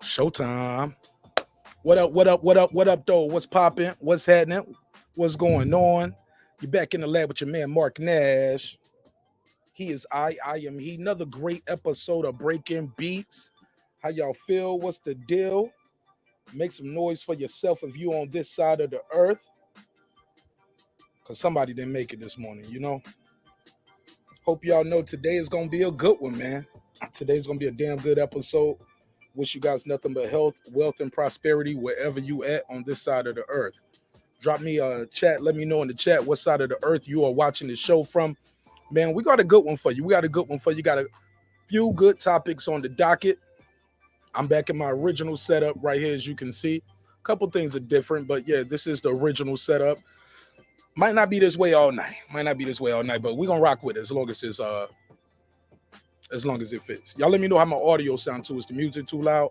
Showtime. What up, though? What's popping? What's happening? What's going on? You're back in the lab with your man, marqnash. He is I am he. Another great episode of Breaking Beats. How y'all feel? What's the deal? Make some noise for yourself if you on this side of the earth. Because somebody didn't make it this morning, you know? Hope y'all know today is going to be a good one, man. Today's going to be a damn good episode. Wish you guys nothing but health, wealth, and prosperity wherever you at on this side of the earth. Drop me a chat. Let me know in the chat what side of the earth you are watching the show from. Man, we got a good one for you. Got a few good topics on the docket. I'm back in my original setup right here, as you can see. A couple things are different, but yeah, this is the original setup. Might not be this way all night. But we're gonna rock with it as long as it fits. Y'all let me know how my audio sounds too. Is the music too loud?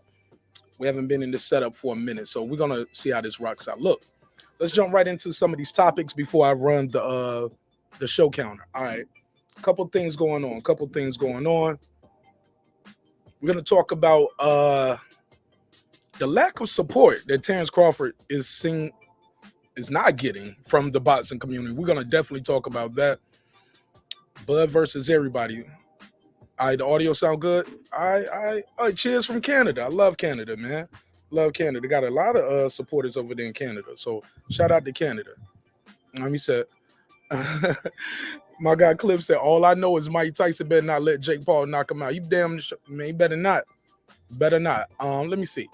We haven't been in this setup for a minute, so we're gonna see how this rocks out. Look, let's jump right into some of these topics before I run the show counter. All right, a couple things going on. We're gonna talk about the lack of support that Terence Crawford is not getting from the boxing community. We're gonna definitely talk about that. Bud versus everybody. All right, the audio sound good? All right, cheers from Canada. I love Canada, man. Love Canada. Got a lot of supporters over there in Canada. So shout out to Canada. Let me say, my guy Cliff said, all I know is Mike Tyson better not let Jake Paul knock him out. You damn, man, he better not. Let me see.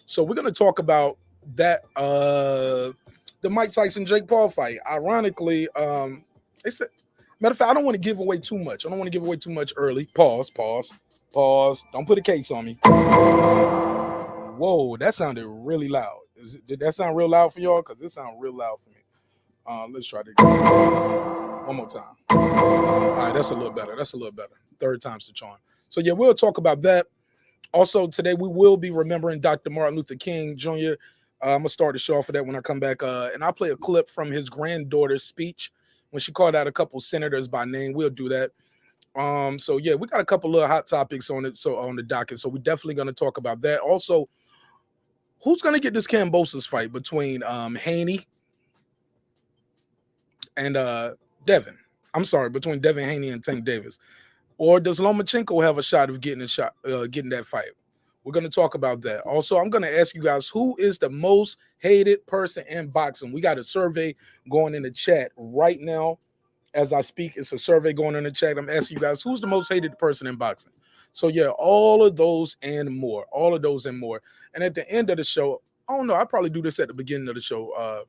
So we're going to talk about that, the Mike Tyson-Jake Paul fight. Ironically, they said, matter of fact, I don't want to give away too much. Early. Pause. Don't put a case on me. Whoa, that sounded really loud. Did that sound real loud for y'all? Because this sounded real loud for me. Let's try to go one more time. All right, that's a little better. Third time's the charm. So yeah, we'll talk about that. Also, today we will be remembering Dr. Martin Luther King Jr. I'm gonna start the show off for that when I come back. And I'll play a clip from his granddaughter's speech when she called out a couple senators by name. We'll do that. So yeah, we got a couple little hot topics on it. So on the docket. So we're definitely gonna talk about that. Also, who's gonna get this Kambosos fight between Haney and Devin? I'm sorry, between Devin Haney and Tank Davis, or does Lomachenko have a shot of getting that fight? We're going to talk about that. Also, I'm going to ask you guys, who is the most hated person in boxing? We got a survey going in the chat right now as I speak. It's a survey going in the chat. I'm asking you guys, who's the most hated person in boxing? So yeah, all of those and more. And at the end of the show, I don't know, I'll probably do this at the beginning of the show.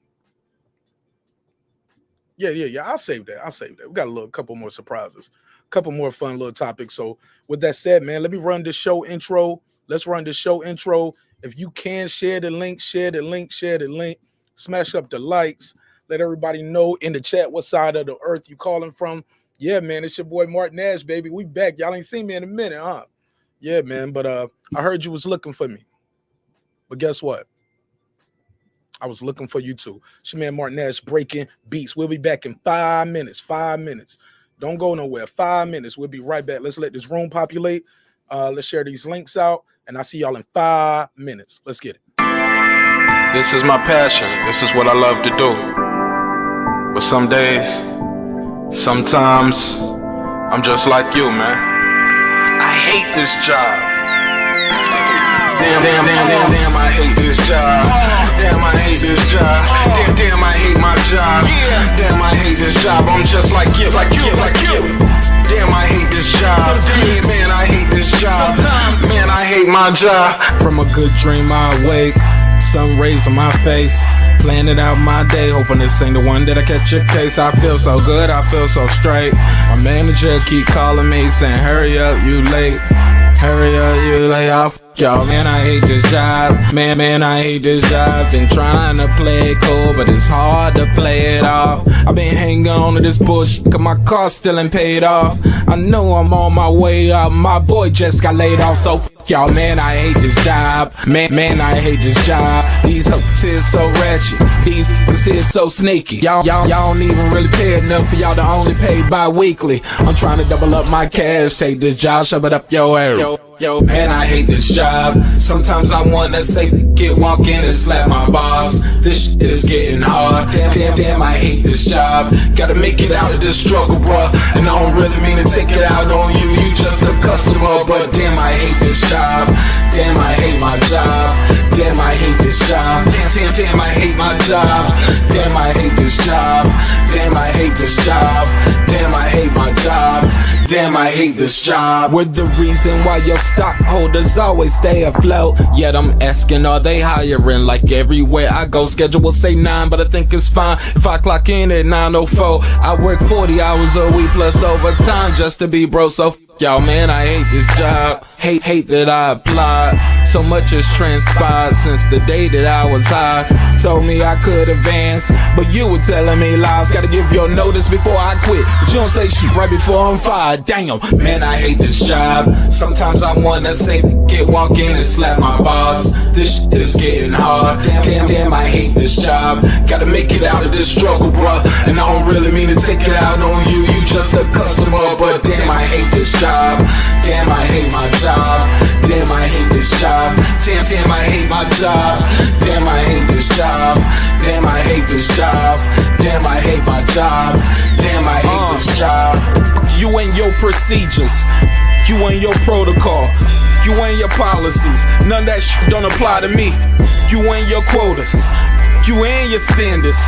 Yeah. I'll save that. We got a couple more surprises, a couple more fun little topics. So with that said, man, let me run this show intro. Let's run the show intro. If you can, share the link. Smash up the likes. Let everybody know in the chat what side of the earth you calling from. Yeah, man, it's your boy marqnash, baby. We back. Y'all ain't seen me in a minute, huh? Yeah, man, but I heard you was looking for me. But guess what? I was looking for you too. It's your man marqnash, Breaking Beats. We'll be back in 5 minutes. Don't go nowhere. 5 minutes. We'll be right back. Let's let this room populate. Let's share these links out, and I'll see y'all in 5 minutes. Let's get it. This is my passion. This is what I love to do. But some days, sometimes, I'm just like you, man. I hate this job. Damn, I hate this job. Damn, I hate this job. Damn, I hate my job. Damn, I hate this job. I'm just like you. Damn, I hate this job. Man, I hate this job. Man, I hate my job. From a good dream I wake, sun rays on my face, planning out my day, hoping this ain't the one that I catch a case. I feel so good, I feel so straight. My manager keep calling me saying, hurry up, you late. Hurry up, you lay off. Y'all, man, I hate this job. Man, I hate this job. Been trying to play it cool, but it's hard to play it off. I've been hanging on to this bush, cause my car still ain't paid off. I know I'm on my way up. My boy just got laid off, so y'all, man, I hate this job. Man, I hate this job. These hoes is so ratchet. These hoes is so sneaky. Y'all don't even really pay enough for y'all to only pay bi-weekly. I'm trying to double up my cash. Take this job, shove it up your ass. Yo, man, I hate this job. Sometimes I wanna say, walk in and slap my boss. This shit is getting hard. Damn, I hate this job. Gotta make it out of this struggle, bruh. And I don't really mean to take it out on you. You just a customer, but damn, I hate this job. Damn, I hate my job. Damn, I hate this job. Damn, I hate my job. Damn, I hate this job. Damn, I hate this job. Damn, I hate my job. Damn, I hate this job. We're the reason why your stockholders always stay afloat. Yet I'm asking, are they hiring? Like everywhere I go, schedule will say 9, but I think it's fine if I clock in at 9:04. I work 40 hours a week plus overtime just to be bro. So y'all, man, I hate this job. Hate that I applied. So much has transpired since the day that I was high. Told me I could advance, but you were telling me lies. Gotta give your notice before I quit, but you don't say shit right before I'm fired. Damn, man, I hate this job. Sometimes I wanna say, walk in and slap my boss. This shit is getting hard. Damn, I hate this job. Gotta make it out of this struggle, bruh. And I don't really mean to take it out on you. You just a customer, but damn, I hate this job. Damn, I hate my job. Damn, I hate this job. Damn, I hate my job. Damn, I hate this job. Damn, I hate this job. Damn, I hate my job. Damn, I hate this job. You and your procedures. You and your protocol. You and your policies. None of that shit don't apply to me. You and your quotas. You and your standards.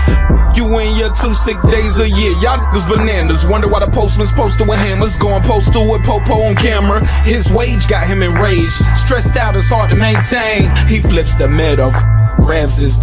You and your 2 sick days a year. Y'all niggas bananas. Wonder why the postman's posted with hammers. Going postal with Popo on camera. His wage got him enraged. Stressed out, it's hard to maintain. He flips the middle, grabs his.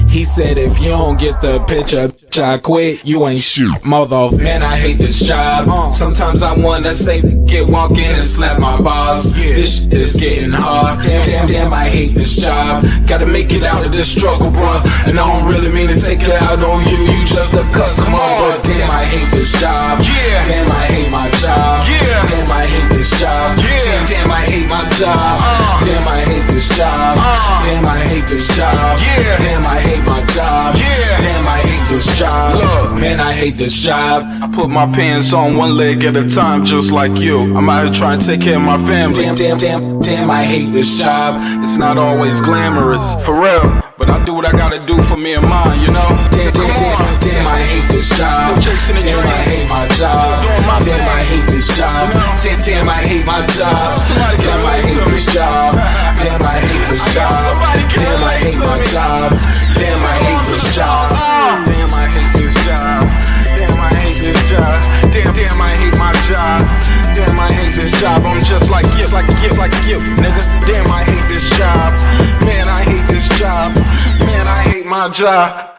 He said, if you don't get the picture, I quit, you ain't shoot. Mother, man, I hate this job. Sometimes I wanna say, walk in and slap my boss. This shit is getting hard. Damn, I hate this job. Gotta make it out of this struggle, bruh. And I don't really mean to take it out on you. You just a customer, but damn, I hate this job. Damn, I hate my job. Damn, I hate this job. Damn, I hate my job. Damn, I hate this job. Damn, I hate this job. Damn, I hate my job. Damn, I hate this job. Look, man, I hate this job. I put my pants on one leg at a time, just like you. I'm out here trying to take care of my family. Damn, I hate this job. It's not always glamorous, for real, but I do what I gotta do for me and mine, you know? Damn, I hate this job. Damn, I hate my job. Damn, I hate this job. Damn, I hate my job. Damn, I hate this job. Damn, I hate this job. Damn, I hate my job. Damn, I hate this job. Damn, I hate this job. Damn, I hate this job. Damn, I hate my job. Damn, I hate this job. I'm just like you, nigga. Damn, I hate this job. Man, I hate this job. Man, I hate my job.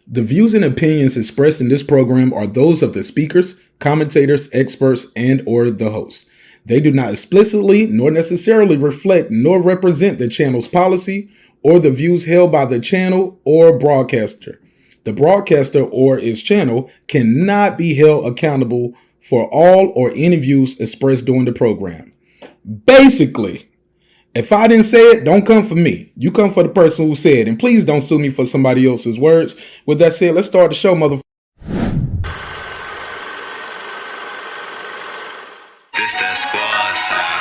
The views and opinions expressed in this program are those of the speakers, commentators, experts, and or the host. They do not explicitly nor necessarily reflect nor represent the channel's policy or the views held by the channel or broadcaster. The broadcaster or its channel cannot be held accountable for all or any views expressed during the program. Basically, if I didn't say it, don't come for me. You come for the person who said it. And please don't sue me for somebody else's words. With that said, let's start the show, motherfucker. This that squad side.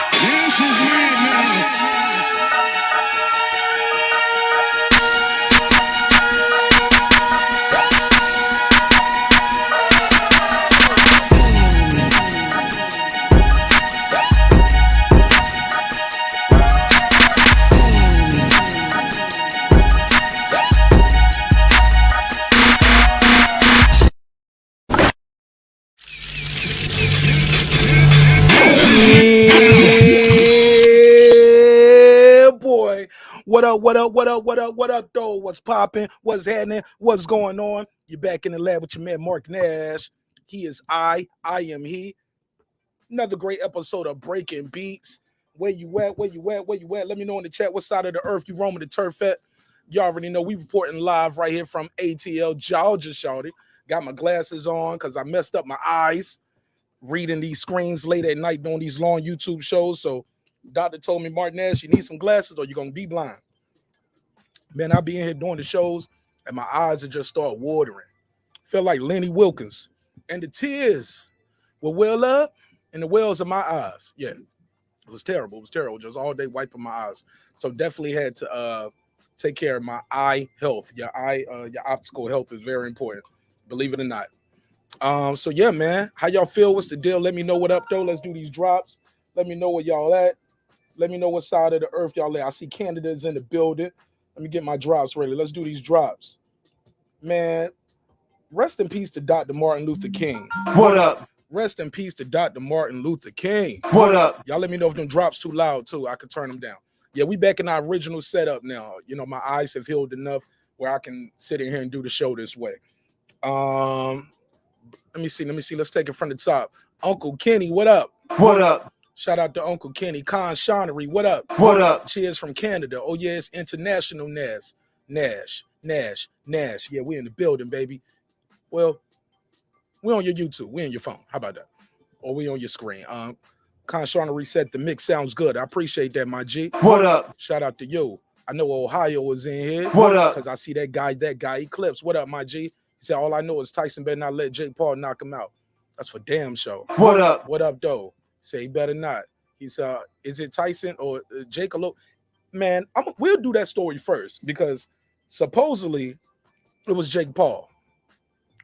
What up, what up, what up, what up, what up, though? What's popping? What's happening? What's going on? You're back in the lab with your man, marqnash. He is I am he. Another great episode of Breaking Beats. Where you at? Where you at? Where you at? Let me know in the chat what side of the earth you roaming the turf at. You already know we reporting live right here from ATL, Georgia, shawty. Got my glasses on because I messed up my eyes reading these screens late at night doing these long YouTube shows. So doctor told me, marqnash, you need some glasses or you're going to be blind. Man, I'll be in here doing the shows and my eyes will just start watering. Feel like Lenny Wilkins. And the tears will well up in the wells of my eyes. Yeah, it was terrible. It was terrible. Just all day wiping my eyes. So definitely had to take care of my eye health. Your optical health is very important, believe it or not. So yeah, man, how y'all feel? What's the deal? Let me know what up, though. Let's do these drops. Let me know where y'all at. Let me know what side of the earth y'all at. I see Canada's in the building. Let me get my drops ready. Let's do these drops. Man, rest in peace to Dr. Martin Luther King. What up? Rest in peace to Dr. Martin Luther King. What up? Y'all let me know if them drops too loud, too. I could turn them down. Yeah, we back in our original setup now. You know, my eyes have healed enough where I can sit in here and do the show this way. Let me see. Let's take it from the top. Uncle Kenny, what up? What up? Shout out to Uncle Kenny. Con Shonery, what up? What up? Cheers from Canada. Oh, yeah, it's international Nash. Yeah, we in the building, baby. Well, we on your YouTube. We on your phone. How about that? Or we on your screen. Con Shonery said the mix sounds good. I appreciate that, my G. What up? Shout out to you. I know Ohio was in here. What up? Because I see that guy Eclipse. What up, my G? He said, all I know is Tyson better not let Jake Paul knock him out. That's for damn sure. What up? What up, though? Say he better not. He's is it Tyson or Jake? Man, we'll do that story first because supposedly it was Jake Paul.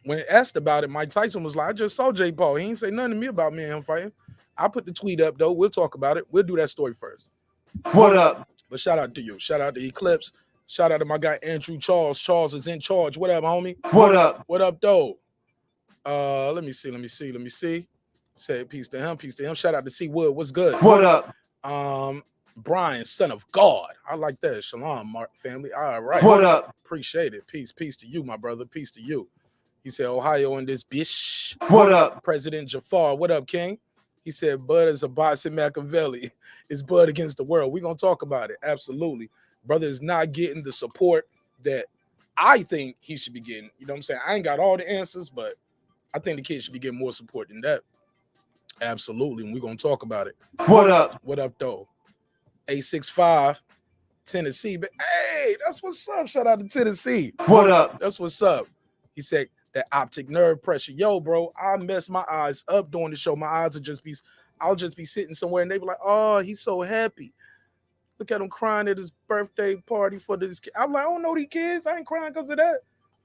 When asked about it, Mike Tyson was like, I just saw Jake Paul. He ain't say nothing to me about me and him fighting. I put the tweet up, though. We'll talk about it. We'll do that story first. What up? But shout out to you. Shout out to Eclipse. Shout out to my guy, Andrew Charles. Charles is in charge. What up, homie? What up? What up, though? Let me see. Say peace to him. Shout out to C Wood. What's good? What up? Brian, son of God. I like that. Shalom, Marq family. All right. What up? Appreciate it. Peace to you, my brother. Peace to you. He said, Ohio in this bitch. What up? President Jafar. What up, King? He said, Bud is a boxing Machiavelli. It's Bud against the world. We're going to talk about it. Absolutely. Brother is not getting the support that I think he should be getting. You know what I'm saying? I ain't got all the answers, but I think the kid should be getting more support than that. Absolutely. And we're going to talk about it. What up? What up, though? 865 Tennessee. But hey, that's what's up. Shout out to Tennessee. What up? That's what's up. He said that optic nerve pressure. Yo, bro, I mess my eyes up during the show. My eyes will just be, I'll just be sitting somewhere and they be like, oh, he's so happy. Look at him crying at his birthday party for this kid. I'm like, I don't know these kids. I ain't crying because of that.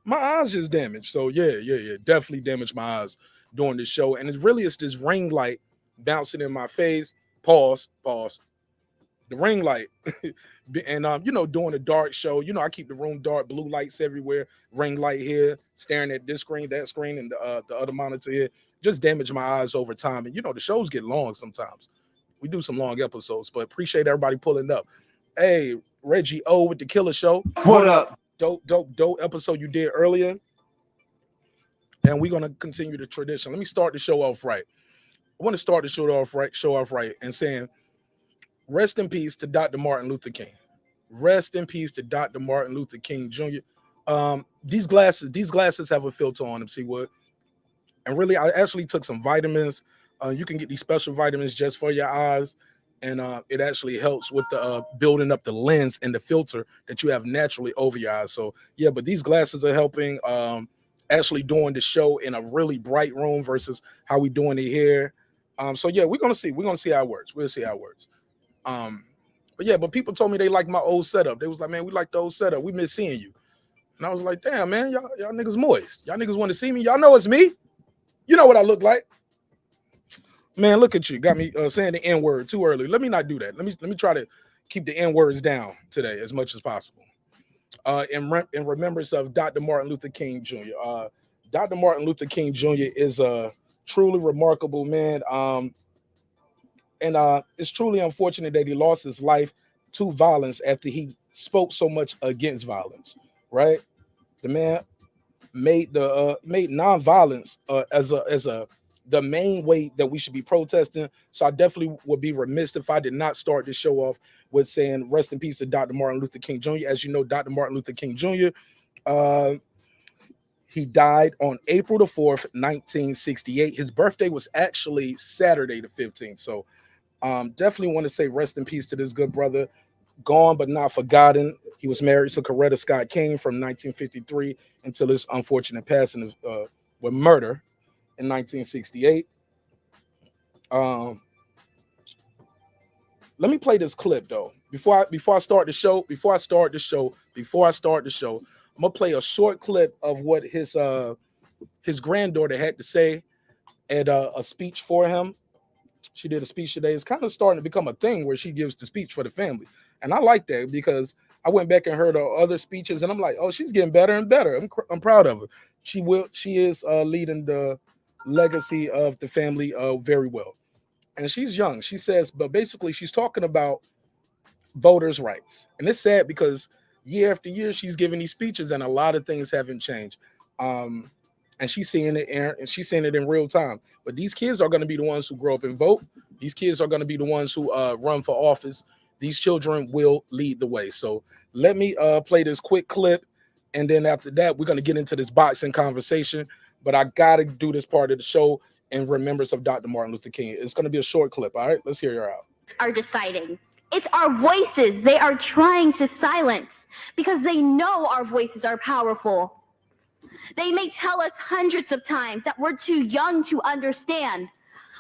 My eyes just damaged. So yeah. Definitely damaged my eyes during this show. And it's this ring light bouncing in my face. Pause. The ring light. And doing a dark show, I keep the room dark, blue lights everywhere, ring light here, staring at this screen, that screen, and the other monitor here. Just damage my eyes over time. And the shows get long sometimes. We do some long episodes, but appreciate everybody pulling up. Hey, Reggie O with the Killer Show. What up? Dope episode you did earlier. And we're gonna continue the tradition. Let me start the show off right. I want to start the show off right and saying, rest in peace to Dr. Martin Luther King. Rest in peace to Dr. Martin Luther King Jr. These glasses have a filter on them, see what? And really, I actually took some vitamins. You can get these special vitamins just for your eyes. And it actually helps with the building up the lens and the filter that you have naturally over your eyes. So yeah, but these glasses are helping actually doing the show in a really bright room versus how we doing it here. So yeah, we're gonna see how it works. We'll see how it works. But people told me they like my old setup. They was like, man, we like the old setup. We miss seeing you. And I was like, damn, man, y'all niggas moist. Y'all niggas want to see me. Y'all know it's me. You know what I look like. Man, look at you. Got me saying the N-word too early. Let me not do that. Let me try to keep the N-words down today as much as possible. In remembrance of Dr. Martin Luther King Jr. Dr. Martin Luther King Jr. is a truly remarkable man. And it's truly unfortunate that he lost his life to violence after he spoke so much against violence, right? The man made nonviolence as the main way that we should be protesting. So I definitely would be remiss if I did not start this show off with saying rest in peace to Dr. Martin Luther King Jr. As you know, Dr. Martin Luther King Jr. He died on April the 4th, 1968. His birthday was actually Saturday the 15th. So definitely want to say rest in peace to this good brother. Gone but not forgotten. He was married to Coretta Scott King from 1953 until his unfortunate passing with murder in 1968. Let me play this clip though. Before I start the show, I'm gonna play a short clip of what his granddaughter had to say at a speech for him. She did a speech today. It's kind of starting to become a thing where she gives the speech for the family. And I like that because I went back and heard her other speeches and I'm like, oh, she's getting better and better. I'm proud of her. She is leading the legacy of the family very well. And she's young. She says, but basically she's talking about voters' rights. And it's sad because year after year she's giving these speeches and a lot of things haven't changed. And she's seeing it in real time. But these kids are going to be the ones who grow up and vote. These kids are going to be the ones who run for office. These children will lead the way. So let me play this quick clip. And then after that, we're going to get into this boxing conversation. But I got to do this part of the show in remembrance of Dr. Martin Luther King. It's going to be a short clip. All right, let's hear her out. Are deciding. It's our voices they are trying to silence because they know our voices are powerful. They may tell us hundreds of times that we're too young to understand,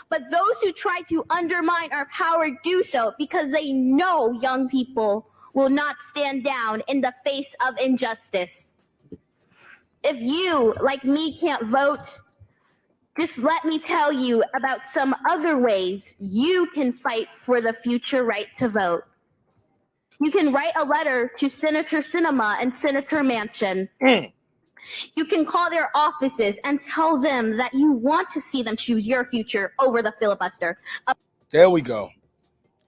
but those who try to undermine our power do so because they know young people will not stand down in the face of injustice. If you, like me, can't vote, just let me tell you about some other ways you can fight for the future right to vote. You can write a letter to Senator Sinema and Senator Manchin. You can call their offices and tell them that you want to see them choose your future over the filibuster. There we go.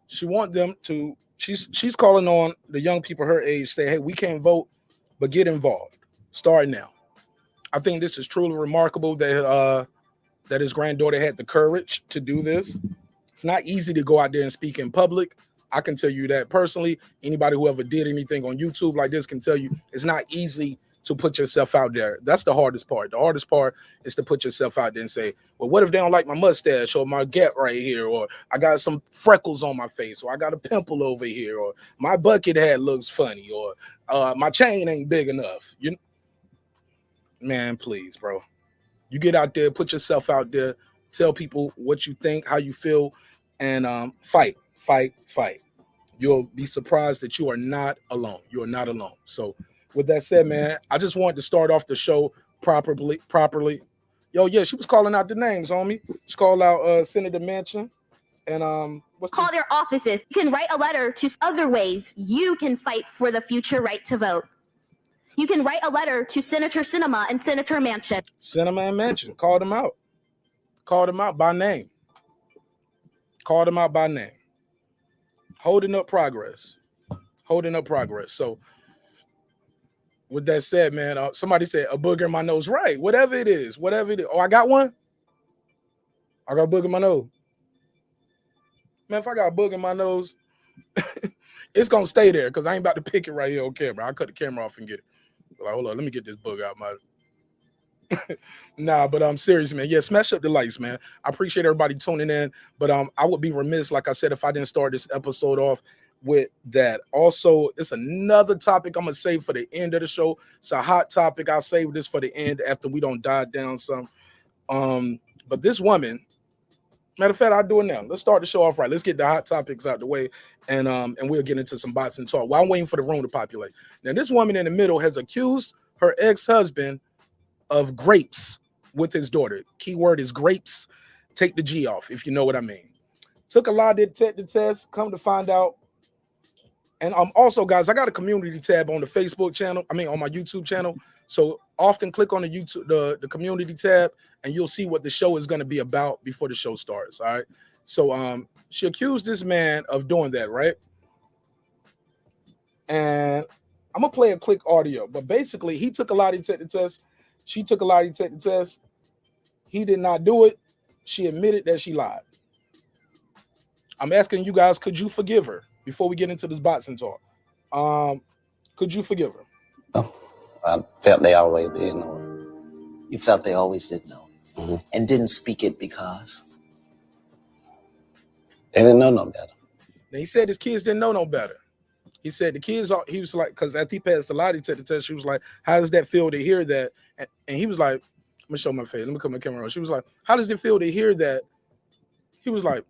She want them to, she's calling on the young people her age, say, hey, we can't vote, but get involved. Start now. I think this is truly remarkable that his granddaughter had the courage to do this. It's not easy to go out there and speak in public. I can tell you that personally. Anybody who ever did anything on YouTube like this can tell you it's not easy to put yourself out there. That's the hardest part. The hardest part is to put yourself out there and say, well, what if they don't like my mustache or my gap right here, or I got some freckles on my face, or I got a pimple over here, or my bucket hat looks funny, or my chain ain't big enough. Man, please, bro. You get out there, put yourself out there, tell people what you think, how you feel, and fight. You'll be surprised that you are not alone. You are not alone. So with that said, man, I just wanted to start off the show properly. Yo, yeah, she was calling out the names, homie. She called out Senator Manchin and call their offices. You can write a letter to other ways you can fight for the future right to vote. You can write a letter to Senator Sinema and Senator Manchin. Sinema and Manchin. Called them out. Called them out by name. Called them out by name. Holding up progress. So with that said, man, somebody said a booger in my nose. Right. Whatever it is. Oh, I got one. I got a booger in my nose. Man, if I got a booger in my nose, it's going to stay there because I ain't about to pick it right here on camera. I'll cut the camera off and get it. Like, hold on, let me get this booger out my... Nah, but I'm serious, man. Yeah, smash up the lights, man. I appreciate everybody tuning in, but I would be remiss, like I said, if I didn't start this episode off with that. Also, it's another topic I'm gonna save for the end of the show. It's a hot topic. I'll save this for the end after we don't die down some. But this woman, matter of fact, I'll do it now. Let's start the show off right. Let's get the hot topics out the way, and we'll get into some bots and talk while I'm waiting for the room to populate. Now, this woman in the middle has accused her ex-husband of grapes with his daughter. Keyword is grapes. Take the G off, if you know what I mean. Took a lie detector test. Come to find out. And also, guys, I got a community tab on the Facebook channel. I mean, on my YouTube channel. So often click on the YouTube, the community tab, and you'll see what the show is going to be about before the show starts. All right. So she accused this man of doing that, right? And I'm gonna play a quick audio, but basically he took a lie detector test. She took a lie detector test. He did not do it. She admitted that she lied. I'm asking you guys, could you forgive her before we get into this boxing talk? Could you forgive her? I felt they always did know it. You felt they always did know and didn't speak it because They didn't know no better. Now, he said his kids didn't know no better. He said the kids are, he was like, because after he passed the lie detector test, she was like, how does that feel to hear that? And he was like, I'm gonna show my face. Let me come my camera on. She was like, how does it feel to hear that? He was like,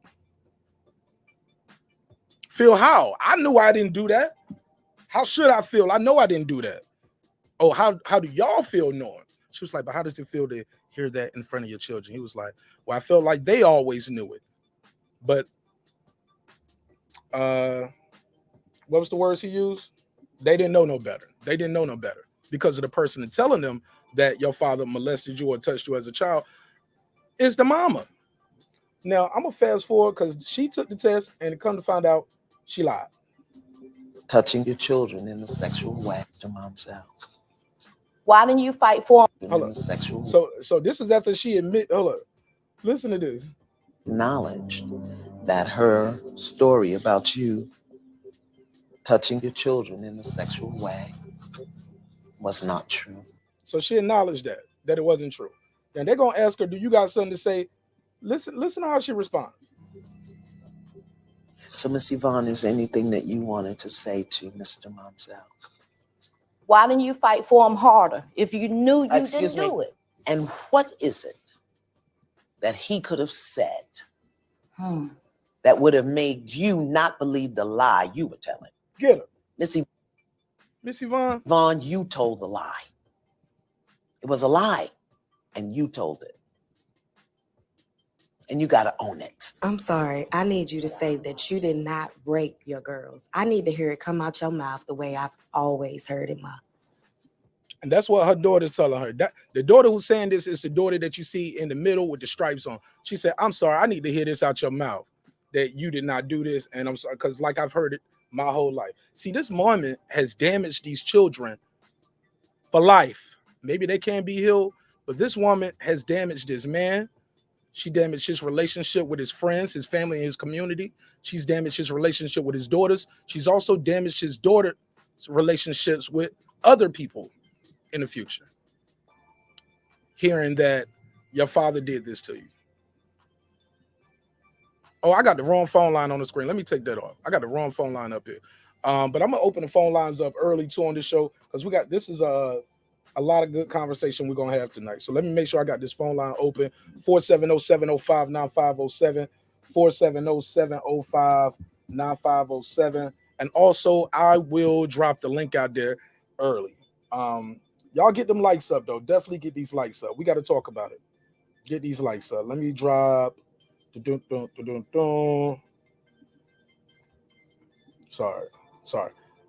feel how? I knew I didn't do that. How should I feel? I know I didn't do that. Oh, how do y'all feel knowing? She was like, but how does it feel to hear that in front of your children? He was like, well, I felt like they always knew it. But what was the words he used? They didn't know no better. They didn't know no better because of the person telling them that your father molested you or touched you as a child is the mama. Now, I'm going to fast forward because she took the test and it come to find out she lied. touching your children in the sexual way, Mr. Monsell. Why didn't you fight for him? In the sexual So this is after she admit. Hold up, listen to this. Acknowledged that her story about you touching your children in the sexual way was not true. So she acknowledged that it wasn't true. Then they're gonna ask her, "Do you got something to say?" Listen to how she responds. So, Miss Yvonne, is there anything that you wanted to say to Mr. Monsell? Why didn't you fight for him harder if you knew you Excuse didn't me. do it? And what is it that he could have said that would have made you not believe the lie you were telling? Get her, Miss Yvonne. Yvonne, you told the lie. It was a lie, and you told it. And you got to own it. I'm sorry. I need you to say that you did not rape your girls. I need to hear it come out your mouth the way I've always heard it, Ma. And that's what her daughter's telling her. That the daughter who's saying this is the daughter that you see in the middle with the stripes on. She said, I'm sorry, I need to hear this out your mouth, that you did not do this. And I'm sorry, because like I've heard it my whole life. See, this moment has damaged these children for life. Maybe they can't be healed, but this woman has damaged this man. She damaged his relationship with his friends, his family, and his community. She's damaged his relationship with his daughters. She's also damaged his daughter's relationships with other people in the future. Hearing that your father did this to you. Oh, I got the wrong phone line on the screen. Let me take that off. I got the wrong phone line up here. But I'm going to open the phone lines up early too on this show because this is a lot of good conversation we're going to have tonight. So let me make sure I got this phone line open. 470-705-9507. 470-705-9507. And also, I will drop the link out there early. Y'all get them likes up, though. Definitely get these likes up. We got to talk about it. Get these likes up. Let me drop. Sorry.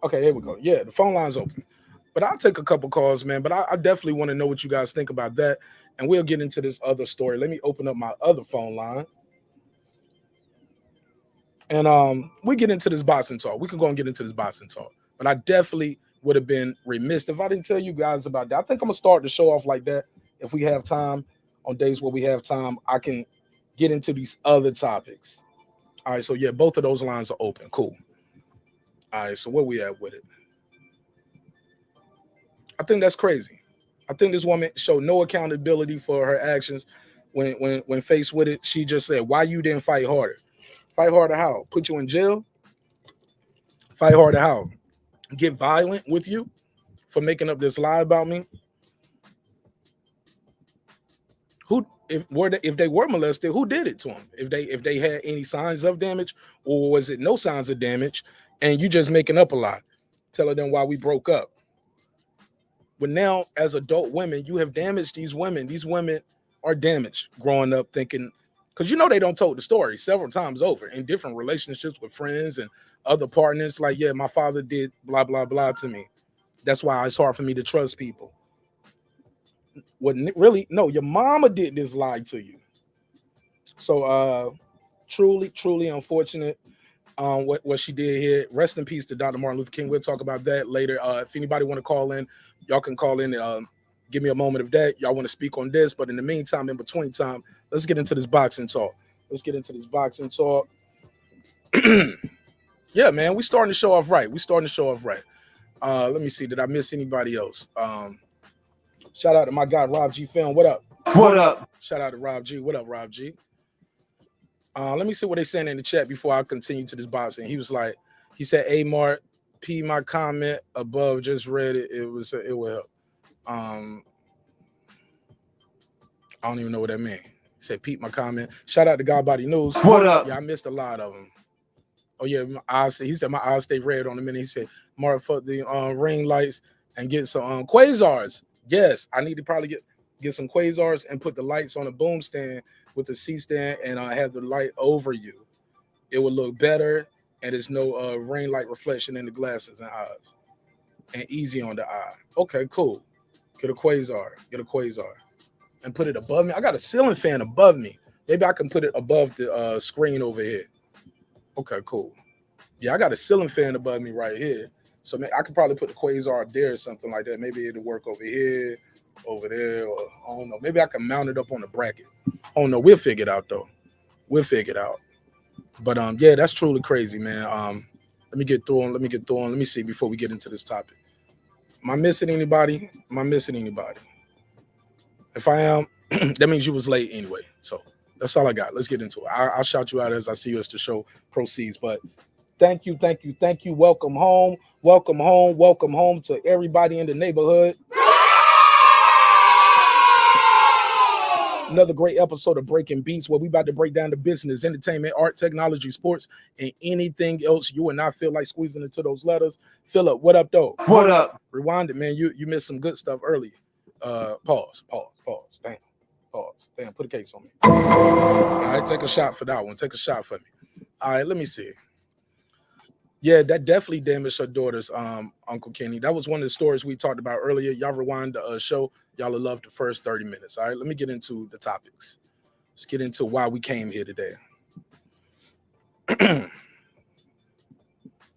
Okay, here we go. Yeah, the phone line's open. But I'll take a couple calls, man. But I definitely want to know what you guys think about that. And we'll get into this other story. Let me open up my other phone line. And we get into this boxing talk. We can go and get into this boxing talk. But I definitely would have been remiss if I didn't tell you guys about that. I think I'm going to start the show off like that. If we have time, on days where we have time, I can get into these other topics. All right, so yeah, both of those lines are open. Cool. All right, so where we at with it? I think that's crazy. I think this woman showed no accountability for her actions. When faced with it, she just said, why you didn't fight harder? Fight harder how? Put you in jail? Fight harder how? Get violent with you for making up this lie about me? If they were molested, who did it to them? If they had any signs of damage, or was it no signs of damage and you just making up a lie, telling them why we broke up? But now, as adult women, you have damaged these women. These women are damaged growing up thinking, because they don't told the story several times over in different relationships with friends and other partners. Like, yeah, my father did blah, blah, blah to me. That's why it's hard for me to trust people. Really, no, your mama did this lie to you. So truly unfortunate. what she did here. Rest in peace to Dr. Martin Luther King. We'll talk about that later. If anybody want to call in, y'all can call in and give me a moment of that. Y'all want to speak on this, but in the meantime, in between time, let's get into this boxing talk. Yeah, man, we starting to show off right. Let me see. Did I miss anybody else? Shout out to my guy Rob G Film. What up? What up? Shout out to Rob G. What up, Rob G? Let me see what they saying in the chat before I continue to this boxing. He said, "Hey, Marq, P my comment above. Just read it. It will help." I don't even know what that means. He said, "Peep my comment." Shout out to Godbody News. What up? Yeah, I missed a lot of them. Oh yeah, he said my eyes stay red on the minute. He said, "Marq, fuck the ring lights and get some quasars." Yes, I need to probably get some quasars and put the lights on a boom stand with the C stand and have the light over you. It will look better, and there's no ring light reflection in the glasses and eyes, and easy on the eye. Okay, cool. Get a quasar, and put it above me. I got a ceiling fan above me. Maybe I can put it above the screen over here. Okay, cool. Yeah, I got a ceiling fan above me right here. So I could probably put the quasar up there or something like that. Maybe it'll work over here, over there, or I don't know. Maybe I can mount it up on the bracket. Oh no, we'll figure it out though. But yeah, that's truly crazy, man. Let me get through on. Let me see before we get into this topic. Am I missing anybody? If I am, that means you was late anyway. So that's all I got. Let's get into it. I'll shout you out as I see you as the show proceeds. But thank you. Welcome home to everybody in the neighborhood. Another great episode of Breaking Beats, where we about to break down the business, entertainment, art, technology, sports, and anything else you and I feel like squeezing into those letters. Philip, what up, though? What up? Rewind it, man. You missed some good stuff earlier. Pause. Damn, put a case on me. All right, take a shot for that one. Take a shot for me. All right, let me see. Yeah, that definitely damaged her daughter's Uncle Kenny. That was one of the stories we talked about earlier. Y'all rewind the show. Y'all will love the first 30 minutes. All right, let me get into the topics. Let's get into why we came here today. Let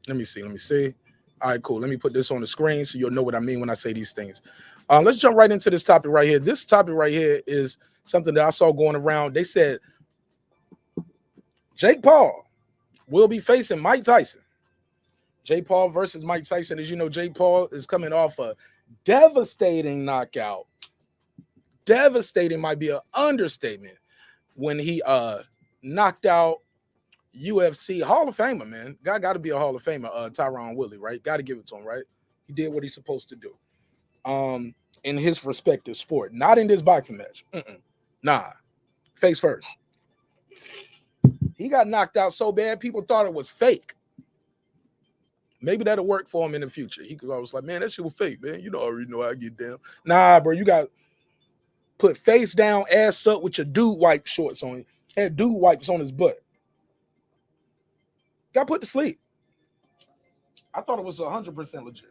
me see. All right, cool. Let me put this on the screen so you'll know what I mean when I say these things. Let's jump right into this topic right here. This topic right here is something that I saw going around. They said Jake Paul will be facing Mike Tyson. Jake Paul versus Mike Tyson. As you know, Jake Paul is coming off a devastating knockout. Devastating might be an understatement when he knocked out UFC Hall of Famer, man. Guy got to be a Hall of Famer, Tyron Woodley, right? Got to give it to him, right? He did what he's supposed to do in his respective sport. Not in this boxing match. Nah. Face first. He got knocked out so bad, people thought it was fake. Maybe that'll work for him in the future. He could always like, man, that shit was fake, man. You know, I already know I get down. Nah, bro, you got put face down, ass up with your dude wipe shorts on. Had dude wipes on his butt. Got put to sleep. I thought it was 100% legit.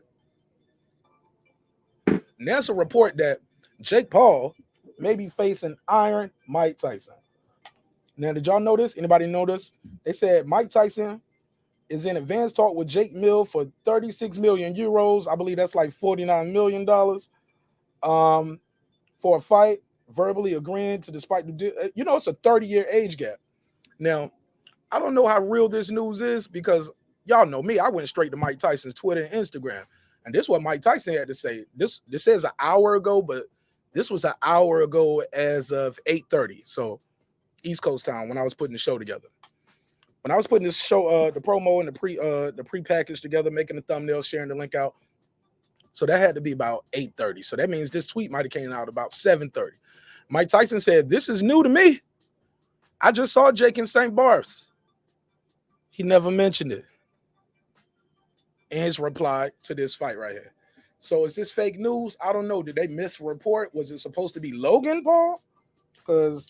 And there's a report that Jake Paul may be facing Iron Mike Tyson. Now, did y'all know this? Anybody know this? They said Mike Tyson is in advanced talk with Jake Mill for 36 million euros. I believe that's like $49 million for a fight, verbally agreeing to despite the, you know, it's a 30-year age gap. Now, I don't know how real this news is because y'all know me. I went straight to Mike Tyson's Twitter and Instagram. And this is what Mike Tyson had to say. This says an hour ago, but this was an hour ago as of 8:30. So East Coast time when I was putting the show together. When I was putting this show, the promo and the pre-package together, making the thumbnail, sharing the link out. So that had to be about 8:30. So that means this tweet might have came out about 7:30. Mike Tyson said, "This is new to me. I just saw Jake in St. Barth's." He never mentioned it in his reply to this fight right here. So is this fake news? I don't know. Did they misreport? Was it supposed to be Logan Paul? Because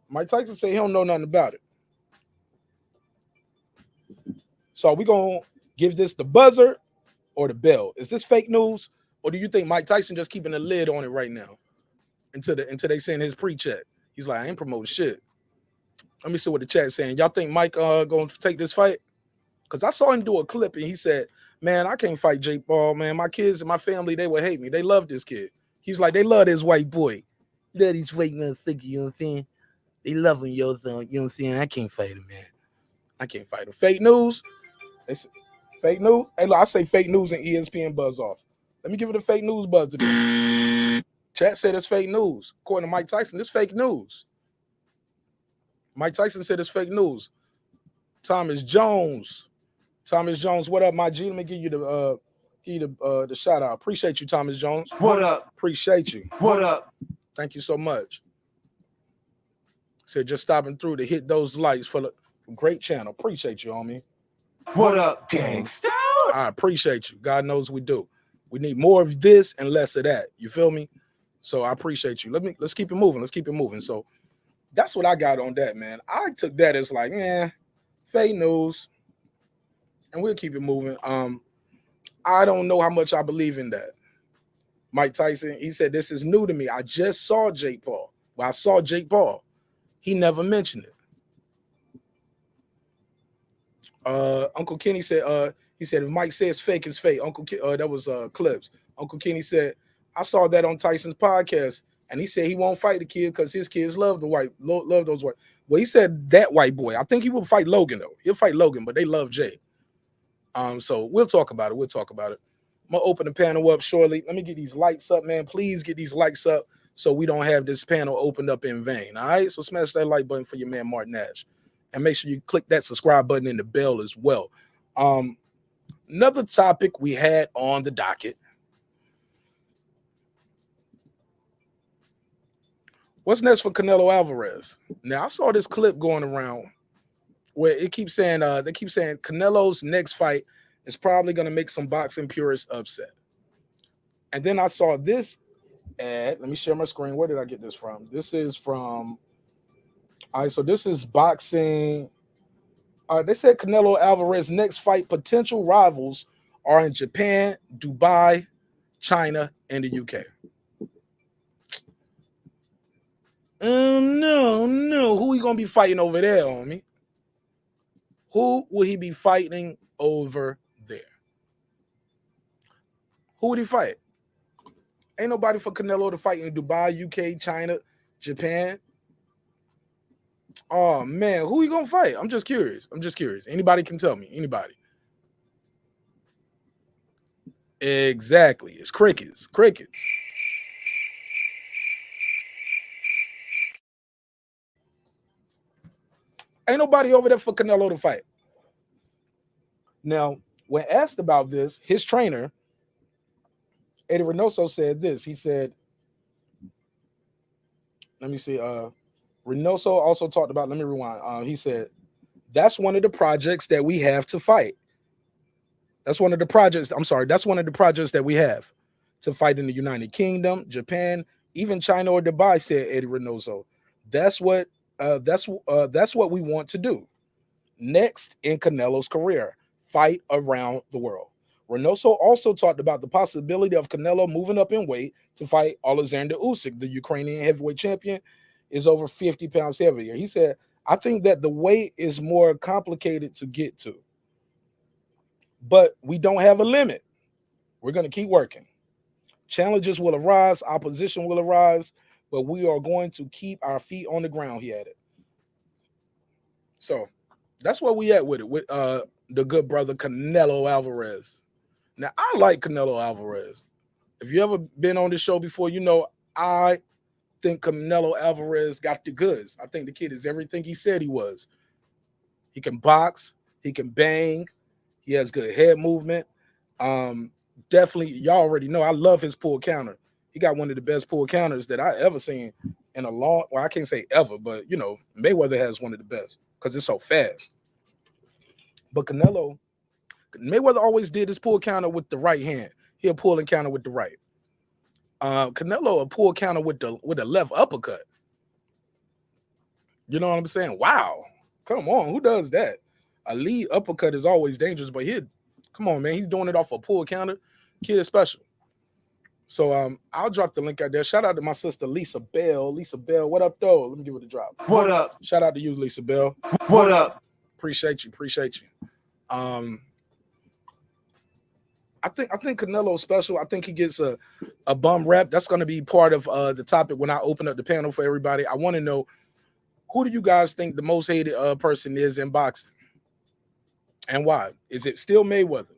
Mike Tyson said he don't know nothing about it. So are we going to give this the buzzer or the bell? Is this fake news? Or do you think Mike Tyson just keeping a lid on it right now until they send his pre-check? He's like, I ain't promoting shit. Let me see what the chat's saying. Y'all think Mike going to take this fight? Because I saw him do a clip and he said, man, I can't fight Jake Paul, man. My kids and my family, they would hate me. They love this kid. He's like, they love this white boy. Love these white motherfucker, you know what I'm saying? They love him, yo, you know what I'm saying? I can't fight him, man. I can't fight him. Fake news. Fake news. Hey, look, I say fake news and ESPN buzz off. Let me give it a fake news buzz today. Chat said it's fake news. According to Mike Tyson, it's fake news. Mike Tyson said it's fake news. Thomas Jones, what up, my G? Let me give you the shout out. Appreciate you, Thomas Jones. What up? Appreciate you. What up? Thank you so much. Said just stopping through to hit those likes for the great channel. Appreciate you, homie. What up, gangsta? I appreciate you. God knows we do. We need more of this and less of that. You feel me? So I appreciate you. Let's keep it moving. Let's keep it moving. So that's what I got on that, man. I took that as like, fake news. And we'll keep it moving. I don't know how much I believe in that. Mike Tyson, he said, this is new to me. I just saw Jake Paul. Well, I saw Jake Paul. He never mentioned it. Uncle Kenny said, he said, if Mike says fake, it's fake. That was clips. Uncle Kenny said, I saw that on Tyson's podcast, and he said he won't fight the kid because his kids love those white. Well, he said that white boy. I think he will fight Logan, though. He'll fight Logan, but they love Jay. So we'll talk about it. I'm gonna open the panel up shortly. Let me get these lights up, man. Please get these lights up so we don't have this panel opened up in vain. All right. So smash that like button for your man marqnash, and make sure you click that subscribe button and the bell as well. Another topic we had on the docket. What's next for Canelo Alvarez? Now I saw this clip going around where it keeps saying they keep saying Canelo's next fight is probably going to make some boxing purists upset. And then I saw this ad. Let me share my screen. Where did I get this from? This is from. All right, so this is boxing. They said Canelo Alvarez next fight potential rivals are in Japan, Dubai, China, and the UK. No. Who he gonna be fighting over there, homie? Who will he be fighting over there? Who would he fight? Ain't nobody for Canelo to fight in Dubai, UK, China, Japan. Oh man, who he gonna fight? I'm just curious. Anybody can tell me. Anybody. Exactly. It's crickets. Ain't nobody over there for Canelo to fight. Now, when asked about this, his trainer, Eddie Reynoso, said this. He said, let me see. Reynoso also talked about, let me rewind. He said, that's one of the projects that we have to fight. That's one of the projects that we have to fight in the United Kingdom, Japan, even China or Dubai, said Eddie Reynoso. That's what we want to do next in Canelo's career, fight around the world. Reynoso also talked about the possibility of Canelo moving up in weight to fight Alexander Usyk, the Ukrainian heavyweight champion, is over 50 pounds heavier. He said, I think that the weight is more complicated to get to, but we don't have a limit. We're going to keep working. Challenges will arise, opposition will arise, but we are going to keep our feet on the ground, he added. So that's where we at with it, with the good brother Canelo Alvarez. Now, I like Canelo Alvarez. If you ever been on this show before, you know I think Canelo Alvarez got the goods. I think the kid is everything he said he was. He can box. He can bang. He has good head movement. Definitely, y'all already know I love his pull counter. He got one of the best pull counters that I ever seen in a long, well, I can't say ever, but, you know, Mayweather has one of the best because it's so fast. But Mayweather always did his pull counter with the right hand. He'll pull and counter with the right. Canelo a pull counter with the left uppercut. You know what I'm saying? Wow. Come on. Who does that? A lead uppercut is always dangerous, but come on, man. He's doing it off a pull counter. Kid is special. So I'll drop the link out there. Shout out to my sister Lisa Bell. Lisa Bell, what up, though? Let me give it a drop. What up? Shout out to you, Lisa Bell. What up? Appreciate you. I think Canelo's special. I think he gets a bum rap. That's going to be part of the topic when I open up the panel for everybody. I want to know, who do you guys think the most hated person is in boxing, and why? Is it still Mayweather?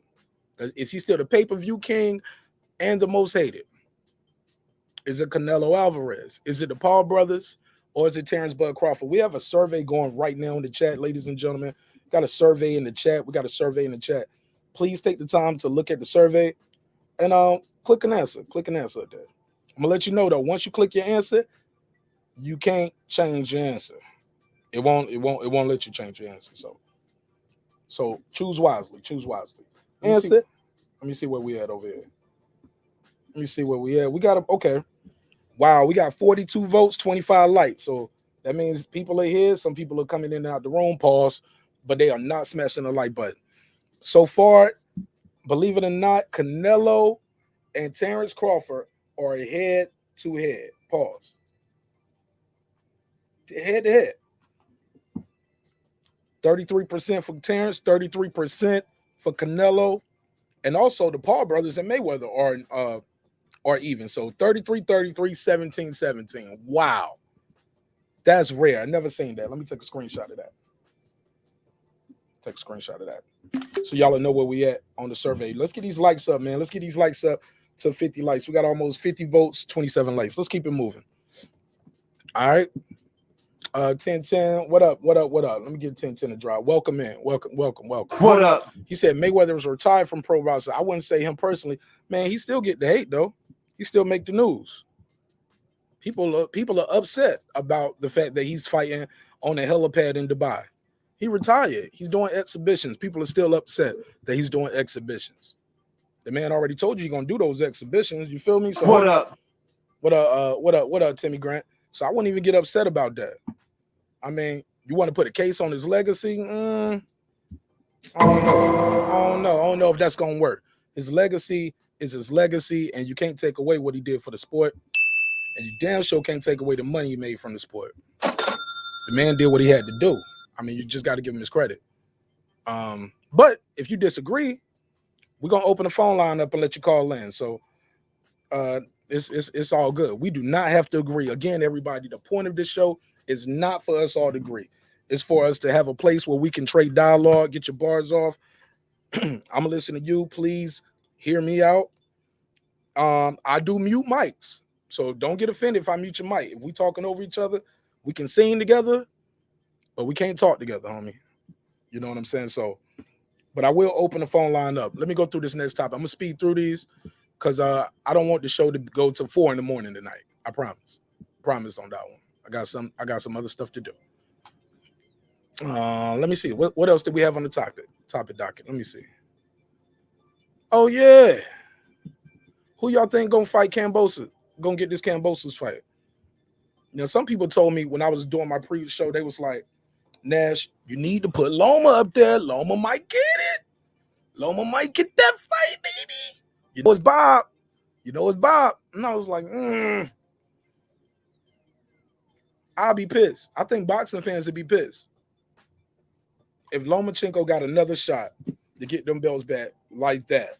Is he still the pay-per-view king and the most hated? Is it Canelo Alvarez? Is it the Paul brothers? Or is it Terence Bud Crawford? We have a survey going right now in the chat, ladies and gentlemen. Got a survey in the chat. We got a survey in the chat. Please take the time to look at the survey and click an answer. Click an answer up there. I'm gonna let you know though, once you click your answer, you can't change your answer. It won't let you change your answer. So choose wisely. Choose wisely. Answer. Let me see where we at over here. Let me see where we at. We got okay. Wow, we got 42 votes, 25 likes. So that means people are here. Some people are coming in and out the room, pause, but they are not smashing the like button. So far, believe it or not, Canelo and Terence Crawford are head-to-head. Pause. Head-to-head. 33% for Terence, 33% for Canelo, and also the Paul brothers and Mayweather are even. So 33-33, 17-17. Wow. That's rare. I never seen that. Let me take a screenshot of that. Take a screenshot of that. So y'all will know where we at on the survey. Let's get these likes up, man. Let's get these likes up to 50 likes. We got almost 50 votes, 27 likes. Let's keep it moving. All right. 1010. What up? Let me get 1010 to drop. Welcome in. Welcome. What up? He said Mayweather was retired from pro boxing. I wouldn't say him personally. Man, he still get the hate though. He still make the news. People are upset about the fact that he's fighting on a helipad in Dubai. He retired. He's doing exhibitions. People are still upset that he's doing exhibitions. The man already told you he's gonna do those exhibitions. You feel me? So What up? What up, Timmy Grant? So I wouldn't even get upset about that. I mean, you want to put a case on his legacy? I don't know if that's gonna work. His legacy is his legacy, and you can't take away what he did for the sport, and you damn sure can't take away the money he made from the sport. The man did what he had to do. I mean, you just got to give him his credit. But if you disagree, we're gonna open the phone line up and let you call in. So it's all good. We do not have to agree. Again, everybody, the point of this show is not for us all to agree. It's for us to have a place where we can trade dialogue, get your bars off. I'm gonna listen to you. Please hear me out. I do mute mics, so don't get offended if I mute your mic. If we talking over each other, we can sing together, but we can't talk together, homie. You know what I'm saying? So, but I will open the phone line up. Let me go through this next topic. I'm gonna speed through these because I don't want the show to go to 4 a.m. tonight. I promise. Promise on that one. I got some other stuff to do. Let me see. What else did we have on the topic docket? Let me see. Oh yeah. Who y'all think gonna fight Kambosos? Gonna get this Kambosos fight? Now, some people told me when I was doing my previous show, they was like, Nash, you need to put Loma up there. Loma might get it. Loma might get that fight, baby. You know it's Bob. And I was like, I'll be pissed. I think boxing fans would be pissed if Lomachenko got another shot to get them belts back like that.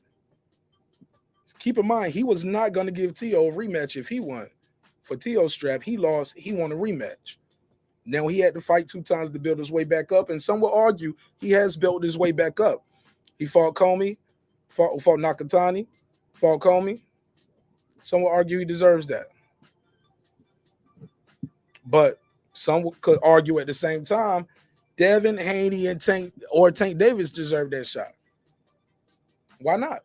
Keep in mind, he was not going to give Tio a rematch if he won. For Tio's strap, he lost. He won a rematch. Now he had to fight 2 times to build his way back up, and some will argue he has built his way back up. He fought Comey, fought Nakatani, fought Comey. Some will argue he deserves that. But some could argue at the same time, Devin, Haney, and Tank Davis deserve that shot. Why not?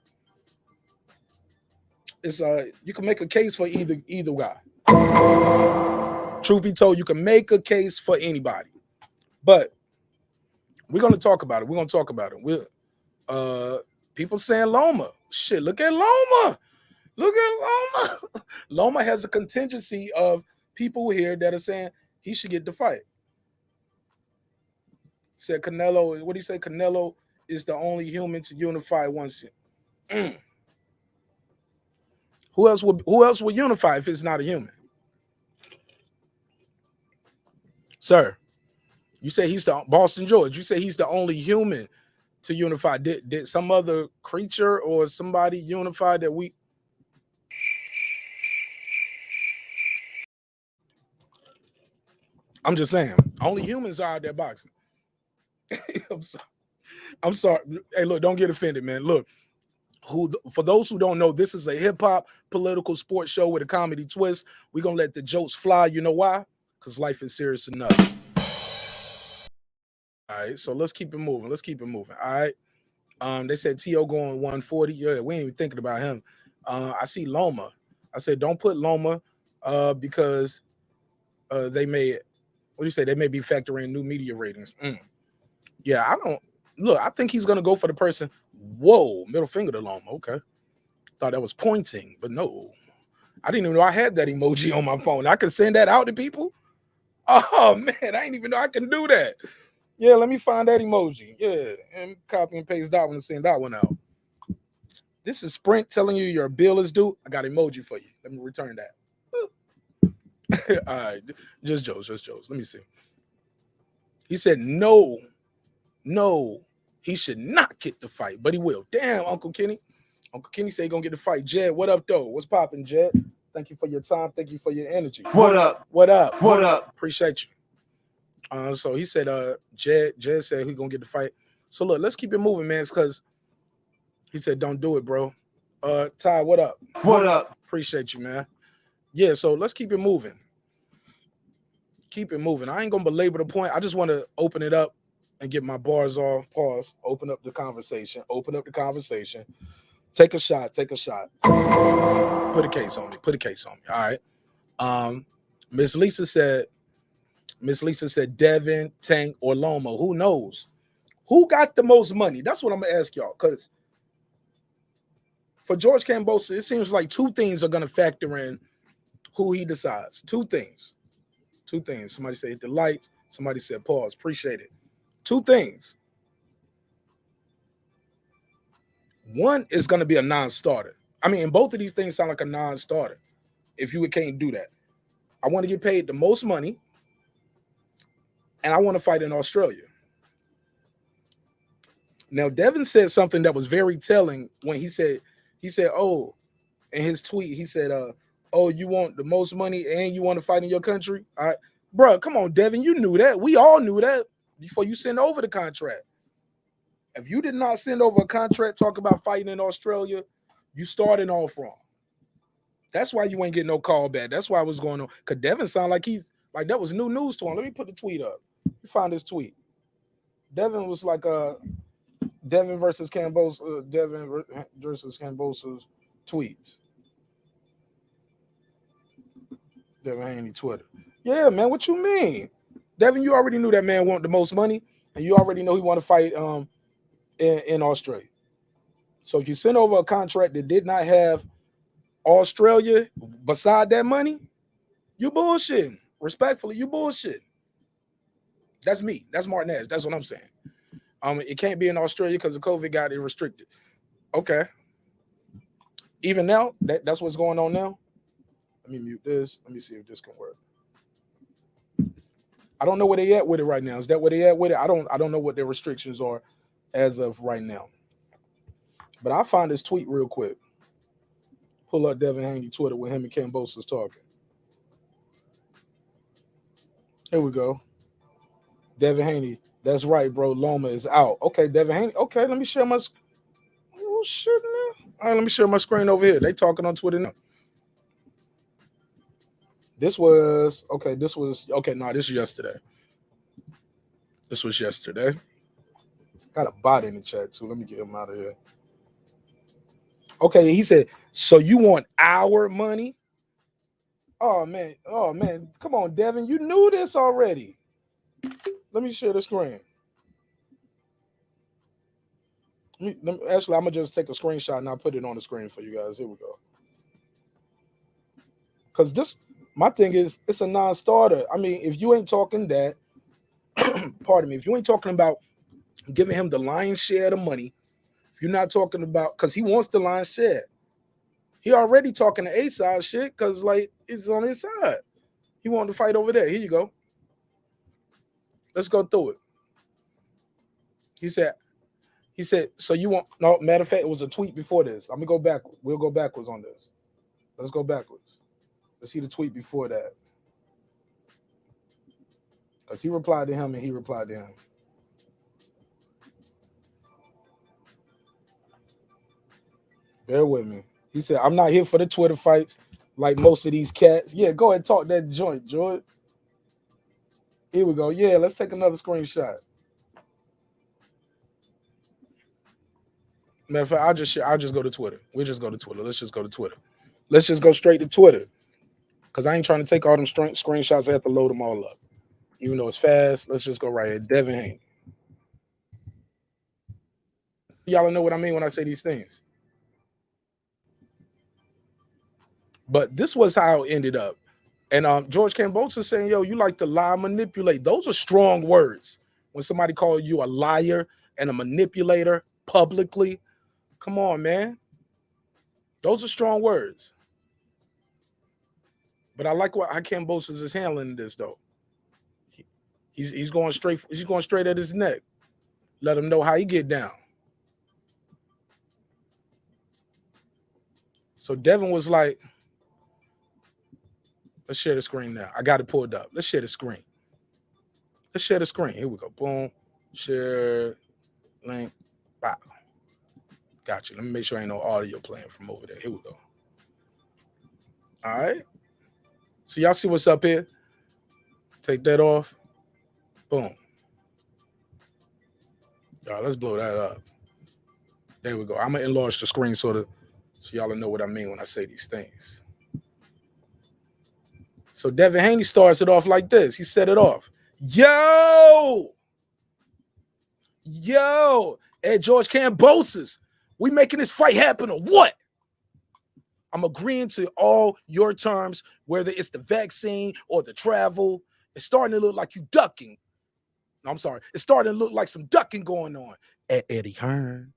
It's you can make a case for either guy. Truth be told, you can make a case for anybody. But we're gonna talk about it. We're people saying Loma. Shit, look at Loma. Loma has a contingency of people here that are saying he should get the fight. Said Canelo, what do you say? Canelo is the only human to unify once. Who else would unify if it's not a human? Sir, you say he's the Boston George. You say he's the only human to unify. Did some other creature or somebody unify that we? I'm just saying, only humans are out there boxing. I'm sorry. Hey, look, don't get offended, man. Look, for those who don't know, this is a hip hop political sports show with a comedy twist. We're gonna let the jokes fly. You know why? Because life is serious enough. All right, so let's keep it moving. All right. They said T.O. going 140. Yeah, we ain't even thinking about him. I see Loma. I said, don't put Loma because they may, what do you say? They may be factoring new media ratings. Yeah, I don't look. I think he's gonna go for the person. Whoa, middle finger to Loma. Okay, thought that was pointing, but no, I didn't even know I had that emoji on my phone. I could send that out to people. Oh man, I didn't even know I can do that. Yeah, let me find that emoji. Yeah, and copy and paste that one and send that one out. This is Sprint telling you your bill is due. I got emoji for you. Let me return that. All right, just jokes. Let me see. He said no, he should not get the fight, but he will. Damn, Uncle Kenny. Uncle Kenny said he gonna get the fight. Jed, what up though? What's popping, Jed? Thank you for your time. Thank you for your energy. What up? What up? What up? Appreciate you. So he said, Jed said he gonna get the fight. So look, let's keep it moving, man. It's because he said, don't do it, bro. Ty, what up? What up? Appreciate you, man. Yeah, so let's keep it moving. I ain't gonna belabor the point. I just want to open it up and get my bars off. Pause. Open up the conversation. Take a shot. Put a case on me. All right. Miss Lisa said Devin, Tank, or Loma. Who knows? Who got the most money? That's what I'm gonna ask y'all. Because for George Kambosos, it seems like two things are gonna factor in who he decides. Two things. Somebody said hit the lights. Somebody said pause. Appreciate it. Two things. One is gonna be a non-starter. I mean, both of these things sound like a non-starter. If you can't do that, I want to get paid the most money, and I want to fight in Australia. Now, Devin said something that was very telling when he said, oh, in his tweet, he said, oh, you want the most money and you want to fight in your country? All right, bro, come on, Devin, you knew that. We all knew that before you sent over the contract. If you did not send over a contract talk about fighting in Australia, you started off wrong. That's why you ain't getting no call back. That's why what's going on. Because Devin sounded like he's like that was new news to him. Let me put the tweet up. You find this tweet. Devin was like Devin versus Kambosos, Devin versus Kambosos tweets. Devin Haney Twitter. Yeah, man, what you mean? Devin, you already knew that man wanted the most money, and you already know he want to fight in Australia. So if you send over a contract that did not have Australia beside that money, you bullshitting. Respectfully, you bullshit. That's me. That's marqnash. That's what I'm saying. It can't be in Australia because the COVID got it restricted. Okay. Even now, that's what's going on now. Let me mute this. Let me see if this can work. I don't know where they at with it right now. Is that where they at with it? I don't know what their restrictions are as of right now. But I'll find this tweet real quick. Pull up Devin Haney Twitter with him and Kambosos talking. Here we go. Devin Haney. That's right, bro. Loma is out. Okay, Devin Haney. Okay, let me share my. Oh shit, man. All right, let me share my screen over here. They talking on Twitter now. This was okay. This is yesterday. This was yesterday. Got a bot in the chat too. Let me get him out of here. Okay, he said, so you want our money? Oh man, come on, Devin. You knew this already. Let me share the screen. Actually, I'm gonna just take a screenshot and I'll put it on the screen for you guys. Here we go. Because this, my thing is, it's a non-starter. I mean, if you ain't talking that, pardon me, if you ain't talking about giving him the lion's share of the money, if you're not talking about, because he wants the lion's share. He already talking the A-side shit because, like, it's on his side. He wanted to fight over there. Here you go. Let's go through it. He said, He said, so you want, no, matter of fact, it was a tweet before this. I'm gonna go backwards. We'll go backwards on this. Let's go backwards. Let's see the tweet before that. Because he replied to him and he replied to him. Bear with me. He said, I'm not here for the Twitter fights like most of these cats. Yeah, go ahead and talk that joint, George. Here we go. Yeah, let's take another screenshot. Matter of fact, I'll just go to Twitter. We'll just go to Twitter. Let's just go to Twitter. Let's just go straight to Twitter. Because I ain't trying to take all them screenshots. I have to load them all up. Even though it's fast, let's just go right here. Devin Haney. Y'all know what I mean when I say these things. But this was how it ended up. And George Kambosos saying, yo, you like to lie, manipulate. Those are strong words. When somebody calls you a liar and a manipulator publicly, come on, man. Those are strong words. But I like how Kambosos is handling this, though. He's going straight. He's going straight at his neck. Let him know how he get down. So Devin was like, let's share the screen now. I got it pulled up. Let's share the screen. Let's share the screen. Here we go. Boom. Share link. Wow. Gotcha. Let me make sure ain't no audio playing from over there. Here we go. All right. So y'all see what's up here? Take that off. Boom. All right, let's blow that up. There we go. I'm going to enlarge the screen so y'all know what I mean when I say these things. So Devin Haney starts it off like this. He set it off. Yo, at George Kambosos, we making this fight happen or what? I'm agreeing to all your terms, whether it's the vaccine or the travel. It's starting to look like you ducking. No, I'm sorry. It's starting to look like some ducking going on at Eddie Hearn.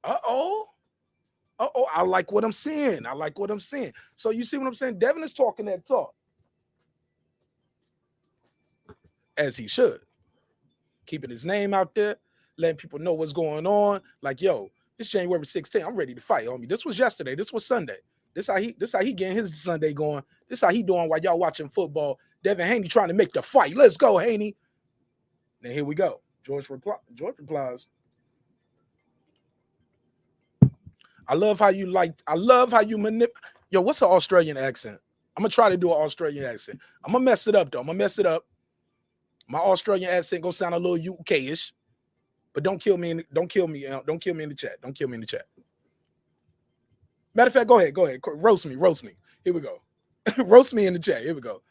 Uh-oh. I like what I'm seeing. So you see what I'm saying? Devin is talking that talk. As he should. Keeping his name out there, letting people know what's going on. Like, yo, it's January 16th. I'm ready to fight, homie. This was yesterday. This was Sunday. This how he getting his Sunday going. This how he doing while y'all watching football. Devin Haney trying to make the fight. Let's go, Haney. Now here we go. George replies. I love how you manipulate. Yo, what's an Australian accent? I'm gonna try to do an Australian accent. I'm gonna mess it up though. My Australian accent gonna sound a little UK-ish, but don't kill me in the chat. Matter of fact, go ahead. Roast me. Here we go. Roast me in the chat. Here we go.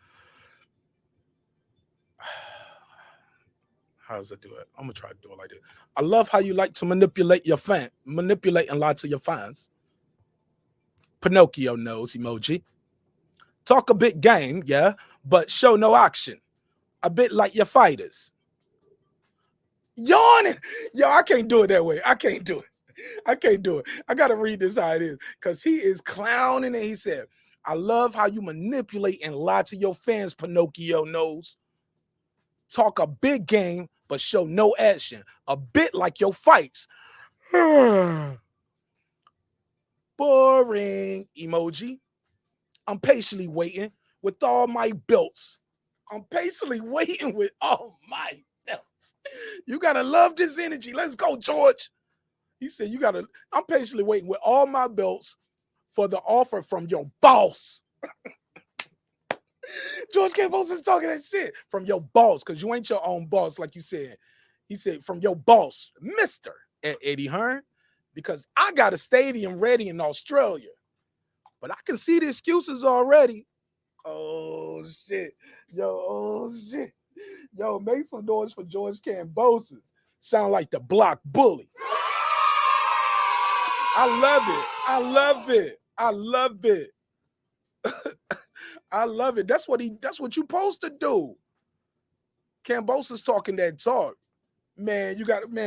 How does it do it? I'm gonna try to do it like this. I love how you like to manipulate and lie to your fans. Pinocchio nose emoji. Talk a big game, yeah, but show no action. A bit like your fighters. Yawning. Yo, I can't do it that way. I can't do it. I gotta read this how it is because he is clowning and he said, I love how you manipulate and lie to your fans, Pinocchio nose. Talk a big game, but show no action. A bit like your fights. Boring emoji. I'm patiently waiting with all my belts. You gotta love this energy. Let's go, George. He said, I'm patiently waiting with all my belts for the offer from your boss. George Kambosos is talking that shit from your boss, because you ain't your own boss, like you said. He said, from your boss, Mr. Eddie Hearn, because I got a stadium ready in Australia. But I can see the excuses already. Oh, shit. Yo, make some noise for George Kambosos. Sound like the block bully. I love it. I love it. That's what you supposed to do. Kambosos talking that talk. Man,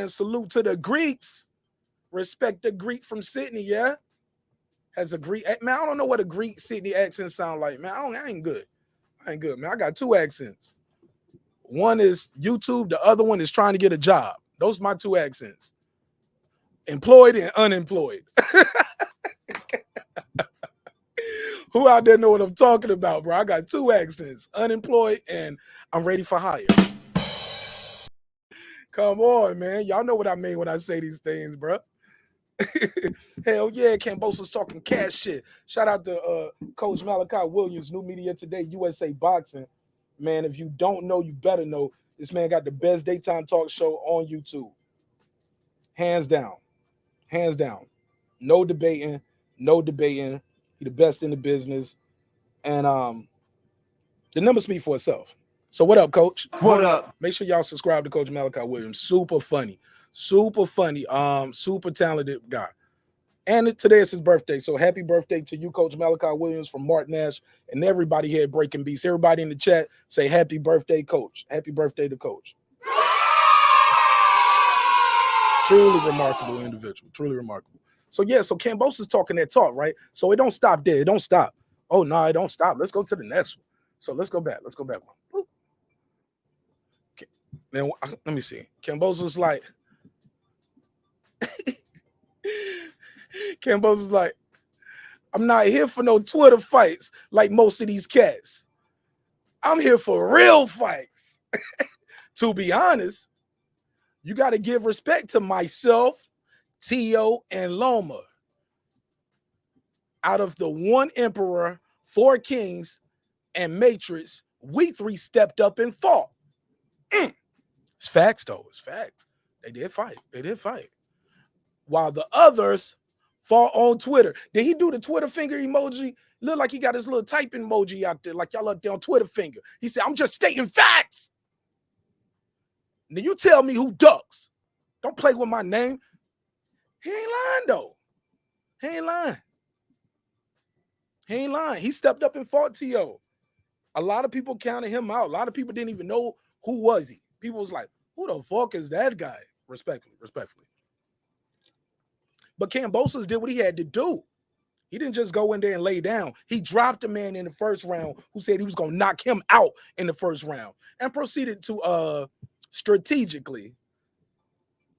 salute to the Greeks. Respect the Greek from Sydney, yeah? Has a Greek, man, I don't know what a Greek Sydney accent sound like, man. I ain't good, man. I got two accents. One is YouTube, the other one is trying to get a job. Those are my two accents. Employed and unemployed. Who out there know what I'm talking about, bro? I got two accents, unemployed and I'm ready for hire. Come on, man. Y'all know what I mean when I say these things, bro. Hell yeah, Kambosos talking cash shit. Shout out to Coach Malachi Williams, New Media Today, USA Boxing. Man, if you don't know, you better know. This man got the best daytime talk show on YouTube. Hands down. Hands down. No debating. No debating. He the best in the business. And the numbers speak for itself. So what up, Coach? What up? Make sure y'all subscribe to Coach Malachi Williams. Super funny. Super funny. Super talented guy. And today is his birthday. So happy birthday to you, Coach Malachi Williams from Marqnash, and everybody here at Breaking Beats. Everybody in the chat say happy birthday, Coach. Happy birthday to Coach. Truly remarkable individual. Truly remarkable. So yeah, so Kambosos is talking that talk, right? So it don't stop there. It don't stop. Oh no, it don't stop. Let's go to the next one. So let's go back. Let's go back one. Okay. Now let me see. Kambosos like Kambosos like, I'm not here for no Twitter fights like most of these cats. I'm here for real fights. To be honest, you got to give respect to myself, Tio, and Loma. Out of the one emperor, 4 kings, and Matrix, we 3 stepped up and fought. It's facts, though. It's facts. They did fight. They did fight. While the others fought on Twitter. Did he do the Twitter finger emoji? Look like he got his little typing emoji out there, like y'all up there on Twitter finger. He said, I'm just stating facts. Now you tell me who ducks. Don't play with my name. He ain't lying, though. He ain't lying. He ain't lying. He stepped up and fought T.O. A lot of people counted him out. A lot of people didn't even know who was he. People was like, who the fuck is that guy? Respectfully. But Kambosos did what he had to do. He didn't just go in there and lay down. He dropped a man in the first round who said he was going to knock him out in the first round and proceeded to strategically,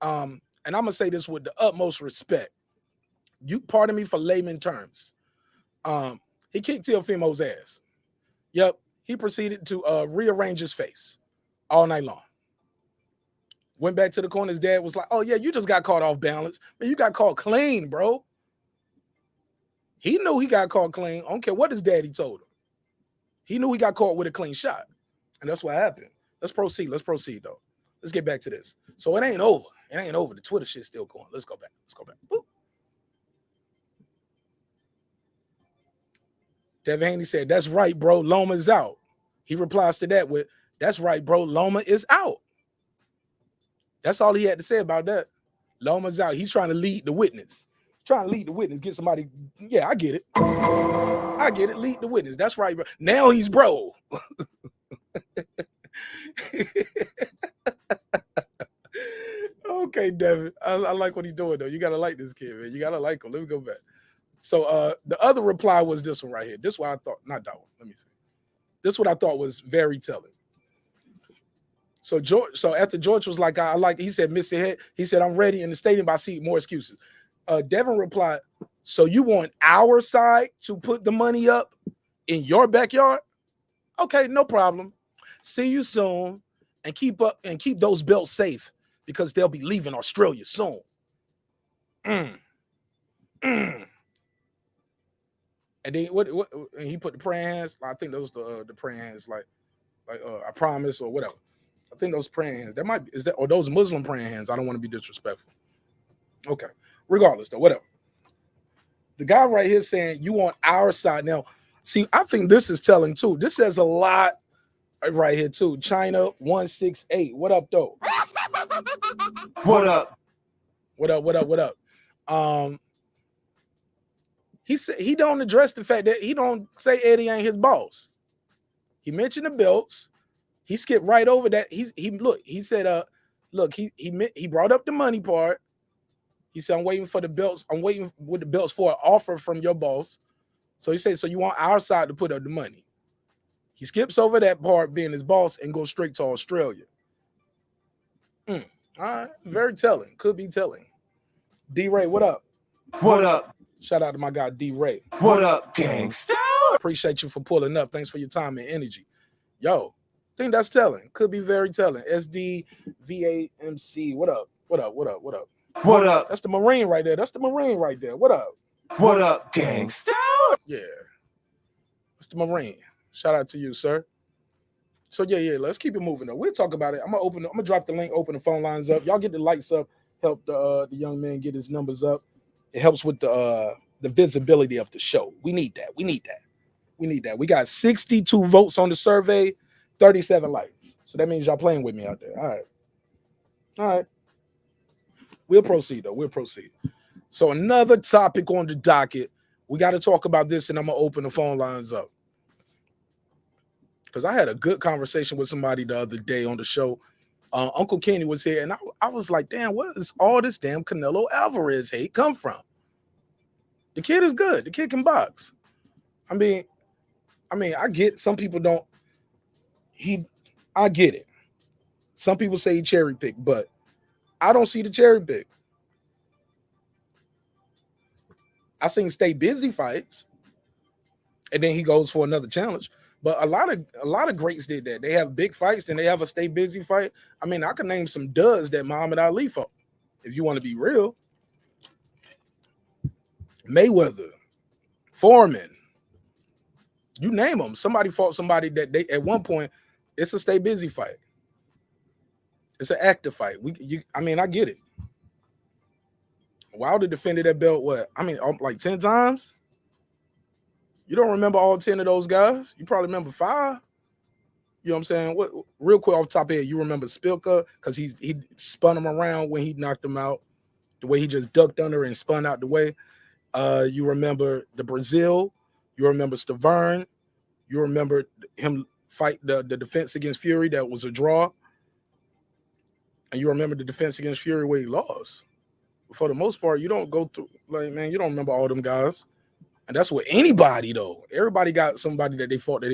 and I'm going to say this with the utmost respect. You pardon me for layman terms. He kicked Teofimo's ass. Yep. He proceeded to rearrange his face all night long. Went back to the corner. His dad was like, oh, yeah, you just got caught off balance. Man, you got caught clean, bro. He knew he got caught clean. I don't care what his daddy told him. He knew he got caught with a clean shot. And that's what happened. Let's proceed. Let's proceed, though. Let's get back to this. So it ain't over. It ain't over. The Twitter shit's still going. Let's go back. Let's go back. Boop. Devin Haney said, that's right, bro. Loma's out. He replies to that with, that's right, bro. Loma is out. That's all he had to say about that. Loma's out. He's trying to lead the witness. Get somebody. Yeah, I get it. I get it. Lead the witness. That's right, bro. Now he's bro. Okay, Devin. I like what he's doing, though. You got to like this kid, man. You got to like him. Let me go back. So the other reply was this one right here. This is what I thought. Not that one. Let me see. This is what I thought was very telling. So after George was like, he said, Mr. Head, he said, I'm ready in the stadium, but I see more excuses. Devin replied, so you want our side to put the money up in your backyard? Okay, no problem. See you soon and keep those belts safe because they'll be leaving Australia soon. And then what and he put the praying hands. I think those the praying hands like I promise or whatever. I think those praying hands, or those Muslim praying hands. I don't want to be disrespectful. Okay. Regardless, though, whatever. The guy right here saying you want our side. Now, see, I think this is telling too. This says a lot right here too. China 168. What up, though? What up? What up? He said he don't address the fact that he don't say Eddie ain't his boss. He mentioned the belts. He skipped right over that. He said, he brought up the money part. He said, I'm waiting for the belts. I'm waiting with the belts for an offer from your boss. So he said, so you want our side to put up the money. He skips over that part being his boss and goes straight to Australia. All right, very telling. Could be telling. D-Ray, what up? What up? Shout out to my guy D-Ray. What up, gangsta? Appreciate you for pulling up. Thanks for your time and energy. Yo, think that's telling. Could be very telling. SDVAMC. What up? What up? What up? What up? What up? That's the Marine right there. That's the Marine right there. What up? What up, gangsta? Yeah. That's the Marine. Shout out to you, sir. So yeah, let's keep it moving though. We'll talk about it. I'm gonna drop the link, open the phone lines up. Y'all get the lights up, help the young man get his numbers up. It helps with the visibility of the show. We need that. We got 62 votes on the survey, 37 likes. So that means y'all playing with me out there. All right. We'll proceed though. We'll proceed. So another topic on the docket. We got to talk about this, and I'm gonna open the phone lines up. Because I had a good conversation with somebody the other day on the show. Uncle Kenny was here, and I was like, damn, where is all this damn Canelo Alvarez hate come from? The kid is good. The kid can box. I mean, I get some people don't. I get it. Some people say he cherry picked, but I don't see the cherry pick. I seen stay busy fights, and then he goes for another challenge. But a lot of greats did that. They have big fights, then they have a stay busy fight. I mean, I can name some duds that Muhammad Ali fought, if you want to be real. Mayweather, Foreman, you name them. Somebody fought somebody that they at one point. It's a stay busy fight. It's an active fight. I get it. Wilder defended that belt. Like 10 times. You don't remember all 10 of those guys. You probably remember 5. You know what I'm saying? What? Real quick off the top of here, you remember Spilka because he spun him around when he knocked him out. The way he just ducked under and spun out the way. You remember the Brazil. You remember Stavern. You remember him fight the defense against Fury that was a draw. And you remember the defense against Fury where he lost. But for the most part, you don't go through, you don't remember all them guys. And that's with anybody though. Everybody got somebody that they fought that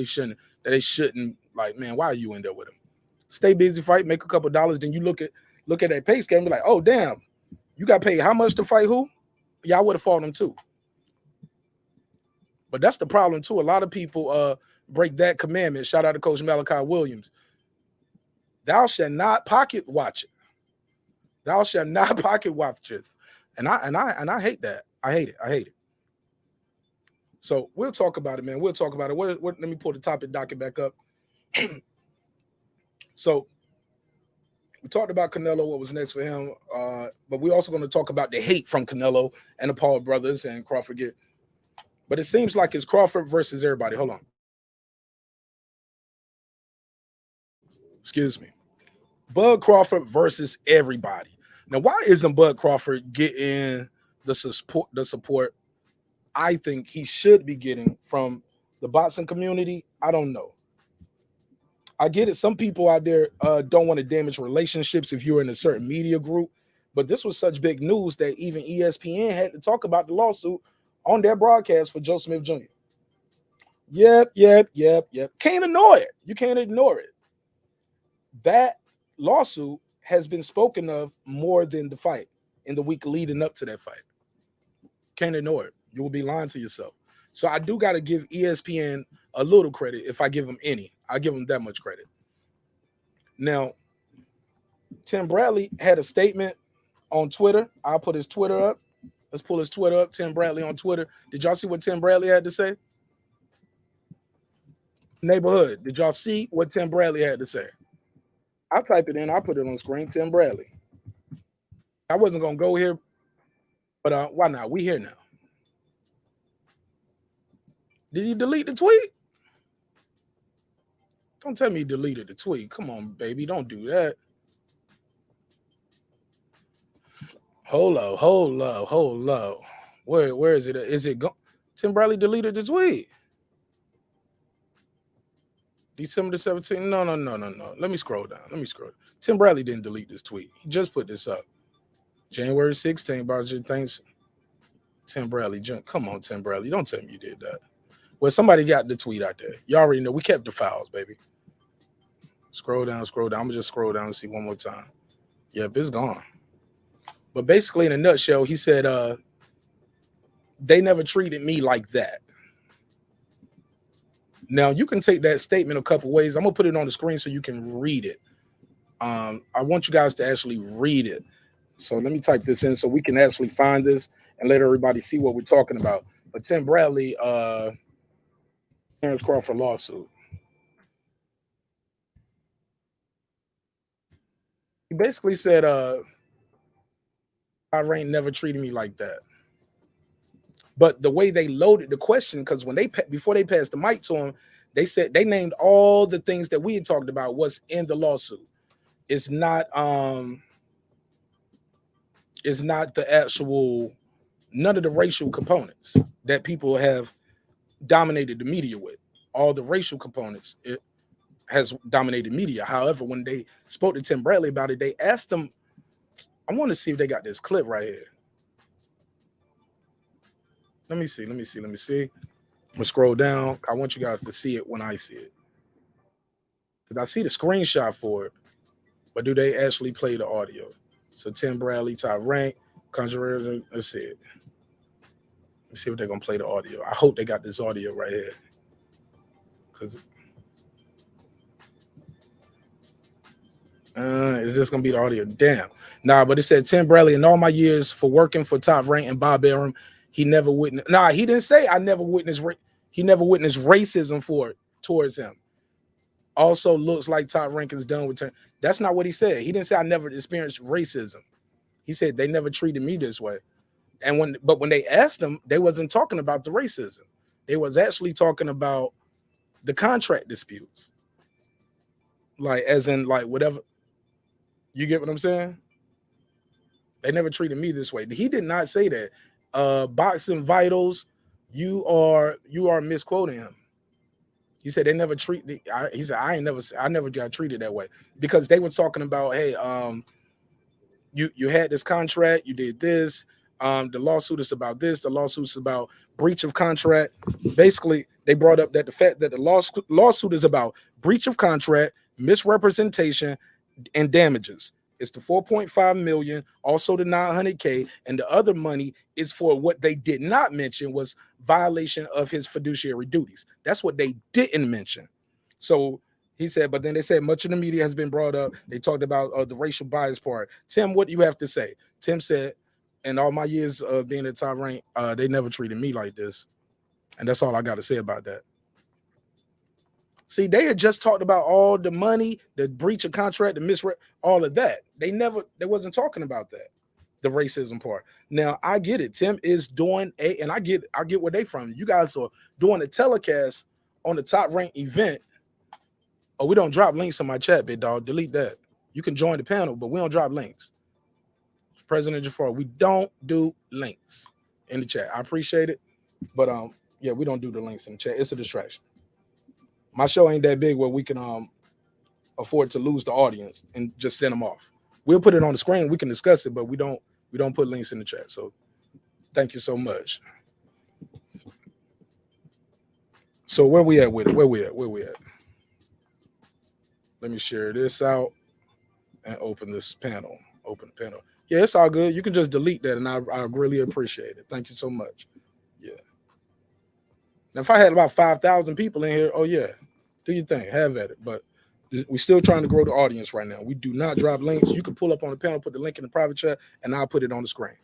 they shouldn't. Like, man, why are you in there with them? Stay busy, fight, make a couple dollars. Then you look at that pay scale and be like, oh damn, you got paid how much to fight who? Yeah, I would have fought them too. But that's the problem too. A lot of people break that commandment. Shout out to Coach Malachi Williams. Thou shalt not pocket watch it. Thou shalt not pocket watch it. And I hate that. I hate it. So we'll talk about it, man. We'll talk about it. Let me pull the topic docket back up. So we talked about Canelo, what was next for him. But we're also going to talk about the hate from Canelo and the Paul brothers and Crawford. But it seems like it's Crawford versus everybody. Hold on. Excuse me. Bud Crawford versus everybody. Now, why isn't Bud Crawford getting the support I think he should be getting from the boxing community? I don't know. I get it. Some people out there don't want to damage relationships if you're in a certain media group. But this was such big news that even ESPN had to talk about the lawsuit on their broadcast for Joe Smith Jr. Yep. Can't ignore it. You can't ignore it. That lawsuit has been spoken of more than the fight in the week leading up to that fight. Can't ignore it. You will be lying to yourself. So I do got to give ESPN a little credit if I give them any. I give them that much credit. Now, Tim Bradley had a statement on Twitter. I'll put his Twitter up. Let's pull his Twitter up. Tim Bradley on Twitter. Did y'all see what Tim Bradley had to say? Neighborhood, did y'all see what Tim Bradley had to say? I'll type it in. I'll put it on screen. Tim Bradley. I wasn't going to go here, but why not? We here now. Did he delete the tweet? Don't tell me he deleted the tweet. Come on, baby. Don't do that. Hold up. Where is it? Is it gone? Tim Bradley deleted the tweet. December the 17th. No. Let me scroll down. Tim Bradley didn't delete this tweet. He just put this up. January 16th, Barger. Thanks. Tim Bradley. Come on, Tim Bradley. Don't tell me you did that. Well, somebody got the tweet out there. You already know. We kept the files, baby. Scroll down. I'm going to just scroll down and see one more time. Yep, it's gone. But basically, in a nutshell, he said, they never treated me like that. Now, you can take that statement a couple ways. I'm going to put it on the screen so you can read it. I want you guys to actually read it. So let me type this in so we can actually find this and let everybody see what we're talking about. But Tim Bradley, Terence Crawford lawsuit. He basically said, Tyson never treated me like that. But the way they loaded the question, because when before they passed the mic to him, they said they named all the things that we had talked about was in the lawsuit. It's not the actual, none of the racial components that people have dominated the media with. All the racial components, it has dominated media. However, when they spoke to Tim Bradley about it, they asked him, I want to see if they got this clip right here. Let me see. I'm gonna scroll down. I want you guys to see it when I see it. Because I see the screenshot for it, but do they actually play the audio? So Tim Bradley, Tyson, controversy. Let's see it. Let's see if they're gonna play the audio. I hope they got this audio right here. Because is this gonna be the audio? Damn. Nah, but it said Tim Bradley, in all my years for working for Tyson and Bob Arum, he never witnessed. Nah, he didn't say I never witnessed. He never witnessed racism towards him. Also, looks like Tyson is done with. That's not what he said. He didn't say I never experienced racism. He said they never treated me this way. And when they asked him, they wasn't talking about the racism. They was actually talking about the contract disputes. Like, as in, like, whatever. You get what I'm saying? They never treated me this way. He did not say that. Boxing Vitals, you are misquoting him. He said they never treat me. He said I never got treated that way, because they were talking about, hey, you had this contract, you did this. The lawsuit is about this. The lawsuit is about breach of contract. Basically, they brought up that the fact that the lawsuit is about breach of contract, misrepresentation, and damages. It's the 4.5 million, also the 900K, and the other money is for what they did not mention was violation of his fiduciary duties. That's what they didn't mention. So he said, but then they said much of the media has been brought up. They talked about the racial bias part. Tim, what do you have to say? Tim said, in all my years of being at Tyson, they never treated me like this. And that's all I got to say about that. See, they had just talked about all the money, the breach of contract, the all of that. They wasn't talking about that, the racism part. Now, I get it. Tim is doing and I get where they from. You guys are doing a telecast on the Top Rank event. Oh, we don't drop links in my chat, big dog. Delete that. You can join the panel, but we don't drop links. President Jafar, we don't do links in the chat. I appreciate it, but yeah, we don't do the links in the chat. It's a distraction. My show ain't that big where we can afford to lose the audience and just send them off. We'll put it on the screen. We can discuss it, but we don't put links in the chat. So thank you so much. So where we at with it? Where we at? Let me share this out and open this panel. Open the panel. Yeah, it's all good. You can just delete that, and I really appreciate it. Thank you so much. Yeah. Now, if I had about 5,000 people in here, oh yeah, do your thing, have at it. But we're still trying to grow the audience right now. We do not drop links. You can pull up on the panel, put the link in the private chat, and I'll put it on the screen.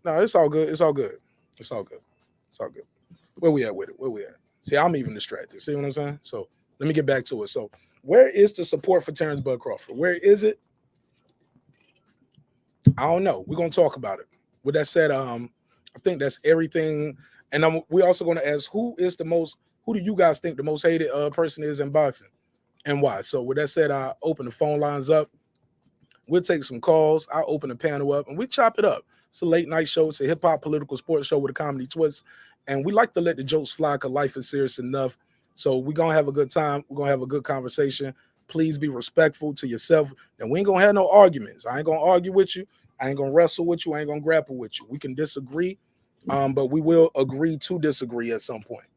No, it's all good. It's all good. It's all good. It's all good. Where we at with it? Where we at? See, I'm even distracted. See what I'm saying? So let me get back to it. So where is the support for Terence Bud Crawford? Where is it? I don't know. We're going to talk about it. With that said, I think that's everything. And we're also going to ask who do you guys think the most hated person is in boxing and why? So with that said, I open the phone lines up. We'll take some calls. I'll open the panel up and we chop it up. It's a late night show. It's a hip hop political sports show with a comedy twist. And we like to let the jokes fly because life is serious enough. So we're going to have a good time. We're going to have a good conversation. Please be respectful to yourself. And we ain't going to have no arguments. I ain't going to argue with you. I ain't going to wrestle with you. I ain't going to grapple with you. We can disagree, but we will agree to disagree at some point.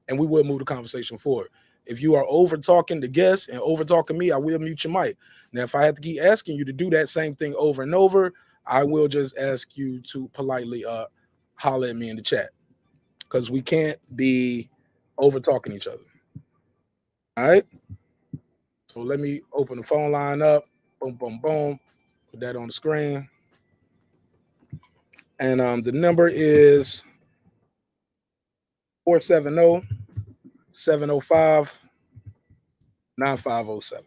And we will move the conversation forward. If you are over talking the guest and over talking me, I will mute your mic. Now, if I have to keep asking you to do that same thing over and over, I will just ask you to politely holler at me in the chat, because we can't be over talking each other. All right. So let me open the phone line up. Boom, boom, boom. Put that on the screen. And the number is 470-705-9507.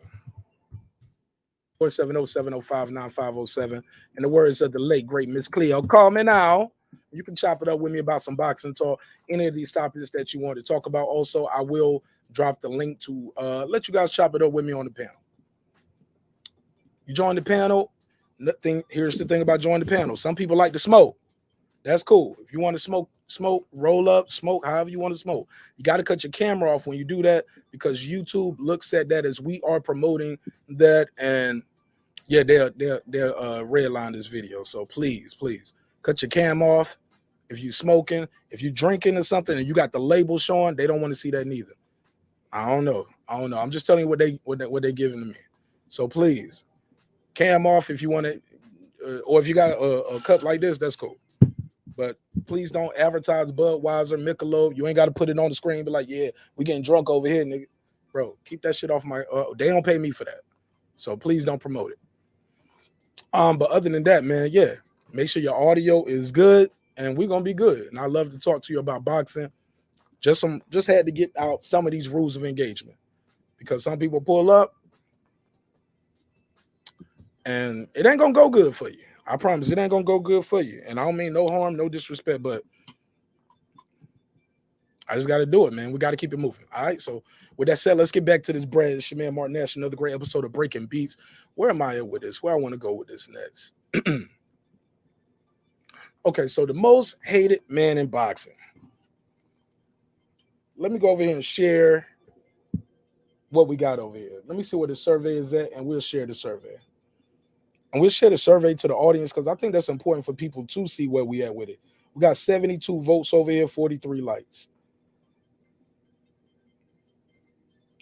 470-705-9507. In the words of the late, great Miss Cleo, call me now. You can chop it up with me about some boxing talk, any of these topics that you want to talk about. Also, I will drop the link to let you guys chop it up with me on the panel. You join the panel. Here's the thing about joining the panel. Some people like to smoke. That's cool. If you want to smoke, roll up, smoke, however you want to smoke. You got to cut your camera off when you do that, because YouTube looks at that as we are promoting that. And yeah, they'll redline this video. So please cut your cam off. If you're smoking, if you're drinking or something and you got the label showing, they don't want to see that neither. I don't know. I'm just telling you what they're giving to me. So please, cam off if you want to, or if you got a cup like this, that's cool. But please don't advertise Budweiser, Michelob. You ain't got to put it on the screen. Be like, yeah, we getting drunk over here, nigga. Bro, keep that shit off my. They don't pay me for that, so please don't promote it. But other than that, man, yeah, make sure your audio is good, and we're gonna be good. And I love to talk to you about boxing. Just had to get out some of these rules of engagement, because some people pull up, and it ain't gonna go good for you. I promise it ain't gonna go good for you. And I don't mean no harm, no disrespect, but I just gotta do it, man. We gotta keep it moving. All right. So with that said, let's get back to this bread. It's your man Marq, another great episode of Breaking Beats. Where am I at with this? Where I want to go with this next? Okay, so the most hated man in boxing. Let me go over here and share what we got over here. Let me see where the survey is at, and we'll share the survey. And we'll share the survey to the audience, because I think that's important for people to see where we at with it. We got 72 votes over here, 43 likes.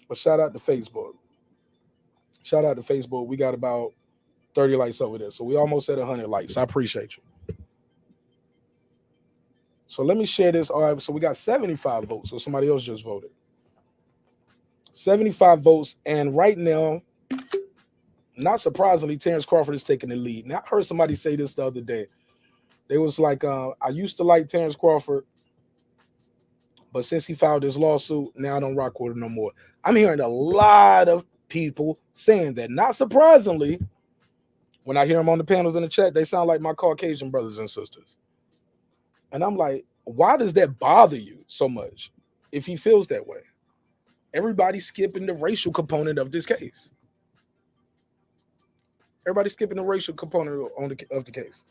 But shout out to Facebook. Shout out to Facebook. We got about 30 likes over there. So we almost at 100 likes. I appreciate you. So let me share this. All right, so we got 75 votes. So somebody else just voted. 75 votes. And right now, not surprisingly, Terence Crawford is taking the lead. Now, I heard somebody say this the other day. They was like, I used to like Terence Crawford, but since he filed this lawsuit, now I don't rock with him no more. I'm hearing a lot of people saying that. Not surprisingly, when I hear them on the panels in the chat, they sound like my Caucasian brothers and sisters. And I'm like, why does that bother you so much if he feels that way? Everybody's skipping the racial component of this case. Everybody's skipping the racial component of the case.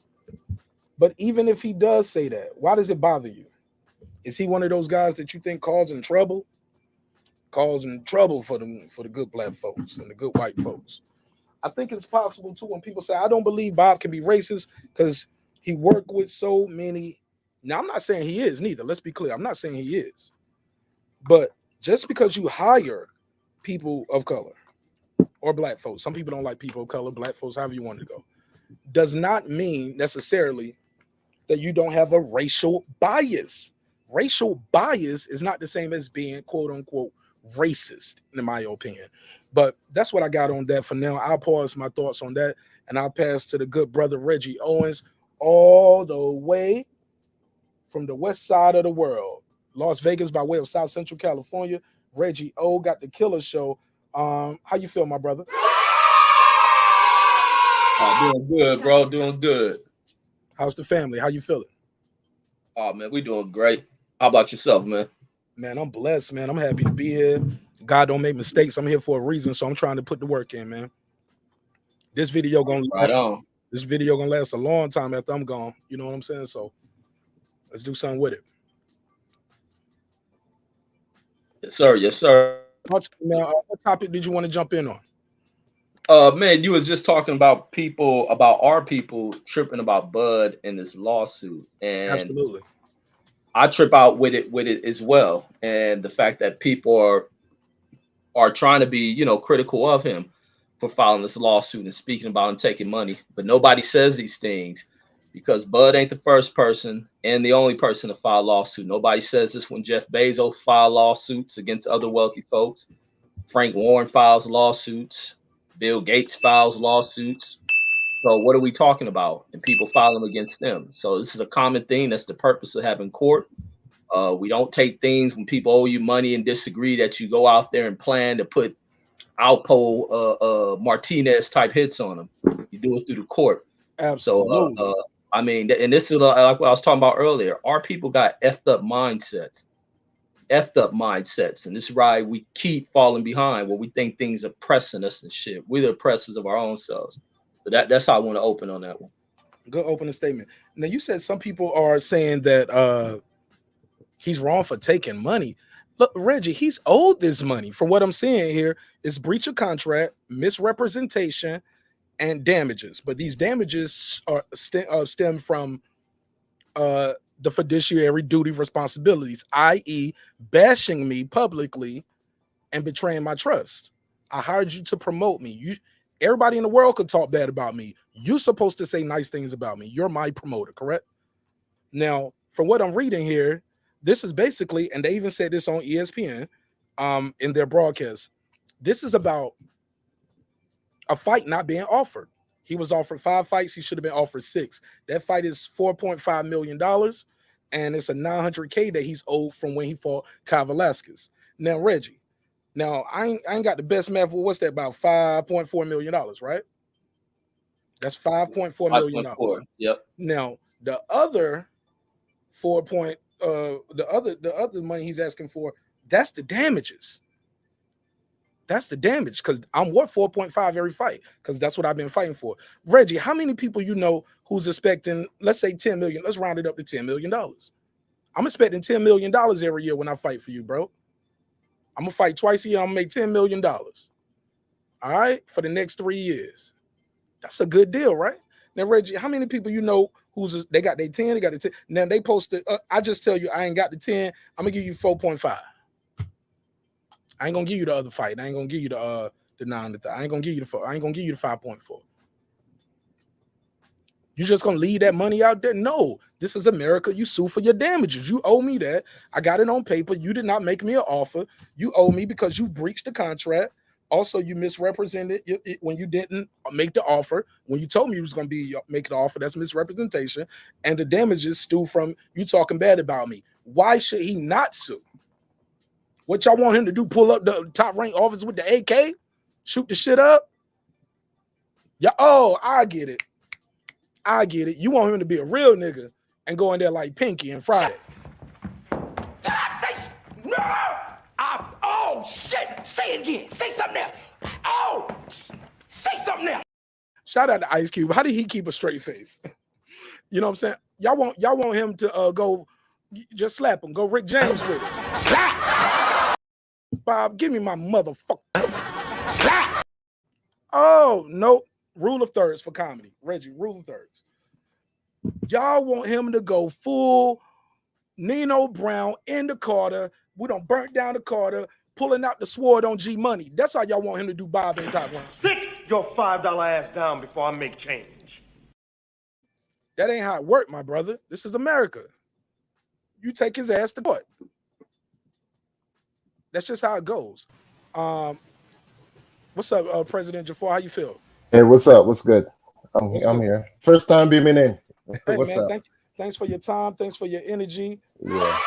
But even if he does say that, why does it bother you? Is he one of those guys that you think causing trouble? Causing trouble for the good black folks and the good white folks. I think it's possible too when people say, I don't believe Bob can be racist because he worked with so many. Now, I'm not saying he is neither. Let's be clear. I'm not saying he is. But just because you hire people of color or black folks, some people don't like people of color, black folks, however you want to go, does not mean necessarily that you don't have a racial bias. Racial bias is not the same as being quote unquote racist, in my opinion. But that's what I got on that for now. I'll pause my thoughts on that, and I'll pass to the good brother Reggie Owens, all the way from the west side of the world, Las Vegas by way of South Central California. Reggie O got the killer show. How you feel, my brother? Doing good, bro. Doing good. How's the family? How you feeling? Oh, man, we doing great. How about yourself, man? Man, I'm blessed, man. I'm happy to be here. God don't make mistakes. I'm here for a reason, so I'm trying to put the work in, man. This video gonna last a long time after I'm gone. You know what I'm saying? So let's do something with it. Yes, sir. Yes, sir. Now, what topic did you want to jump in on? Man, you was just talking about our people tripping about Bud and this lawsuit, and absolutely, I trip out with it as well. And the fact that people are are trying to be, you know, critical of him for filing this lawsuit and speaking about him taking money. But nobody says these things because Bud ain't the first person and the only person to file a lawsuit. Nobody says this when Jeff Bezos filed lawsuits against other wealthy folks. Frank Warren files lawsuits. Bill Gates files lawsuits. So what are we talking about? And people file them against them. So this is a common thing. That's the purpose of having court. We don't take things when people owe you money and disagree that you go out there and plan to put Alpo Martinez type hits on them. You do it through the court. Absolutely. So I mean, and this is like what I was talking about earlier. Our people got effed up mindsets, and this is why we keep falling behind when we think things are pressing us and shit. We're the oppressors of our own selves. But that's how I want to open on that one. Good opening statement. Now you said some people are saying that he's wrong for taking money. Look, Reggie, he's owed this money. From what I'm seeing here, it's breach of contract, misrepresentation, and damages. But these damages are stem from the fiduciary duty responsibilities, i.e., bashing me publicly and betraying my trust. I hired you to promote me. Everybody in the world could talk bad about me. You're supposed to say nice things about me. You're my promoter, correct? Now, from what I'm reading here, this is basically, and they even said this on ESPN in their broadcast, this is about a fight not being offered. He was offered 5 fights. He should have been offered 6. That fight is $4.5 million, and it's a $900K that he's owed from when he fought Kyle Velasquez. Now, Reggie, I ain't got the best math. Well, what's that, about $5.4 million, right? That's $5.4 million. Yep. Now, the other the other money he's asking for, that's the damages. That's the damage, because I'm worth 4.5 every fight, because that's what I've been fighting for. Reggie, how many people you know who's expecting, let's say 10 million, let's round it up to $10 million. I'm expecting $10 million every year when I fight for you, bro. I'm gonna fight twice a year. I'm gonna make $10 million. All right, for the next 3 years. That's a good deal, right? Now, Reggie, how many people you know they got their 10, they got the 10. Now they posted, I just tell you, I ain't got the 10. I'm gonna give you 4.5. I ain't gonna give you the other fight. I ain't gonna give you the 9. I ain't gonna give you the 4. I ain't gonna give you the 5.4. You just gonna leave that money out there? No, this is America. You sue for your damages. You owe me that. I got it on paper. You did not make me an offer. You owe me because you breached the contract. Also, you misrepresented when you didn't make the offer. When you told me you was gonna make the offer, that's misrepresentation. And the damages stew from you talking bad about me. Why should he not sue? What y'all want him to do? Pull up the top rank officer with the AK? Shoot the shit up? Yeah. Oh, I get it. You want him to be a real nigga and go in there like Pinky and Friday. Did I say no? Oh shit! Say it again. Say something else. Oh, say something else. Shout out to Ice Cube. How did he keep a straight face? You know what I'm saying? Y'all want him to go just slap him. Go Rick James with it. Slap. Bob, give me my motherfucker. Slap. Oh no. Rule of thirds for comedy. Reggie, rule of thirds. Y'all want him to go full Nino Brown in the Carter. We done burnt down the Carter, pulling out the sword on G Money. That's how y'all want him to do Bob in top one. Sit your $5 ass down before I make change. That ain't how it worked, my brother. This is America. You take his ass to court. That's just how it goes. What's up, President Jafar? How you feel? Hey, what's up? What's good? I'm here. First time beaming in. Hey, What's man, up? Thanks for your time. Thanks for your energy. Yeah.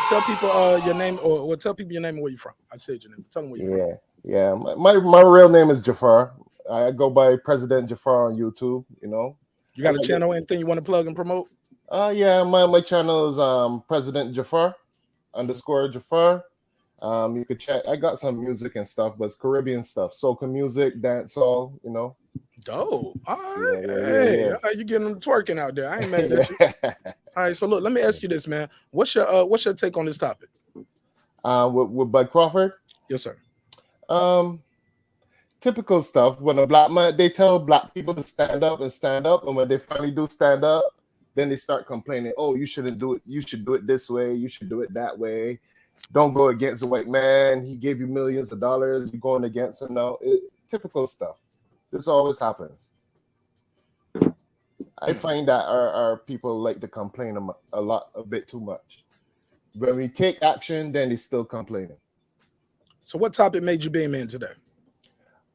Tell people your name, or tell people your name and where you're from. I said your name. Tell them where you're from. Yeah. My real name is Jafar. I go by President Jafar on YouTube. You know. You got a channel? Anything you want to plug and promote? Yeah. My channel is President Jafar _ Jafar. You could check. I got some music and stuff, but it's Caribbean stuff, soca music, dancehall. You know. Dope. All right. Hey, you getting them twerking out there? I ain't mad at you. All right. So look, let me ask you this, man. What's your take on this topic? With Bud Crawford? Yes, sir. Typical stuff. When a black man, they tell black people to stand up, and when they finally do stand up, then they start complaining. Oh, you shouldn't do it. You should do it this way. You should do it that way. don't go against the white man. He gave you millions of dollars. You're going against him now. Typical stuff. This always happens. I find that our people like to complain a bit too much. When we take action, then they're still complaining. So what topic made you beam in today?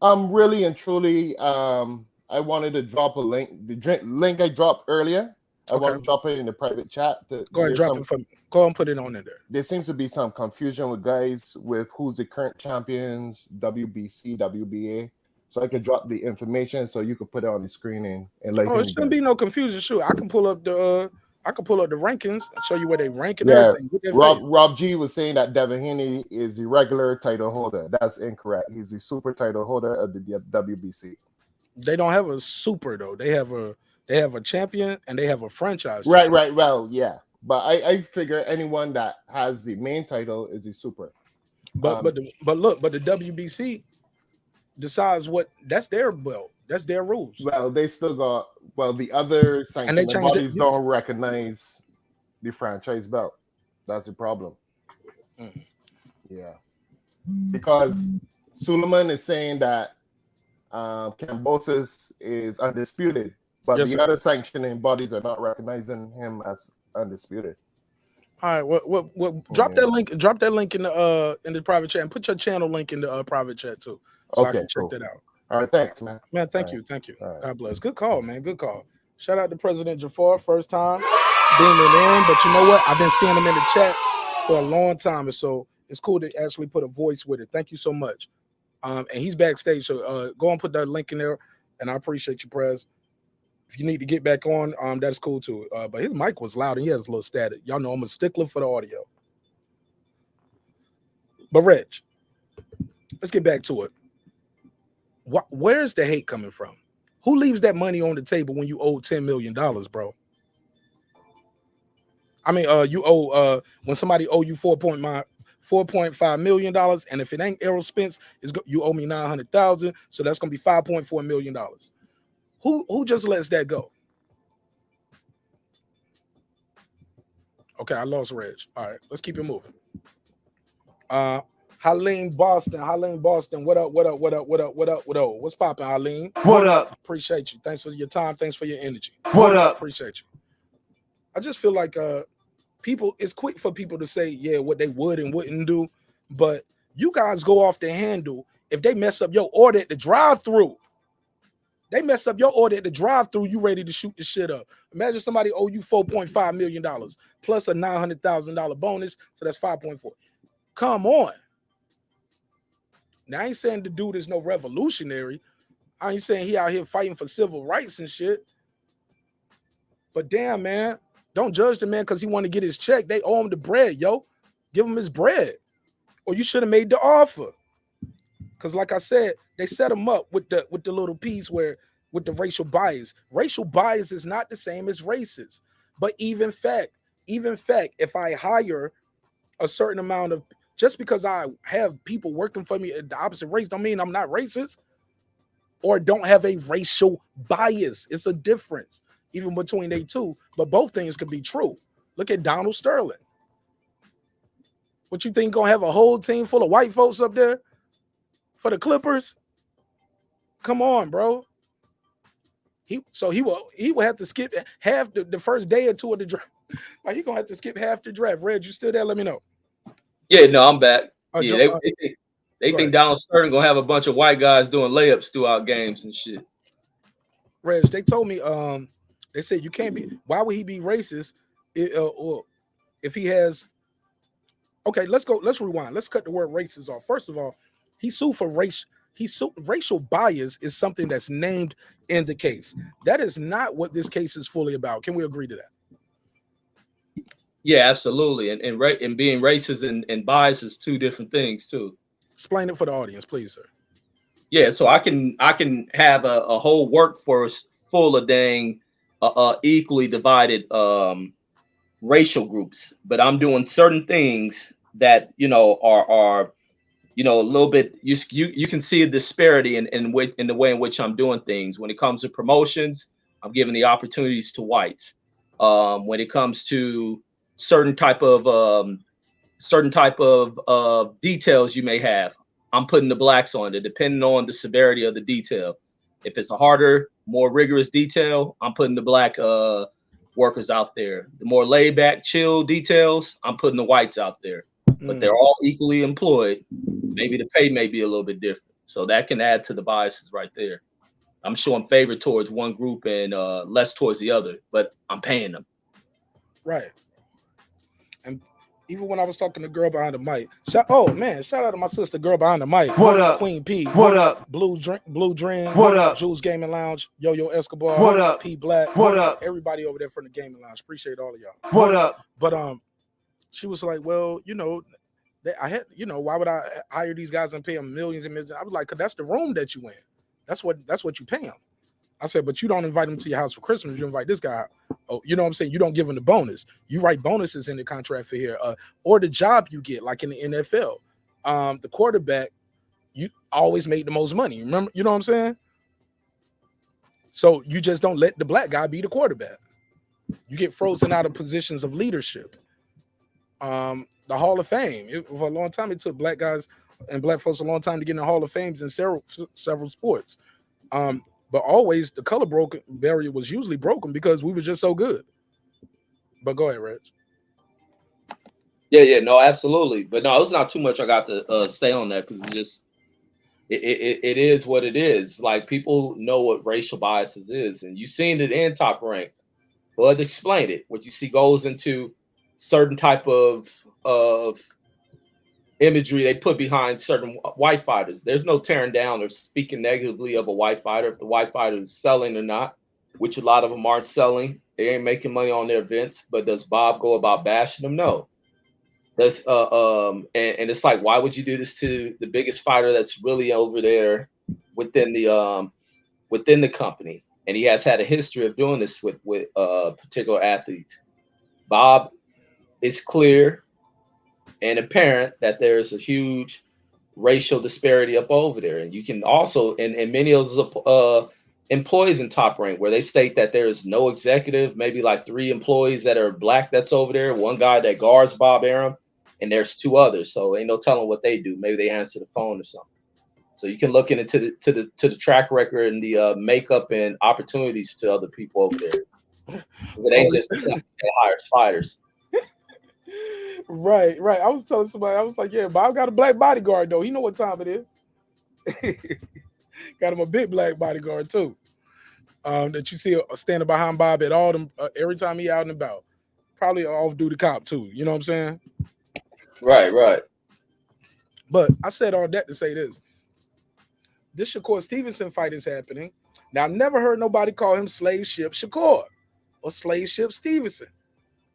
Really and truly, I wanted to drop a link. The link I dropped earlier, I want to drop it in the private chat. Go ahead and drop it for me. Go ahead and put it on in there. There seems to be some confusion with guys with who's the current champions, WBC, WBA. So I could drop the information so you could put it on the screen and like. Oh, it shouldn't be no confusion. Shoot, I can pull up the rankings and show you where they rank and yeah. everything. Rob G was saying that Devin Haney is the regular title holder. That's incorrect. He's the super title holder of the WBC. They don't have a super though. They have a champion and they have a franchise. Right. Well, yeah. But I figure anyone that has the main title is a super. But the WBC decides that's their belt. That's their rules. Well, they still got the other sanctioning bodies don't recognize the franchise belt. That's the problem. Yeah. Because Suleiman is saying that Kambosos is undisputed, but the other sanctioning bodies are not recognizing him as undisputed. All right, what drop that link in the private chat and put your channel link in the private chat too. So I can check that out. All right, thanks, man. Man, thank you. Right. God bless. Good call, man. Good call. Shout out to President Jafar, first time beaming in. But you know what? I've been seeing him in the chat for a long time, and so it's cool to actually put a voice with it. Thank you so much. And he's backstage, so go and put that link in there. And I appreciate you, Prez. If you need to get back on, that's cool too. But his mic was loud and he has a little static. Y'all know I'm a stickler for the audio. But Reg, let's get back to it. Where's the hate coming from? Who leaves that money on the table when you owe $10 million, bro? I mean, you owe when somebody owe you $4.5 million, and if it ain't Errol Spence, you owe me $900,000, so that's gonna be $5.4 million. Who just lets that go? Okay, I lost Reg. All right, let's keep it moving. Haleen Boston. What up? What's poppin', Haleen? What up? Appreciate you. Thanks for your time. Thanks for your energy. What up? Appreciate you. I just feel like it's quick for people to say, yeah, what they would and wouldn't do, but you guys go off the handle if they mess up your order at the drive-thru. They mess up your order at the drive-thru, you ready to shoot the shit up. Imagine somebody owe you $4.5 million plus a $900,000 bonus, so that's 5.4. Come on. Now, I ain't saying the dude is no revolutionary. I ain't saying he out here fighting for civil rights and shit. But damn, man, don't judge the man because he want to get his check. They owe him the bread, yo. Give him his bread. Or you should have made the offer. Because like I said, they set him up with the little piece with the racial bias. Racial bias is not the same as racist. But even fact, if I hire a certain amount of, just because I have people working for me at the opposite race don't mean I'm not racist or don't have a racial bias. It's a difference even between they two, but both things could be true. Look at Donald Sterling. What you think gonna have a whole team full of white folks up there for the Clippers? Come on, bro. He will have to skip half the first day or two of the draft. Like he gonna have to skip half the draft. Reg, you still there? Let me know. Yeah, no, I'm back. Yeah, they think Donald Sterling gonna have a bunch of white guys doing layups throughout games and shit. Reg, they told me they said you can't be. Why would he be racist or if he has? Okay, let's go. Let's rewind. Let's cut the word racist off. First of all, he sued for race. Racial bias is something that's named in the case. That is not what this case is fully about. Can we agree to that? Yeah, absolutely. And being racist and bias is two different things too. Explain it for the audience, please, sir. Yeah, so I can have a whole workforce full of dang equally divided racial groups, but I'm doing certain things that are a little bit. You can see a disparity in the way in which I'm doing things. When it comes to promotions, I'm giving the opportunities to whites. When it comes to certain type of certain type of details you may have. I'm putting the blacks on it, depending on the severity of the detail. If it's a harder, more rigorous detail, I'm putting the black workers out there. The more laid back, chill details, I'm putting the whites out there. But they're all equally employed. Maybe the pay may be a little bit different. So that can add to the biases right there. I'm showing favor towards one group and less towards the other, but I'm paying them. Right. And even when I was talking to the girl behind the mic, shout out to my sister, girl behind the mic. What up? Queen P. What up? Blue Dream. What up? Jules Gaming Lounge. Yo Escobar. What up? P Black. What up? Everybody over there from the Gaming Lounge. Appreciate all of y'all. What up? But she was like, well, I had, why would I hire these guys and pay them millions and millions? I was like, cause that's the room that you in. That's what you pay them. I said, but you don't invite them to your house for Christmas. You invite this guy out. Oh, you know what I'm saying? You don't give him the bonus. You write bonuses in the contract for here, or the job you get, like in the NFL. The quarterback, you always make the most money. Remember, you know what I'm saying? So you just don't let the black guy be the quarterback. You get frozen out of positions of leadership. The Hall of Fame. For a long time, it took black guys and black folks a long time to get in the Hall of Fames in several sports. But always the color barrier was usually broken because we were just so good. But go ahead, Reg. Yeah, no, absolutely. But no, it's not too much I got to stay on that because it is what it is. Like people know what racial biases is, and you've seen it in Top Rank. But explain it. What you see goes into certain type of imagery they put behind certain white fighters. There's no tearing down or speaking negatively of a white fighter if the white fighter is selling or not, which a lot of them aren't selling. They ain't making money on their events. But does Bob go about bashing them? No. Does and it's like, why would you do this to the biggest fighter that's really over there within the company? And he has had a history of doing this with particular athletes. Bob, it's clear and apparent that there's a huge racial disparity up over there. And you can also, and many of those employees in Top Rank, where they state that there's no executive, maybe like 3 employees that are black that's over there, one guy that guards Bob Arum, and there's 2 others. So ain't no telling what they do. Maybe they answer the phone or something. So you can look into the track record and the makeup and opportunities to other people over there. Because it ain't just they hire fighters. Right. I was telling somebody, I was like, yeah, Bob got a black bodyguard though. He know what time it is. Got him a big black bodyguard too. That you see standing behind Bob at all them every time he out and about. Probably off-duty cop too. You know what I'm saying? Right. But I said all that to say this. This Shakur Stevenson fight is happening. Now, I never heard nobody call him Slave Ship Shakur or Slave Ship Stevenson.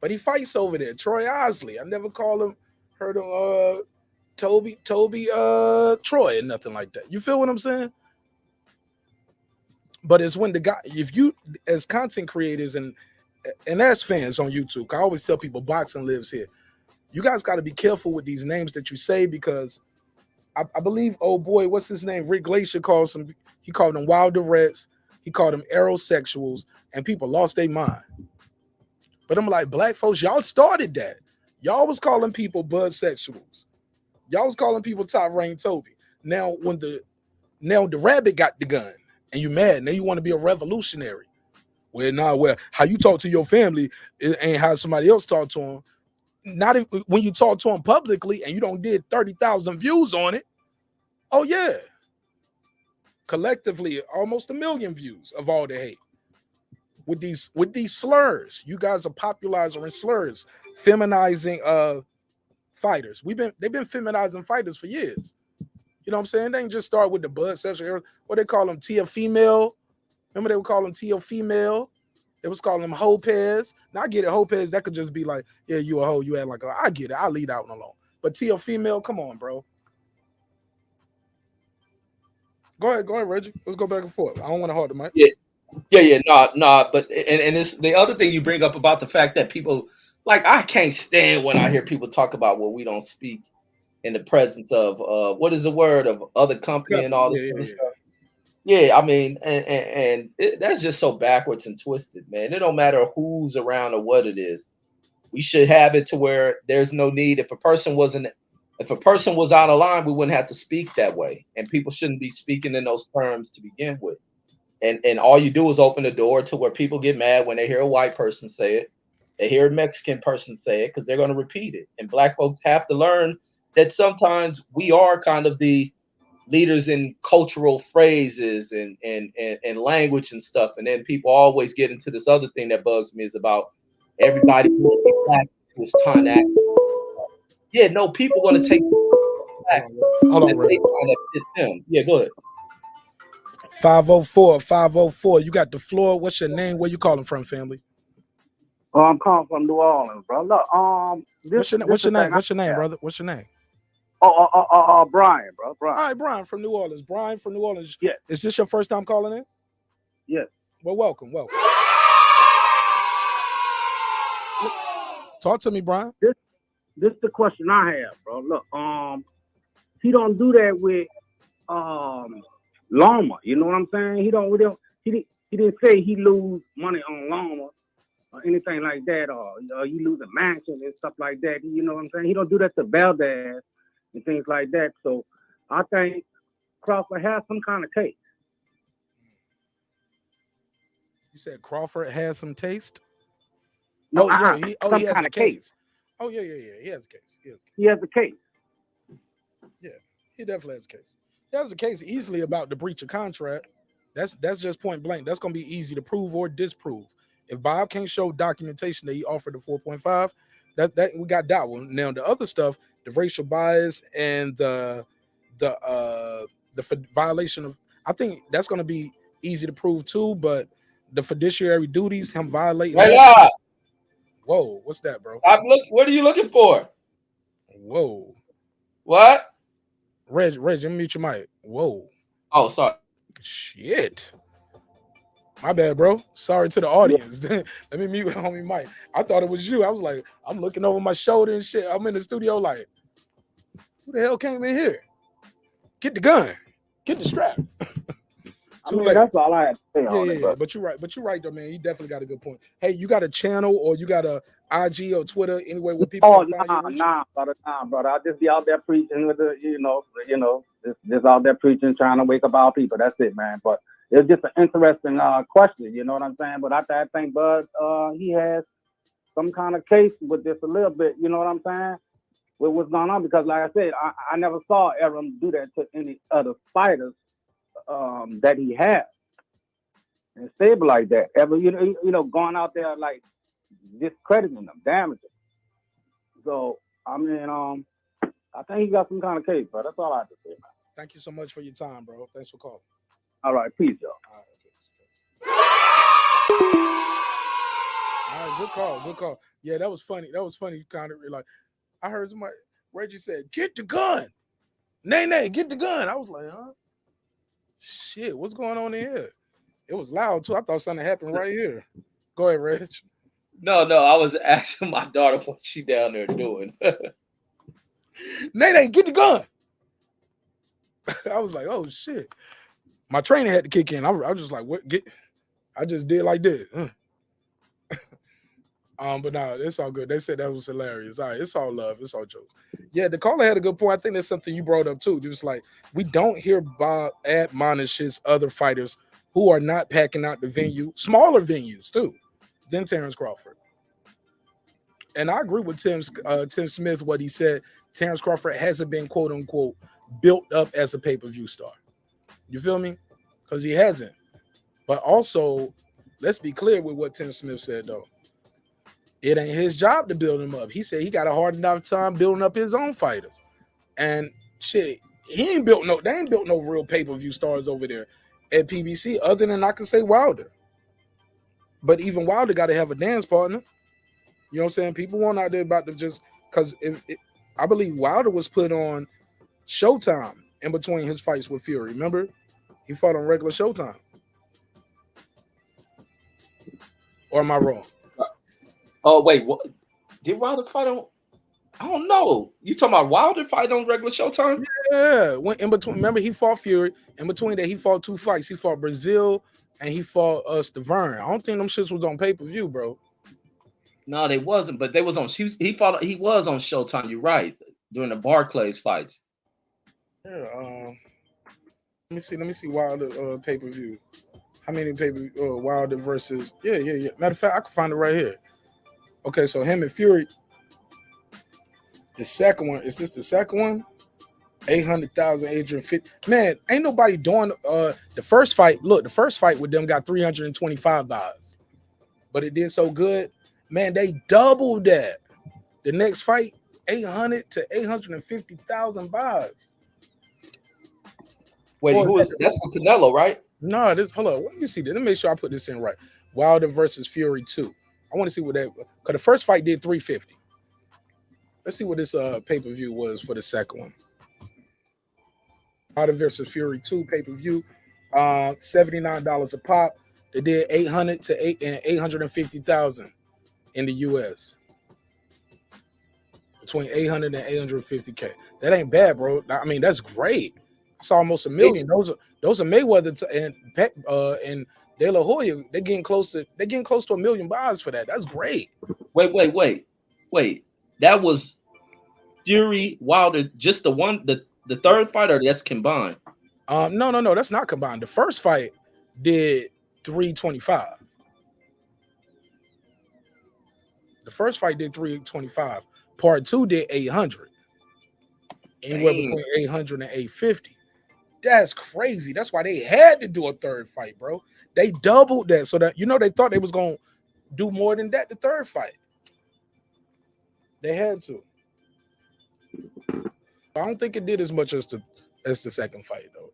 But he fights over there. Troy Osley. I never heard him Toby Troy and nothing like that. You feel what I'm saying? But it's when the guy, if you as content creators and as fans on YouTube, I always tell people boxing lives here. You guys got to be careful with these names that you say because I believe, oh boy, what's his name? Rick Glacier called them Wilder Reds. He called them aerosexuals, and people lost their mind. But I'm like, black folks, y'all started that. Y'all was calling people bud sexuals. Y'all was calling people Top Rank Toby. Now the rabbit got the gun and you mad, now you want to be a revolutionary. Well, how you talk to your family ain't how somebody else talk to them. Not if when you talk to them publicly and you don't did 30,000 views on it. Oh yeah. Collectively, almost 1 million views of all the hate. With these slurs, you guys are popularizing slurs, feminizing fighters. They've been feminizing fighters for years. You know what I'm saying? They didn't just start with the bud sexual. What they call them, Tia female. Remember they would call them Tia female. They was calling them Hopez. Now I get it, Hopez. That could just be like, yeah, you a hoe. You act like I get it. I'll lead out and alone. But Tia female, come on, bro. Go ahead, Reggie. Let's go back and forth. I don't want to hold the mic. Yeah. Nah. But and it's the other thing you bring up about the fact that people like I can't stand when I hear people talk about what we don't speak in the presence of what is the word of other company and all this stuff. Yeah, I mean, and that's just so backwards and twisted, man. It don't matter who's around or what it is. We should have it to where there's no need. If a person was out of line, we wouldn't have to speak that way, and people shouldn't be speaking in those terms to begin with. And all you do is open the door to where people get mad when they hear a white person say it, they hear a Mexican person say it, because they're going to repeat it. And Black folks have to learn that sometimes we are kind of the leaders in cultural phrases and language and stuff. And then people always get into this other thing that bugs me is about everybody back to his time to act. Yeah, no, people going to take back. Hold on, they find that fit them. Yeah, go ahead. 504. You got the floor. What's your name? Where you calling from, family? Oh, I'm calling from New Orleans, bro. Look, what's your name? What's your name, brother? What's your name? Brian, bro. Brian. All right, Brian from New Orleans. Brian from New Orleans. Yeah. Is this your first time calling in? Yes. Well, welcome. Talk to me, Brian. This is the question I have, bro. Look, he don't do that with Loma. You know what I'm saying? He didn't say he lose money on Loma or anything like that, or you lose a mansion and stuff like that. You know what I'm saying? He don't do that to Valdez and things like that. So I think Crawford has some kind of case. You said Crawford has some taste? No, he has a case. Oh, yeah. He has a case. He has a case. Yeah, he definitely has a case. He has a case easily about the breach of contract. That's just point blank. That's going to be easy to prove or disprove. If Bob can't show documentation that he offered the 4.5, that we got that one. Now the other stuff, the racial bias and the violation of, I think that's going to be easy to prove too. But the fiduciary duties, him violating. Whoa, what's that, bro? What are you looking for? Whoa. What? Reg, let me mute your mic. Whoa. Oh, sorry. Shit. My bad, bro. Sorry to the audience. Let me mute homie Mike. I thought it was you. I was like, I'm looking over my shoulder and shit. I'm in the studio like, who the hell came in here? Get the gun. Get the strap. That's all I had to say on it, yeah. But you're right though, man. You definitely got a good point. Hey, you got a channel or you got a IG or Twitter anyway where people nah, brother. I just be out there preaching with the, just out there preaching, trying to wake up our people. That's it, man. But it's just an interesting question, you know what I'm saying? But I think Bud, he has some kind of case with this a little bit, you know what I'm saying? With what's going on, because like I said, I never saw Aaron do that to any other fighters that he has and stable like that. Ever, going out there like discrediting them, damaging. So I think he got some kind of case, bro. That's all I have to say, man. Thank you so much for your time, bro. Thanks for calling. All right, peace, y'all. All right, good call. Yeah, that was funny. Kind of like, I heard somebody, Reggie said, "Get the gun, Nay, get the gun." I was like, huh? Shit, what's going on in here? It was loud too. I thought something happened right here. Go ahead, Reg. No, I was asking my daughter what she down there doing. Nay, get the gun. I was like, oh shit. My trainer had to kick in. I was just like, what? I just did like this. But no, it's all good. They said that was hilarious. All right, it's all love. It's all jokes. Yeah, the caller had a good point. I think that's something you brought up too. Just like we don't hear Bob admonishes other fighters who are not packing out the venue, smaller venues too, than Terence Crawford. And I agree with Tim Smith, what he said. Terence Crawford hasn't been quote unquote built up as a pay-per-view star. You feel me? Because he hasn't. But also, let's be clear with what Tim Smith said though. It ain't his job to build him up. He said he got a hard enough time building up his own fighters. And shit, they ain't built no real pay-per-view stars over there at PBC other than I can say Wilder. But even Wilder got to have a dance partner. You know what I'm saying? People weren't out there about to just, because I believe Wilder was put on Showtime in between his fights with Fury. Remember? He fought on regular Showtime. Or am I wrong? Oh, wait, what? Did Wilder fight on? I don't know. You talking about Wilder fight on regular Showtime? Yeah. When in between, remember he fought Fury. In between that, he fought 2 fights. He fought Brazil and he fought Stavern. I don't think them shits was on pay-per-view, bro. No, they wasn't, but they was on. He was on Showtime. You're right, during the Barclays fights. Yeah. Let me see Wilder pay-per-view. How many Wilder versus? Yeah. Matter of fact, I can find it right here. Okay, so him and Fury. The second one, is this the second one? 800,000, 850. Man, ain't nobody doing the first fight. Look, the first fight with them got $325, but it did so good. Man, they doubled that. The next fight, 800 to 850,000 buys. Wait, who is that's for Canelo, right? No, hold on. Let me see this. Let me make sure I put this in right. Wilder versus Fury 2. I want to see what that, because the first fight did 350. Let's see what this pay-per-view was for the second one. Wilder versus Fury 2 pay-per-view, $79 a pop. They did 800 to 850,000 in the US. Between 800 and 850K. That ain't bad, bro. I mean, that's great. It's almost $1 million. Those are Mayweather and De La Hoya. They're getting close to $1 million buys for that. That's great. Wait. That was Fury Wilder, just the third fight, or that's combined? No, that's not combined. The first fight did 325. The first fight did 325. Part 2 did 800. Anywhere between 800 and 850. That's crazy. That's why they had to do a third fight, bro. They doubled that so that they thought they was gonna do more than that the third fight. They had to. I don't think it did as much as the second fight, though.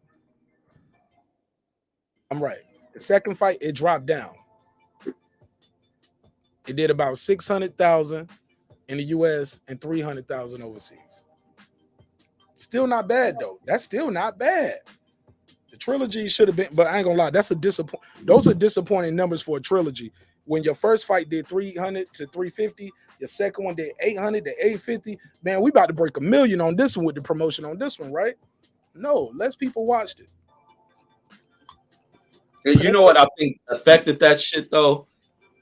I'm right. The second fight, it dropped down. It did about 600,000 in the US and 300,000 overseas. Still not bad, though. That's still not bad. The trilogy should have been, but I ain't gonna lie, those are disappointing numbers for a trilogy. When your first fight did 300 to 350, your second one did 800 to 850. Man, we about to break $1 million on this one with the promotion on this one, right? No, less people watched it. And you know what I think affected that shit though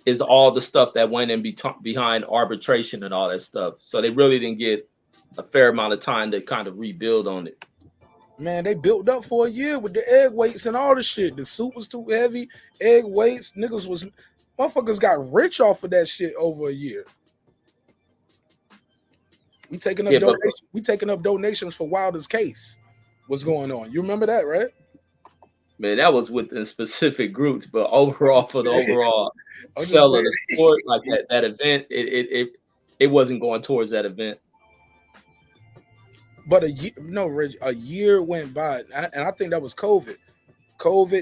is all the stuff that went in behind arbitration and all that stuff. So they really didn't get a fair amount of time to kind of rebuild on it. Man, they built up for a year with the egg weights and all the shit. The suit was too heavy, egg weights, motherfuckers got rich off of that shit over a year. We taking up donations for Wilder's case. What's going on? You remember that, right? Man, that was within specific groups, but overall, for the overall sell of the sport, like that event, it wasn't going towards that event. But a year went by, and I think that was COVID.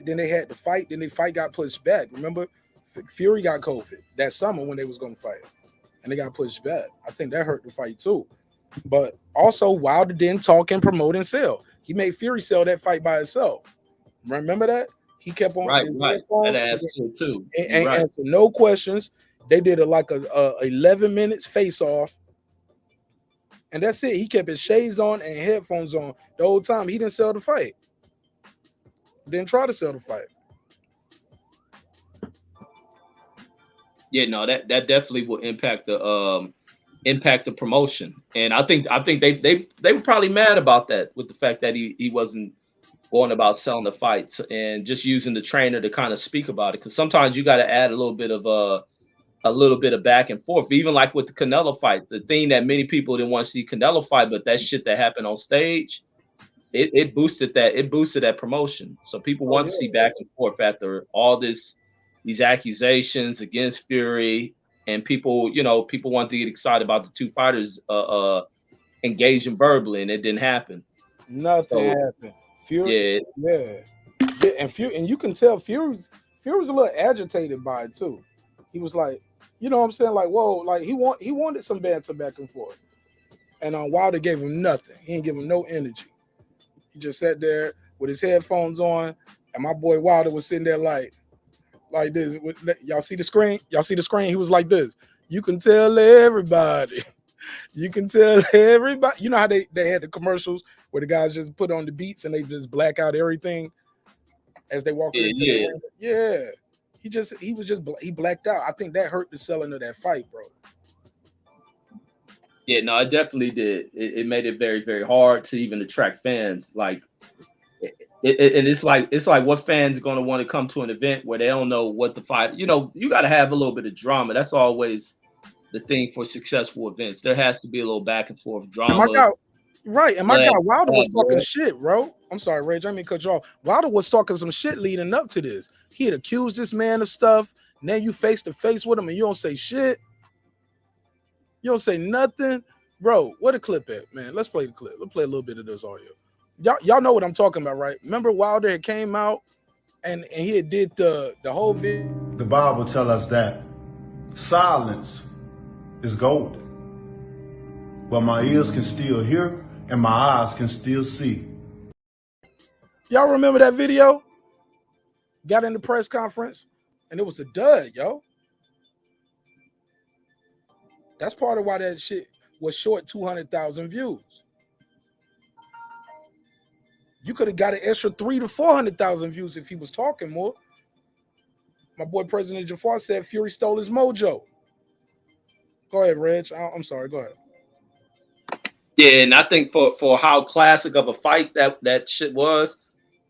Then they had the fight. Then the fight got pushed back. Remember, Fury got COVID that summer when they was going to fight, and they got pushed back. I think that hurt the fight too. But also, Wilder didn't talk and promote and sell. He made Fury sell that fight by itself. Remember that? He kept on right. That ass too. And answered no questions. They did a 11 minutes face off. And that's it. He kept his shades on and headphones on the whole time. He didn't sell the fight. Didn't try to sell the fight. Yeah, no, that definitely will impact the promotion. And I think they were probably mad about that, with the fact that he wasn't going about selling the fights and just using the trainer to kind of speak about it. Because sometimes you got to add a little bit of back and forth, even like with the Canelo fight. The thing that many people didn't want to see Canelo fight, but that shit that happened on stage, it boosted that promotion. So people want to see back and forth after all these accusations against Fury, and people want to get excited about the two fighters engaging verbally, and it didn't happen. Nothing happened. Fury, yeah, and Fury, and you can tell Fury was a little agitated by it too. He was like, you know what I'm saying? Like, whoa, like he wanted some banter back and forth. And Wilder gave him nothing. He didn't give him no energy. He just sat there with his headphones on, and my boy Wilder was sitting there like this. Y'all see the screen? Y'all see the screen? He was like this. You can tell everybody. You can tell everybody. You know how they had the commercials where the guys just put on the beats and they just black out everything as they walk in. Yeah. Yeah. He blacked out. I think that hurt the selling of that fight, bro. Yeah, no, it definitely did. It made it very, very hard to even attract fans. Like, and it's like what fans going to want to come to an event where they don't know what the fight. You know, you got to have a little bit of drama. That's always the thing for successful events. There has to be a little back and forth drama. And my guy Wilder was talking shit, bro. I'm sorry, Reg. I mean, cut you off. Wilder was talking some shit leading up to this. He had accused this man of stuff. And then you face to face with him, and you don't say shit. You don't say nothing, bro. What a clip at, man. Let's play the clip. Let's play a little bit of this audio. Y'all know what I'm talking about, right? Remember Wilder had came out and he had did the whole video. The Bible tells us that silence is golden. But my ears can still hear and my eyes can still see. Y'all remember that video? Got in the press conference and it was a dud, yo. That's part of why that shit was short 200,000 views. You could have got an extra 300,000 to 400,000 views if he was talking more. My boy President Jafar said Fury stole his mojo. Go ahead, Reg. I'm sorry. Go ahead. Yeah, and I think for how classic of a fight that shit was,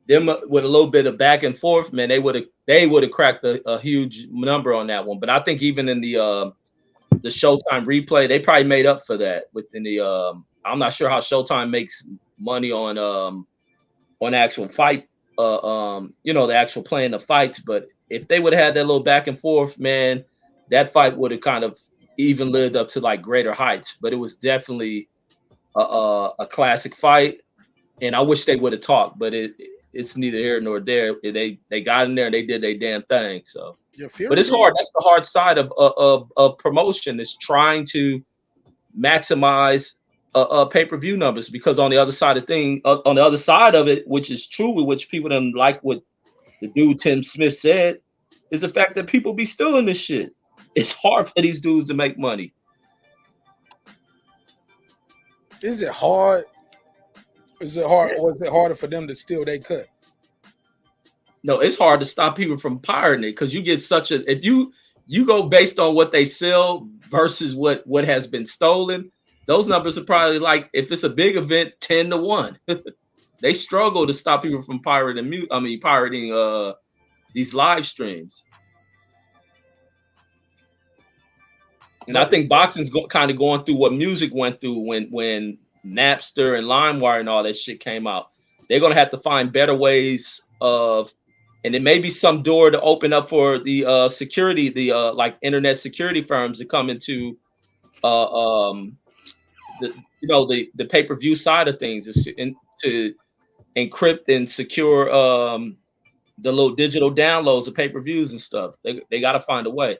them with a little bit of back and forth, man, they would have cracked a huge number on that one. But I think even in the Showtime replay, they probably made up for that within the. I'm not sure how Showtime makes money on actual fight, the actual playing the fights. But if they would have had that little back and forth, man, that fight would have kind of even lived up to like greater heights. But it was definitely a classic fight, and I wish they would have talked. But it's neither here nor there. They got in there and they did their damn thing. So, but it's hard. That's the hard side of promotion, is trying to maximize pay-per-view numbers, because on the other side of it, which is true, which people didn't like what the dude Tim Smith said, is the fact that people be stealing this shit. It's hard for these dudes to make money. Is it hard? Is it hard, or is it harder for them to steal their cut? No, it's hard to stop people from pirating it, because you get if you go based on what they sell versus what has been stolen, those numbers are probably, like, if it's a big event, 10-1. They struggle to stop people from pirating these live streams. And I think boxing's kind of going through what music went through when Napster and LimeWire and all that shit came out. They're gonna have to find better ways of, and it may be some door to open up for the security, like internet security firms to come into the pay-per-view side of things, to encrypt and secure the little digital downloads of pay-per-views and stuff. They got to find a way.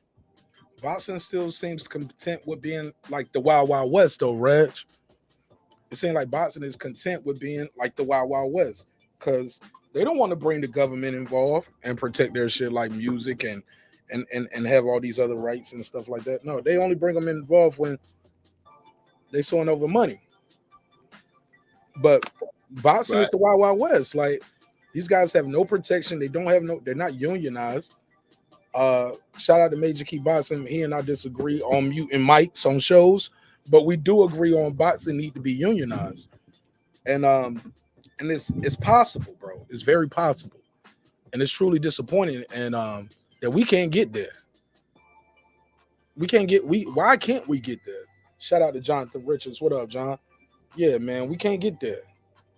Boxing still seems content with being like the Wild Wild West, though, Reg. It seems like boxing is content with being like the Wild Wild West, because they don't want to bring the government involved and protect their shit like music and have all these other rights and stuff like that. No, they only bring them involved when they sawing over money. But boxing is the Wild Wild West. Like, these guys have no protection. They're not unionized. Shout out to Major Key Boxing. He and I disagree on muting mics on shows, but we do agree on boxing need to be unionized. And it's possible, bro. It's very possible. And it's truly disappointing, and that we can't get there. Why can't we get there? Shout out to Jonathan Richards. What up, John? Yeah, man, we can't get there.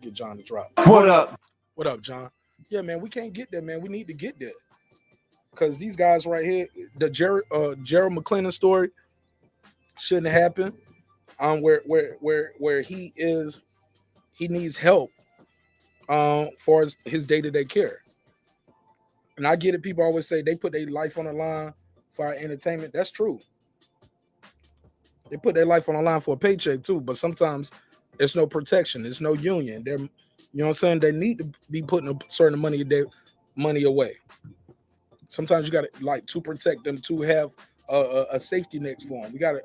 Get John to drop. What up? What up, John? Yeah, man, we can't get there, man. We need to get there. Because these guys right here, the Gerald McClellan story shouldn't happen. Where he needs help for his day-to-day care. And I get it. People always say they put their life on the line for our entertainment. That's true. They put their life on the line for a paycheck too, but sometimes there's no protection. There's no union. They're, you know what I'm saying? They need to be putting a certain money away. Sometimes you got to, like, to protect them, to have a safety net for them. We got to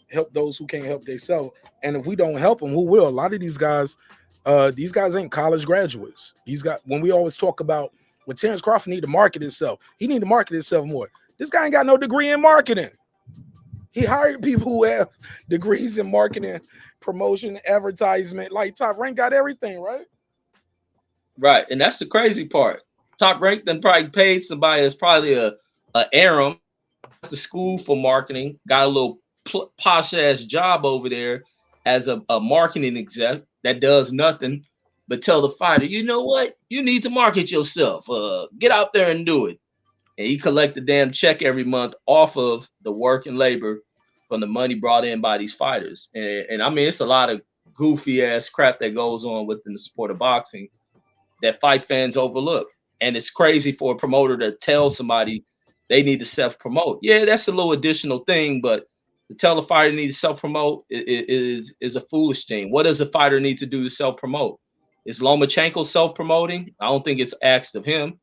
help those who can't help themselves. And if we don't help them, who will? A lot of these guys ain't college graduates. When we always talk about Well, Terence Crawford need to market himself. He need to market himself more. This guy ain't got no degree in marketing. He hired people who have degrees in marketing, promotion, advertisement. Like Top Rank got everything, right? Right, and that's the crazy part. Top Rank then probably paid somebody that's probably a Aram at the school for marketing, got a little posh ass job over there as a marketing exec that does nothing but tell the fighter, you know what, you need to market yourself. Get out there and do it. And he collect the damn check every month off of the work and labor from the money brought in by these fighters. And I mean, it's a lot of goofy ass crap that goes on within the sport of boxing that fight fans overlook. And it's crazy for a promoter to tell somebody they need to self-promote. Yeah, that's a little additional thing, but to tell a fighter need to self-promote is a foolish thing. What does a fighter need to do to self-promote? Is Lomachenko self-promoting? I don't think it's asked of him.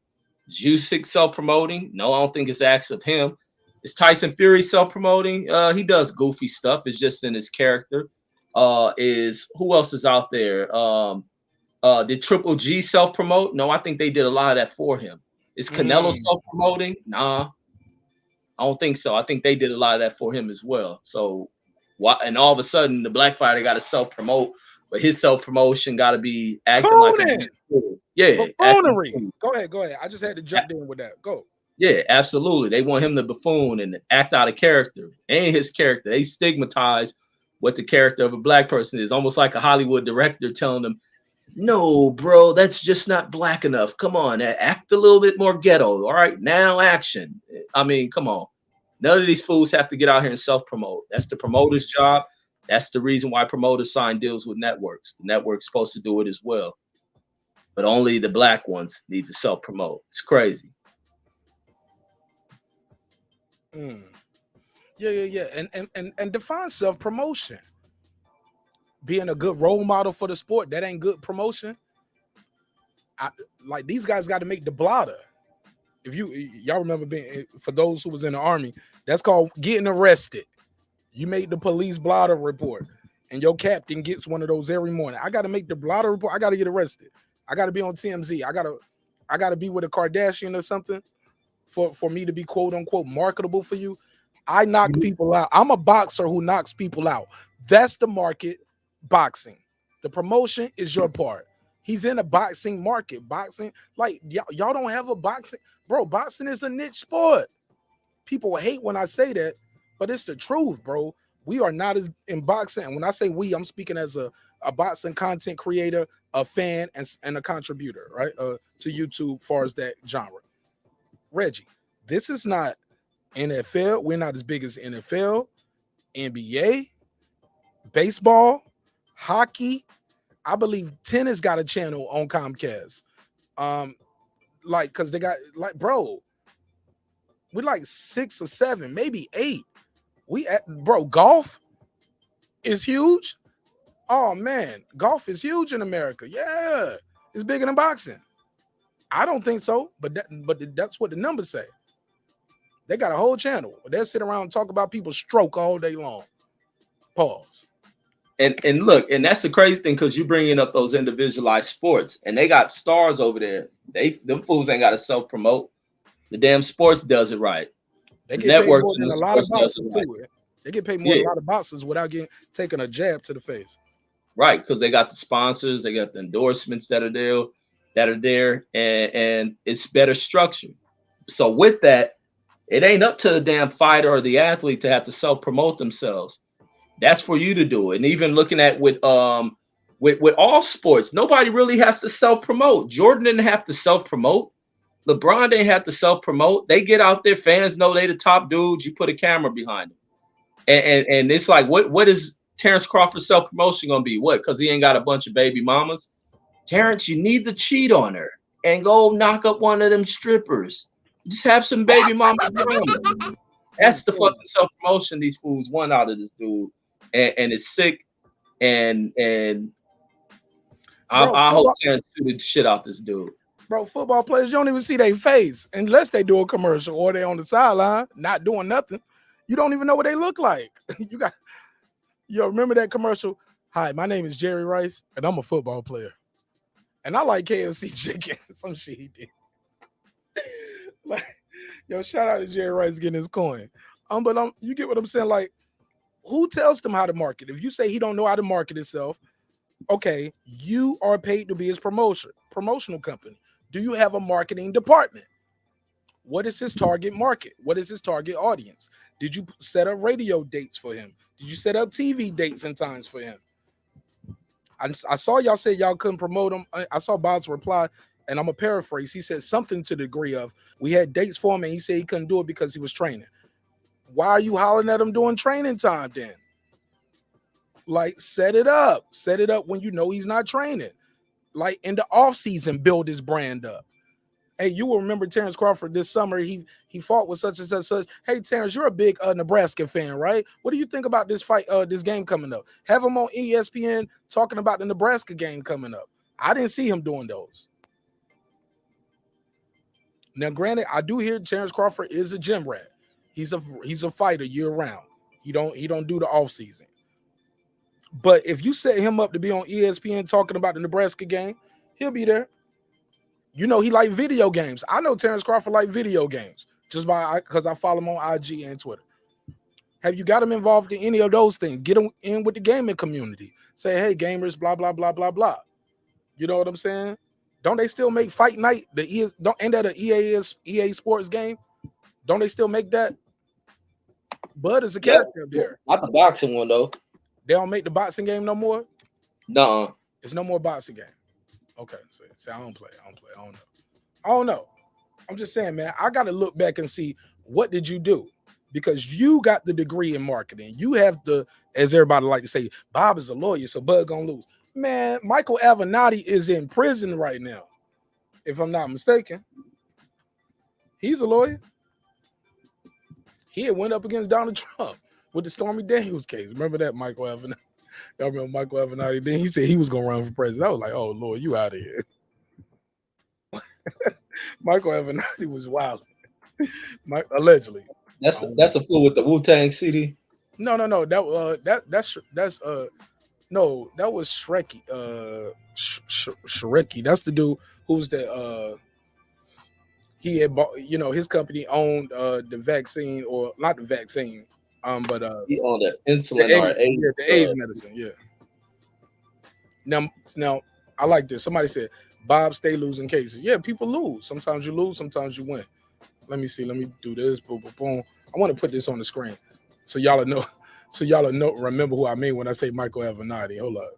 Is Usyk self-promoting? No, I don't think it's asked of him. Is Tyson Fury self-promoting? He does goofy stuff. It's just in his character. Is who else is out there? Did Triple G self-promote? No, I think they did a lot of that for him. Is Canelo self-promoting? Nah, I don't think so. I think they did a lot of that for him as well. So, why? And all of a sudden, the black fighter got to self-promote, but his self-promotion got to be acting like a yeah. Go ahead. I just had to jump in with that. Go. Yeah, absolutely. They want him to buffoon and act out of character. Ain't his character. They stigmatize what the character of a black person is, almost like a Hollywood director telling them, no, bro, that's just not black enough. Come on, act a little bit more ghetto. All right, now action. I mean, come on. None of these fools have to get out here and self-promote. That's the promoter's job. That's the reason why promoters sign deals with networks. The network's supposed to do it as well. But only the black ones need to self-promote. It's crazy. Yeah. And define self-promotion. Being a good role model for the sport, that ain't good promotion. Like these guys got to make the blotter. If y'all remember being, for those who was in the army, that's called getting arrested. You made the police blotter report, and your captain gets one of those every morning. I got to make the blotter report. I got to get arrested. I got to be on TMZ. I gotta be with a Kardashian or something for me to be quote unquote marketable for you. I knock people out. I'm a boxer who knocks people out. That's the market. Boxing. The promotion is your part. He's in a boxing market. Boxing, like y'all don't have a boxing, bro. Boxing is a niche sport. People hate when I say that, but it's the truth, bro. We are not as in boxing. And when I say we, I'm speaking as a boxing content creator, a fan, and a contributor, right? To YouTube, far as that genre. Reggie, this is not NFL. We're not as big as NFL, NBA, baseball, hockey. I believe tennis got a channel on Comcast. Like, cause they got like, bro, we're like 6 or 7, maybe 8. Bro, golf is huge. Oh man, golf is huge in America. Yeah, it's bigger than boxing. I don't think so, but that's what the numbers say. They got a whole channel. They'll sit around and talk about people's stroke all day long. Pause. And look, and that's the crazy thing, because you bringing up those individualized sports, and they got stars over there. Them fools ain't got to self-promote. The damn sports does it right. They The get paid networks more and than the a lot of sports does boxers it right. too. They get paid more than a lot of boxers without taking a jab to the face. Right, because they got the sponsors, they got the endorsements that are there, and it's better structured. So with that, it ain't up to the damn fighter or the athlete to have to self-promote themselves. That's for you to do it. And even looking at with all sports, nobody really has to self-promote. Jordan didn't have to self-promote. LeBron didn't have to self-promote. They get out there, fans know they the top dudes. You put a camera behind them. And it's like, what is Terence Crawford's self-promotion gonna be? What? Because he ain't got a bunch of baby mamas. Terence, you need to cheat on her and go knock up one of them strippers. Just have some baby mamas. That's the fucking self-promotion these fools want out of this dude. And it's sick. And I hope Terence sued the shit out this dude. Bro, football players, you don't even see their face unless they do a commercial or they on the sideline not doing nothing. You don't even know what they look like. You remember that commercial? Hi, my name is Jerry Rice, and I'm a football player. And I like KFC chicken. Some shit he did. Like, yo, shout out to Jerry Rice getting his coin. But you get what I'm saying? Like, who tells them how to market? If you say he don't know how to market himself, okay, you are paid to be his promotional company. Do you have a marketing department? What is his target market? What is his target audience? Did you set up radio dates for him? Did you set up TV dates and times for him? I saw y'all say y'all couldn't promote him. I saw Bob's reply, and I'm going to paraphrase. He said something to the degree of, we had dates for him, and he said he couldn't do it because he was training. Why are you hollering at him during training time then? Like, set it up. Set it up when you know he's not training. Like, in the off season, build his brand up. Hey, you will remember Terence Crawford this summer. He fought with such and such. Hey, Terence, you're a big Nebraska fan, right? What do you think about this fight, this game coming up? Have him on ESPN talking about the Nebraska game coming up. I didn't see him doing those. Now, granted, I do hear Terence Crawford is a gym rat. He's a fighter year round. He don't do the off season. But if you set him up to be on ESPN talking about the Nebraska game, he'll be there. You know, he like video games. I know Terence Crawford like video games just because I follow him on IG and Twitter. Have you got him involved in any of those things? Get him in with the gaming community. Say, hey, gamers, blah, blah, blah, blah, blah. You know what I'm saying? Don't they still make Fight Night? Ain't that an EA Sports game? Don't they still make that? Bud is a character up there. Not the boxing one, though. They don't make the boxing game no more? Nuh-uh. It's no more boxing game. Okay, so I don't play. I don't know. I'm just saying, man, I got to look back and see, what did you do? Because you got the degree in marketing. You have the, as everybody like to say, Bob is a lawyer, so Bud gonna lose. Man, Michael Avenatti is in prison right now, if I'm not mistaken. He's a lawyer. He had went up against Donald Trump with the Stormy Daniels case. Remember that, Michael Avenatti? Y'all remember Michael Avenatti? Then he said he was gonna run for president. I was like, oh Lord, you out of here. Michael Avenatti was wild. Allegedly. That's the fool with the Wu-Tang CD. No. That's no, that was Shrekky. Shrekky. That's the dude who's the he had bought, you know, his company owned the vaccine, or not the vaccine, but he owned the insulin the AIDS medicine, yeah. Now I like this. Somebody said Bob stay losing cases. Yeah, people lose. Sometimes you lose, sometimes you win. Let me see. Let me do this. Boom, boom, boom. I want to put this on the screen so y'all know. So y'all know. Remember who I mean when I say Michael Avenatti. Hold up.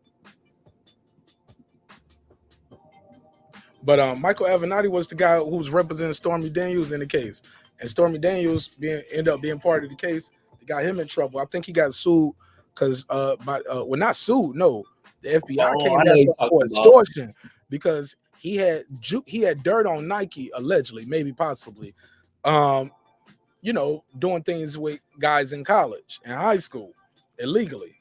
But Michael Avenatti was the guy who was representing Stormy Daniels in the case, and Stormy Daniels ended up being part of the case. They got him in trouble. I think he got sued because not sued. No, the FBI came back for extortion because he had dirt on Nike, allegedly, maybe possibly, you know, doing things with guys in college and high school illegally.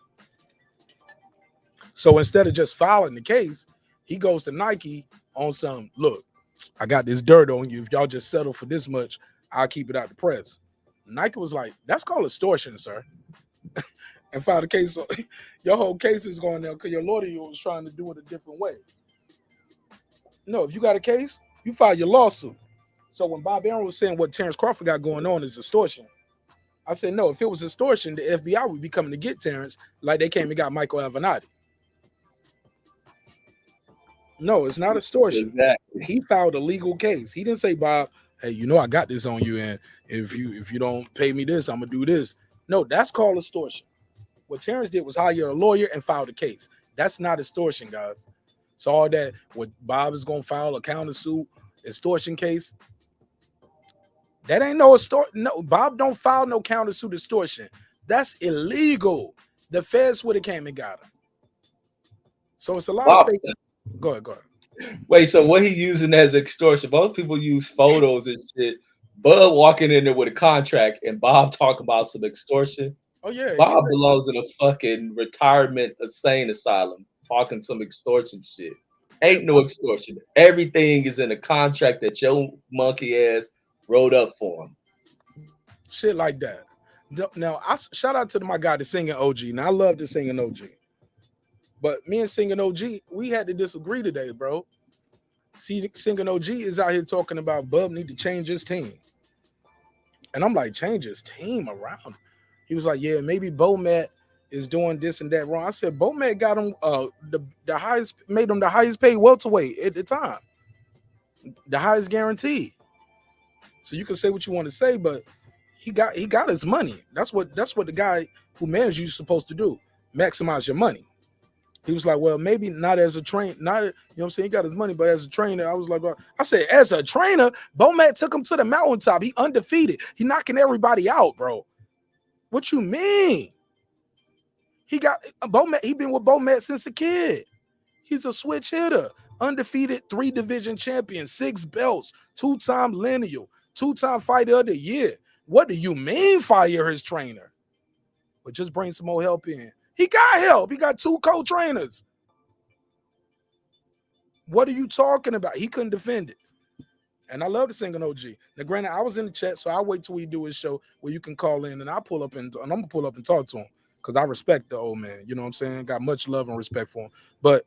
So instead of just filing the case, he goes to Nike on some, look, I got this dirt on you. If y'all just settle for this much, I'll keep it out the press. Nike was like, that's called extortion, sir. And filed a case. So your whole case is going there because your lawyer was trying to do it a different way. No, if you got a case, you file your lawsuit. So when Bob Aaron was saying what Terence Crawford got going on is extortion, I said, no, if it was extortion, the FBI would be coming to get Terence like they came and got Michael Avenatti. No, it's not extortion. Exactly. He filed a legal case. He didn't say, Bob, hey, you know I got this on you, and if you don't pay me this, I'm gonna do this. No, that's called extortion. What Terence did was hire a lawyer and file a case. That's not extortion, guys. So all that, what Bob is gonna file a countersuit extortion case, that ain't no extortion. No, Bob don't file no countersuit extortion. That's illegal. The feds would have came and got him. So it's a lot of fake. Go ahead. Wait, so what he using as extortion? Most people use photos and shit. Bud walking in there with a contract and Bob talking about some extortion. Oh yeah, Bob belongs in a fucking retirement insane asylum talking some extortion shit. Ain't no extortion. Everything is in a contract that your monkey ass wrote up for him. Shit like that. Now, I shout out to my guy, the singing OG. Now I love the singing OG. But me and singing OG, we had to disagree today, bro. See, Singing OG is out here talking about Bub need to change his team. And I'm like, change his team around. He was like, yeah, maybe Bomat is doing this and that wrong. I said, Bomat got him the highest, made him the highest paid welterweight at the time. The highest guarantee. So you can say what you want to say, but he got his money. That's what the guy who manages you is supposed to do. Maximize your money. He was like, well, maybe not as a trainer, you know what I'm saying? He got his money, but as a trainer, I was like, well, I said, as a trainer, Bomat took him to the mountaintop. He undefeated. He knocking everybody out, bro. What you mean? He got Bomat, he been with Bomat since a kid. He's a switch hitter, undefeated 3-division champion, 6 belts, 2-time lineal, 2-time fighter of the year. What do you mean fire his trainer? But just bring some more help in. He got help. He got 2 co-trainers. What are you talking about? He couldn't defend it. And I love the Singing OG. Now, granted, I was in the chat, so I'll wait till we do his show where you can call in and I'll pull up and I'm going to pull up and talk to him because I respect the old man. You know what I'm saying? Got much love and respect for him. But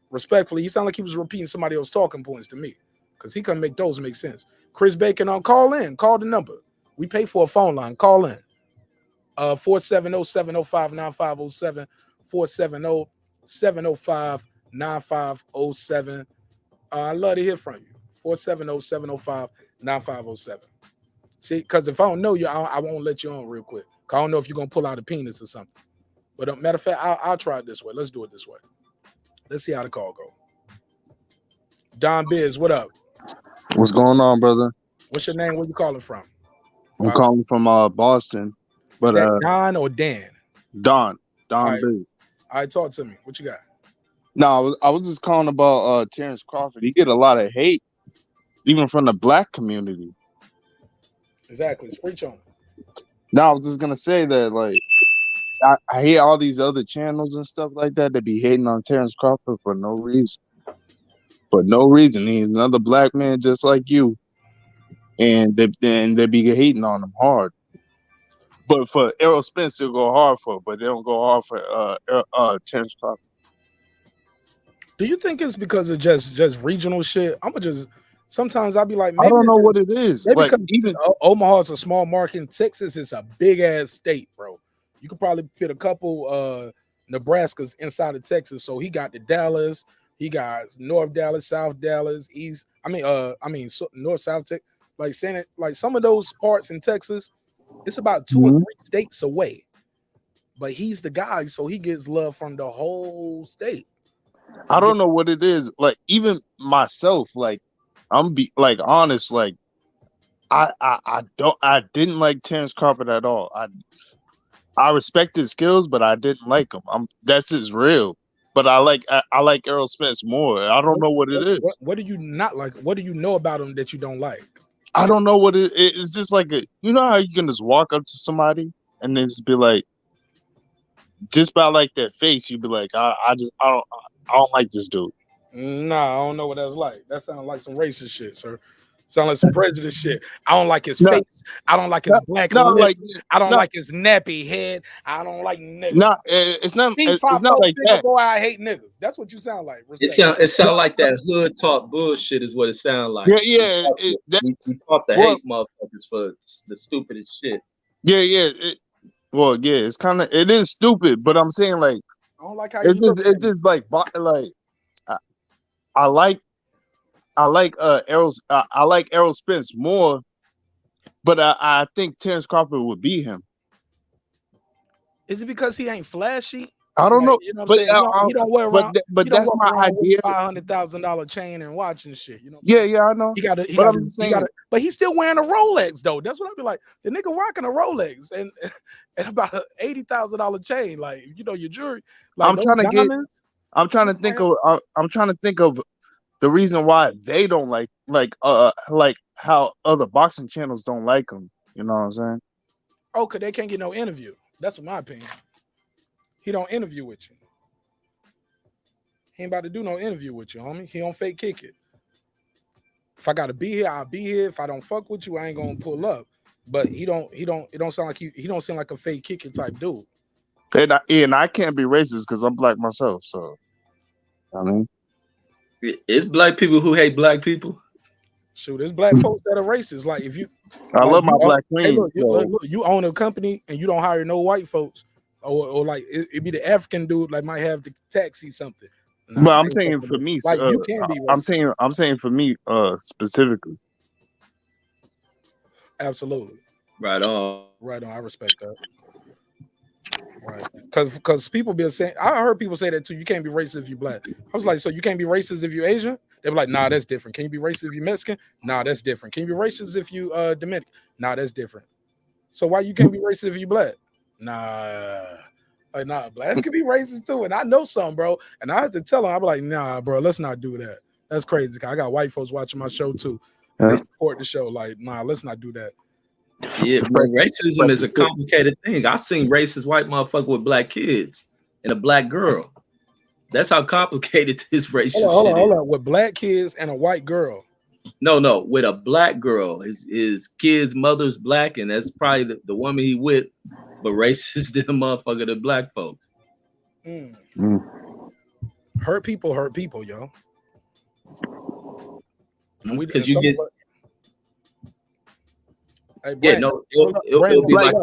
respectfully, he sounded like he was repeating somebody else's talking points to me because he couldn't make those make sense. Chris Bacon on call in. Call the number. We pay for a phone line. Call in. 470-705-9507, 470-705-9507. I love to hear from you. 470-705-9507. See, because if I don't know you, I won't let you on real quick. I don't know if you're going to pull out a penis or something. But matter of fact, I'll try it this way. Let's do it this way. Let's see how the call go. Don Biz, what up? What's going on, brother? What's your name? Where you calling from? I'm calling from Boston. But Don or Dan? Don right. Biz. All right, talk to me. What you got? No, I was just calling about Terence Crawford. He get a lot of hate, even from the black community. Exactly. Preach on it. No, I was just gonna say that, like, I hear all these other channels and stuff like that that be hating on Terence Crawford for no reason. For no reason. He's another black man just like you. And they be hating on him hard. But for Errol Spence, they'll go hard for, but they don't go hard for Terence Crawford. Do you think it's because of just regional shit? Sometimes I'll be like, maybe I don't know what it is. Maybe like even Omaha's a small market. In Texas, it's a big ass state, bro. You could probably fit a couple Nebraskas inside of Texas. So he got the Dallas, he got North Dallas, South Dallas, East. North South Texas. Like saying it, like some of those parts in Texas, it's about 2 or 3 states away. But he's the guy, so he gets love from the whole state. I don't know what it is. Like even myself, like I'm honest, like I didn't like Terence Crawford at all. I respect his skills, but I didn't like him. That's just real. But I like Errol Spence more. I don't know what it is. What do you not like? What do you know about him that you don't like? I don't know what it is. It's just like you know how you can just walk up to somebody and then just be like, just by like their face, you'd be like, I don't like this dude. Nah, I don't know what that's like. That sounds like some racist shit, sir. Sound like some prejudice shit. I don't like his face. I don't like his black lips. I don't like his nappy head. I don't like niggas. No, it's not. It's not like that. Boy, I hate niggas. That's what you sound like. It sound like that hood talk bullshit is what it sound like. Yeah. We talk to hate motherfuckers for the stupidest shit. Yeah. It's kind of it is stupid, but I'm saying like I don't like how it's just like I like Errol Spence more, but I think Terence Crawford would beat him. Is it because he ain't flashy? I don't know. You know what I'm saying? He don't wear around. But that's my idea. $500,000 chain and watch and shit. You know. Yeah, I know. But he's still wearing a Rolex though. That's what I'd be like. The nigga rocking a Rolex and about an $80,000 chain. Like your jewelry. Like, I'm trying to think of the reason why they don't like how other boxing channels don't like him. You know what I'm saying? Oh, cause they can't get no interview. That's my opinion. He don't interview with you. He ain't about to do no interview with you, homie. He don't fake kick it. If I gotta be here, I'll be here. If I don't fuck with you, I ain't gonna pull up. But it don't sound like he don't seem like a fake kicking type dude. And I can't be racist because I'm black myself. So I mean, It's black people who hate black people. Shoot, there's black folks that are racist. Like if you, I like, love my black hey, queens. look, you own a company and you don't hire no white folks, or like it be the African dude like might have the taxi something. Nah, But I I'm ain't saying fucking for with it. me, Like you can be racist. I'm saying for me, specifically. Absolutely. Right on. Right on. I respect that. Right. Because people be saying, I heard people say that too. You can't be racist if you black. I was like, so you can't be racist if you Asian? They were like, nah, that's different. Can you be racist if you Mexican? Nah, that's different. Can you be racist if you Dominican? Nah, that's different. So why you can't be racist if you black? Nah. Like, nah, blacks can be racist too. And I know some, bro. And I had to tell them, I'm like, nah, bro, let's not do that. That's crazy. I got white folks watching my show too. And they support the show. Like, nah, let's not do that. Yeah, but racism is a complicated thing. I've seen racist white motherfucker with black kids and a black girl. That's how complicated this racial Hold shit on. With black kids and a white girl. No, with a black girl. His kid's mother's black, and that's probably the woman he with, but racist than a motherfucker to black folks. Hurt people, yo. Because you get. Hey, Brandon, it'll be like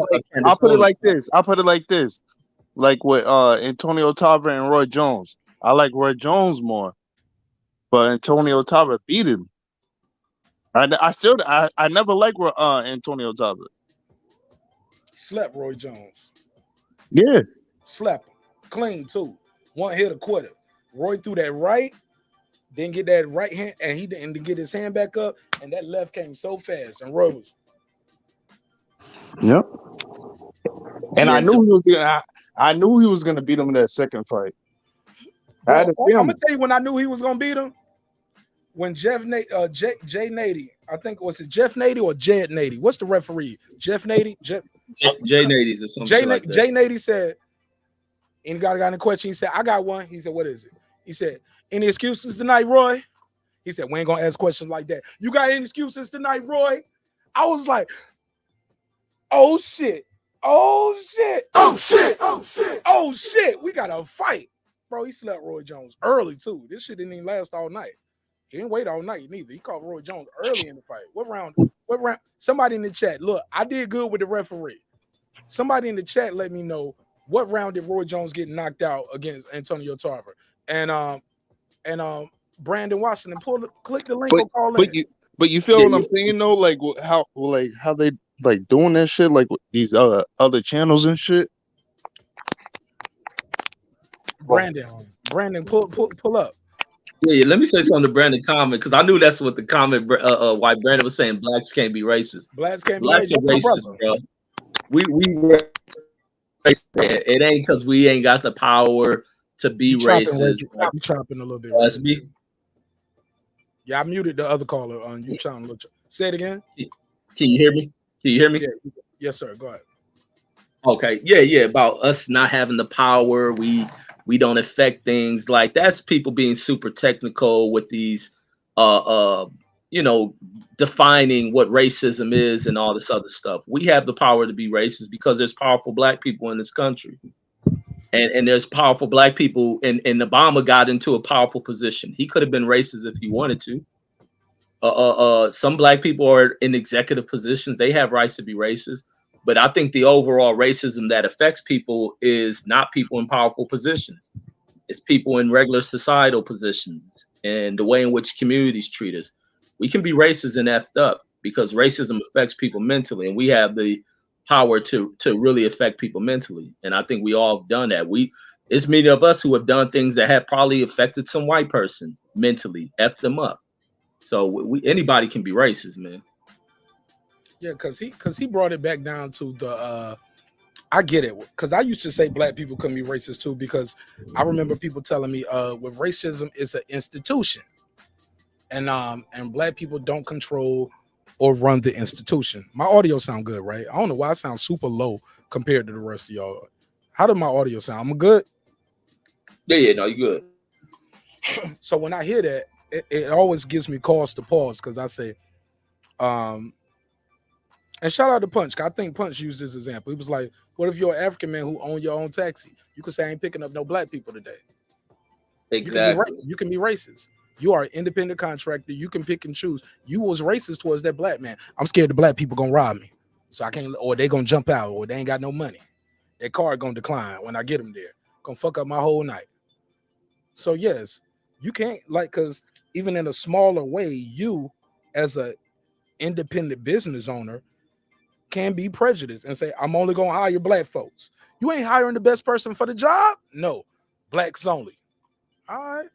I'll put it like this. Like with Antonio Tarver and Roy Jones. I like Roy Jones more, but Antonio Tarver beat him. I never liked Antonio Tarver. Slept Roy Jones. Yeah. Slept him. Clean too. One hit a quitter. Roy threw that right, didn't get that right hand, and he didn't get his hand back up, and that left came so fast. And Roy was. Yep. And I knew he was gonna beat him in that second fight. Bro, I'm gonna tell you when I knew he was gonna beat him. When Jay Nady, I think was it Jeff Nady or Jed Nady? What's the referee? Jeff Nady? Jay Nady's or something like that. Jay Nady said, anybody got any question? He said, I got one. He said, what is it? He said, any excuses tonight, Roy? He said, we ain't gonna ask questions like that. You got any excuses tonight, Roy? I was like, oh shit. We got a fight. Bro, he slept Roy Jones early too. This shit didn't even last all night. He didn't wait all night neither. He caught Roy Jones early in the fight. What round? Somebody in the chat. Look, I did good with the referee. Somebody in the chat let me know what round did Roy Jones get knocked out against Antonio Tarver. And Brandon Washington, click the link or call in. But you feel what I'm saying though? Like how they like doing that shit like with these other channels and shit. Brandon, pull up. Yeah, let me say something to Brandon comment because I knew that's what the comment why Brandon was saying blacks can't be racist. Blacks are racist, bro. We racist. It ain't because we ain't got the power to be racist. You chopping a little bit. Yeah, I muted the other caller on you. Say it again. Can you hear me? Yeah. Yes, sir. Go ahead. Okay. Yeah. About us not having the power. We don't affect things like that's people being super technical with these, defining what racism is and all this other stuff. We have the power to be racist because there's powerful black people in this country. And there's powerful black people and Obama got into a powerful position. He could have been racist if he wanted to. Some black people are in executive positions. They have rights to be racist. But I think the overall racism that affects people is not people in powerful positions. It's people in regular societal positions and the way in which communities treat us. We can be racist and effed up because racism affects people mentally, and we have the power to really affect people mentally. And I think we all have done that. It's many of us who have done things that have probably affected some white person mentally, effed them up. So anybody can be racist, man. Yeah, because he brought it back down to the I get it, because I used to say black people couldn't be racist too, because I remember people telling me with racism is an institution, and black people don't control or run the institution. My audio sound good, right? I don't know why I sound super low compared to the rest of y'all. How did my audio sound? I'm good? Yeah, no, you're good. So when I hear that, it always gives me cause to pause, because I say, and shout out to Punch. I think Punch used this example. He was like, what if you're an African man who own your own taxi? You could say, I ain't picking up no black people today. Exactly. You can be racist. You are an independent contractor. You can pick and choose. You was racist towards that black man. I'm scared the black people gonna rob me, so I can't, or they gonna jump out, or they ain't got no money. Their car gonna decline when I get them there. Gonna fuck up my whole night. So yes, you can't like, cause even in a smaller way, you as a independent business owner can be prejudiced and say, I'm only gonna hire black folks. You ain't hiring the best person for the job? No, blacks only. All right.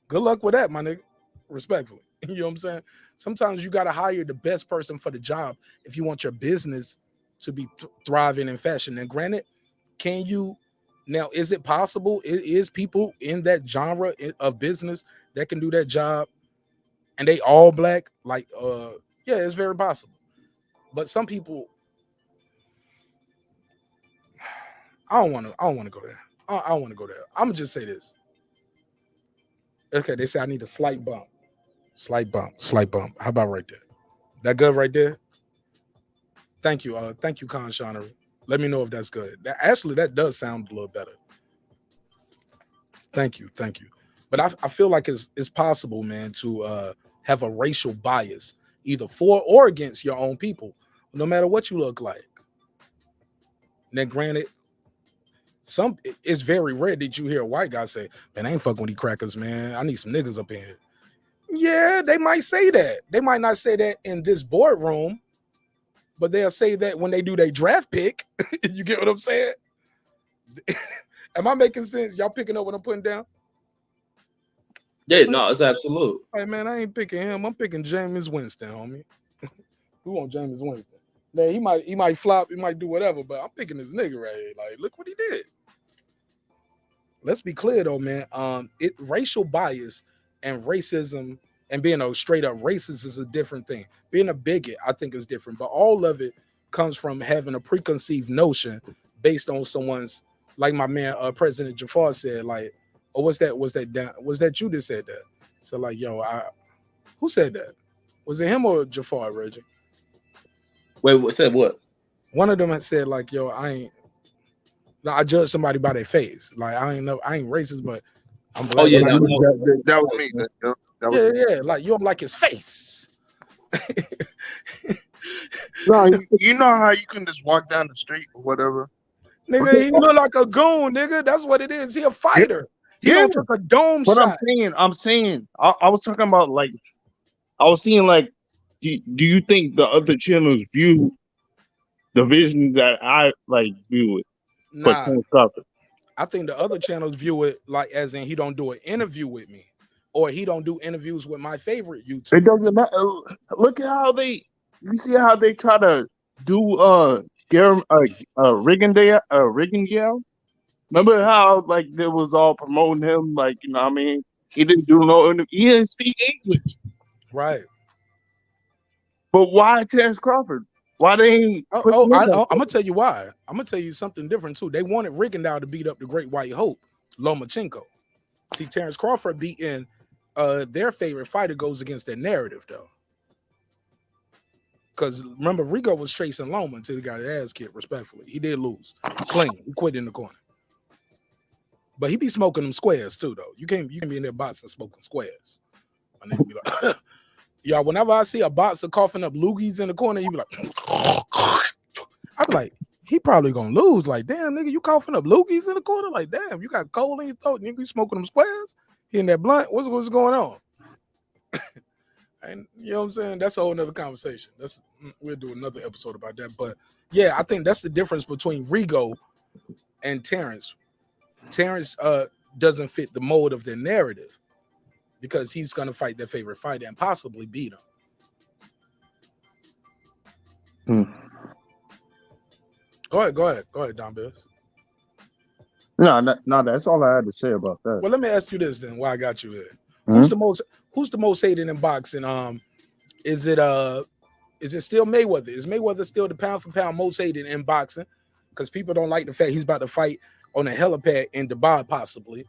Good luck with that, my nigga. Respectfully. You know what I'm saying? Sometimes you gotta hire the best person for the job if you want your business to be thriving in fashion. And granted, can you now, is it possible? Is people in that genre of business that can do that job and they all black? Like, yeah, it's very possible. But some people, I don't want to go there. I don't want to go there. I'm gonna just say this. Okay, they say I need a slight bump. Slight bump. How about right there? That good right there? Thank you, Con Shonery. Let me know if that's good. Actually, that does sound a little better. Thank you. But I feel like it's possible, man, to have a racial bias, either for or against your own people, no matter what you look like. Now, granted, it's very rare that you hear a white guy say, man, I ain't fucking with these crackers, man. I need some niggas up in here. Yeah, they might say that. They might not say that in this boardroom, but they'll say that when they do their draft pick. You get what I'm saying? Am I making sense? Y'all picking up what I'm putting down? Yeah, no, it's absolute. Hey, man, I ain't picking him. I'm picking Jameis Winston, homie. We want Jameis Winston. Man, he might flop, he might do whatever, but I'm picking this nigga right here. Like, look what he did. Let's be clear though, man. Racial bias and racism and being a straight up racist is a different thing. Being a bigot, I think, is different, but all of it comes from having a preconceived notion based on someone's, like my man President Jafar said, like, oh, was that you that said that? So like, yo, who said that? Was it him or Jafar, Reggie? Wait, what said what? One of them had said, like, yo, I judge somebody by their face. Like, I ain't racist, but I'm black. Oh yeah, that was me. That was me. Yeah. Like, you don't like his face. No, you know how you can just walk down the street or whatever. Nigga, he look like a goon, nigga. That's what it is. He a fighter. He don't took a dome but shot. I'm saying, I was talking about, like, I was seeing, like, do you think the other channels view the vision that I like view it? Nah, I think the other channels view it like as in he don't do an interview with me, or he don't do interviews with my favorite YouTuber. It doesn't matter. Look at how you see how they try to do Riggingale. Remember how like there was all promoting him, like, you know what I mean? He didn't do no interview. He didn't speak English. Right. But why Terence Crawford? Why they ain't? I'm gonna tell you why. I'm gonna tell you something different too. They wanted Riggindale to beat up the Great White Hope, Lomachenko. See, Terence Crawford beating their favorite fighter goes against their narrative though. Because remember, Rigo was chasing Loma until he got his ass kicked. Respectfully, he did lose clean. He quit in the corner. But he be smoking them squares too, though. You can be in there boxing smoking squares. My nigga be like, y'all, whenever I see a boxer coughing up loogies in the corner, he be like, I be like, he probably gonna lose. Like, damn, nigga, you coughing up loogies in the corner? Like, damn, you got coal in your throat, nigga, you smoking them squares? He in that blunt? What's going on? And you know what I'm saying? That's a whole nother conversation. We'll do another episode about that. But yeah, I think that's the difference between Rigo and Terence. Terence doesn't fit the mold of their narrative because he's gonna fight their favorite fighter and possibly beat him. Go ahead, Don Bills. No, that's all I had to say about that. Well, let me ask you this then. Why I got you here? Mm-hmm. Who's the most hated in boxing? Is it still Mayweather? Is Mayweather still the pound for pound most hated in boxing? Because people don't like the fact he's about to fight on a helipad in Dubai, possibly.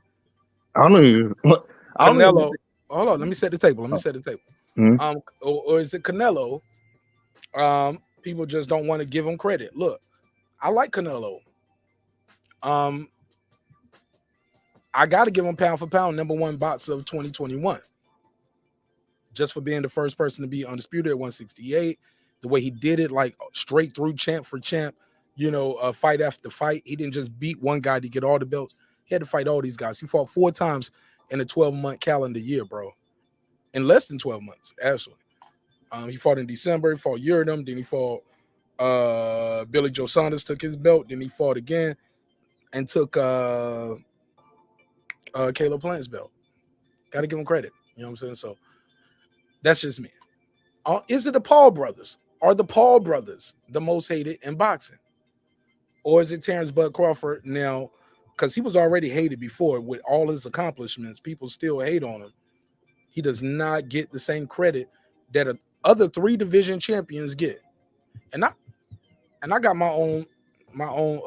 I don't even. Canelo. Hold on, let me set the table. Mm-hmm. Or is it Canelo? People just don't want to give him credit. Look, I like Canelo. I got to give him pound for pound #1 boxer of 2021. just for being the first person to be undisputed at 168. The way he did it, like straight through champ for champ, fight after fight. He didn't just beat one guy to get all the belts. He had to fight all these guys. He fought 4 times in a 12-month calendar year, bro. In less than 12 months, actually. He fought in December. He fought Uridum. Then he fought Billy Joe Saunders, took his belt. Then he fought again and took Caleb Plant's belt. Got to give him credit. You know what I'm saying? So that's just me. Is it the Paul brothers? Are the Paul brothers the most hated in boxing? Or is it Terence Bud Crawford now? Because he was already hated before with all his accomplishments. People still hate on him. He does not get the same credit that other 3 division champions get. And I got my own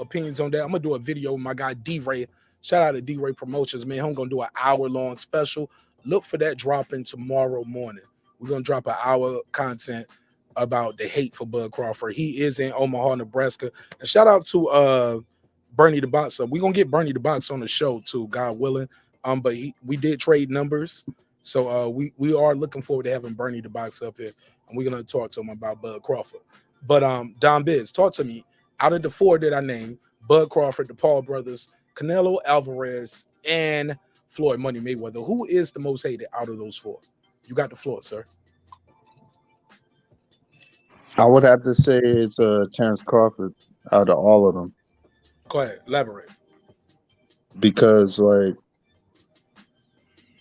opinions on that. I'm gonna do a video with my guy D-Ray. Shout out to D-Ray Promotions, man. I'm gonna do an hour-long special. Look for that dropping tomorrow morning. We're gonna drop an hour content about the hate for Bud Crawford. He is in Omaha, Nebraska. And shout out to Bernie the Boxer. We're gonna get Bernie the Boxer on the show too, God willing. But we did trade numbers. So we are looking forward to having Bernie the Boxer up here, and we're gonna talk to him about Bud Crawford. But Don Biz, talk to me. Out of the 4 that I named, Bud Crawford, the Paul brothers, Canelo Alvarez, and Floyd Money Mayweather, who is the most hated out of those 4? You got the floor, sir. I would have to say it's Terence Crawford out of all of them. Go ahead, elaborate. Because like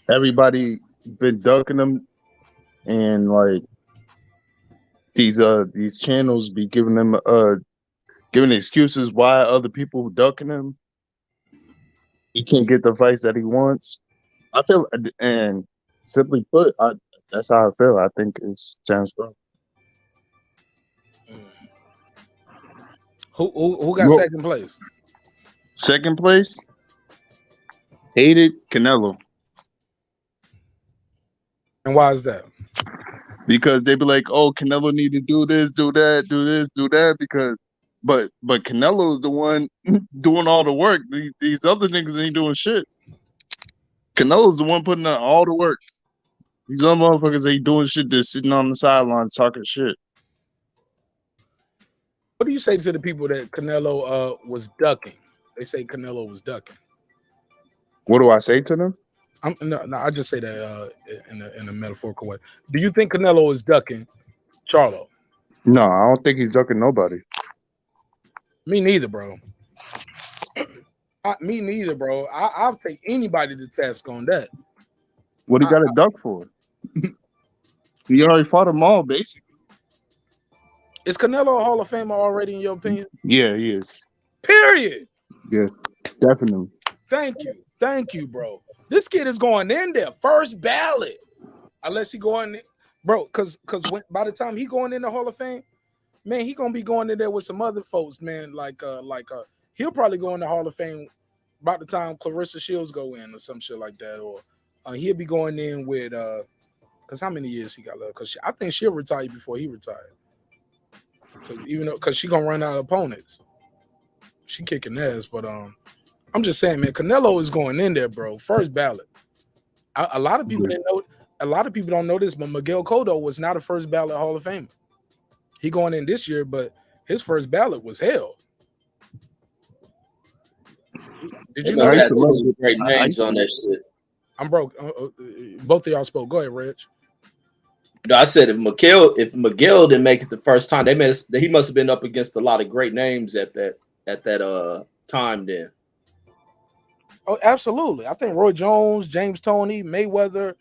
everybody been ducking him, and like these channels be giving them giving excuses why other people ducking him. He can't get the fights that he wants. I feel, and simply put, that's how I feel. I think it's Terence Crawford. Who got second place? Second place, hated Canelo. And why is that? Because they be like, oh, Canelo need to do this, do that, do this, do that. Because, but Canelo's the one doing all the work. These other niggas ain't doing shit. Canelo's the one putting out all the work. These other motherfuckers ain't doing shit. They're sitting on the sidelines talking shit. What do you say to the people that Canelo was ducking? They say Canelo was ducking. What do I say to them? No, I just say that in a metaphorical way. Do you think Canelo is ducking Charlo? No, I don't think he's ducking nobody. Me neither, bro. Me neither, bro. I'll take anybody to task on that. What he got a duck for? He already fought them all, basically. Is Canelo a Hall of Famer already, in your opinion? Yeah, he is. Period. Yeah, definitely. Thank you, bro. This kid is going in there first ballot, unless he going, bro. Because by the time he going in the Hall of Fame, man, he gonna be going in there with some other folks, man. Like he'll probably go in the Hall of Fame about the time Clarissa Shields go in or some shit like that, or he'll be going in with because how many years he got left? Because I think she'll retire before he retired. Because she gonna run out of opponents. She kicking ass, but I'm just saying, man, Canelo is going in there, bro. First ballot. A lot of people didn't know. A lot of people don't know this, but Miguel Cotto was not a first ballot Hall of Famer. He going in this year, but his first ballot was hell. Did you know that? That? Great names on that shit. I'm broke. Both of y'all spoke. Go ahead, Reg. No, I said if Miguel didn't make it the first time, he must have been up against a lot of great names at that time then. Oh, absolutely. I think Roy Jones, James Toney, Mayweather.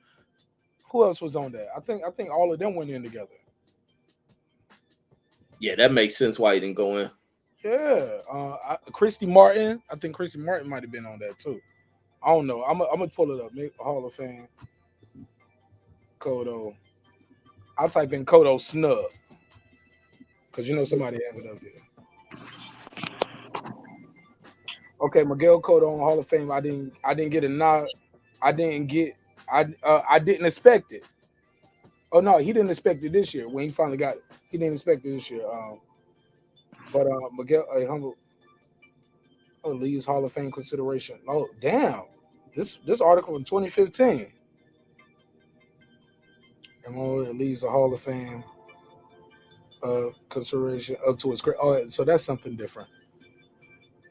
Who else was on that? I think all of them went in together. Yeah, that makes sense why he didn't go in. Yeah. Christy Martin. I think Christy Martin might have been on that too. I don't know. I'm gonna pull it up. Hall of Fame. Cotto. I'll type in Cotto snub. Because somebody have it up here. Okay, Miguel Cotto on Hall of Fame. I didn't get a nod. I didn't expect it. Oh no, he didn't expect it this year. When he finally got it, he didn't expect it this year. But Miguel humble leaves Hall of Fame consideration. Oh damn, this article in 2015. and it leaves a Hall of Fame consideration up to its. Oh, so that's something different.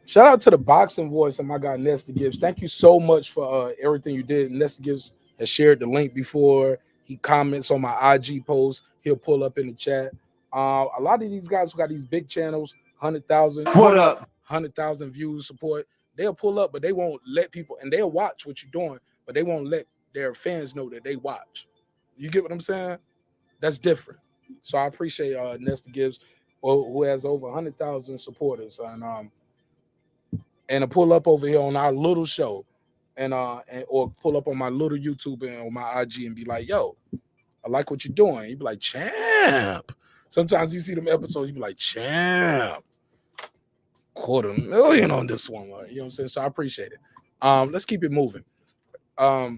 Shout out to the boxing voice and my guy Nestor Gibbs. Thank you so much for everything you did. Nestor Gibbs has shared the link before. He comments on my IG post. He'll pull up in the chat. A lot of these guys who got these big channels, 100,000. What up? 100,000 views support. They'll pull up, but they won't let people, and they'll watch what you're doing, but they won't let their fans know that they watch. You get what I'm saying? That's different. So I appreciate Nestor Gibbs, who has over 100,000 supporters, and to pull up over here on our little show, and or pull up on my little YouTube and on my IG and be like, "Yo, I like what you're doing." You'd be like, "Champ." Sometimes you see them episodes, you be like, "Champ, $250,000 on this one." You know what I'm saying? So I appreciate it. Let's keep it moving. I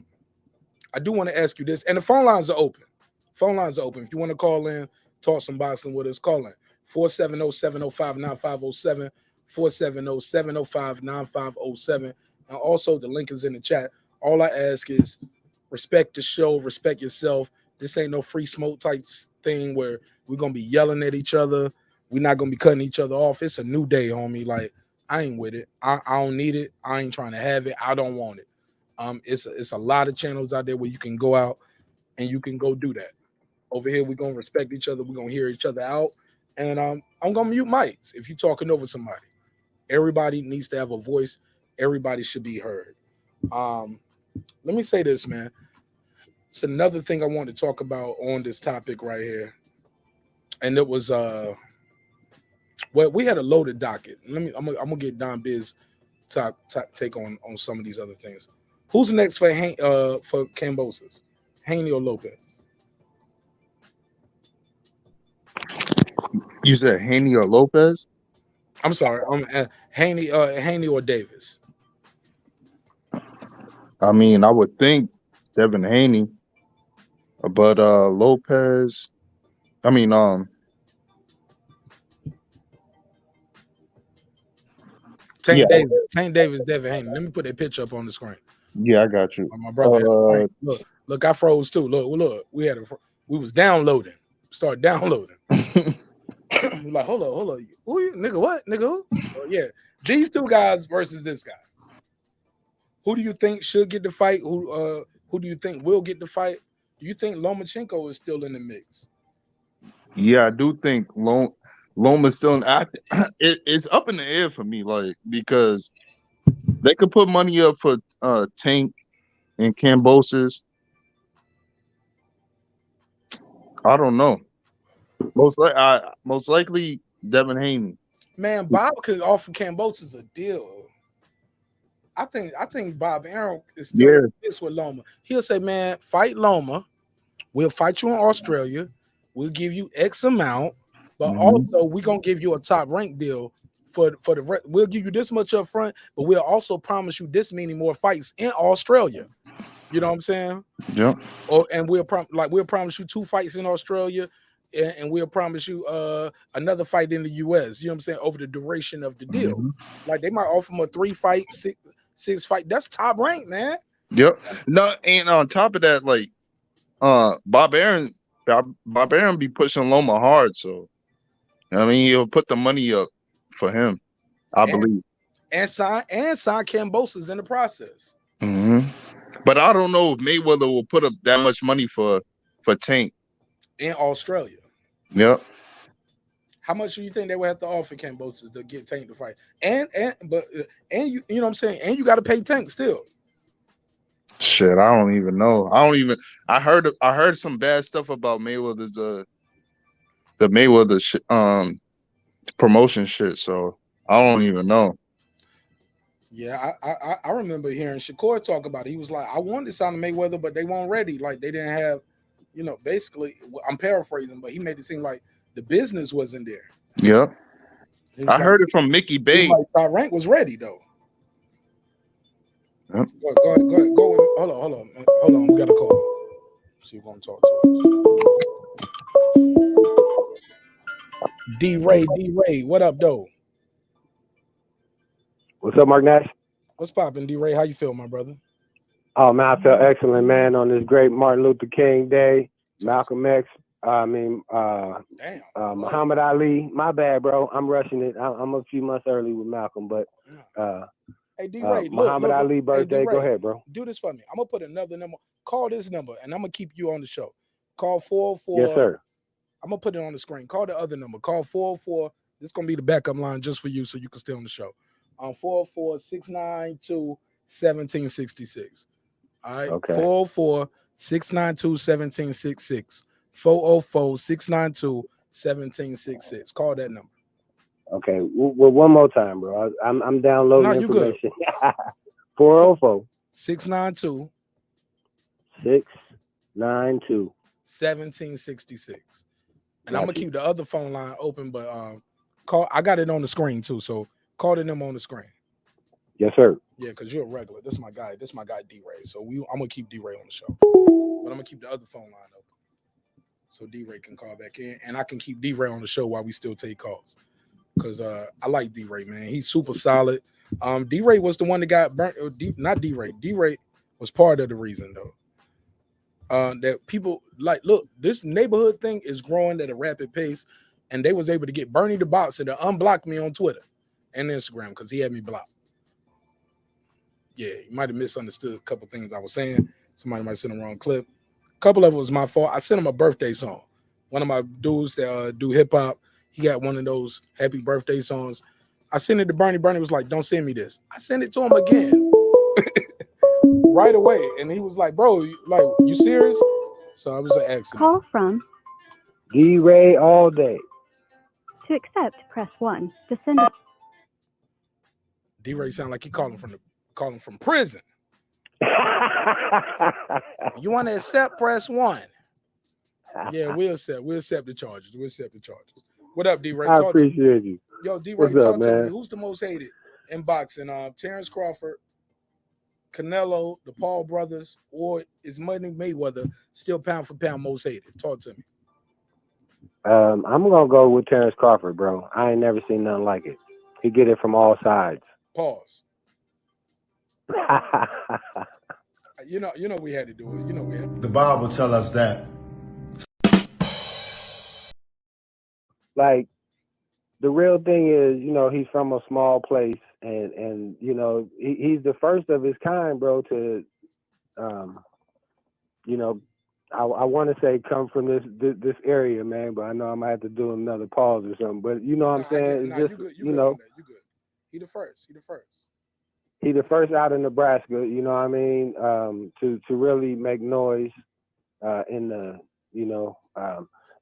do want to ask you this, and the phone lines are open. Phone lines are open. If you want to call in, talk some boxing with us, call in 470-705-9507. 470-705-9507. And also the link is in the chat. All I ask is respect the show, respect yourself. This ain't no free smoke type thing where we're gonna be yelling at each other. We're not gonna be cutting each other off. It's a new day, homie. Like, I ain't with it. I don't need it. I ain't trying to have it. I don't want it. It's a lot of channels out there where you can go out and you can go do that. Over here, we're gonna respect each other. We're gonna hear each other out. And I'm gonna mute mics if you're talking over somebody. Everybody needs to have a voice. Everybody should be heard. Let me say this, man. It's another thing I want to talk about on this topic right here. And it was well, we had a loaded docket. I'm gonna get Don Biz take on some of these other things. Who's next for Kambosos? Haney or Lopez? You said Haney or Lopez? I'm sorry. Haney or Davis. I mean, I would think Devin Haney, but Lopez. I mean, Tank Davis, Devin Haney. Let me put that picture up on the screen. Yeah, I got you. My brother. Look, I froze too. Look. We was downloading. Start downloading. We're like, hold on. Who you? Nigga, what? Nigga, who? Yeah. These two guys versus this guy. Who do you think should get the fight? Who do you think will get the fight? Do you think Lomachenko is still in the mix? Yeah, I do think Loma's still in act. It's up in the air for me, like, because they could put money up for Tank and Kambosos. I don't know. Most likely Devin Haney. Man, Bob could offer Kambosos a deal. I think Bob Aaron is still in this with Loma. He'll say, man, fight Loma. We'll fight you in Australia. We'll give you X amount, but also we're gonna give you a top rank deal for the. We'll give you this much up front, but we'll also promise you this many more fights in Australia. You know what I'm saying? Yeah. And we'll promise you 2 fights in Australia, and we'll promise you another fight in the US. You know what I'm saying? Over the duration of the deal, like they might offer him a 3-fight, 6 fight. That's top rank, man. Yep. No, and on top of that, like Bob Aaron be pushing Loma hard, so I mean he'll put the money up for him, I believe. And sign Kambosos in the process. But I don't know if Mayweather will put up that much money for Tank in Australia. Yep. How much do you think they would have to offer Kambosos to get Tank to fight? And you know what I'm saying? And you got to pay Tank still. Shit, I don't even know. I heard some bad stuff about Mayweather's the Mayweather promotion shit, so I don't even know. Yeah, I remember hearing SHakur talk about it. He was like, I wanted to sign to Mayweather, but they weren't ready. Like they didn't have, basically, I'm paraphrasing, but he made it seem like the business wasn't there. Yep. I heard it from Mickey Bay. Like Top Rank was ready though. Yep. Go ahead. Hold on. We got a call. See who gonna talk to us. D-Ray, what up, though? What's up, marqnash? What's poppin', D-Ray? How you feel, my brother? Oh man, I feel excellent, man, on this great Martin Luther King Day. Malcolm X. Muhammad Ali. My bad, bro. I'm rushing it. I'm a few months early with Malcolm, but hey, D-Ray, Muhammad look. Ali birthday. Hey, D-Ray, go ahead, bro. Do this for me. I'm gonna put another number. Call this number, and I'm gonna keep you on the show. Call 404. Yes, sir. I'm gonna put it on the screen. Call the other number. Call 404. This is gonna be the backup line just for you, so you can stay on the show. 404-692-1766. All right. Okay. 404-692-1766. 404-692-1766. Call that number. Okay. Well, one more time, bro. I'm downloading information. 404 692 1766. And I'm gonna keep the other phone line open, but call. I got it on the screen too, so call the number on the screen. Yes, sir. Yeah, because you're a regular. This is my guy. D-Ray. So I'm gonna keep D-Ray on the show, but I'm gonna keep the other phone line open, so D-Ray can call back in, and I can keep D-Ray on the show while we still take calls. Because I like D-Ray, man. He's super solid. D-Ray was the one that got burnt. Not D-Ray. D-Ray was part of the reason though. That people like, look, this neighborhood thing is growing at a rapid pace, and they was able to get Bernie the Boxer to unblock me on Twitter and Instagram because he had me blocked. Yeah, you might have misunderstood a couple things I was saying. Somebody might send the wrong clip. A couple of it was my fault. I sent him a birthday song. One of my dudes that do hip hop, he got one of those happy birthday songs. I sent it to Bernie. Bernie was like, "Don't send me this." I sent it to him again. Right away, and he was like, "Bro, like, you serious?" So I was an accident. Call from D-Ray all day. To accept, press 1. To send it. D-Ray sound like he calling from prison. You want to accept? Press 1. Yeah, we'll accept the charges. What up, D-Ray? I appreciate you. Yo, D-Ray, talk to me. Who's the most hated in boxing? Terence Crawford, Canelo, the Paul brothers, or is Money Mayweather still pound for pound most hated? Talk to me. I'm gonna go with Terence Crawford, bro. I ain't never seen nothing like it. He get it from all sides. Pause. You know we had to do it. The Bible tell us that. Like, the real thing is, he's from a small place, and he's the first of his kind, bro, to I want to say come from this area, man, but I know I might have to do another pause or something. But you know what I'm saying? It's just, you good. He the first. He the first out of Nebraska, you know what I mean, to really make noise in the,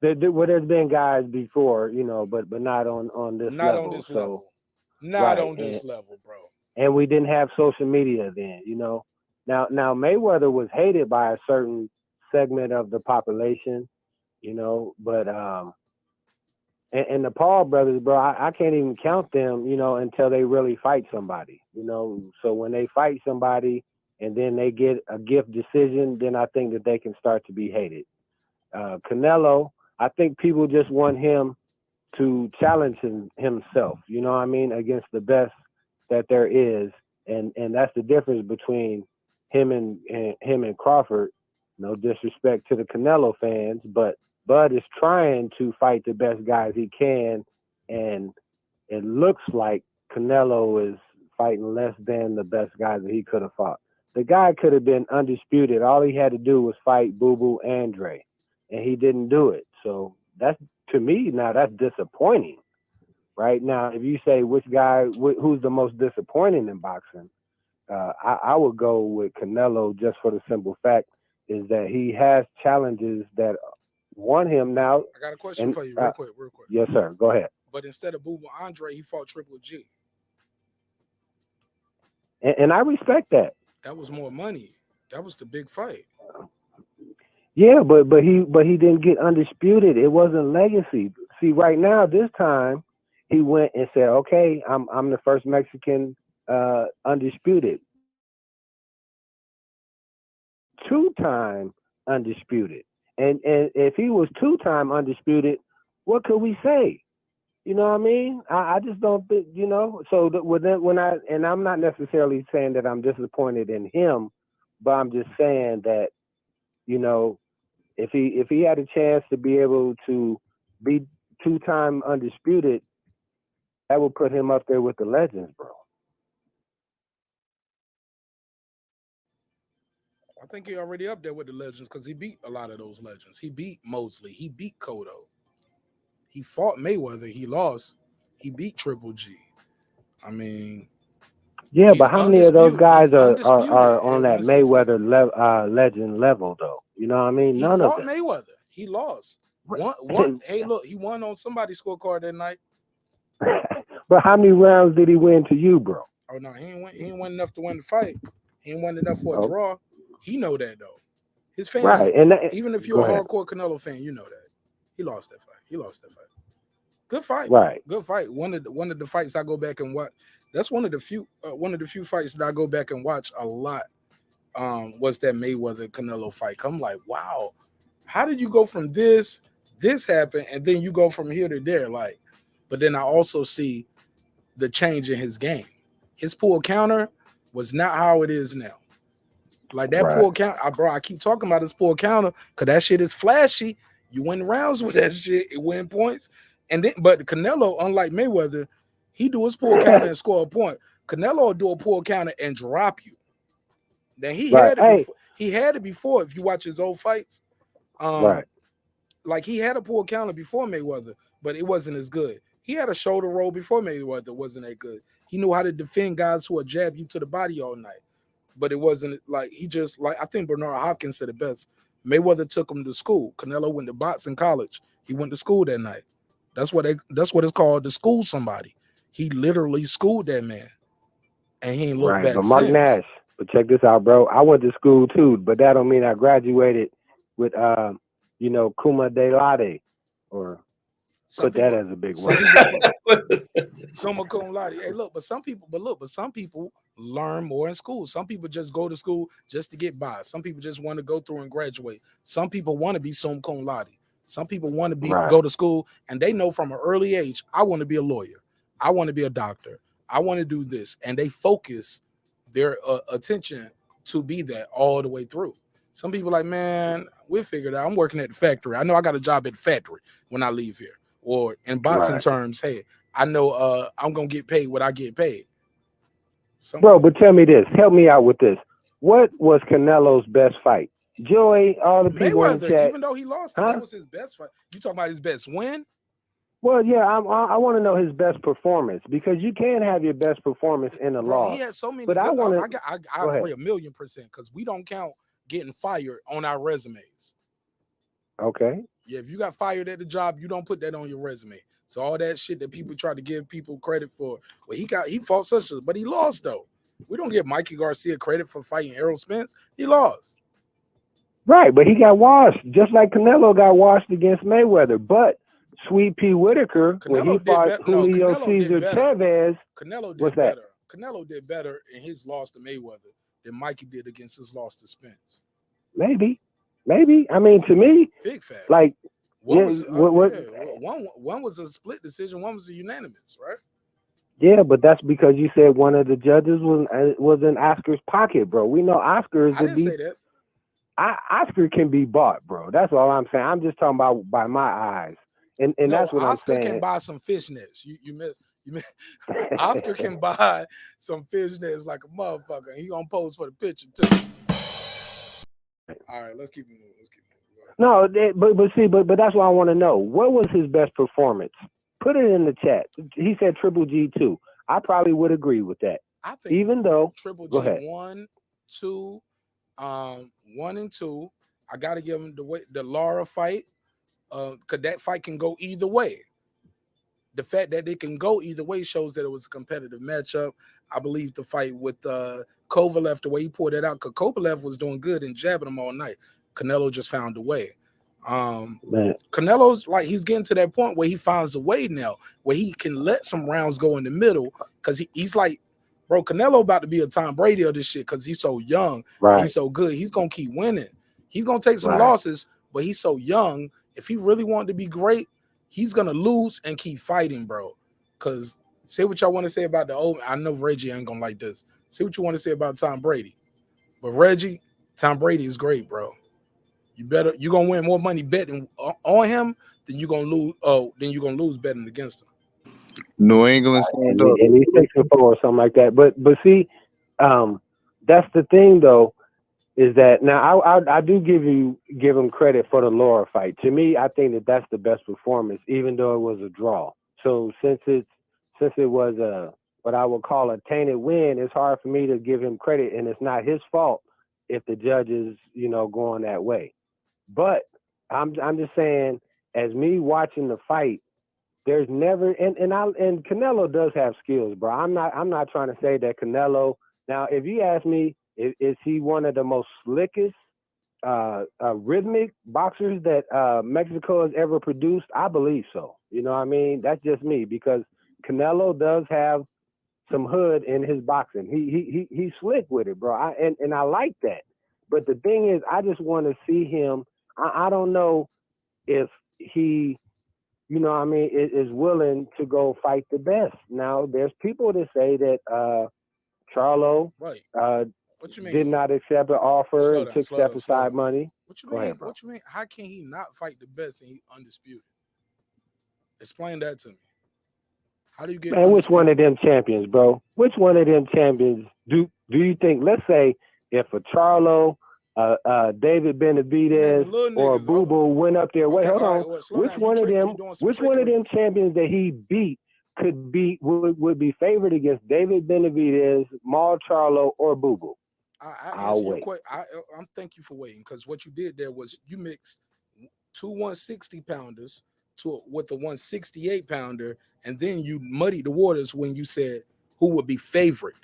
there's been guys before, but not on this level. Not on this level, bro. And we didn't have social media then, Now Mayweather was hated by a certain segment of the population, but and the Paul brothers, bro, I can't even count them, until they really fight somebody, So when they fight somebody and then they get a gift decision, then I think that they can start to be hated. Canelo, I think people just want him to challenge himself, against the best that there is, and that's the difference between him and Crawford. No disrespect to the Canelo fans, but Bud is trying to fight the best guys he can, and it looks like Canelo is fighting less than the best guys that he could have fought. The guy could have been undisputed. All he had to do was fight Boo Boo Andre, and he didn't do it. So that's, to me, now that's disappointing. Right now, if you say which guy, who's the most disappointing in boxing, I would go with Canelo, just for the simple fact is that he has challenges that won him. Now, I got a question for you real quick. Yes, sir. Go ahead. But instead of Boo Boo Andre, he fought Triple G. And I respect that. That was more money. That was the big fight. Yeah, but he didn't get undisputed. It wasn't legacy. See, right now, this time, he went and said, "Okay, I'm the first Mexican undisputed, 2-time undisputed." And if he was 2-time undisputed, what could we say? You know what I mean? I just don't think, So and I'm not necessarily saying that I'm disappointed in him, but I'm just saying that, if he had a chance to be able to be 2-time undisputed, that would put him up there with the legends, bro. I think he already up there with the legends because he beat a lot of those legends. He beat Mosley. He beat Cotto. He fought Mayweather. He lost. He beat Triple G. I mean, yeah, but how many of those guys are on that 160. Mayweather legend level, though? You know what I mean? He None of fought them. Mayweather. He lost. One. Hey, look, he won on somebody's scorecard that night. But how many rounds did he win to you, bro? Oh no, he ain't win enough to win the fight. He ain't win enough for a draw. He know that though. His fans, right? And even if you're a hardcore Canelo fan, you know that he lost that fight. Good fight, right? Good fight. One of the fights I go back and watch. That's one of the few fights that I go back and watch a lot. Was that Mayweather Canelo fight? I'm like, wow, how did you go from this happened, and then you go from here to there? Like, but then I also see the change in his game. His pull counter was not how it is now. Like that pull counter, bro. I keep talking about his pull counter because that shit is flashy. You win rounds with that shit, it win points. And then, but Canelo, unlike Mayweather, he do his pull counter and score a point. Canelo will do a pull counter and drop you. Then he had it before. He had it before. If you watch his old fights, like he had a pull counter before Mayweather, but it wasn't as good. He had a shoulder roll before Mayweather, wasn't that good. He knew how to defend guys who would jab you to the body all night, but it wasn't like he just like I think Bernard Hopkins said it best. Mayweather took him to school. Canelo went to boxing college. He went to school that night. That's what it's called, to school somebody. He literally schooled that man, and he ain't looked back But Marq since. Nash, but check this out, bro. I went to school too, but that don't mean I graduated with Kuma de Laude, or put that as a big word. Summa cum laude. Hey, look, but some people learn more in school. Some people just go to school just to get by. Some people just want to go through and graduate. Some people want to be summa cum laude. Some people want to go to school, and they know from an early age, I want to be a lawyer. I want to be a doctor. I want to do this. And they focus their attention to be that all the way through. Some people like, man, we'll figure it out. I'm working at the factory. I know I got a job at the factory when I leave here. Or in boxing terms, hey, I know I'm going to get paid what I get paid. Bro, but tell me this. Help me out with this. What was Canelo's best fight? Joey, all the people in the chat. Even though he lost, that was his best fight. You talking about his best win? Well, yeah, I want to know his best performance, because you can have your best performance in a loss. He had so many. But I agree 1,000,000% because we don't count getting fired on our resumes. Okay. Yeah, if you got fired at the job, you don't put that on your resume. So all that shit that people try to give people credit for, well, he fought such a, but he lost though. We don't give Mikey Garcia credit for fighting Errol Spence. He lost. Right, but he got washed, just like Canelo got washed against Mayweather. But Sweet Pea Whitaker, when he fought Julio Cesar Chavez, Canelo did better. Canelo did better in his loss to Mayweather than Mikey did against his loss to Spence. Maybe. I mean, to me, big fact. Like, one was a split decision, one was a unanimous, right? Yeah, but that's because you said one of the judges was in Oscar's pocket, bro. We know Oscar is. I didn't say that. Oscar can be bought, bro. That's all I'm saying. I'm just talking about by my eyes, and no, that's what Oscar I'm saying. Oscar can buy some fishnets. You missed. Oscar can buy some fishnets like a motherfucker. He gonna pose for the picture too. All right, let's keep it moving. No, but that's what I want to know. What was his best performance? Put it in the chat. He said Triple G 2. I probably would agree with that. I think even though Triple G 1, 2, 1 and 2. I gotta give him the Lara fight. Cause that fight can go either way. The fact that it can go either way shows that it was a competitive matchup. I believe the fight with Kovalev, the way he pulled it out, because Kovalev was doing good and jabbing him all night. Canelo just found a way. Canelo's like, he's getting to that point where he finds a way now where he can let some rounds go in the middle, because he's like, bro, Canelo about to be a Tom Brady of this shit because he's so young. Right. He's so good. He's gonna keep winning. He's gonna take some losses, but he's so young. If he really wanted to be great, he's gonna lose and keep fighting, bro. Because say what y'all want to say about the old. I know Reggie ain't gonna like this. Say what you want to say about Tom Brady, but Reggie, Tom Brady is great, bro. You're gonna win more money betting on him than you're gonna lose. Oh, then you're gonna lose betting against him. New England, and he's 6-4 or something like that. But see, that's the thing though, is that now I do give him credit for the Laura fight. To me, I think that's the best performance, even though it was a draw. So since it was what I would call a tainted win, it's hard for me to give him credit, and it's not his fault if the judges, going that way. But I'm just saying, as me watching the fight, there's never and Canelo does have skills, bro. I'm not trying to say that Canelo. Now, if you ask me, is he one of the most slickest rhythmic boxers that Mexico has ever produced? I believe so. You know what I mean? That's just me, because Canelo does have some hood in his boxing. He's slick with it, bro. And I like that. But the thing is, I just want to see him. I don't know if he, you know what I mean, is willing to go fight the best. Now, there's people that say that Charlo What you mean? did not accept an offer and took step aside money. What you Go mean? ahead, bro. What you mean? How can he not fight the best and he undisputed? Explain that to me. How do you get? Man, which one of them champions, bro? Which one of them champions do you think? Let's say if a Charlo, David Benavidez, or Boo Boo went up there. Wait, hold on. Which one of them champions that he beat would be favored against David Benavidez, Maul Charlo, or Boo Boo? I'll wait. I'm thank you for waiting, because what you did there was you mixed 2 160 pounders with a 168 pounder, and then you muddied the waters when you said who would be favored.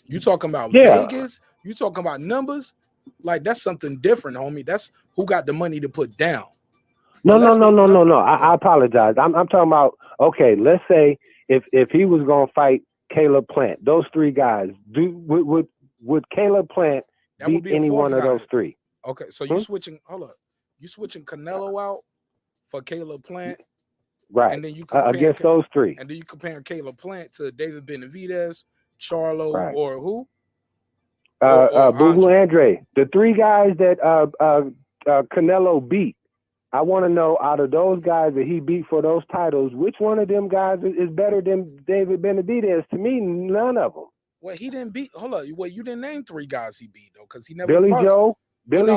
You talking about Vegas? You talking about numbers? Like, that's something different, homie. That's who got the money to put down. No. I apologize. I'm talking about, okay, let's say if he was gonna fight Caleb Plant, those three guys, would Caleb Plant beat any one of those three? Okay, so you switching. Hold up, you switching Canelo out for Caleb Plant, right? And then you against those three, and then you comparing Caleb Plant to David Benavidez, Charlo, right, or who? Boo Boo Andre. The three guys that Canelo beat. I want to know, out of those guys that he beat for those titles, which one of them guys is better than David Benavidez? To me, none of them. Well, he didn't beat. Hold up. Well, you didn't name 3 guys he beat though, because he never. Billy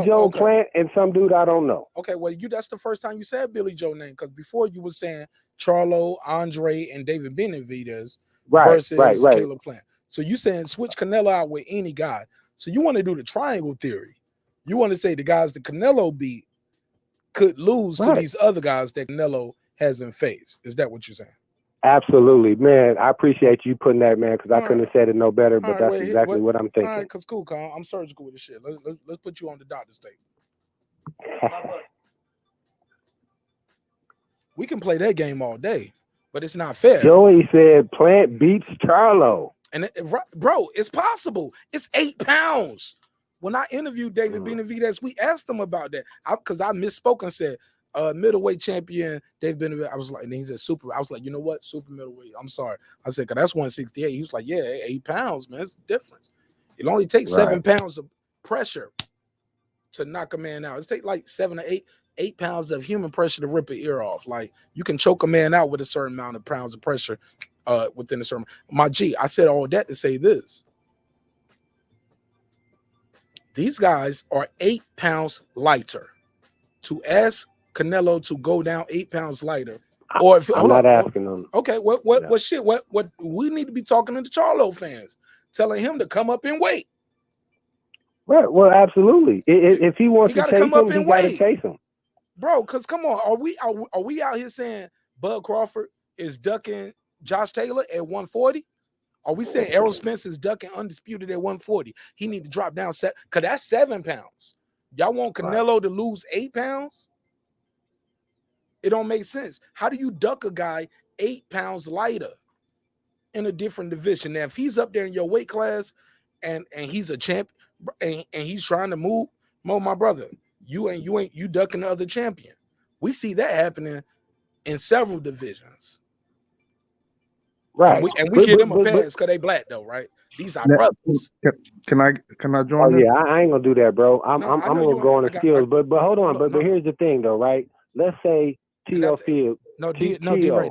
Joe, Plant, and some dude I don't know. Okay, well, that's the first time you said Billy Joe name, because before you were saying Charlo, Andre, and David Benavidez versus Caleb Plant. So you saying switch Canelo out with any guy. So you want to do the triangle theory. You want to say the guys that Canelo beat could lose to these other guys that Canelo hasn't faced. Is that what you're saying? Absolutely, man. I appreciate you putting that, man, because I couldn't have said it no better, but that's exactly what I'm thinking. All right, because cool, Con. I'm surgical with this shit. Let's put you on the doctor's tape. We can play that game all day, but it's not fair. Joey said Plant beats Charlo. And bro, it's possible. It's 8 pounds. When I interviewed David Benavidez, we asked him about that, because I misspoke and said middleweight champion David Benavidez. I was like, and he said super. I was like, you know what, super middleweight. I'm sorry. I said, because that's 168. He was like, yeah, 8 pounds, man. It's the difference. It only takes 7 pounds of pressure to knock a man out. It takes like 7 or 8 pounds of human pressure to rip an ear off. Like, you can choke a man out with a certain amount of pounds of pressure within a certain. My G, I said all that to say this. These guys are 8 pounds lighter. To ask Canelo to go down 8 pounds lighter, or if I'm not asking them. Okay, what we need to be talking to the Charlo fans, telling him to come up and weight. Right. Well, absolutely. If he wants to chase him, he got to chase him, bro. Because come on, are we out here saying Bud Crawford is ducking Josh Taylor at 140? Are we saying Errol Spence is ducking undisputed at 140? He need to drop down because that's 7 pounds. Y'all want Canelo to lose 8 pounds? It don't make sense. How do you duck a guy 8 pounds lighter in a different division? Now, if he's up there in your weight class and he's a champ and he's trying to move, my brother, you ducking the other champion. We see that happening in several divisions. Right. And we give them a pass because they black though, right? These are brothers. Can I Oh join yeah, I ain't gonna do that, bro. I'm No, I I'm know gonna you go on ain't. the skills, but hold on, No, but here's the thing though, right? Let's say and TLC.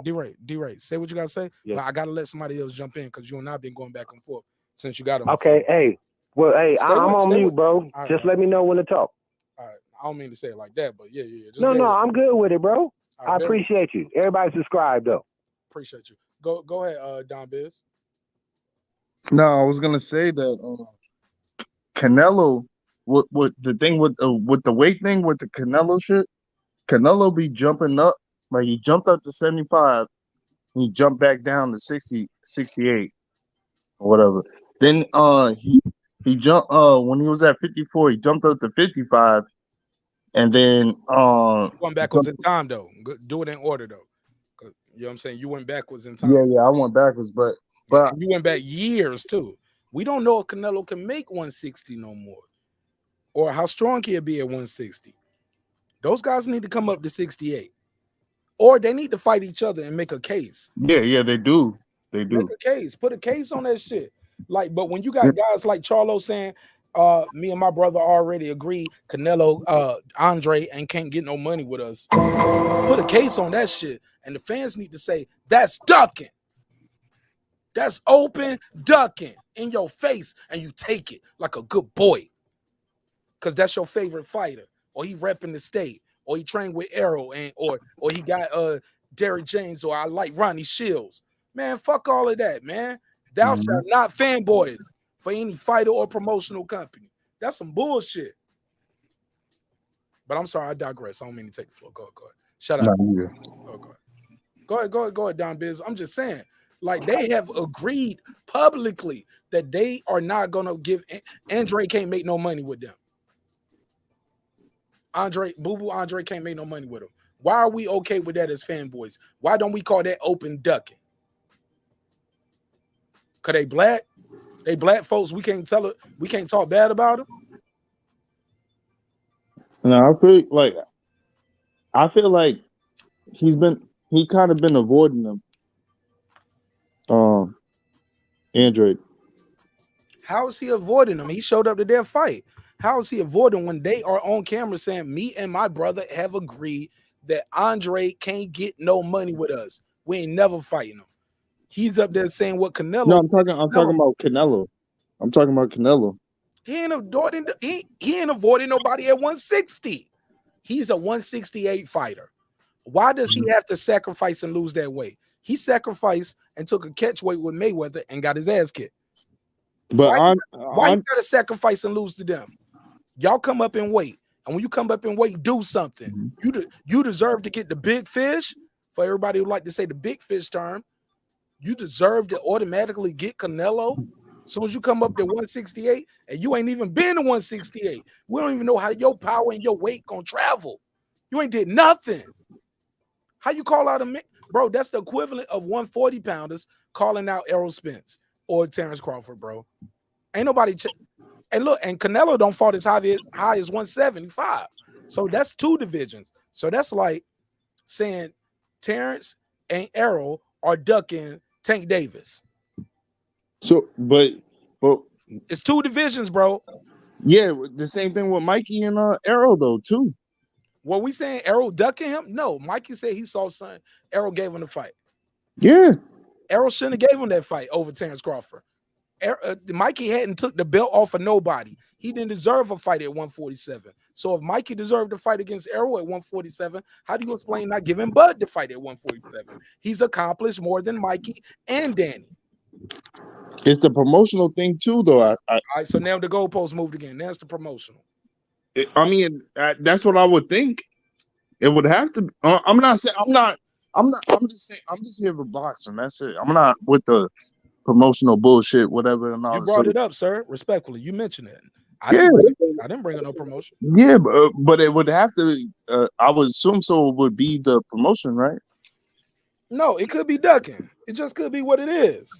D-Ray. Say what you gotta say. Yes. But I gotta let somebody else jump in because you and I've been going back and forth since you got on. Okay, hey, well, hey, I'm on mute, bro. All Just right. let me know when to talk. All right. I don't mean to say it like that, but yeah. Just No, I'm good with it, bro. I bear appreciate you. Everybody subscribe though. Appreciate you. Go ahead, Don Biz. No, I was gonna say that Canelo, what the thing with the weight thing with the Canelo shit, Canelo be jumping up, like he jumped up to 75, he jumped back down to 60, 68, or whatever. Then he jumped when he was at 54, he jumped up to 55, and then Going backwards in time though. Do it in order though. You know what I'm saying? You went backwards in time. Yeah, I went backwards, but you went back years too. We don't know if Canelo can make 160 no more, or how strong he'll be at 160. Those guys need to come up to 68, or they need to fight each other and make a case. Yeah, they do. They do. Make a case. Put a case on that shit. Like, but when you got guys like Charlo saying, me and my brother already agree Canelo, Andre and can't get no money with us. Put a case on that shit, and the fans need to say that's ducking. That's open ducking in your face, and you take it like a good boy, because that's your favorite fighter, or he repping the state, or he trained with Arrow, and or he got Derrick James, or I like Ronnie Shields. Man, fuck all of that, man. Thou shalt not fanboys for any fighter or promotional company. That's some bullshit. But I'm sorry, I digress. I don't mean to take the floor. Go ahead. Shut up. Go ahead, Don Biz. I'm just saying, like, they have agreed publicly that they are not gonna give Andre can't make no money with them. Andre can't make no money with him. Why are we okay with that as fanboys? Why don't we call that open ducking? Cause they black folks. We can't tell it. We can't talk bad about them. No, I feel like he kind of been avoiding them. Andre. How is he avoiding them? He showed up to their fight. How is he avoiding when they are on camera saying me and my brother have agreed that Andre can't get no money with us? We ain't never fighting him. He's up there saying what Canelo. No, I'm talking about Canelo. I'm talking about Canelo. He ain't avoiding nobody at 160. He's a 168 fighter. Why does he have to sacrifice and lose that weight? He sacrificed and took a catch weight with Mayweather and got his ass kicked. But why you gotta sacrifice and lose to them? Y'all come up and weight, and when you come up and weight, do something. You deserve to get the big fish. For everybody who like to say the big fish term, you deserve to automatically get Canelo. So as you come up to 168, and you ain't even been to 168, we don't even know how your power and your weight gonna travel. You ain't did nothing. How you call out bro? That's the equivalent of 140 pounders calling out Errol Spence or Terence Crawford, bro. Ain't nobody. And look, and Canelo don't fought as high as 175. So that's two divisions. So that's like saying Terence and Errol are ducking Tank Davis. So, but it's two divisions, bro. Yeah, the same thing with Mikey and Errol though too. Were we saying Errol ducking him? No, Mikey said he saw something. Errol gave him the fight. Yeah, Errol shouldn't have gave him that fight over Terence Crawford. Mikey hadn't took the belt off of nobody. He didn't deserve a fight at 147. So if Mikey deserved to fight against Errol at 147, how do you explain not giving Bud the fight at 147? He's accomplished more than Mikey and Danny. It's the promotional thing too, though. All right, so now the goalpost moved again. That's the promotional. I mean, that's what I would think. It would have to. I'm not saying. I'm just saying. I'm just here for boxing. That's it. I'm not with the promotional bullshit, whatever. And all you brought it up, sir. Respectfully, you mentioned it. I didn't bring up no promotion. Yeah, but it would have to. I would assume so. It would be the promotion, right? No, it could be ducking. It just could be what it is.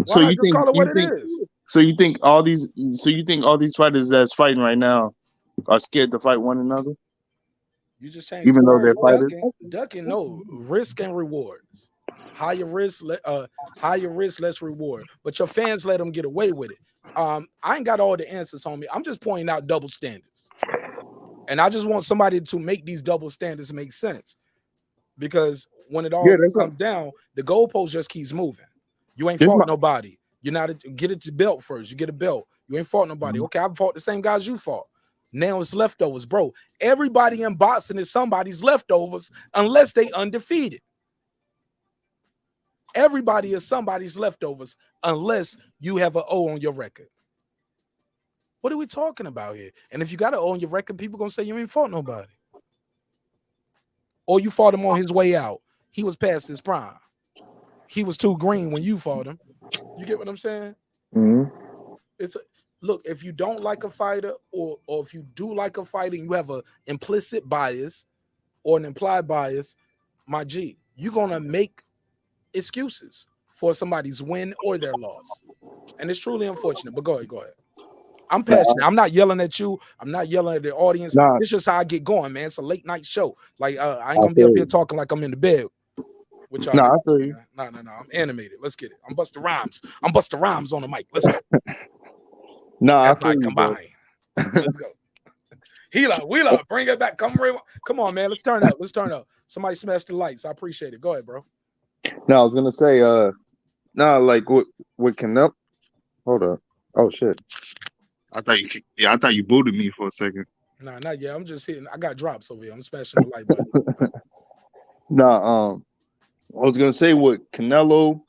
So you think call it what it is? So you think all these fighters that's fighting right now are scared to fight one another? You just changed even the though word they're fighters. Ducking, no risk and rewards. Higher risk, less reward. But your fans let them get away with it. I ain't got all the answers on me. I'm just pointing out double standards. And I just want somebody to make these double standards make sense. Because when it all comes down, the goalpost just keeps moving. You ain't fought nobody. You're not get it to belt first. You get a belt. You ain't fought nobody. Okay, I've fought the same guys you fought. Now it's leftovers, bro. Everybody in boxing is somebody's leftovers unless they undefeated. Everybody is somebody's leftovers unless you have an O on your record. What are we talking about here? And if you got an O on your record, people gonna say you ain't fought nobody. Or you fought him on his way out. He was past his prime. He was too green when you fought him. You get what I'm saying? Look, if you don't like a fighter, or if you do like a fighter and you have an implicit bias or an implied bias, my G, you're gonna make excuses for somebody's win or their loss. And it's truly unfortunate. But go ahead. I'm passionate. I'm not yelling at you. I'm not yelling at the audience. It's just how I get going, man. It's a late night show. Like I ain't gonna be up here talking like I'm in the bed with y'all. I feel you. No. I'm animated. Let's get it. I'm Busta Rhymes. I'm Busta Rhymes on the mic. Let's go. That's I combine. Let's go. Wheeler, bring it back. Come on, man. Let's turn up. Somebody smash the lights. I appreciate it. Go ahead, bro. No, I was gonna say, like with Canelo. Hold up. Oh shit. I thought you booted me for a second. Nah, not yet. I'm just hitting. I got drops over here. I'm smashing the light button. I was gonna say with Canelo,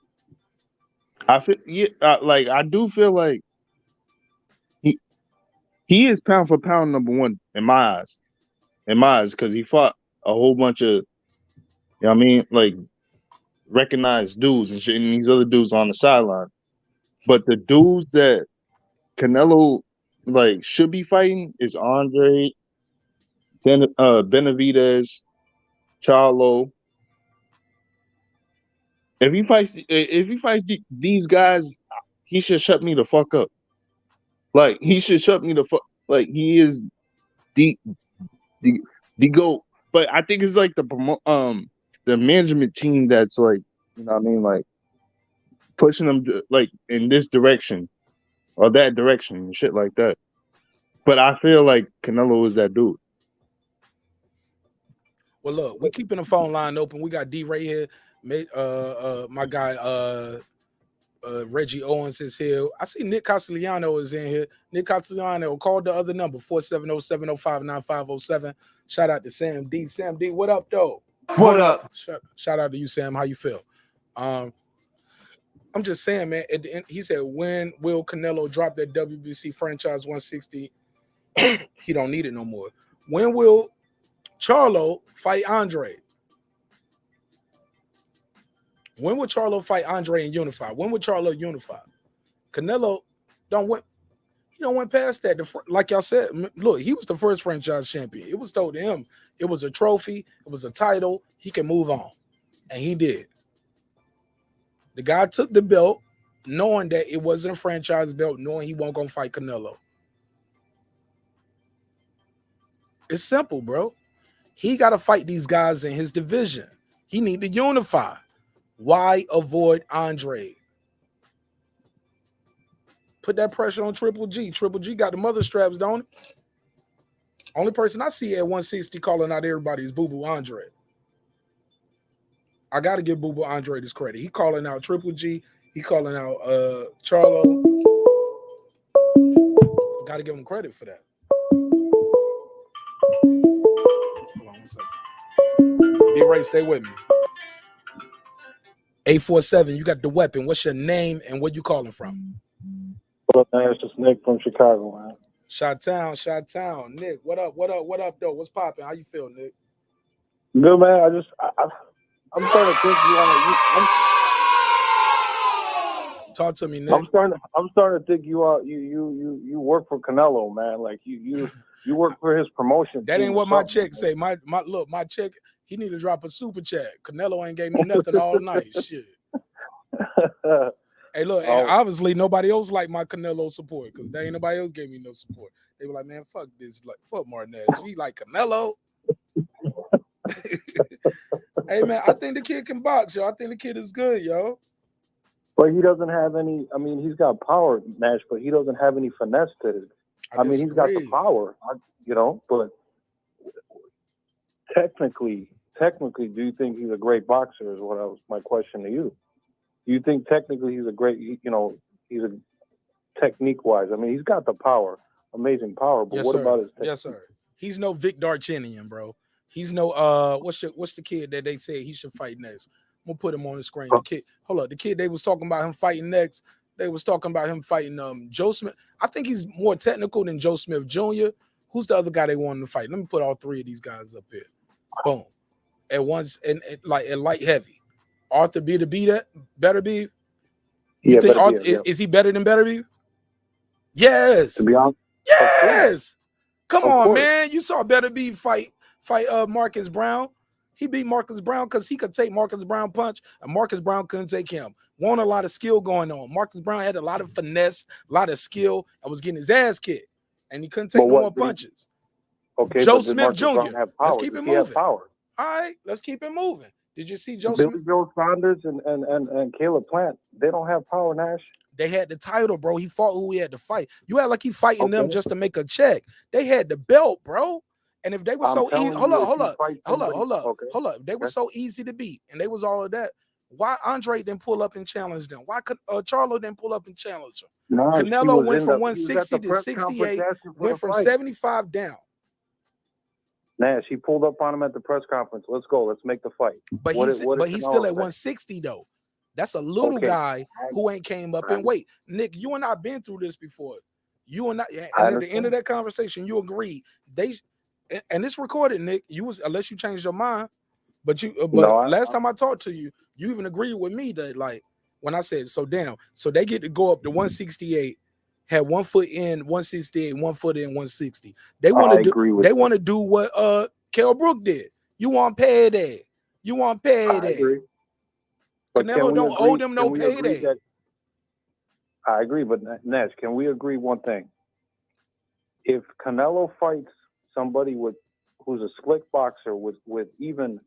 I feel I do feel like he is pound for pound number one in my eyes. Because he fought a whole bunch of, you know what I mean, like recognized dudes and shit, and these other dudes on the sideline. But the dudes that Canelo should be fighting is Andre, Benavidez, Charlo. If he fights these guys, he should shut me the fuck up. Like he should shut me the fuck. Like he is the GOAT. But I think it's like the management team that's like, you know what I mean, like pushing them like in this direction or that direction and shit like that. But I feel like Canelo is that dude. Well, look, we're keeping the phone line open. We got D right here. My guy Reggie Owens is here. I see Nick Castellano is in here. Nick Castellano, called the other number, 470-705-9507. Shout out to Sam D. Sam D, what up, though? What up? Shout out to you, Sam. How you feel? I'm just saying, man, at the end, he said, when will Canelo drop that WBC franchise 160? He don't need it no more. When will Charlo fight Andre? When will Charlo fight Andre and unify? When will Charlo unify? Canelo don't went past that. Like y'all said, look, he was the first franchise champion. It was told to him it was a trophy, it was a title, he can move on. And he did. The guy took the belt knowing that it wasn't a franchise belt, knowing he wasn't going to fight Canelo. It's simple, bro. He got to fight these guys in his division. He need to unify. Why avoid Andre? Put that pressure on Triple G. Triple G got the mother straps, don't it? Only person I see at 160 calling out everybody is Boo Boo Andre. I got to give Boo Boo Andre this credit. He calling out Triple G. He calling out Charlo. Got to give him credit for that. Hold on one second. Be ready, stay with me. 847, you got the weapon. What's your name and where you calling from? Well, it's just Nick from Chicago, man. Chi-Town. Nick, what up, though? What's popping? How you feel, Nick? Good, man. I'm starting to think Talk to me, Nick. I'm starting to think you work for Canelo, man. Like you work for his promotion. That ain't what my check say. My check. He need to drop a super chat. Canelo ain't gave me nothing all night. Shit. Hey, look, and obviously nobody else like my Canelo support because there ain't nobody else gave me no support. They were like, man, fuck this. Like, fuck Marqnash. He like Canelo. Hey man, I think the kid can box, yo. I think the kid is good, yo. But he doesn't have any. I mean, he's got power, Nash, but he doesn't have any finesse to it. I mean, he's got the power, but technically, do you think he's a great boxer? Is what my question to you. Do you think technically he's a great, he's a technique-wise? I mean, he's got the power, amazing power, but what about his technique? Yes, sir. He's no Vic Darchinian, bro. He's no what's the kid that they said he should fight next? I'm gonna put him on the screen. The kid, hold up, the kid they was talking about him fighting next. They was talking about him fighting Joe Smith. I think he's more technical than Joe Smith Jr. Who's the other guy they wanted to fight? Let me put all three of these guys up here. Boom. At once, and like at light heavy. Arthur Better Be? You think Arthur, is he better than Better Be? Yes. To be honest. Yes. Come on, man. You saw Better Be fight Marcus Brown. He beat Marcus Brown because he could take Marcus Brown punch, and Marcus Brown couldn't take him. Wasn't a lot of skill going on. Marcus Brown had a lot of finesse, a lot of skill, and was getting his ass kicked, and he couldn't take no more punches. Okay, Joe Smith Jr. Let's keep it moving. Power. All right, let's keep it moving. Did you see Joe Billy Smith? Joe Saunders and Caleb Plant, they don't have power, Nash. They had the title, bro. He fought who he had to fight. You act like he fighting them just to make a check. They had the belt, bro. And if they were so easy, hold up. If they were so easy to beat, and they was all of that, why Andre didn't pull up and challenge them? Why could Charlo didn't pull up and challenge him? Canelo went from 160 to 68, went from 75 down. Nash, he pulled up on him at the press conference. Let's go. Let's make the fight. But he's still at 160 though. That's a little guy who ain't came up in weight. Nick, you and I been through this before. You and I, and at the end of that conversation, you agreed and it's recorded, Nick. You was unless you changed your mind, but last time I talked to you, you even agreed with me that like when I said so they get to go up to 168, had 1 foot in 168, 1 foot in 160. They want to do what Kell Brook did. You want payday. Canelo don't owe them no payday. I agree, but Nash, can we agree one thing? If Canelo fights somebody who's a slick boxer with even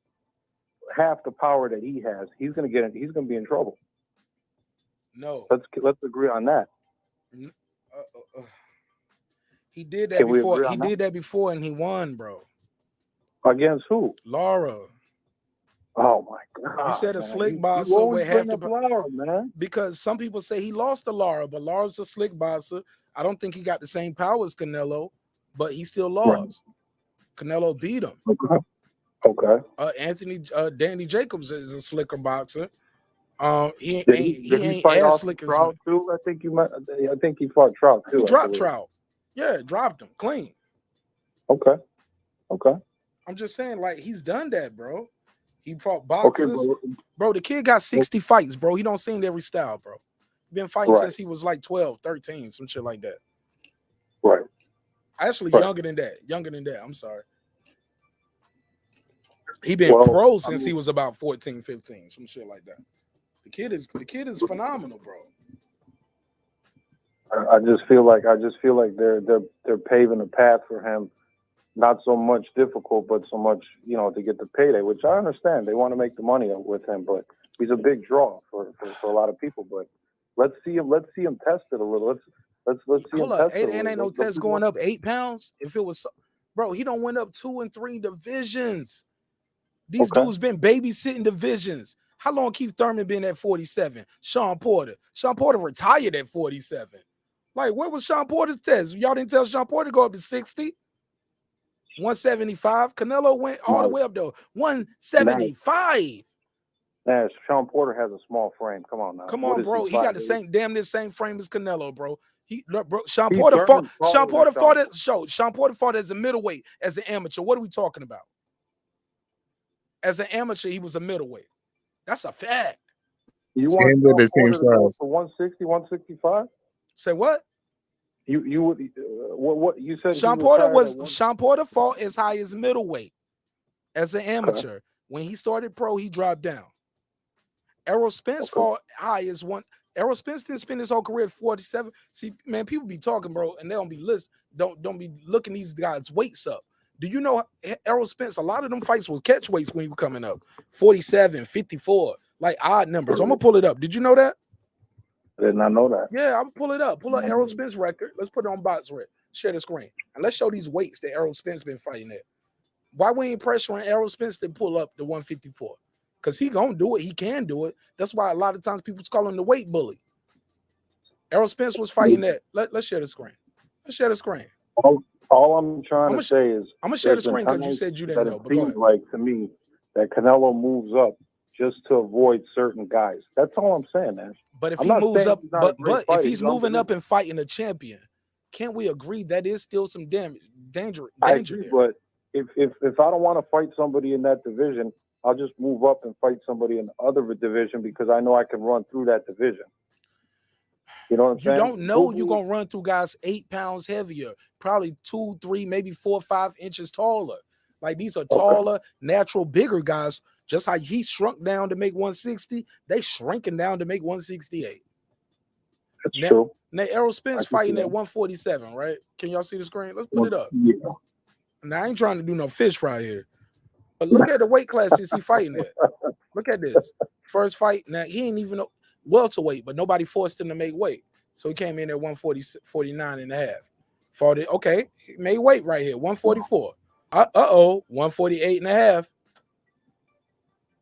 half the power that he has, he's gonna be in trouble. No. Let's agree on that. He did that before. He did that before and he won, bro. Against who? Lara. Oh my God! You said a slick boxer would have to Lara, man. Because some people say he lost to Lara, but Lara's a slick boxer. I don't think he got the same power as Canelo, but he still lost. Right. Canelo beat him. Okay. Danny Jacobs is a slicker boxer. He ain't as slick as Trout too. I think he fought Trout too. He dropped Trout. Yeah, dropped him clean. Okay. I'm just saying, like he's done that, bro. He fought boxers. Okay, bro, the kid got 60 fights, bro. He don't sing every style, bro. He been fighting since he was like 12, 13, some shit like that. Right. Actually, younger than that. I'm sorry. He been pro since he was about 14, 15, some shit like that. The kid is phenomenal, bro. I just feel like they're paving a path for him. Not so much difficult, but so much, to get the payday, which I understand. They want to make the money with him, but he's a big draw for a lot of people. But let's see him test it a little. Let's see him test it. Ain't no test going up 8 pounds. If it was, bro, he don't win up 2 and 3 divisions. These dudes been babysitting divisions. How long Keith Thurman been at 47? Sean Porter retired at 47. Like, where was Sean Porter's test? Y'all didn't tell Sean Porter to go up to 60. 175. Canelo went all the way up to 175. Nash, Sean Porter has a small frame. Come on now. Come on, bro. He got the damn near same frame as Canelo, bro. Sean Porter fought as a middleweight, as an amateur. What are we talking about? As an amateur, he was a middleweight. That's a fact. You want the same size for 160, 165? Say what? You would what you said? Sean Porter fought as high as middleweight as an amateur. Okay. When he started pro, he dropped down. Errol Spence fought high as one. Errol Spence didn't spend his whole career at 47. See, man, people be talking, bro, and they don't be don't be looking these guys' weights up. Do you know Errol Spence? A lot of them fights was catch weights when he was coming up. 47, 54, like odd numbers. I'm gonna pull it up. Did you know that? I did not know that. Yeah, I'm gonna pull it up. Pull up Errol Spence record. Let's put it on box rec. Share the screen. And let's show these weights that Errol Spence been fighting at. Why we ain't pressuring Errol Spence to pull up the 154? Because he gonna do it. He can do it. That's why a lot of times people call him the weight bully. Errol Spence was fighting that. Let's share the screen. Let's share the screen. All I'm trying to say is I'm gonna share the screen because you said you didn't know. It seems like to me that Canelo moves up just to avoid certain guys. That's all I'm saying, man. But if he moves up, but if he's moving up and fighting a champion, can't we agree that is still some danger? I agree, but if I don't want to fight somebody in that division, I'll just move up and fight somebody in the other division because I know I can run through that division. You know what I'm saying? You don't know you're gonna run through guys 8 pounds heavier, probably 2, 3, maybe 4 or 5 inches taller. Like these are taller, natural, bigger guys. Just how he shrunk down to make 160, they shrinking down to make 168. That's true. Now Errol Spence fighting at 147, right? Can y'all see the screen? Let's put it up. Yeah. Now I ain't trying to do no fish fry here, but look at the weight classes he fighting at. Look at this. First fight. Now he ain't even welterweight, but nobody forced him to make weight. So he came in at 149 and a half. Fought it. Okay, he made weight right here. 144. 148 and a half.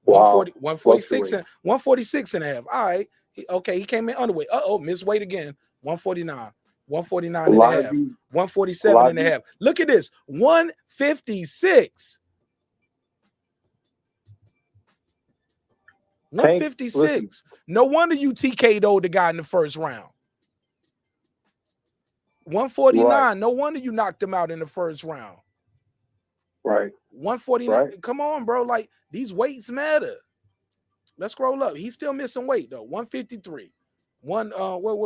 140, 146 and 146 and a half. All right. He came in underweight. Missed weight again. 149. 149 and a half. 147 and a half. Look at this. 156. 156. No wonder you TK'd the guy in the first round. 149. Right. No wonder you knocked him out in the first round. Right. 149. Right. Come on, bro. Like these weights matter. Let's scroll up. He's still missing weight though. 153. Where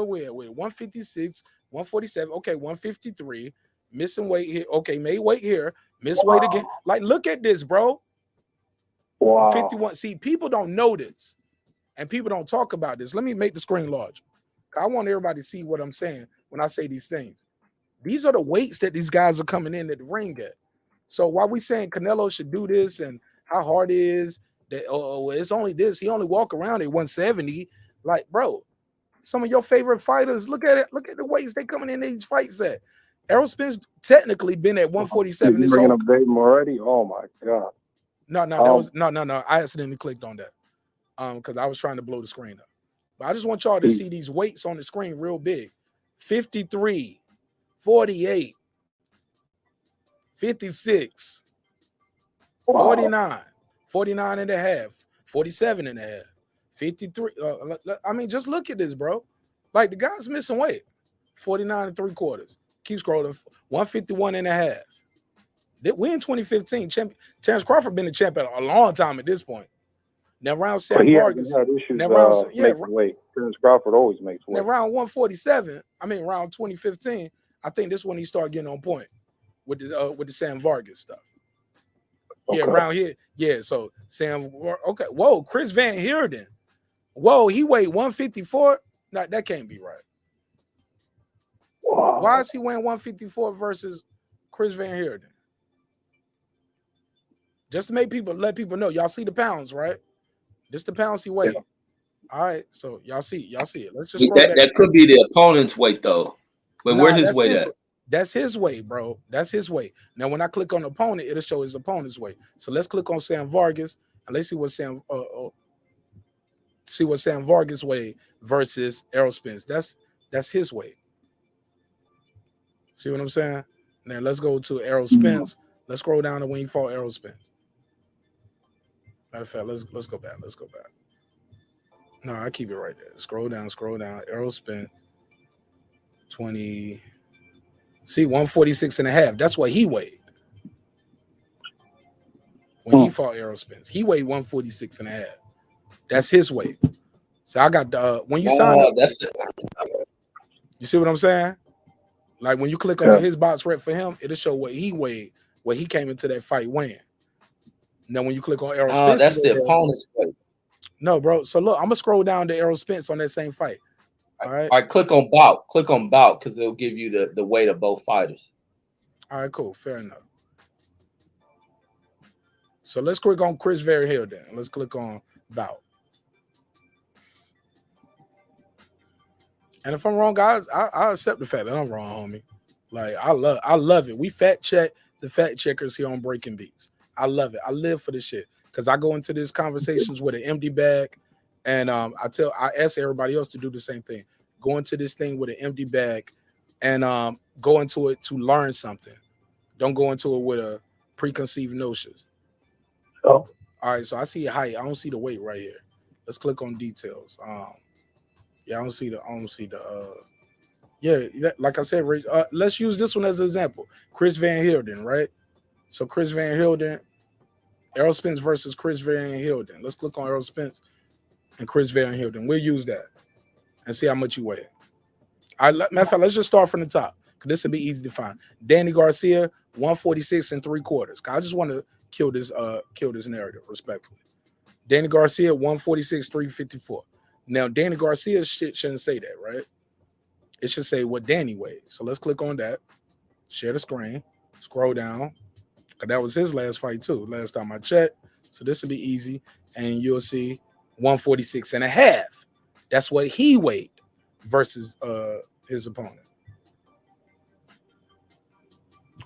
we at? 156, 147. Okay, 153. Missing weight here. Okay, made weight here. Missed weight again. Like, look at this, bro. Wow. 51. See, people don't know this, and people don't talk about this. Let me make the screen large. I want everybody to see what I'm saying when I say these things. These are the weights that these guys are coming in at the ring at. So while we saying Canelo should do this and how hard it is, that it's only this, he only walk around at 170. Like, bro, some of your favorite fighters, look at it. Look at the weights they coming in these fights at. Errol Spence technically been at 147. You're bringing up Dave already? Oh my god. No. I accidentally clicked on that because I was trying to blow the screen up. But I just want y'all to see these weights on the screen real big. 53, 48, 56, 49, 49 and a half, 47 and a half, 53. I mean, just look at this, bro. Like the guy's missing weight. 49 and 3/4. Keep scrolling. 151 and a half. We in 2015. Terence Crawford been a champion a long time at this point. Now round Sam Vargas. Weight. Terence Crawford always makes weight. Now round 147. I mean round 2015. I think this is when he started getting on point with the Sam Vargas stuff. Okay. Yeah, around here. Yeah, so Sam. Okay. Whoa, Chris Van Heerden. Whoa, he weighed 154. No, that can't be right. Wow. Why is he weighing 154 versus Chris Van Heerden? Just to let people know. Y'all see the pounds, right? This the pounds he weighed. Yeah. All right, so y'all see it. Let's just that could be the opponent's weight though. But where's his weight at? That's his weight, bro. That's his weight. Now, when I click on the opponent, it'll show his opponent's weight. So let's click on Sam Vargas and let's see what Sam Vargas weighed versus Errol Spence. That's his weight. See what I'm saying? Now let's go to Errol Spence. Let's scroll down to when he fought Errol Spence. Matter of fact, let's go back. Let's go back. No, I keep it right there. Scroll down. Errol Spence. 20. See, 146 and a half. That's what he weighed. When he fought Errol Spence. He weighed 146 and a half. That's his weight. So I got the when you sign up, that's it. You see what I'm saying? Like when you click on his box rep for him, it'll show what he weighed, what he came into that fight weighing. Now when you click on Errol Spence, that's the opponent's weight. No, bro. So look, I'm gonna scroll down to Errol Spence on that same fight. All right. All right, click on bout. Click on bout because it'll give you the weight of both fighters. All right, cool. Fair enough. So let's click on Chris Van Hill then. Let's click on bout. And if I'm wrong, guys, I accept the fact that I'm wrong, homie. Like I love it. We fact check the fact checkers here on Breaking Beats. I love it. I live for this shit because I go into these conversations with an empty bag, and I ask everybody else to do the same thing. Go into this thing with an empty bag, and go into it to learn something. Don't go into it with a preconceived notions. Oh, all right. So I see height. I don't see the weight right here. Let's click on details. Yeah, I don't see the. Yeah, like I said, let's use this one as an example. Chris Van Hilden, right? So Chris Van Hilden, Errol Spence versus Chris Van Hilden. Let's click on Errol Spence and Chris Van Hilden. We'll use that and see how much you weigh. Matter of fact, let's just start from the top because this will be easy to find. Danny Garcia, 146 3/4. I just want to kill this narrative respectfully. Danny Garcia, 146 354. Now, Danny Garcia's shit shouldn't say that, right? It should say what Danny weighed. So let's click on that. Share the screen. Scroll down. Because that was his last fight too. Last time I checked. So this will be easy. And you'll see 146 and a half. That's what he weighed versus his opponent.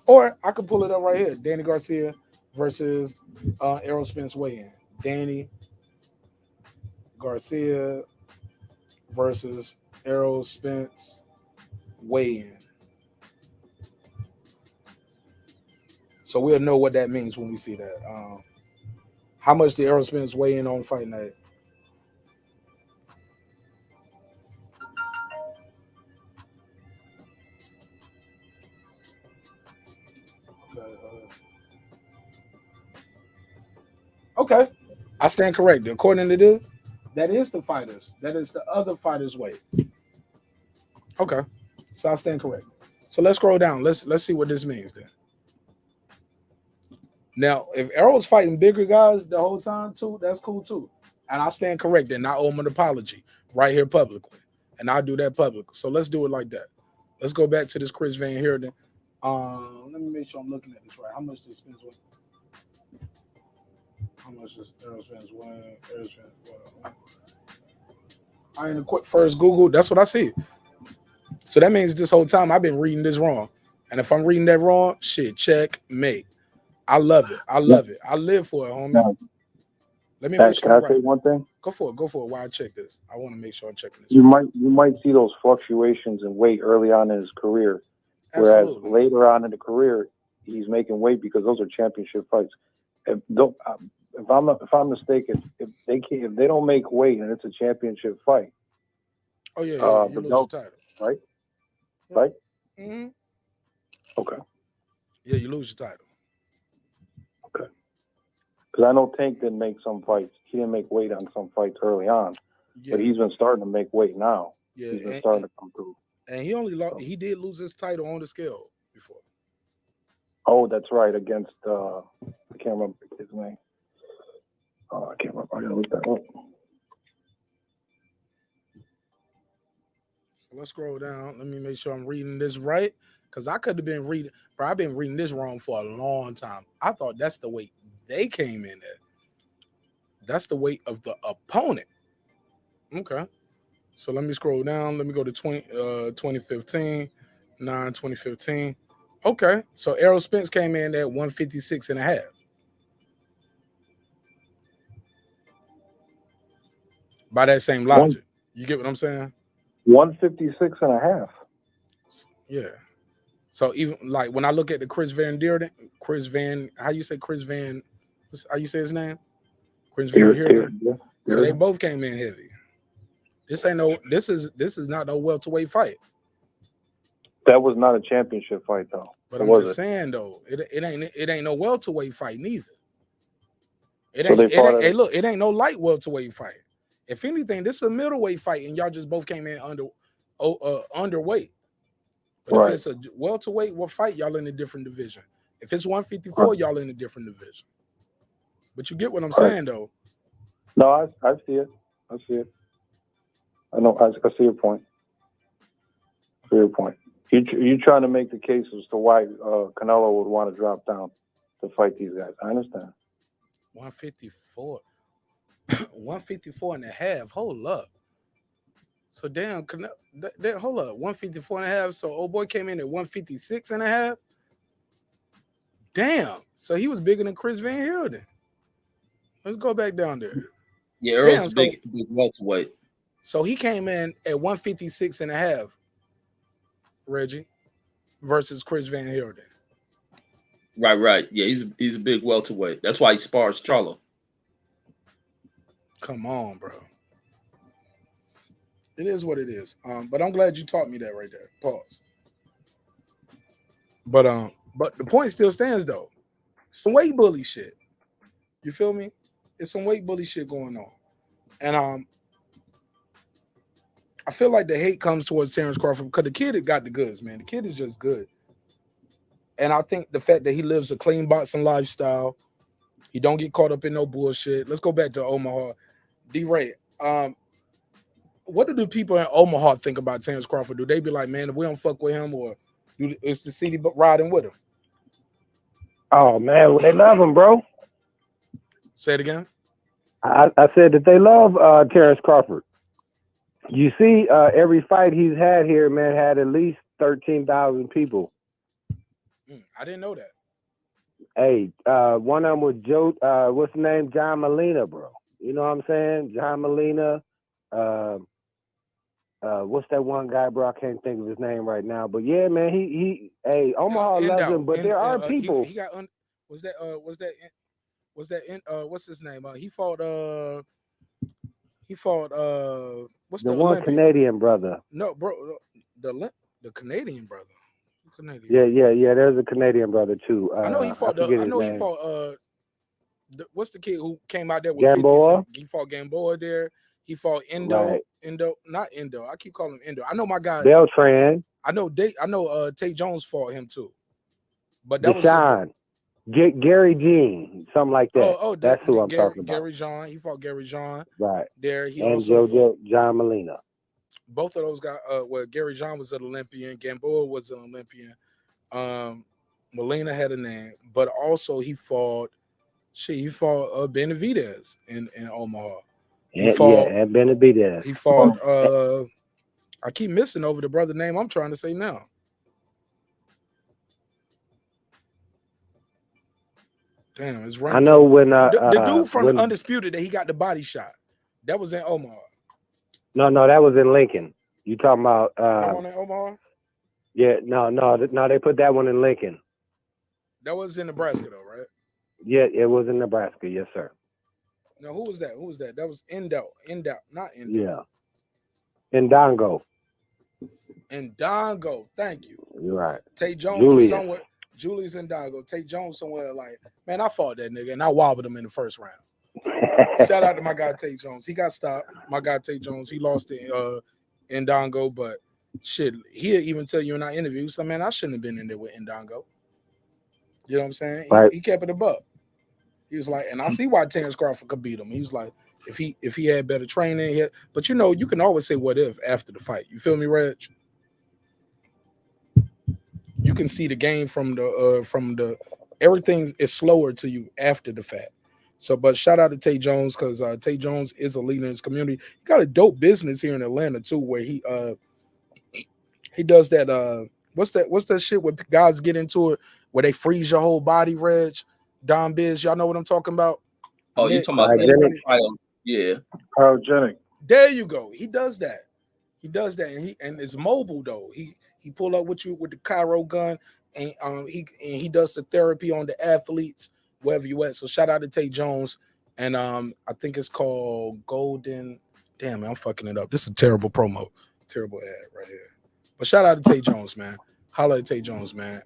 Or I could pull it up right here. Danny Garcia versus Errol Spence weigh-in. Danny Garcia versus Errol Spence weigh-in. So we'll know what that means when we see that. How much did Errol Spence weigh in on fight night? Okay. I stand corrected. According to this, that is the fighters. That is the other fighters' weight. Okay. So I stand corrected. So let's scroll down. Let's see what this means then. Now, if Errol's fighting bigger guys the whole time too, that's cool too. And I stand corrected and I owe him an apology right here publicly. And I'll do that publicly. So let's do it like that. Let's go back to this Chris Van Heerden. Let me make sure I'm looking at this right. How much does Spence win? How much does Errol Spence win? I ain't a quick first Google. That's what I see. So that means this whole time I've been reading this wrong. And if I'm reading that wrong, shit, checkmate. I love it. I love it. I live for it, homie. Now, let me make sure. Can I say one thing? Go for it. Go for it. While I check this, I want to make sure I'm checking this. You might see those fluctuations in weight early on in his career, whereas later on in the career he's making weight because those are championship fights. If I'm mistaken, if they don't make weight and it's a championship fight, oh yeah, you lose your title, right? Yeah. Right? Mm-hmm. Okay. Yeah, you lose your title. Because I know Tank didn't make some fights. He didn't make weight on some fights early on, but he's been starting to make weight now. Yeah, he's been starting to come through. And he only lost. He did lose his title on the scale before. Oh, that's right. Against I can't remember his name. Oh, I can't remember. I gotta look that up. So let's scroll down. Let me make sure I'm reading this right, because I could have been reading. Bro, I've been reading this wrong for a long time. I thought that's the weight they came in at. That's the weight of the opponent. Okay. So let me scroll down. Let me go to 2015, 2015. Okay. So Errol Spence came in at 156 and a half. By that same logic. You get what I'm saying? 156 and a half. Yeah. So even like when I look at the Chris Van Heerden, how you say his name? Chris Van Heerden. Yeah. So they both came in heavy. This is not no welterweight fight. That was not a championship fight though. But I'm just saying though, it ain't no welterweight fight neither. It ain't no light welterweight fight. If anything, this is a middleweight fight, and y'all just both came in underweight. But if it's a welterweight fight, y'all in a different division. If it's 154, y'all in a different division. But you get what I'm saying, though. No, I see it. I see it. I know. I see your point. You trying to make the case as to why Canelo would want to drop down to fight these guys. I understand. 154. 154 and a half. Hold up. So damn, hold up. 154 and a half. So old boy came in at 156 and a half. Damn. So he was bigger than Chris Van Heerden. Let's go back down there. Yeah, Earl's big welterweight. So he came in at 156 and a half, Reggie, versus Chris Van Heerden. Right. Yeah, he's a big welterweight. That's why he spars Charlo. Come on, bro. It is what it is. But I'm glad you taught me that right there. Pause. But the point still stands though. Some weight bully shit. You feel me? It's some weight bully shit going on. And I feel like the hate comes towards Terence Crawford because the kid had got the goods, man. The kid is just good. And I think the fact that he lives a clean boxing lifestyle, he don't get caught up in no bullshit. Let's go back to Omaha. D-Ray, what do the people in Omaha think about Terence Crawford? Do they be like, man, if we don't fuck with him, or is the city riding with him? Oh, man, they love him, bro. Say it again. I said that they love Terence Crawford. You see, every fight he's had here, man, had at least 13,000 people. I didn't know that. Hey, one of them was Joe, what's the name? John Molina, bro. You know what I'm saying? John Molina. What's that one guy, bro? I can't think of his name right now. But yeah, man, hey, Omaha loves him, but there are people. He got what's his name? He fought what's the the one Olympian? Canadian brother. No, bro, the Canadian brother. Canadian. Yeah. There's a Canadian brother too. I know he fought. He fought. What's the kid who came out there with Gamboa? 50 Cent? He fought Gamboa there. He fought Endo. Right. Not Endo. I keep calling him Endo. I know my guy. Beltran. I know Tate Jones fought him too. But that Deshaun. Gary Jean, something like that. That's who I'm talking about. Gary Jean. He fought Gary Jean. Right. There. He and also fought John Molina. Both of those guys. Gary Jean was an Olympian. Gamboa was an Olympian. Molina had a name, but also he fought Benavidez in Omaha. And Benavidez. He fought I keep missing over the brother name I'm trying to say now. Damn, it's running. I know when the dude from the Undisputed that he got the body shot. That was in Omaha. No, that was in Lincoln. You talking about that one in Omaha? Yeah, no, they put that one in Lincoln. That was in Nebraska though, right? Yeah, it was in Nebraska, yes, sir. Now who was that? That was Endo, not Endo. Yeah. Ndongo. Ndongo, thank you. You're right. Tate Jones was somewhere. Julius Ndongo. Tate Jones somewhere like, man, I fought that nigga and I wobbled him in the first round. Shout out to my guy Tate Jones. He got stopped. My guy Tate Jones, he lost to Ndongo, but shit, he'll even tell you in our interview, so man, I shouldn't have been in there with Ndongo. You know what I'm saying? Right. He kept it above. He was like, and I see why Terence Crawford could beat him. He was like, if he had better training, but you know, you can always say what if after the fight. You feel me, Reg? You can see the game from the everything is slower to you after the fact. So, but shout out to Tate Jones because Tate Jones is a leader in his community. He got a dope business here in Atlanta too, where he does that. What's that shit where guys get into it where they freeze your whole body, Reg? Don Biz, y'all know what I'm talking about? Oh, you're talking about yeah. Cryogenic. There you go. He does that. And it's mobile though. He pull up with you with the Cairo gun, and he does the therapy on the athletes wherever you at. So shout out to Tate Jones, and I think it's called Golden. Damn, man, I'm fucking it up. This is a terrible promo, terrible ad right here. But shout out to Tate Jones, man. Holla at Tate Jones, man.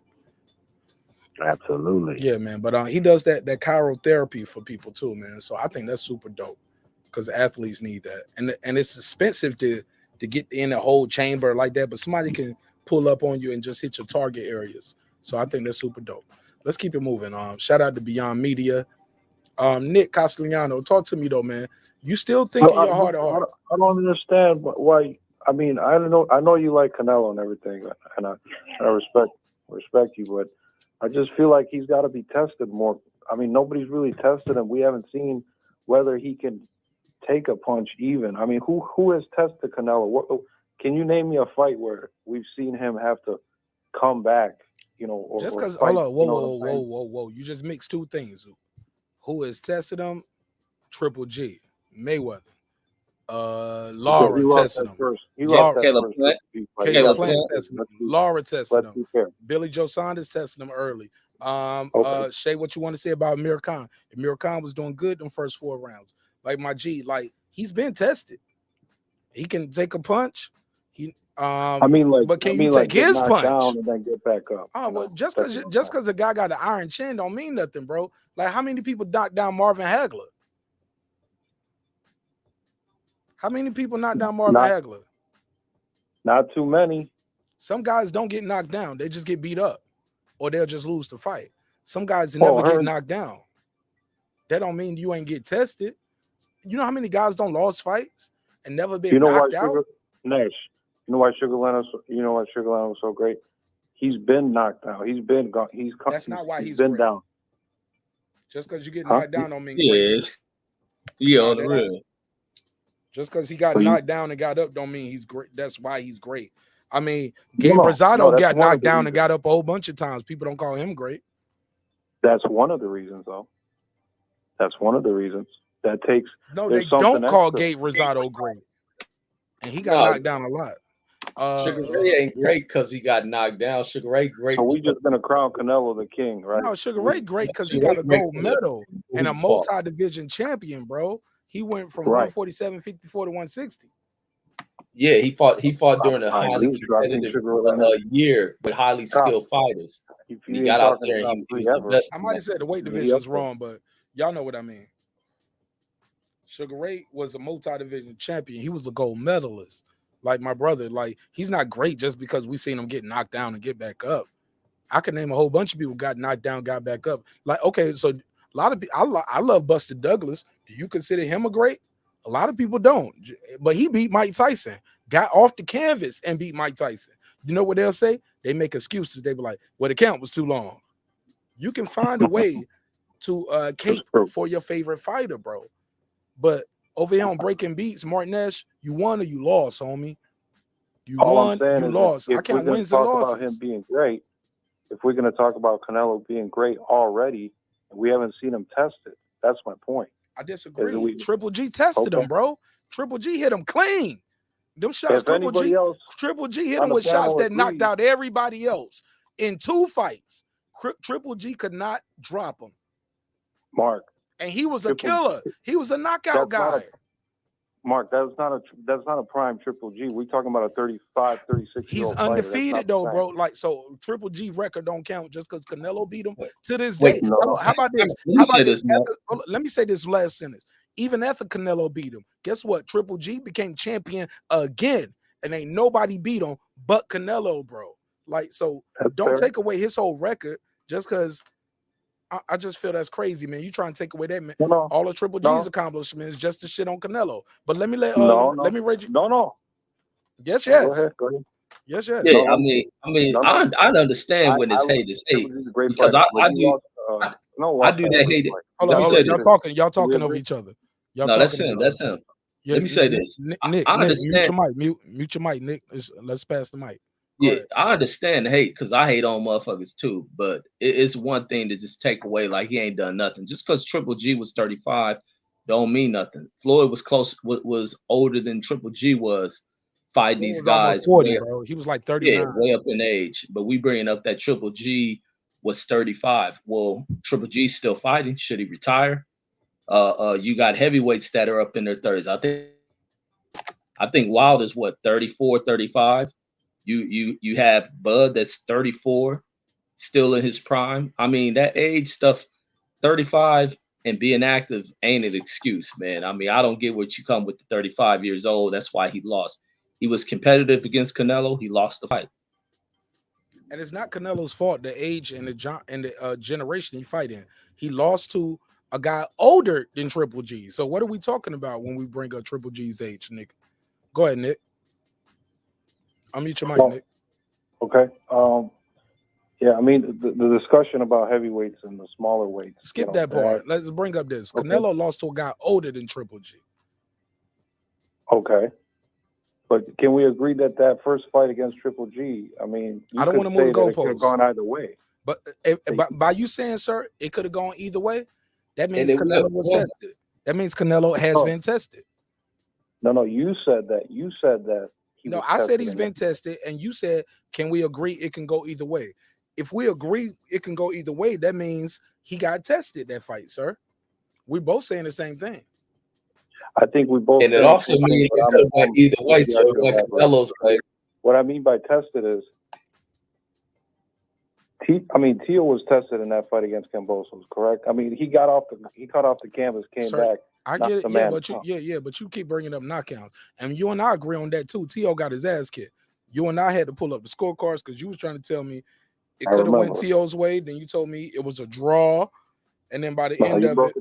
Absolutely. Yeah, man. But he does that chirotherapy for people too, man. So I think that's super dope because athletes need that, and it's expensive to get in a whole chamber like that. But somebody can pull up on you and just hit your target areas. So I think that's super dope. Let's keep it moving. Shout out to Beyond Media. Nick Castellano, talk to me though, man. You still thinking your heart at heart? I don't understand why. I mean, I know you like Canelo and everything, and I respect you, but I just feel like he's got to be tested more I mean, nobody's really tested him. We haven't seen whether he can take a punch even. I mean, who has tested Canelo? Can you name me a fight where we've seen him have to come back, or just because, fight, hold on, whoa. You just mixed two things. Who has tested him? Triple G, Mayweather. Laura tested him. Caleb Plant tested him. Laura tested him. Billy Joe Saunders tested him early. Shay, what you want to say about Amir Khan? Amir Khan was doing good in the first 4 rounds. Like my G, like he's been tested. He can take a punch. But can you take his punch down and then get back up? Oh well, just because the guy got an iron chin don't mean nothing, bro. Like how many people knocked down Marvin Hagler? How many people knocked down Marvin Hagler? Not too many. Some guys don't get knocked down; they just get beat up, or they'll just lose the fight. Some guys never get knocked down. That don't mean you ain't get tested. You know how many guys don't lost fights and never been knocked out? Nash. You know why Sugar Leonard was so great? He's been knocked out. He's been gone. That's not why he's been great. down. Just because you get knocked down don't mean great. Yeah, on the real. Just because he got knocked down and got up don't mean he's great. That's why he's great. I mean, Gabe Rosado got knocked down and got up a whole bunch of times. People don't call him great. That's one of the reasons, though. That's one of the reasons. That takes. No, they don't call Gabe Rosado great. And he got knocked down a lot. Sugar Ray ain't great because he got knocked down. Sugar Ray great. So we just gonna crown Canelo the king, right? No, Sugar Ray great because he got a gold medal and a multi-division champion, bro. He went from 147, 54 to 160. Yeah, he fought during a highly competitive year with highly skilled fighters. He got out there and he was the best. I might have said the weight division is wrong, but y'all know what I mean. Sugar Ray was a multi-division champion. He was a gold medalist. Like my brother, like he's not great just because we seen him get knocked down and get back up. I could name a whole bunch of people who got knocked down, got back up. Like, okay, so a lot of people, I love Buster Douglas. Do you consider him a great? A lot of people don't, but he beat Mike Tyson, got off the canvas and beat Mike Tyson. You know what they'll say? They make excuses. They be like, well, the count was too long. You can find a way to cape for your favorite fighter, bro. But over here on Breaking Beats, marqnash, you won or you lost, homie. You won, you lost. I can't wins and losses. About him being great, if we're going to talk about Canelo being great already, we haven't seen him tested. That's my point. I disagree. Triple G tested him, bro. Triple G hit him clean. Them shots, Triple G hit him with shots that knocked out everybody else in 2 fights. Triple G could not drop him. Marq. And he was a killer. He was a knockout guy. Marq, that's not a prime Triple G. We're talking about a 35, 36 He's undefeated though, bro. Like, so Triple G record don't count just because Canelo beat him to this day. How about this? Let me say this last sentence. Even after Canelo beat him, guess what? Triple G became champion again, and ain't nobody beat him but Canelo, bro. Like, so don't take away his whole record just because. I just feel that's crazy, man. You trying to take away that, man. All of Triple G's accomplishments just to shit on Canelo. But let me let me rate you. No. Yes. Go ahead. Yes. Yeah, I mean, I understand when it's hate is hate because I do that hate. Hold on. Y'all talking over each other. No, that's him. Yeah, let me say this. Nick, I understand. Mute your mic, Nick. Let's pass the mic. Yeah, I understand the hate because I hate on motherfuckers too. But it's one thing to just take away like he ain't done nothing. Just because Triple G was 35 don't mean nothing. Floyd was was older than Triple G was fighting these guys. 40, bro. He was like 39. Yeah, way up in age. But we bringing up that Triple G was 35. Well, Triple G's still fighting. Should he retire? You got heavyweights that are up in their 30s. I think Wilder's what 34, 35. You have Bud that's 34, still in his prime. I mean, that age stuff, 35 and being active ain't an excuse, man. I mean, I don't get what you come with the 35 years old. That's why he lost. He was competitive against Canelo. He lost the fight. And it's not Canelo's fault, the age and the generation he fight in. He lost to a guy older than Triple G. So what are we talking about when we bring up Triple G's age, Nick? Go ahead, Nick. I'll mute your mic, Nick. Okay. Yeah, I mean the discussion about heavyweights and the smaller weights. Skip that part. Let's bring up this. Okay. Canelo lost to a guy older than Triple G. Okay. But can we agree that first fight against Triple G, I mean, I don't want to move the goalposts. It could have gone either way. But by you saying, sir, it could have gone either way, that means And it Canelo will. was tested. That means Canelo has been tested. No, you said that. You said that. No, I said he's been tested, and you said, can we agree it can go either way? If we agree it can go either way, that means he got tested that fight, sir. We're both saying the same thing. I think we both. And it also means it could have went either way. So it went Canelo's way. What I mean by tested is, Tio was tested in that fight against Kambosos, correct? I mean, he cut off the canvas, came back. I get it, but you keep bringing up knockouts, and you and I agree on that too. Tio got his ass kicked. You and I had to pull up the scorecards because you was trying to tell me it could have went Tio's way. Then you told me it was a draw, and then by the end of it,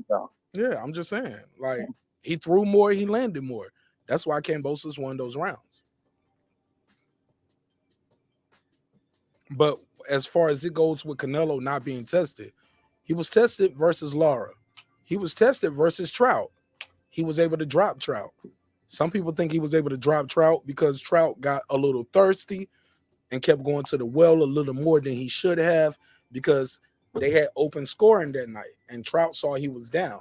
yeah, I'm just saying, like he threw more, he landed more. That's why Kambosos won those rounds. But as far as it goes with Canelo not being tested, he was tested versus Lara. He was tested versus Trout. He was able to drop Trout. Some people think he was able to drop Trout because Trout got a little thirsty and kept going to the well a little more than he should have because they had open scoring that night and Trout saw he was down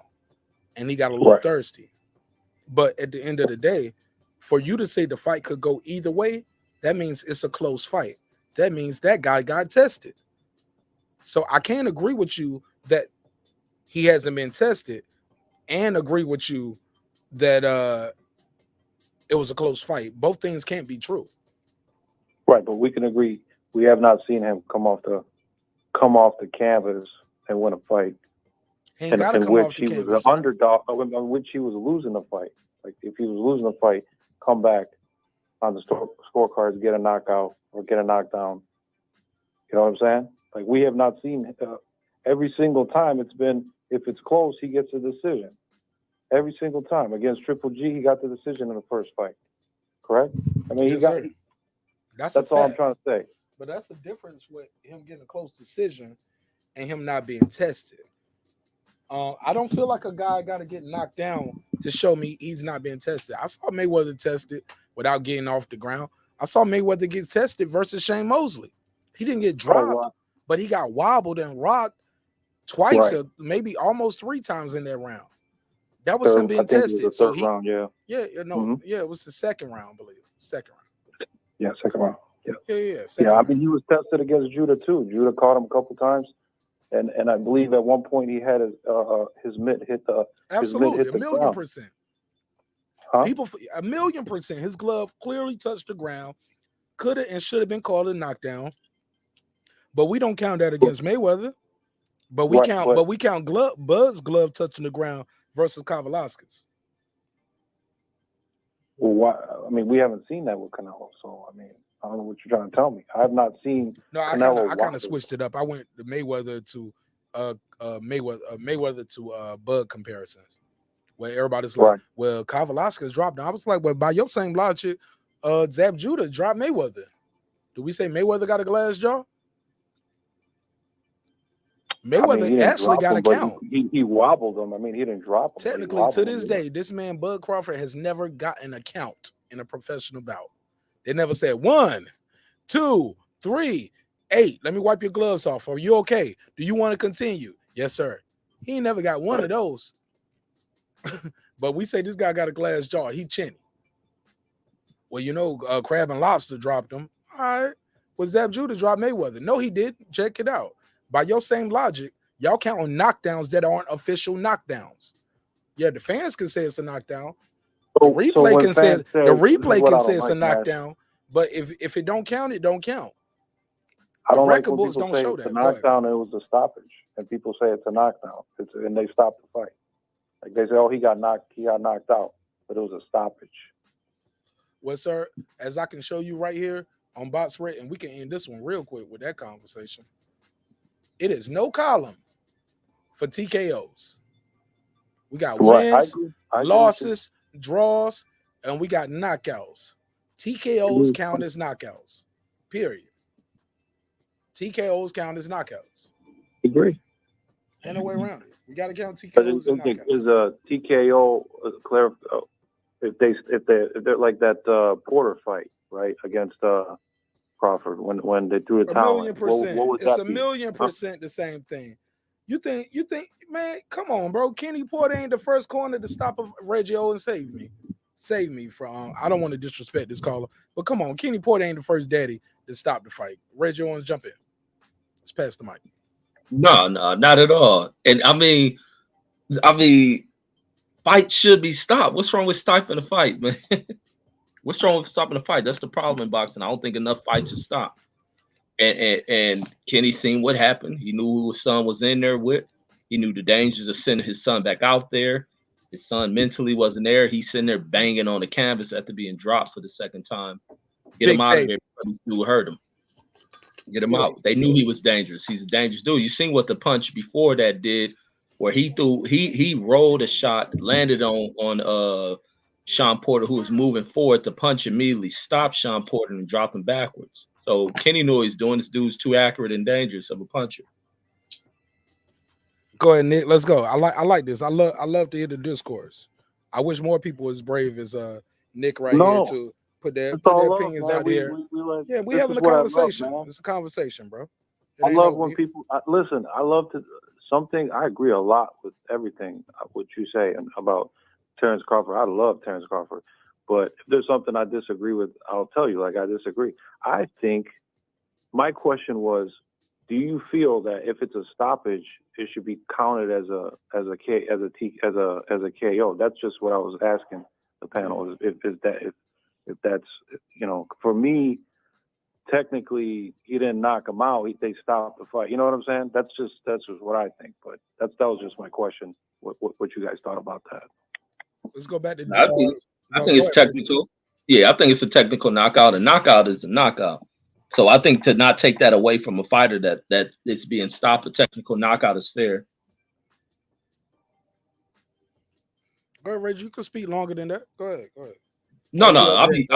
and he got a little thirsty. But at the end of the day, for you to say the fight could go either way, that means it's a close fight. That means that guy got tested. So I can't agree with you that he hasn't been tested and agree with you that it was a close fight. Both things can't be true. Right, but we can agree we have not seen him come off the canvas and win a fight. He ain't gotta in come which off the he canvas. was an underdog, in which he was losing the fight. Like if he was losing the fight, come back on the scorecards, get a knockout or get a knockdown. You know what I'm saying? Like we have not seen every single time it's been, if it's close, he gets a decision. Every single time against Triple G, he got the decision in the first fight. Correct? I mean, Yes, he got. sir. That's all I'm trying to say. But that's the difference with him getting a close decision and him not being tested. I don't feel like a guy got to get knocked down to show me he's not being tested. I saw Mayweather tested without getting off the ground. I saw Mayweather get tested versus Shane Mosley. He didn't get dropped, but he got wobbled and rocked twice, or maybe almost 3 times in that round. That was him being tested. The third round, it was the second round, I believe. Second round. Yeah, second round. Yeah. I mean, he was tested against Judah too. Judah caught him a couple times, and I believe at one point he had his mitt hit the absolutely his mitt hit the ground. 1,000,000%. Huh? People 1,000,000%. His glove clearly touched the ground. Could have and should have been called a knockdown, but we don't count that against Mayweather. But we count Bud's glove touching the ground versus Kavalauskas. Well, why? I mean, we haven't seen that with Canelo, so I mean, I don't know what you're trying to tell me. I have not seen. No, I kind of switched it up. I went to Mayweather to Mayweather to Bud comparisons, where everybody's like, "Well, Kavalauskas dropped." I was like, "Well, by your same logic, Zab Judah dropped Mayweather. Do we say Mayweather got a glass jaw?" Mayweather actually got a count. He wobbled him. I mean, he didn't drop him. Technically, to this day, this man, Bud Crawford, has never gotten a count in a professional bout. They never said 1, 2, 3, 8. Let me wipe your gloves off. Are you okay? Do you want to continue? Yes, sir. He ain't never got one of those. But we say this guy got a glass jaw. He chinny. Well, you know, Crab and Lobster dropped him. All right. Well, Zab Judah dropped Mayweather. No, he didn't. Check it out. By your same logic, y'all count on knockdowns that aren't official knockdowns. Yeah, the fans can say it's a knockdown. The replay can say it's a knockdown. But if it don't count, it don't count. I don't like when people say it's a knockdown and it was a stoppage, and people say it's a knockdown, and they stop the fight. Like they say, "Oh, he got knocked out," but it was a stoppage. Well, sir, as I can show you right here on Box Rate, and we can end this one real quick with that conversation. It is no column for TKOs. We got wins, losses, draws, and we got knockouts. TKOs count as knockouts. Period. TKOs count as knockouts. Agree. Ain't no way around it. We got to count TKOs as knockouts. Is a TKO if they're like that Porter fight, right, against Crawford when they threw a towel. 1,000,000%. What would It's that a be? 1,000,000% the same thing. You think, man, come on, bro. Kenny Porter ain't the first corner to stop Reggie Owens. Save me from, I don't want to disrespect this caller, but come on, Kenny Porter ain't the first daddy to stop the fight. Reggie Owens, jump in. Let's pass the mic. No, not at all. And I mean, fight should be stopped. What's wrong with stopping the fight, man? What's wrong with stopping the fight? That's the problem in boxing. I don't think enough fights are stopped. And Kenny seen what happened. He knew who his son was in there with. He knew the dangers of sending his son back out there. His son mentally wasn't there. He's sitting there banging on the canvas after being dropped for the second time. Get him out of there before this dude hurt him. Get him out. They knew he was dangerous. He's a dangerous dude. You seen what the punch before that did, where he rolled a shot, landed on Sean Porter, who was moving forward. To punch immediately stopped Sean Porter and dropped him backwards. So Kenny knew what he's doing. This dude's too accurate and dangerous of a puncher. Go ahead, Nick. Let's go. I like this. I love to hear the discourse. I wish more people was brave as Nick here to put their opinions out here. We having a conversation. It's a conversation, bro. I love when people listen. I love to something. I agree a lot with everything what you say about Terence Crawford. I love Terence Crawford, but if there's something I disagree with, I'll tell you. Like I disagree. I think my question was, do you feel that if it's a stoppage, it should be counted as a KO? That's just what I was asking the panel. If that's, you know, for me, technically he didn't knock him out. They stopped the fight. You know what I'm saying? That's just what I think. But that was just my question. What you guys thought about that? Let's go back to. I think it's technical. Yeah, I think it's a technical knockout. A knockout is a knockout. So I think to not take that away from a fighter that is being stopped, a technical knockout is fair. Go ahead, Reggie. You can speak longer than that. Go ahead. No, I'll be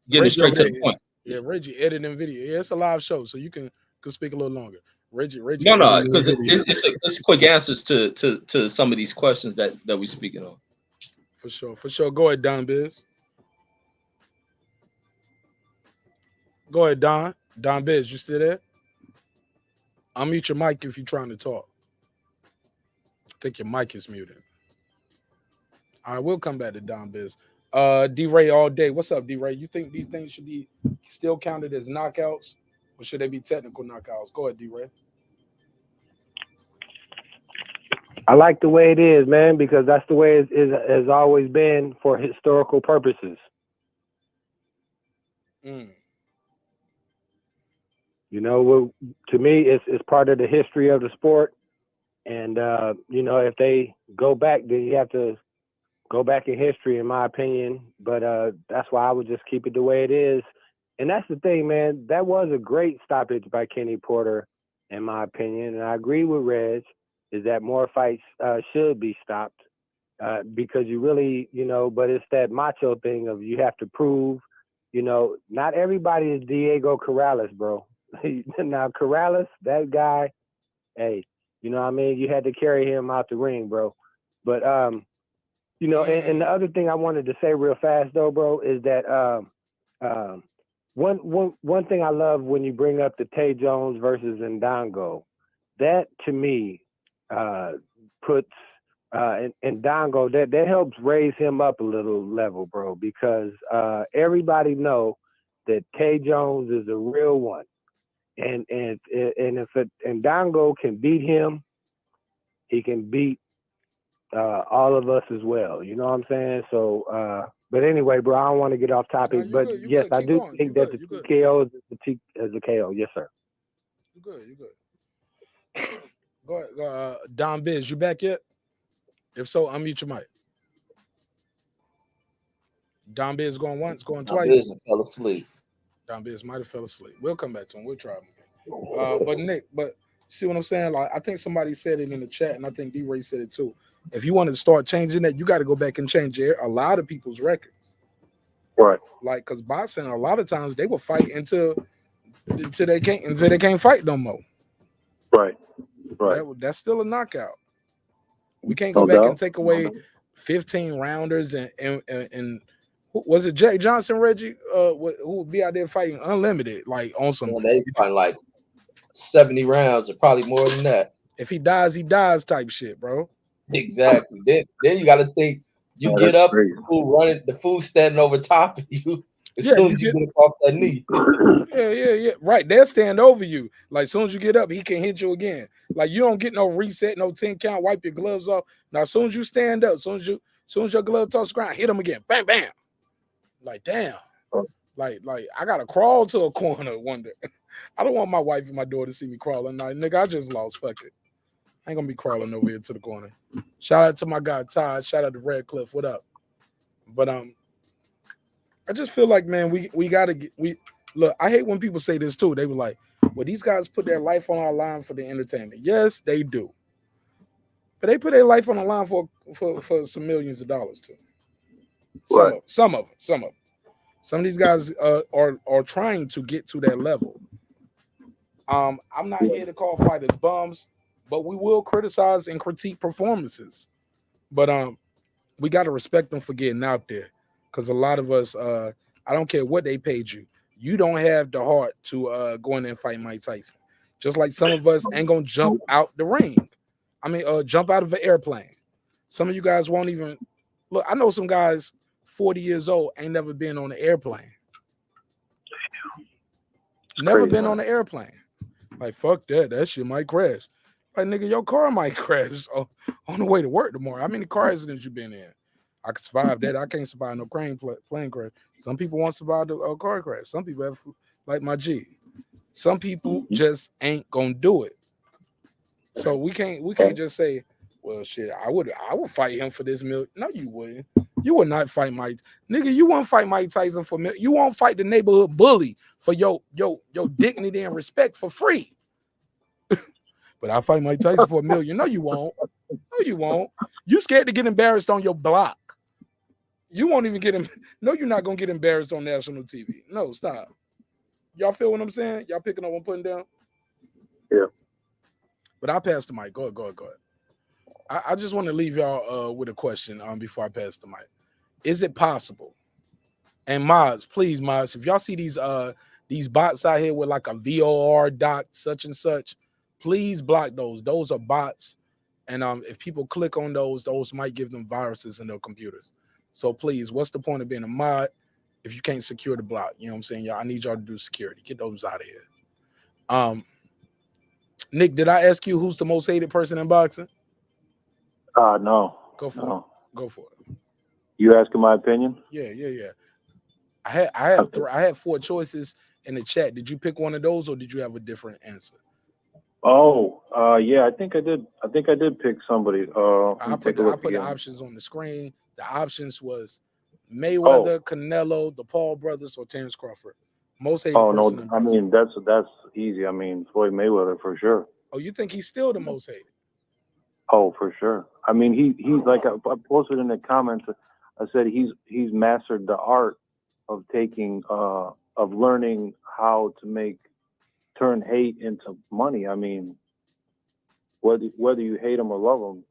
getting straight to the point. Yeah, Reggie editing video. Yeah, it's a live show, so you can speak a little longer. Reggie. No, because it's quick answers to some of these questions that we're speaking on. For sure. Go ahead, Don Biz. Go ahead, Don. Don Biz, you still there? Unmute your mic if you're trying to talk. I think your mic is muted. All right, we'll come back to Don Biz. D-Ray all day. What's up, D-Ray? You think these things should be still counted as knockouts, or should they be technical knockouts? Go ahead, D-Ray. I like the way it is, man, because that's the way it has always been for historical purposes. You know, to me, it's part of the history of the sport. And, you know, if they go back, then you have to go back in history, in my opinion. But that's why I would just keep it the way it is. And that's the thing, man. That was a great stoppage by Kenny Porter, in my opinion. And I agree with Reg, is that more fights should be stopped because you really, you know, but it's that macho thing of you have to prove, you know, not everybody is Diego Corrales, bro. Now, Corrales, that guy, hey, you know what I mean? You had to carry him out the ring, bro. But, you know, and the other thing I wanted to say real fast, though, bro, is that one thing I love when you bring up the Tay Jones versus Ndango, that to me puts Ndango, that helps raise him up a little level, bro, because everybody know that Tay Jones is a real one. And if Ndango can beat him, he can beat all of us as well. You know what I'm saying? So, but anyway, bro, I don't want to get off topic. No, but yes, I do think that the TKO is a KO. Yes, sir. You good. Go ahead. Don Biz, you back yet? If so, unmute your mic. Don Biz going once, going twice. Don Biz fell asleep. Don Biz might have fell asleep. We'll come back to him. We'll try him again. But Nick, see what I'm saying? Like, I think somebody said it in the chat, and I think D-Ray said it too. If you want to start changing that, you got to go back and change a lot of people's records. Right. Like, because boxing, a lot of times they will fight until until they can't fight no more. Right. That's still a knockout. We can't go back and take away 15 rounders and was it Jay Johnson, Reggie, who would be out there fighting unlimited, like on some? They fighting like 70 rounds or probably more than that. If he dies, he dies type shit, bro. Exactly. Then you got to think you get up, the fool standing over top of you as soon as you get off that knee. Yeah. Right. They'll stand over you. Like as soon as you get up, he can hit you again. Like you don't get no reset, no 10 count, wipe your gloves off. Now, as soon as you stand up, as soon as your glove touch the ground, hit him again. Bam, bam. Like, damn. Like I gotta crawl to a corner one day. I don't want my wife and my daughter to see me crawling. Like, nigga, I just lost. Fuck it. I ain't gonna be crawling over here to the corner. Shout out to my guy Todd. Shout out to Redcliffe. What up? But I just feel like, man, we gotta get look. I hate when people say this too. They were like, "Well, these guys put their life on our line for the entertainment." Yes, they do. But they put their life on the line for some millions of dollars too. Some of them. Some of these guys are trying to get to that level. I'm not here to call fighters bums, but we will criticize and critique performances. But we got to respect them for getting out there, because a lot of us, I don't care what they paid you, you don't have the heart to go in there and fight Mike Tyson. Just like some of us ain't gonna jump out the ring. I mean, jump out of an airplane. Some of you guys won't even look. I know some guys 40 years old ain't never been on an airplane. Never been on an airplane. Like, fuck that. That shit might crash. Like, nigga, your car might crash on the way to work tomorrow. How many car accidents you been in? I can survive that. I can't survive no plane crash. Some people want to survive a car crash. Some people have, like my G. Some people just ain't gonna do it. So we can't just say, well, shit, I would fight him for this million. No, you wouldn't. You would not fight Mike. Nigga, you won't fight Mike Tyson for million. You won't fight the neighborhood bully for your dignity and respect for free. But I fight Mike Tyson for $1 million. No, you won't. No, you won't. You scared to get embarrassed on your block. You won't even get him. No, you're not gonna get embarrassed on national TV. No, stop. Y'all feel what I'm saying? Y'all picking up what I'm putting down? Yeah. But I'll pass the mic. Go ahead. I just want to leave y'all with a question before I pass the mic. Is it possible? And mods, please, mods, if y'all see these bots out here with like a VOR dot such and such, please block those. Those are bots. And if people click on those might give them viruses in their computers. So please, what's the point of being a mod if you can't secure the block? You know what I'm saying? Y'all, I need y'all to do security. Get those out of here. Nick, did I ask you who's the most hated person in boxing? No. Go for it. Go for it. You asking my opinion? Yeah. I had 4 choices in the chat. Did you pick one of those, or did you have a different answer? Yeah, I think I did. I think I did pick somebody. I put the options on the screen. The options was Mayweather, Canelo, the Paul brothers, or Terence Crawford. Most hated person. I mean, that's easy. I mean, Floyd Mayweather for sure. Oh, you think he's still the most hated? Oh, for sure. I mean, he's like, I posted in the comments, I said he's mastered the art of of learning how to turn hate into money. I mean, whether you hate him or love him,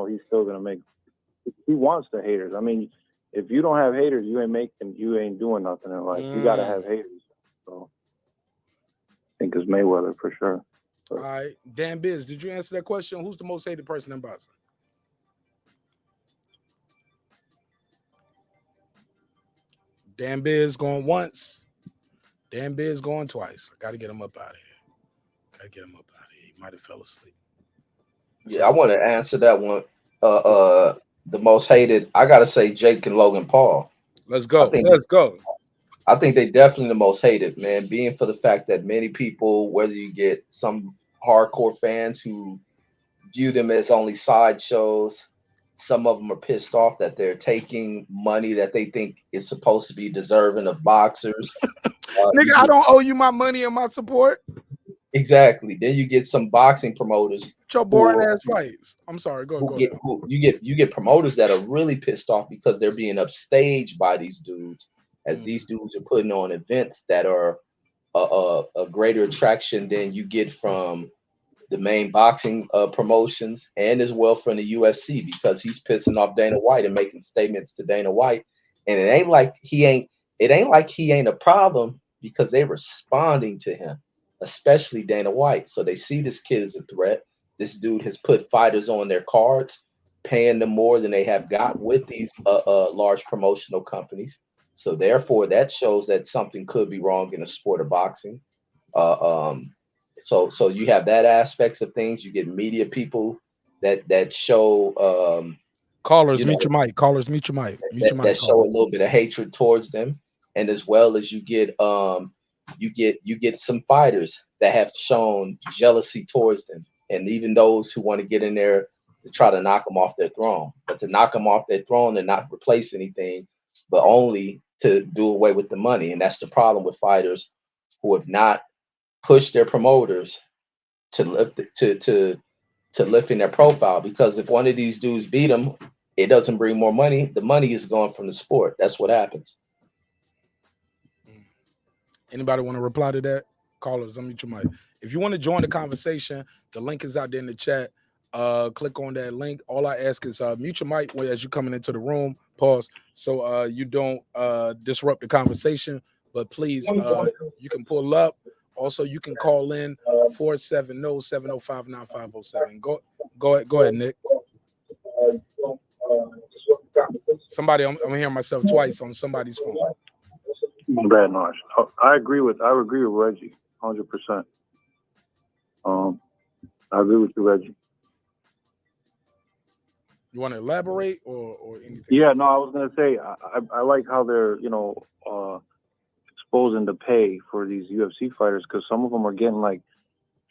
he's still gonna he wants the haters. I mean, if you don't have haters, you ain't doing nothing in life. You gotta have haters. So I think it's Mayweather for sure. All right, Dan Biz, did you answer that question? Who's the most hated person in boxing? Dan Biz going once. Dan Biz going twice. I got to get him up out of here. He might have fell asleep. Yeah, I want to answer that one. The most hated, I got to say Jake and Logan Paul. Let's go. Let's go. I think they definitely the most hated, man, being for the fact that many people, whether you get some hardcore fans who view them as only sideshows, some of them are pissed off that they're taking money that they think is supposed to be deserving of boxers. Nigga, I don't owe you my money and my support. Exactly. Then you get some boxing promoters. Your boring ass fights. I'm sorry. Go ahead. You get promoters that are really pissed off because they're being upstaged by these dudes, as these dudes are putting on events that are a greater attraction than you get from the main boxing promotions and as well from the UFC, because he's pissing off Dana White and making statements to Dana White. And it ain't like he ain't a problem, because they're responding to him, especially Dana White. So they see this kid as a threat. This dude has put fighters on their cards, paying them more than they have got with these large promotional companies. So therefore, that shows that something could be wrong in the sport of boxing. So you have that aspects of things. You get media people that show callers mute your mic. Callers mute your mic. That show a little bit of hatred towards them, and as well as you get some fighters that have shown jealousy towards them, and even those who want to get in there to try to knock them off their throne. But to knock them off their throne and not replace anything, but only to do away with the money. And that's the problem with fighters who have not pushed their promoters to lift to lifting their profile. Because if one of these dudes beat them, it doesn't bring more money. The money is gone from the sport. That's what happens. Anybody want to reply to that? Callers, unmute your mic. If you want to join the conversation, the link is out there in the chat. Click on that link. All I ask is mute your mic as you're coming into the room. Pause, so you don't disrupt the conversation. But please, you can pull up. Also, you can call in 470-705-9507. Go ahead, Nick. Somebody, I'm hearing myself twice on somebody's phone. Bad noise. I agree with Reggie, 100%. I agree with you, Reggie. You want to elaborate or anything? Yeah, no, I was gonna say I like how they're exposing the pay for these UFC fighters, because some of them are getting like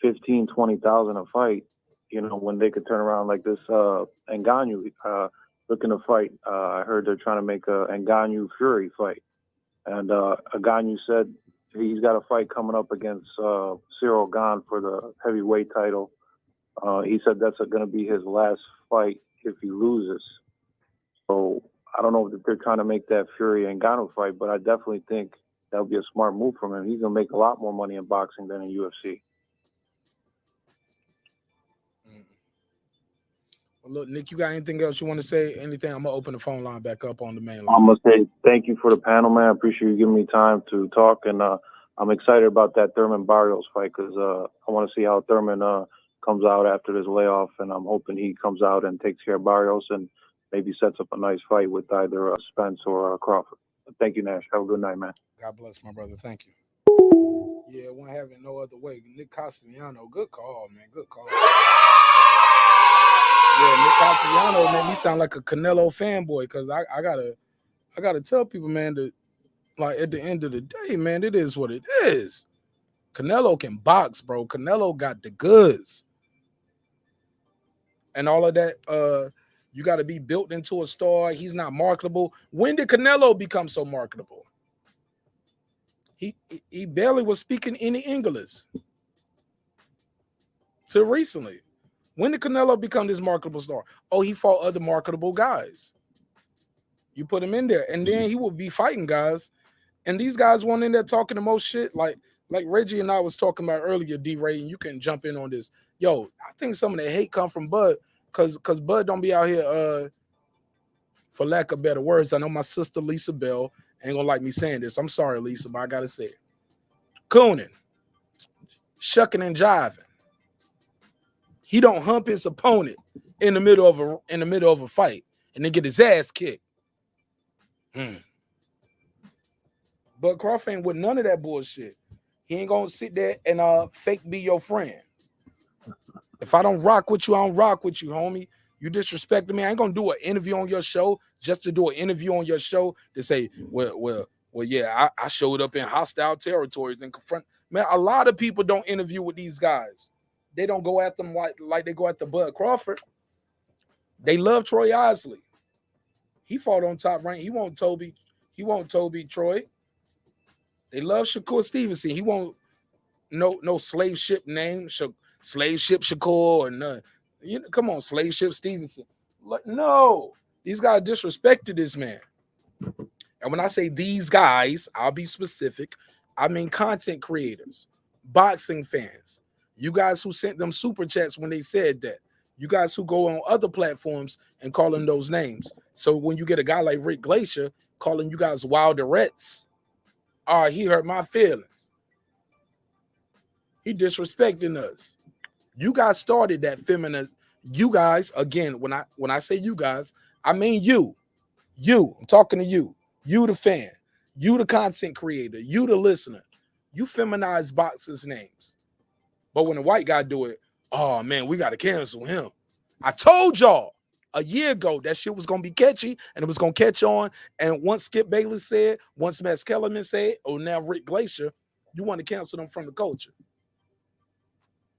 15,000-20,000 a fight. When they could turn around like this Ngannou looking to fight. I heard they're trying to make a Ngannou Fury fight, and Ngannou said he's got a fight coming up against Cyril Gane for the heavyweight title. He said that's going to be his last fight if he loses. So I don't know if they're trying to make that Fury and Ngannou fight, but I definitely think that would be a smart move from him. He's going to make a lot more money in boxing than in UFC. Well, look, Nick, you got anything else you want to say? Anything? I'm going to open the phone line back up on the main line. I'm going to say thank you for the panel, man. I appreciate you giving me time to talk, and I'm excited about that Thurman Barrios fight, because I want to see how Thurman comes out after this layoff, and I'm hoping he comes out and takes care of Barrios and maybe sets up a nice fight with either Spence or Crawford. Thank you, Nash. Have a good night, man. God bless, my brother. Thank you. Yeah, one having no other way. Nick Castellano, good call, man. Good call. Yeah, Nick Castellano made me sound like a Canelo fanboy, because I gotta tell people, man, that like at the end of the day, man, it is what it is. Canelo can box, bro. Canelo got the goods. And all of that, you got to be built into a star. He's not marketable. When did Canelo become so marketable? He barely was speaking any English till recently. When did Canelo become this marketable star? Oh, he fought other marketable guys. You put him in there, and then he will be fighting guys. And these guys weren't in there talking the most shit. Like Reggie and I was talking about earlier, D-Ray, and you can jump in on this. Yo, I think some of the hate come from Bud, because Bud don't be out here, for lack of better words. I know my sister Lisa Bell ain't gonna like me saying this. I'm sorry, Lisa, but I gotta say it. Cooning, shucking and jiving. He don't hump his opponent in the middle of a fight and then get his ass kicked. But Crawford ain't with none of that bullshit. He ain't gonna sit there and fake be your friend. If I don't rock with you, I don't rock with you, homie. You disrespecting me. I ain't gonna do an interview on your show just to do an interview on your show to say, well, yeah, I showed up in hostile territories and confront. Man, a lot of people don't interview with these guys. They don't go at them like they go at the Bud Crawford. They love Troy Osley. He fought on Top Rank. He won't Toby Troy. They love Shakur Stevenson. He won't no slave ship name, slave ship Shakur or none. Come on, slave ship Stevenson. No, these guys disrespected this man. And when I say these guys, I'll be specific. I mean content creators, boxing fans, you guys who sent them super chats when they said that, you guys who go on other platforms and call them those names. So when you get a guy like Rick Glacier calling you guys wilderettes, he hurt my feelings. He disrespecting us. You guys started that feminine. You guys, again, when I say you guys, I mean you. I'm talking to you. You the fan. You the content creator. You the listener. You feminize boxers' names. But when a white guy do it, oh man, we got to cancel him. I told y'all a year ago that shit was going to be catchy and it was going to catch on. And once Skip Bayless said, once Max Kellerman said, now Rick Glacier, you want to cancel them from the culture.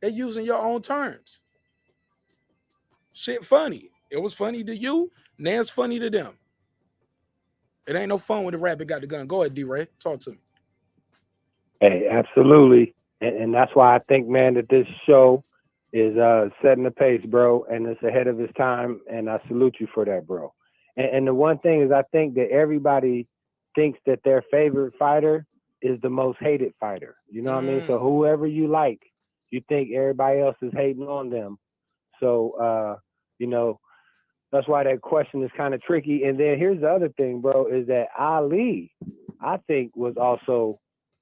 They're using your own terms. Shit funny. It was funny to you. Now it's funny to them. It ain't no fun when the rabbit got the gun. Go ahead, D-Ray. Talk to me. Hey, absolutely. And that's why I think, man, that this show is setting the pace, bro, and it's ahead of its time, and I salute you for that, bro. And the one thing is I think that everybody thinks that their favorite fighter is the most hated fighter. You know what I mean? So whoever you like, you think everybody else is hating on them. So, you know, that's why that question is kind of tricky. And then here's the other thing, bro, is that Ali, I think, was also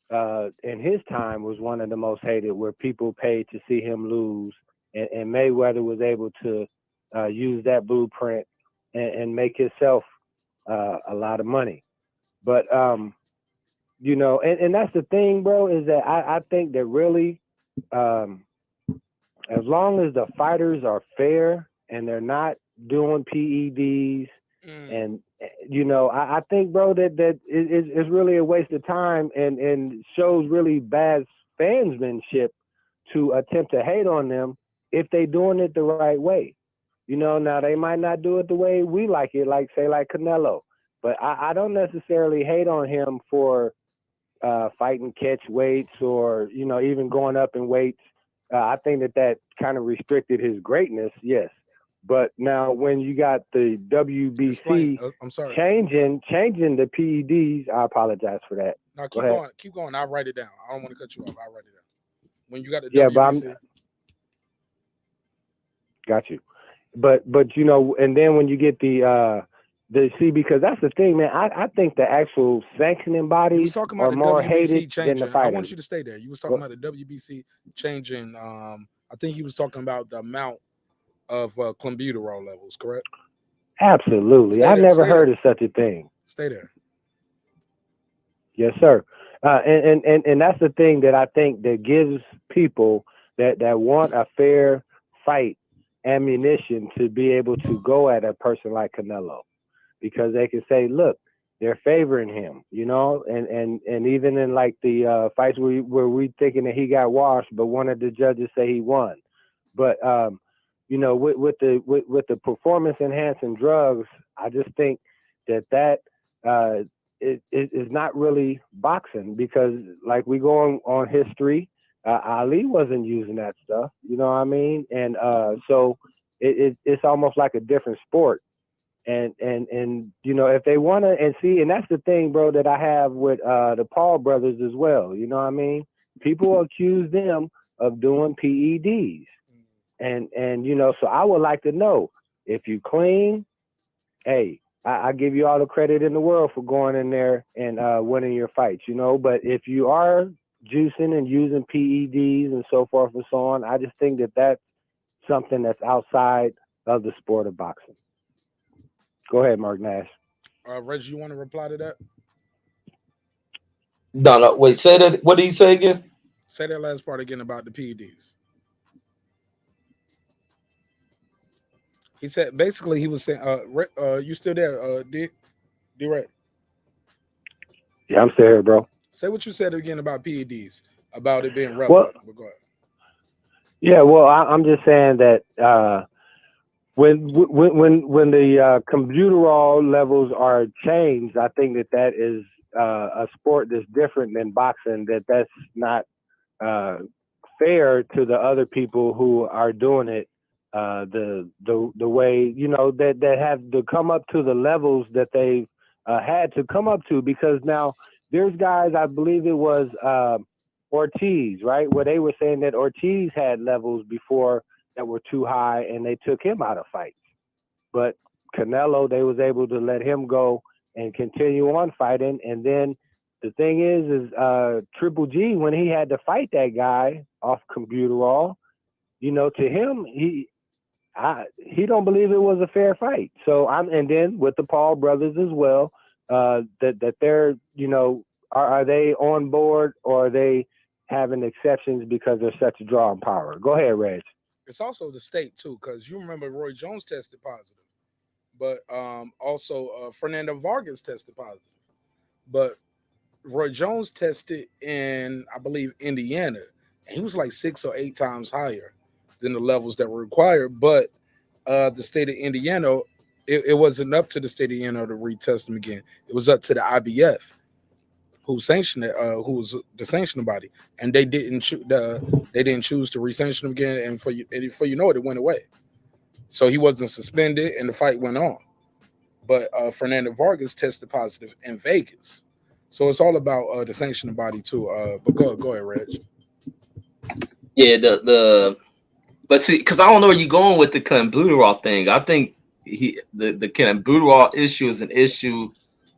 in his time was one of the most hated, where people paid to see him lose, and Mayweather was able to use that blueprint and make himself a lot of money. But you know, and that's the thing, bro, is that I think that really as long as the fighters are fair and they're not doing PEDs and you know, I think, bro, that it's really a waste of time and shows really bad fansmanship to attempt to hate on them if they doing it the right way. You know, now they might not do it the way we like it, like say like Canelo, but I don't necessarily hate on him for fighting catch weights or, you know, even going up in weights. I think that kind of restricted his greatness, yes. But now when you got the WBC I'm sorry. changing the PEDs, I apologize for that. No, Go keep going. I'll write it down. I don't want to cut you off. I'll write it down. When you got the Yeah, WBC. Got you. But you know, and then when you get the because that's the thing, man. I think the actual sanctioning bodies are more hated than the fighters. I want you to stay there. You was talking about the WBC changing. I think he was talking about the amount of clenbuterol levels, correct? Absolutely. I've never heard of such a thing. Stay there. Yes, sir. And that's the thing that I think that gives people that want a fair fight ammunition to be able to go at a person like Canelo, because they can say, look, they're favoring him, you know, and even in like the fights where we thinking that he got washed, but one of the judges say he won. But you know, with the performance enhancing drugs, I just think that is not really boxing, because like we go on history, Ali wasn't using that stuff, you know what I mean? And so it's almost like a different sport. And you know, if they want to, and see, and that's the thing, bro, that I have with the Paul brothers as well, you know what I mean? People accuse them of doing PEDs. And you know, so I would like to know, if you clean, hey, I give you all the credit in the world for going in there and winning your fights, you know. But if you are juicing and using PEDs and so forth and so on, I just think that that's something that's outside of the sport of boxing. Go ahead, marqnash. Reggie, you want to reply to that? No, wait, say that. What did he say again? Say that last part again about the PEDs. He said, basically, he was saying, you still there, D-Ray? Yeah, I'm still here, bro. Say what you said again about PEDs, about it being relevant. Well, go ahead. Yeah, well, I'm just saying that when the clenbuterol levels are changed, I think that is a sport that's different than boxing. That's not fair to the other people who are doing it the way, you know, that have to come up to the levels that they've had to come up to, because now there's guys, I believe it was Ortiz, right, where they were saying that Ortiz had levels before that were too high, and they took him out of fights. But Canelo, they was able to let him go and continue on fighting. And then the thing is Triple G, when he had to fight that guy off Computerall, you know, to him, he don't believe it was a fair fight. So and then with the Paul brothers as well, that they're, you know, are they on board, or are they having exceptions because they're such a drawing power? Go ahead, Reg. It's also the state too, because you remember Roy Jones tested positive, but also Fernando Vargas tested positive. But Roy Jones tested in, I believe, Indiana, and he was like 6 or 8 times higher than the levels that were required. But the state of Indiana, it wasn't up to the state of Indiana to retest him again. It was up to the IBF, who sanctioned it, who was the sanctioning body, and they didn't choose to re-sanction him again. And before you know it, it went away. So he wasn't suspended, and the fight went on. But Fernando Vargas tested positive in Vegas. So it's all about the sanctioning body too. But go ahead, Reg. Yeah, but see, because I don't know where you're going with the Kambosos thing. I think the Kambosos issue is an issue,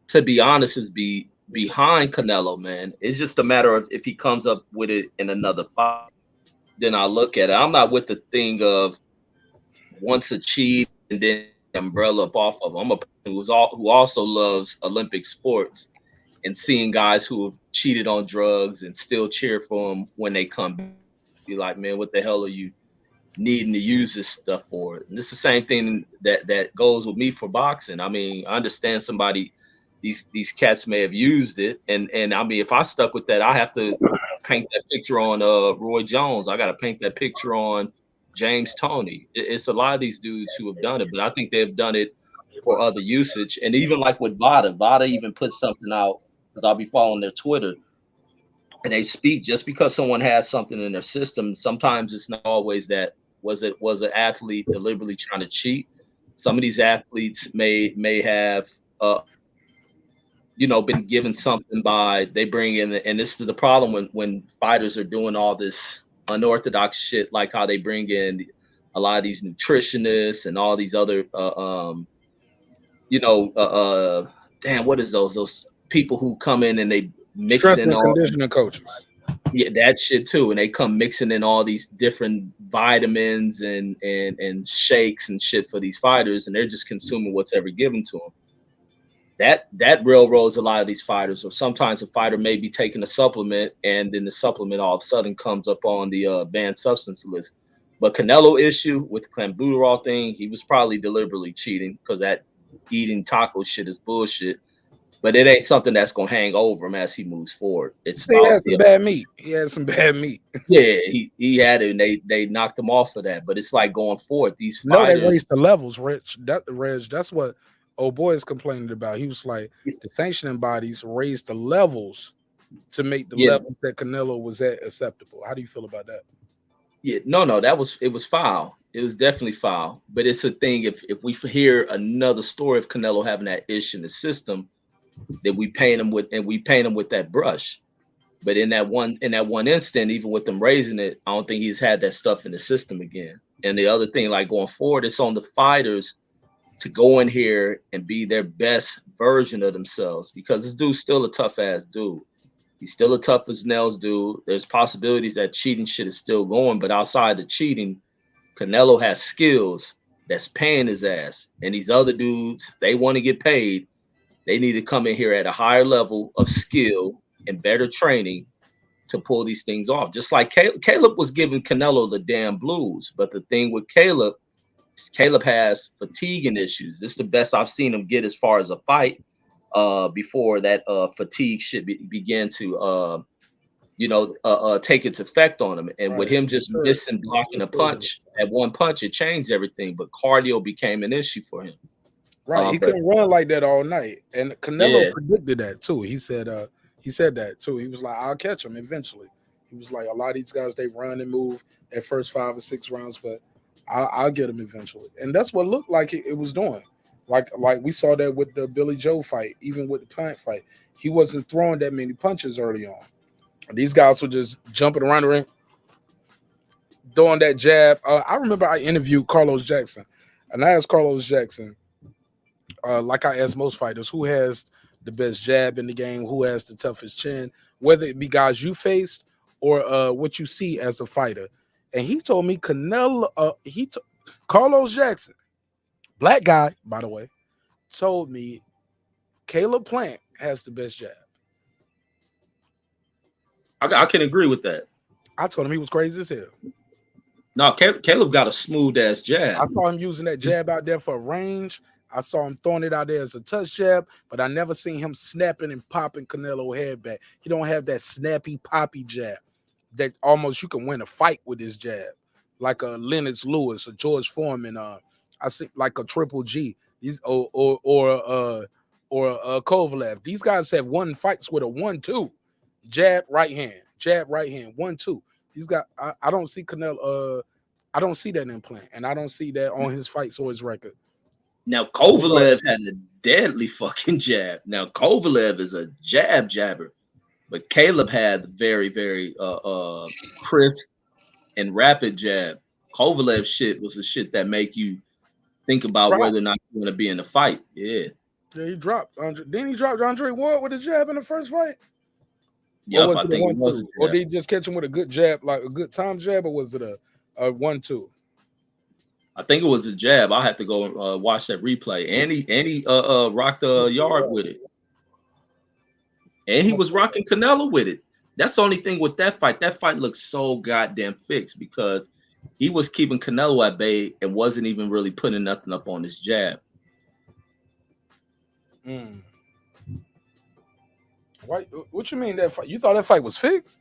to be honest, is behind Canelo, man. It's just a matter of if he comes up with it in another fight, then I look at it. I'm not with the thing of once a cheat and then umbrella up off of him. I'm a person who also loves Olympic sports and seeing guys who have cheated on drugs and still cheer for them when they come back. Be like, man, what the hell are you needing to use this stuff for? And it's the same thing that goes with me for boxing. I mean, I understand these cats may have used it, and I mean, if I stuck with that, I have to paint that picture on Roy Jones. I got to paint that picture on James Toney. It's a lot of these dudes who have done it, but I think they've done it for other usage. And even like with Vada even put something out, because I'll be following their Twitter, and they speak just because someone has something in their system. Sometimes it's not always that was an athlete deliberately trying to cheat. Some of these athletes may have been given something by, they bring in, and this is the problem when fighters are doing all this unorthodox shit, like how they bring in a lot of these nutritionists and all these other damn, what is those people who come in and they mix strength in and all conditioning coaches. Yeah, that shit too. And they come mixing in all these different vitamins and shakes and shit for these fighters, and they're just consuming what's ever given to them. That railroads a lot of these fighters. Or sometimes a fighter may be taking a supplement, and then the supplement all of a sudden comes up on the banned substance list. But Canelo issue with the Kambosos thing, he was probably deliberately cheating, because that eating taco shit is bullshit. But it ain't something that's gonna hang over him as he moves forward. It's He had some bad meat. He had some bad meat. Yeah, he had it, and they knocked him off of that. But it's like going forward, these fighters. No, they raised the levels, Reg. That's what old boy is complaining about. He was like, the sanctioning bodies raised the levels to make the levels that Canelo was at acceptable. How do you feel about that? Yeah, no, it was foul. It was definitely foul. But it's a thing, if we hear another story of Canelo having that issue in the system, that we paint him with that brush. But in that one instant, even with them raising it, I don't think he's had that stuff in the system again. And the other thing, like going forward, it's on the fighters to go in here and be their best version of themselves, because this dude's still a tough ass dude. He's still a tough as nails dude. There's possibilities that cheating shit is still going, but outside the cheating, Canelo has skills that's paying his ass. And these other dudes, they want to get paid. They need to come in here at a higher level of skill and better training to pull these things off. Just like Caleb was giving Canelo the damn blues. But the thing with Caleb is Caleb has fatiguing issues. This is the best I've seen him get as far as a fight before that fatigue should begin to take its effect on him. And with him just missing, blocking a punch, at one punch, it changed everything. But cardio became an issue for him. Right, he couldn't run like that all night, and Canelo predicted that too. He said that too. He was like, "I'll catch him eventually." He was like, "A lot of these guys, they run and move at first 5 or 6 rounds, but I'll get him eventually." And that's what looked like it was doing. Like we saw that with the Billy Joe fight, even with the Plant fight. He wasn't throwing that many punches early on. These guys were just jumping around the ring, doing that jab. I remember I interviewed Carlos Jackson, and I asked Carlos Jackson, like I asked most fighters, who has the best jab in the game, who has the toughest chin, whether it be guys you faced or what you see as a fighter. And he told me Carlos Jackson, black guy, by the way, told me Caleb Plant has the best jab. I can agree with that. I told him he was crazy as hell. No, Caleb got a smooth ass jab. I saw him using that jab out there for range. I saw him throwing it out there as a touch jab, but I never seen him snapping and popping Canelo head back. He don't have that snappy, poppy jab that almost you can win a fight with his jab, like a Lennox Lewis, a George Foreman. I see like a Triple G. These or Kovalev. These guys have won fights with a 1-2 jab, right hand, 1-2. These guys, I don't see Canelo. I don't see that in Plant, and I don't see that on his fights or his record. Now Kovalev had a deadly fucking jab. Now Kovalev is a jabber, but Caleb had very, very crisp and rapid jab. Kovalev shit was the shit that make you think about whether or not you want to be in the fight. Yeah. Yeah, he dropped Andre. Didn't he drop Andre Ward with a jab in the first fight? Yep, I think it was a jab. Or did he just catch him with a good jab, like a good time jab, or was it a 1-2? I think it was a jab. I'll have to go watch that replay. And he rocked a yard with it. And he was rocking Canelo with it. That's the only thing with that fight. That fight looks so goddamn fixed because he was keeping Canelo at bay and wasn't even really putting nothing up on his jab. What you mean that fight? You thought that fight was fixed?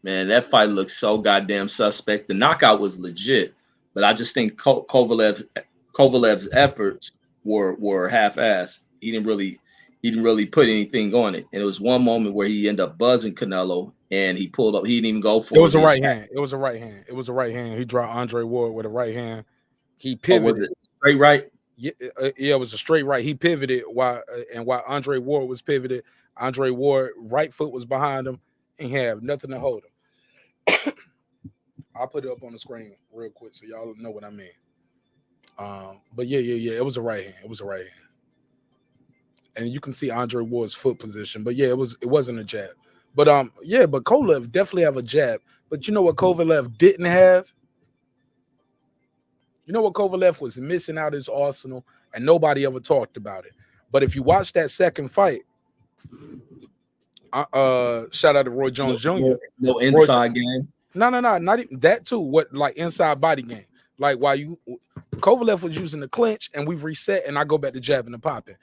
Man, that fight looked so goddamn suspect. The knockout was legit, but I just think Kovalev's efforts were half-assed. He didn't really put anything on it. And it was one moment where he ended up buzzing Canelo and he pulled up. He didn't even go for it. It was a right hand. It was a right hand. It was a right hand. He dropped Andre Ward with a right hand. He pivoted. Was it straight right? Yeah, it was a straight right. He pivoted while Andre Ward was pivoted. Andre Ward right foot was behind him and he had nothing to hold him. I'll put it up on the screen real quick so y'all know what I mean. But yeah. It was a right hand. It was a right hand. And you can see Andre Ward's foot position. But yeah, it wasn't a jab. But but Kovalev definitely have a jab. But you know what Kovalev didn't have? You know what Kovalev was missing out his arsenal, and nobody ever talked about it. But if you watch that second fight, shout out to Roy Jones Jr. No inside game. No, not even that too. What like inside body game? Like while Kovalev was using the clinch, and we've reset, and I go back to jabbing and popping.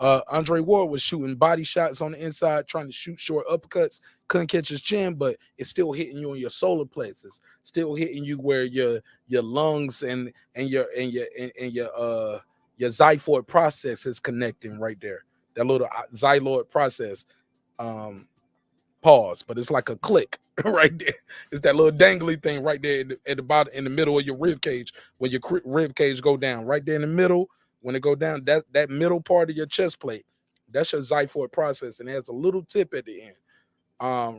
Andre Ward was shooting body shots on the inside, trying to shoot short uppercuts. Couldn't catch his chin, but it's still hitting you in your solar plexus, still hitting you where your lungs and your xiphoid process is connecting right there. That little xyloid process. Pause, but it's like a click right there. It's that little dangly thing right there at the bottom, in the middle of your rib cage. When your rib cage go down, right there in the middle. When it go down, that middle part of your chest plate, that's your xiphoid process, and it has a little tip at the end,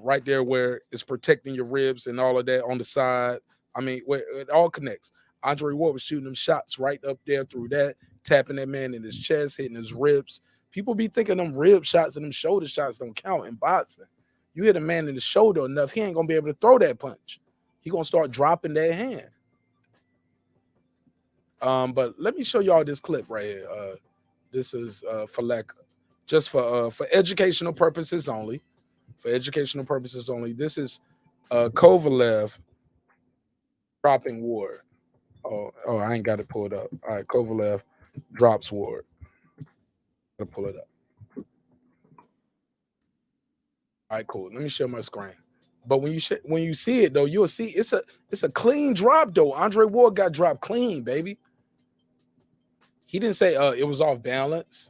right there where it's protecting your ribs and all of that on the side. I mean, where it all connects. Andre Ward was shooting them shots right up there through that, tapping that man in his chest, hitting his ribs. People be thinking them rib shots and them shoulder shots don't count in boxing. You hit a man in the shoulder enough, he ain't gonna be able to throw that punch. He gonna start dropping that hand. But let me show y'all this clip right here. This is for educational purposes only. For educational purposes only. This is Kovalev dropping Ward. Oh, I ain't got it pulled up. All right, Kovalev drops Ward. Gotta pull it up. All right, cool. Let me share my screen. But when you see it though, you'll see it's a clean drop though. Andre Ward got dropped clean, baby. He didn't say it was off balance.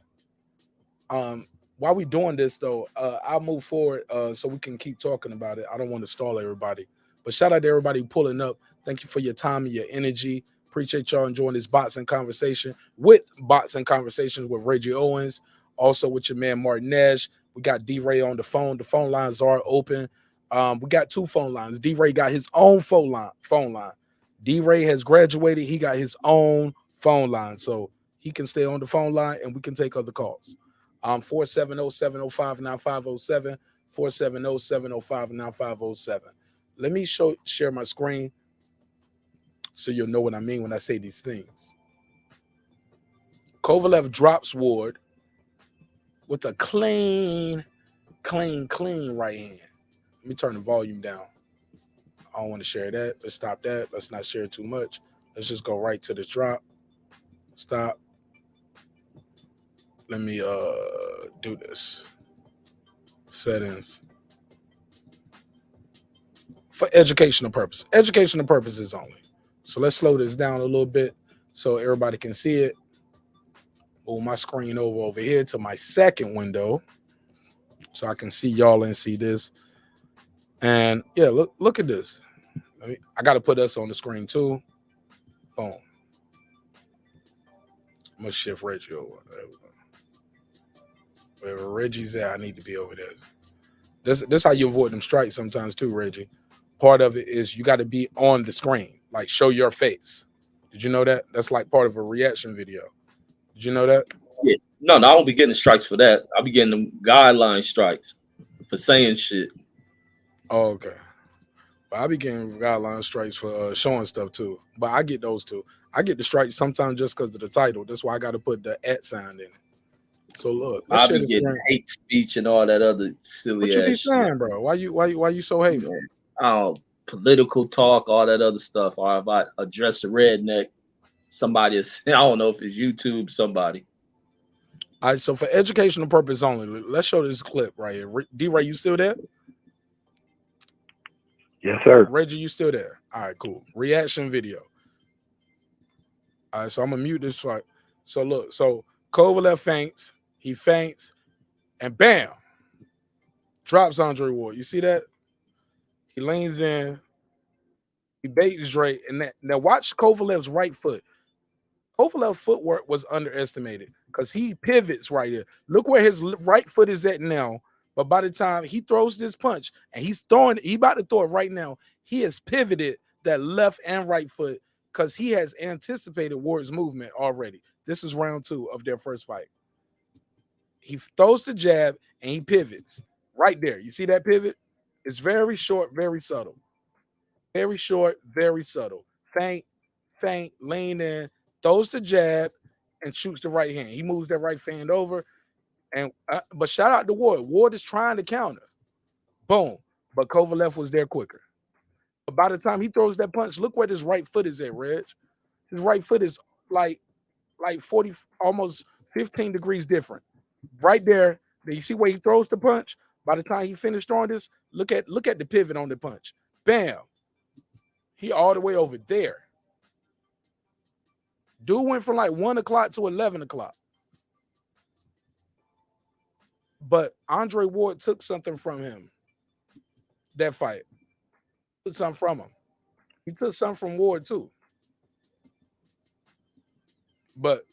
While we doing this though, I'll move forward so we can keep talking about it. I don't want to stall everybody. But shout out to everybody pulling up. Thank you for your time and your energy. Appreciate y'all enjoying this boxing conversation with Boxing Conversations with Reggie Owens. Also with your man marqnash. We got D-Ray on the phone. The phone lines are open. We got 2 phone lines. D-Ray got his own phone line. D-Ray has graduated. He got his own phone line. So he can stay on the phone line and we can take other calls. 470-705-9507. 470-705-9507. Let me share my screen so you'll know what I mean when I say these things. Kovalev drops Ward with a clean right hand. Let me turn the volume down. I don't want to share that. Let's stop that. Let's not share too much. Let's just go right to the drop. Stop. Let me do this. Settings. For educational purpose. Educational purposes only. So let's slow this down a little bit so everybody can see it. Move my screen over here to my second window so I can see y'all and see this. And yeah, look at this. I got to put us on the screen too. Boom. I'm going to shift Reggie over. There we go. Wherever Reggie's at, I need to be over there. This how you avoid them strikes sometimes too, Reggie. Part of it is you got to be on the screen, like show your face. Did you know that? That's like part of a reaction video. Did you know that? Yeah. No, I don't be getting strikes for that. I'll be getting them guideline strikes for saying shit. Oh, okay. But I be getting guideline strikes for showing stuff too. But I get those too. I get the strikes sometimes just because of the title. That's why I got to put the @ sign in it. So look, I'll be getting hate speech and all that other silly what you be ass saying, shit. bro? Why you so hateful? Oh, political talk, all that other stuff. Or if I address a redneck, somebody is, I don't know if it's YouTube, somebody. All right, so for educational purpose only, let's show this clip right here. D-Ray, you still there? Yes, sir. Reggie, you still there? All right, cool. Reaction video. All right, so I'm gonna mute this fight. So look, so Kovalev feints, he feints, and bam, drops Andre Ward. You see that? He leans in, he baits Dre, and now watch Kovalev's right foot. Kovalev's footwork was underestimated because he pivots right here. Look where his right foot is at now. But by the time he throws this punch and he about to throw it right now, he has pivoted that left and right foot because he has anticipated Ward's movement already. This is round 2 of their first fight. He throws the jab and he pivots right there. You see that pivot? It's very short, very subtle. Very short, very subtle. Feint, lean in, throws the jab, and shoots the right hand. He moves that right hand over. And but shout out to Ward. Ward is trying to counter. Boom. But Kovalev was there quicker. But by the time he throws that punch, look where his right foot is at, Reg. His right foot is like 40, almost 15 degrees different. Right there. You see where he throws the punch? By the time he finished throwing this, look at the pivot on the punch. Bam. He all the way over there. Dude went from like 1 o'clock to 11 o'clock. But Andre Ward took something from him. That fight. Took something from him. He took something from Ward too. But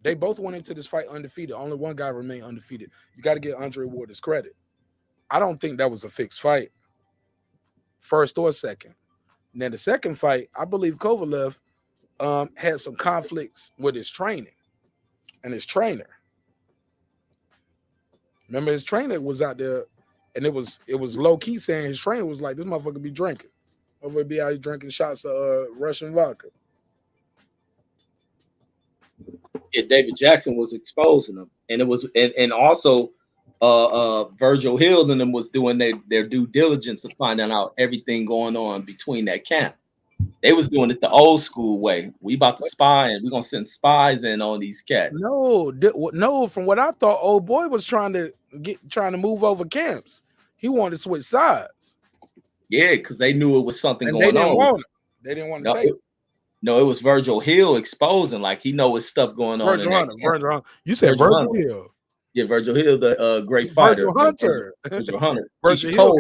they both went into this fight undefeated. Only one guy remained undefeated. You got to give Andre Ward his credit. I don't think that was a fixed fight. First or second. And then the second fight, I believe Kovalev had some conflicts with his training and his trainer. Remember, his trainer was out there, and it was low key saying his trainer was like, "This motherfucker be drinking, over be out here drinking shots of Russian vodka." Yeah, David Jackson was exposing them, and it was, and also Virgil Hill and them was doing their due diligence of finding out everything going on between that camp. They was doing it the old school way. We about to spy, and we're gonna send spies in on these cats. No. From what I thought, old boy was trying to move over camps. He wanted to switch sides. Yeah, because they knew it was something going on. They didn't want to take it. No, it was Virgil Hill exposing, like he know his stuff going on. Virgil Hunter. You said Virgil Hill. Yeah, Virgil Hill, the great fighter. Virgil Hunter. Virgil Hill.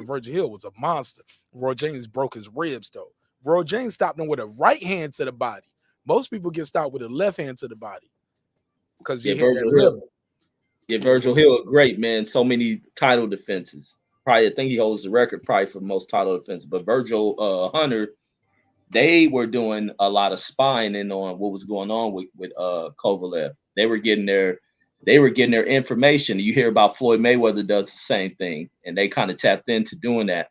Virgil Hill was a monster. Roy James broke his ribs though. Roy James stopped him with a right hand to the body. Most people get stopped with a left hand to the body because you hit that rib. Virgil Hill, great man. So many title defenses. Probably, I think he holds the record probably for most title defenses. But Virgil Hunter, they were doing a lot of spying in on what was going on with Kovalev. They were getting their information. You hear about Floyd Mayweather does the same thing, and they kind of tapped into doing that.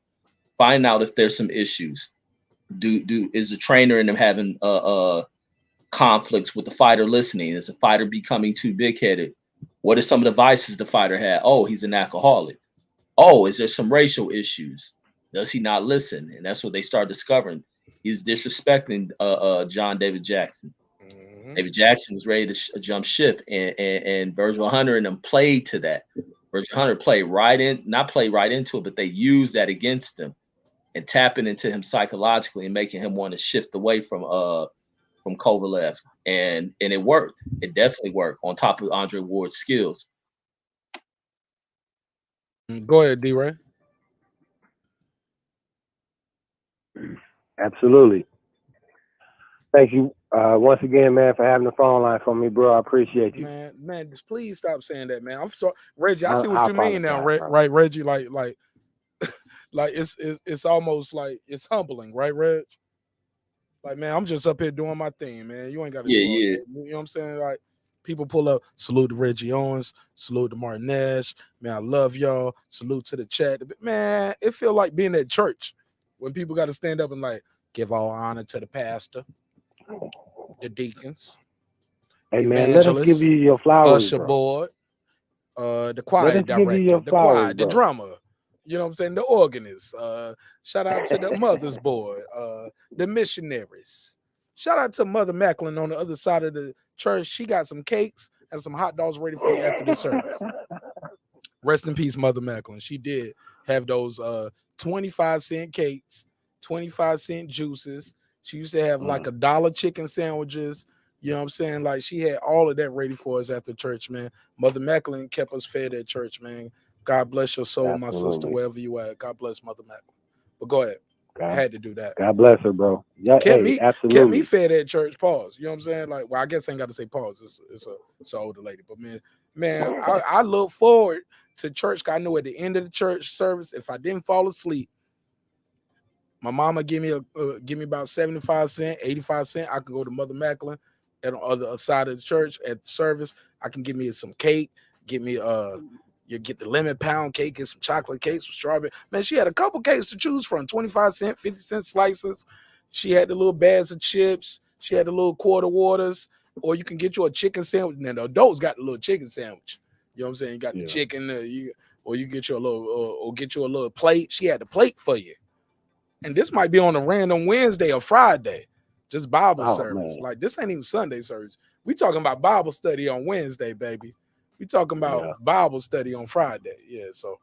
Find out if there's some issues. Is the trainer and them having conflicts with the fighter listening? Is the fighter becoming too big-headed? What are some of the vices the fighter had? Oh, he's an alcoholic. Oh, is there some racial issues? Does he not listen? And that's what they start discovering. He was disrespecting John David Jackson. David Jackson was ready to jump ship, and Virgil Hunter and them played to that. Virgil Hunter not played right into it, but they used that against him and tapping into him psychologically and making him want to shift away from Kovalev. And it worked. It definitely worked on top of Andre Ward's skills. Go ahead, D-Ray. Absolutely. Thank you once again, man, for having the phone line for me, bro. I appreciate you. Man, just please stop saying that, man. I'm sorry, Reggie. I see what you mean now, right, Reggie? Like it's almost like it's humbling, right, Reg? Like, man, I'm just up here doing my thing, man. You ain't got to do all that. You know what I'm saying? Like, people pull up, salute to Reggie Owens, salute to marqnash. Man, I love y'all. Salute to the chat. Man, it feel like being at church when people got to stand up and like give all honor to the pastor, the deacons. Hey, man, let us give you your flowers, usher bro. board, the choir director, the drummer. You know what I'm saying? The organist. Shout out to the mother's board, the missionaries. Shout out to Mother Macklin on the other side of the church. She got some cakes and some hot dogs ready for you after the service. Rest in peace, Mother Macklin. She did have those 25-cent cakes, 25-cent juices. She used to have like $1 chicken sandwiches. You know what I'm saying? Like, she had all of that ready for us after church, man. Mother Macklin kept us fed at church, man. God bless your soul, my sister, wherever you at. God bless Mother Macklin. But go ahead. I had to do that. God bless her, bro. Yeah, kept me fed at church. Pause. You know what I'm saying? Like, well, I guess I ain't got to say pause. It's an older lady. But man, I look forward to church. I know at the end of the church service, if I didn't fall asleep, my mama give me about 75 cents, 85 cents. I could go to Mother Macklin at the other side of the church at the service. I can give me some cake, get me you get the lemon pound cake and some chocolate cakes with strawberry. Man, she had a couple cakes to choose from, 25-cent, 50-cent slices. She had the little bags of chips. She had the little quarter waters. Or you can get you a chicken sandwich. And the adults got the little chicken sandwich. You know what I'm saying? You got the chicken, you get you a little, or get you a little plate. She had the plate for you. And this might be on a random Wednesday or Friday. Just Bible service. Man. Like, this ain't even Sunday service. We talking about Bible study on Wednesday, baby. We talking about Bible study on Friday. Yeah, so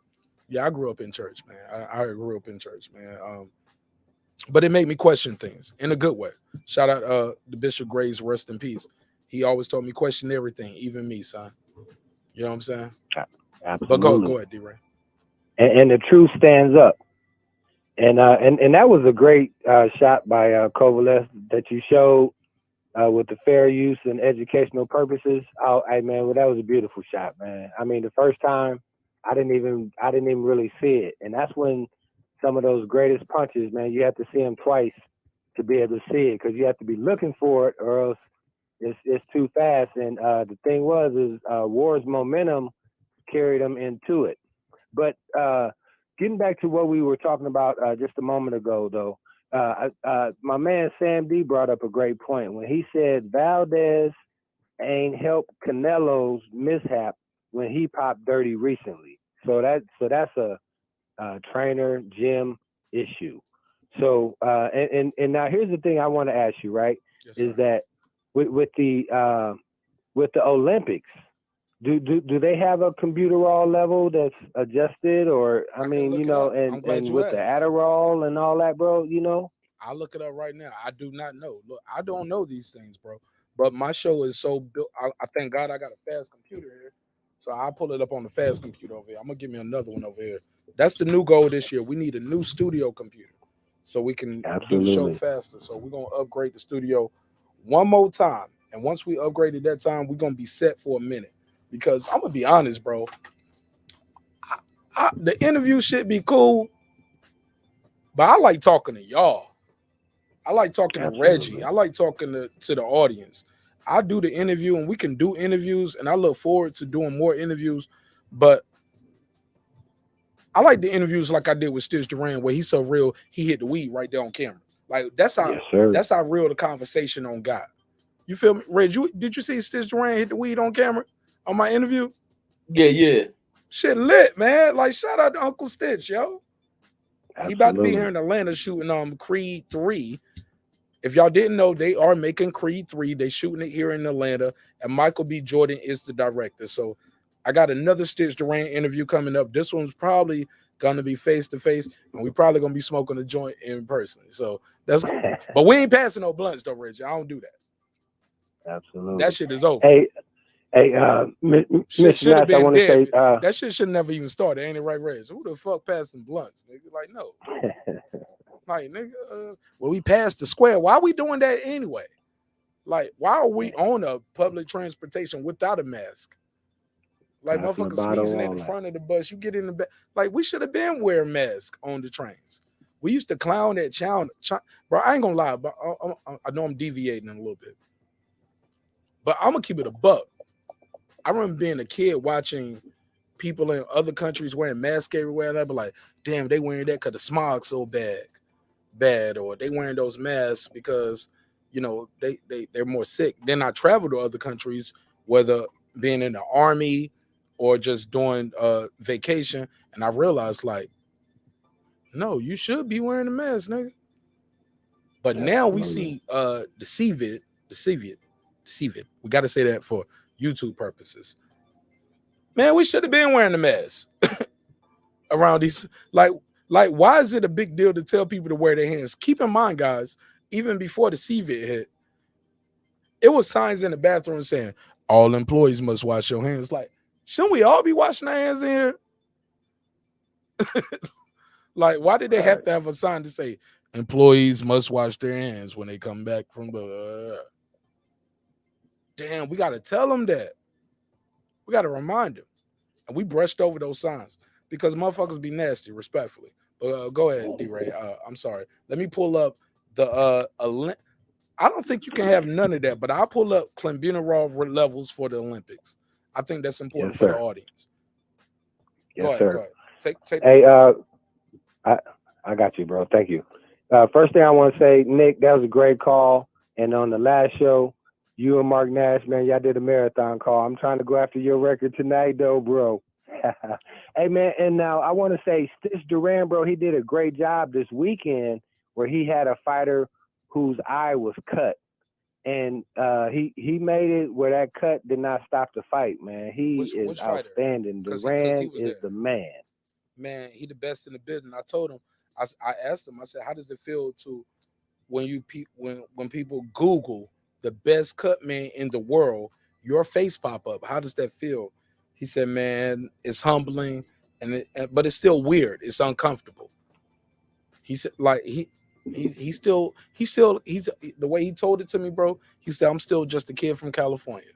I grew up in church, man. I grew up in church, man. But it made me question things in a good way. Shout out the Bishop Graves, rest in peace. He always told me question everything, even me, son. You know what I'm saying? Absolutely. But go ahead, D-Ray. And the truth stands up. And that was a great shot by Kovalev that you showed. With the fair use and educational purposes. That was a beautiful shot, man. I mean, the first time I didn't even really see it. And that's when some of those greatest punches, man, you have to see them twice to be able to see it, because you have to be looking for it or else it's too fast. And the thing is Ward's momentum carried him into it. But getting back to what we were talking about just a moment ago, though, my man Sam D brought up a great point when he said Valdez ain't helped Canelo's mishap when he popped dirty recently. So that's a trainer gym issue. So and now here's the thing I want to ask you, right? Yes, is that with the Olympics, do they have a computerol level that's adjusted, or and with the Adderall and all that, bro? I'll look it up right now. I do not know. Look, I don't know these things, bro. But my show is so built. I thank God I got a fast computer here, so I'll pull it up on the fast computer over here. I'm gonna give me another one over here. That's the new goal this year. We need a new studio computer. so we can do the show Absolutely. faster. So we're gonna upgrade the studio one more time, and once we upgraded that time, we're gonna be set for a minute. Because I'm gonna be honest, bro, the interview shit be cool, but I like talking to y'all. I like talking to Reggie. I like talking to the audience. I do the interview, and we can do interviews, and I look forward to doing more interviews. But I like the interviews like I did with Stitch Duran, where he's so real, he hit the weed right there on camera. Like that's how real the conversation on got. You feel me, Reg? Did you see Stitch Duran hit the weed on camera on my interview? Yeah. Shit lit, man. Like shout out to Uncle Stitch, yo. Absolutely. He about to be here in Atlanta shooting Creed 3. If y'all didn't know, they are making Creed 3. They shooting it here in Atlanta, and Michael B. Jordan is the director. So I got another Stitch Duran interview coming up. This one's probably gonna be face to face, and we probably gonna be smoking a joint in person. So that's but we ain't passing no blunts though, Rich. I don't do that. Absolutely. That shit is over. Hey, shit should have Nash, I been want to dead. say That shit should never even started. Ain't it right, Reg? Who the fuck passing blunts? Nigga? Like no. Like nigga, well, we passed the square. Why are we doing that anyway? Like, why are we on a public transportation without a mask? Like motherfuckers sneezing in the front of the bus. You get in the back. Like we should have been wearing masks on the trains. We used to clown that bro. I ain't gonna lie, but I know I'm deviating a little bit, but I'm gonna keep it a buck. I remember being a kid watching people in other countries wearing masks everywhere, and I'd be like, "Damn, they wearing that because the smog's so bad, or they wearing those masks because they're more sick." Then I travel to other countries, whether being in the army or just doing vacation, and I realized like, no, you should be wearing a mask, nigga. But now we see the CVID. We got to say that for YouTube purposes. Man, we should have been wearing the mask around these. Like, why is it a big deal to tell people to wear their hands? Keep in mind, guys, even before the CVID hit, it was signs in the bathroom saying all employees must wash your hands. Like, shouldn't we all be washing our hands in here? Like, why did they have to have a sign to say employees must wash their hands when they come back from the? Damn, we got to tell them that. We got to remind them. And we brushed over those signs because motherfuckers be nasty, respectfully. But go ahead, D-Ray. I'm sorry. Let me pull up the I don't think you can have none of that, but I'll pull up clenbuterol levels for the Olympics. I think that's important for the audience. Yes, Go sir. ahead. Take Hey, I got you, bro. Thank you. First thing I want to say, Nick, that was a great call. And on the last show, you and Marq Nash, man, y'all did a marathon call. I'm trying to go after your record tonight, though, bro. Hey, man, and now I want to say Stitch Duran, bro, he did a great job this weekend where he had a fighter whose eye was cut. And he made it where that cut did not stop the fight, man. He is outstanding. Duran is the man. Man, he the best in the business. I told him, I asked him, I said, how does it feel to when people Google the best cut man in the world, your face pop up? How does that feel? He said, man, it's humbling, but it's still weird. It's uncomfortable. He said, like he's still the way he told it to me, bro. He said, I'm still just a kid from California.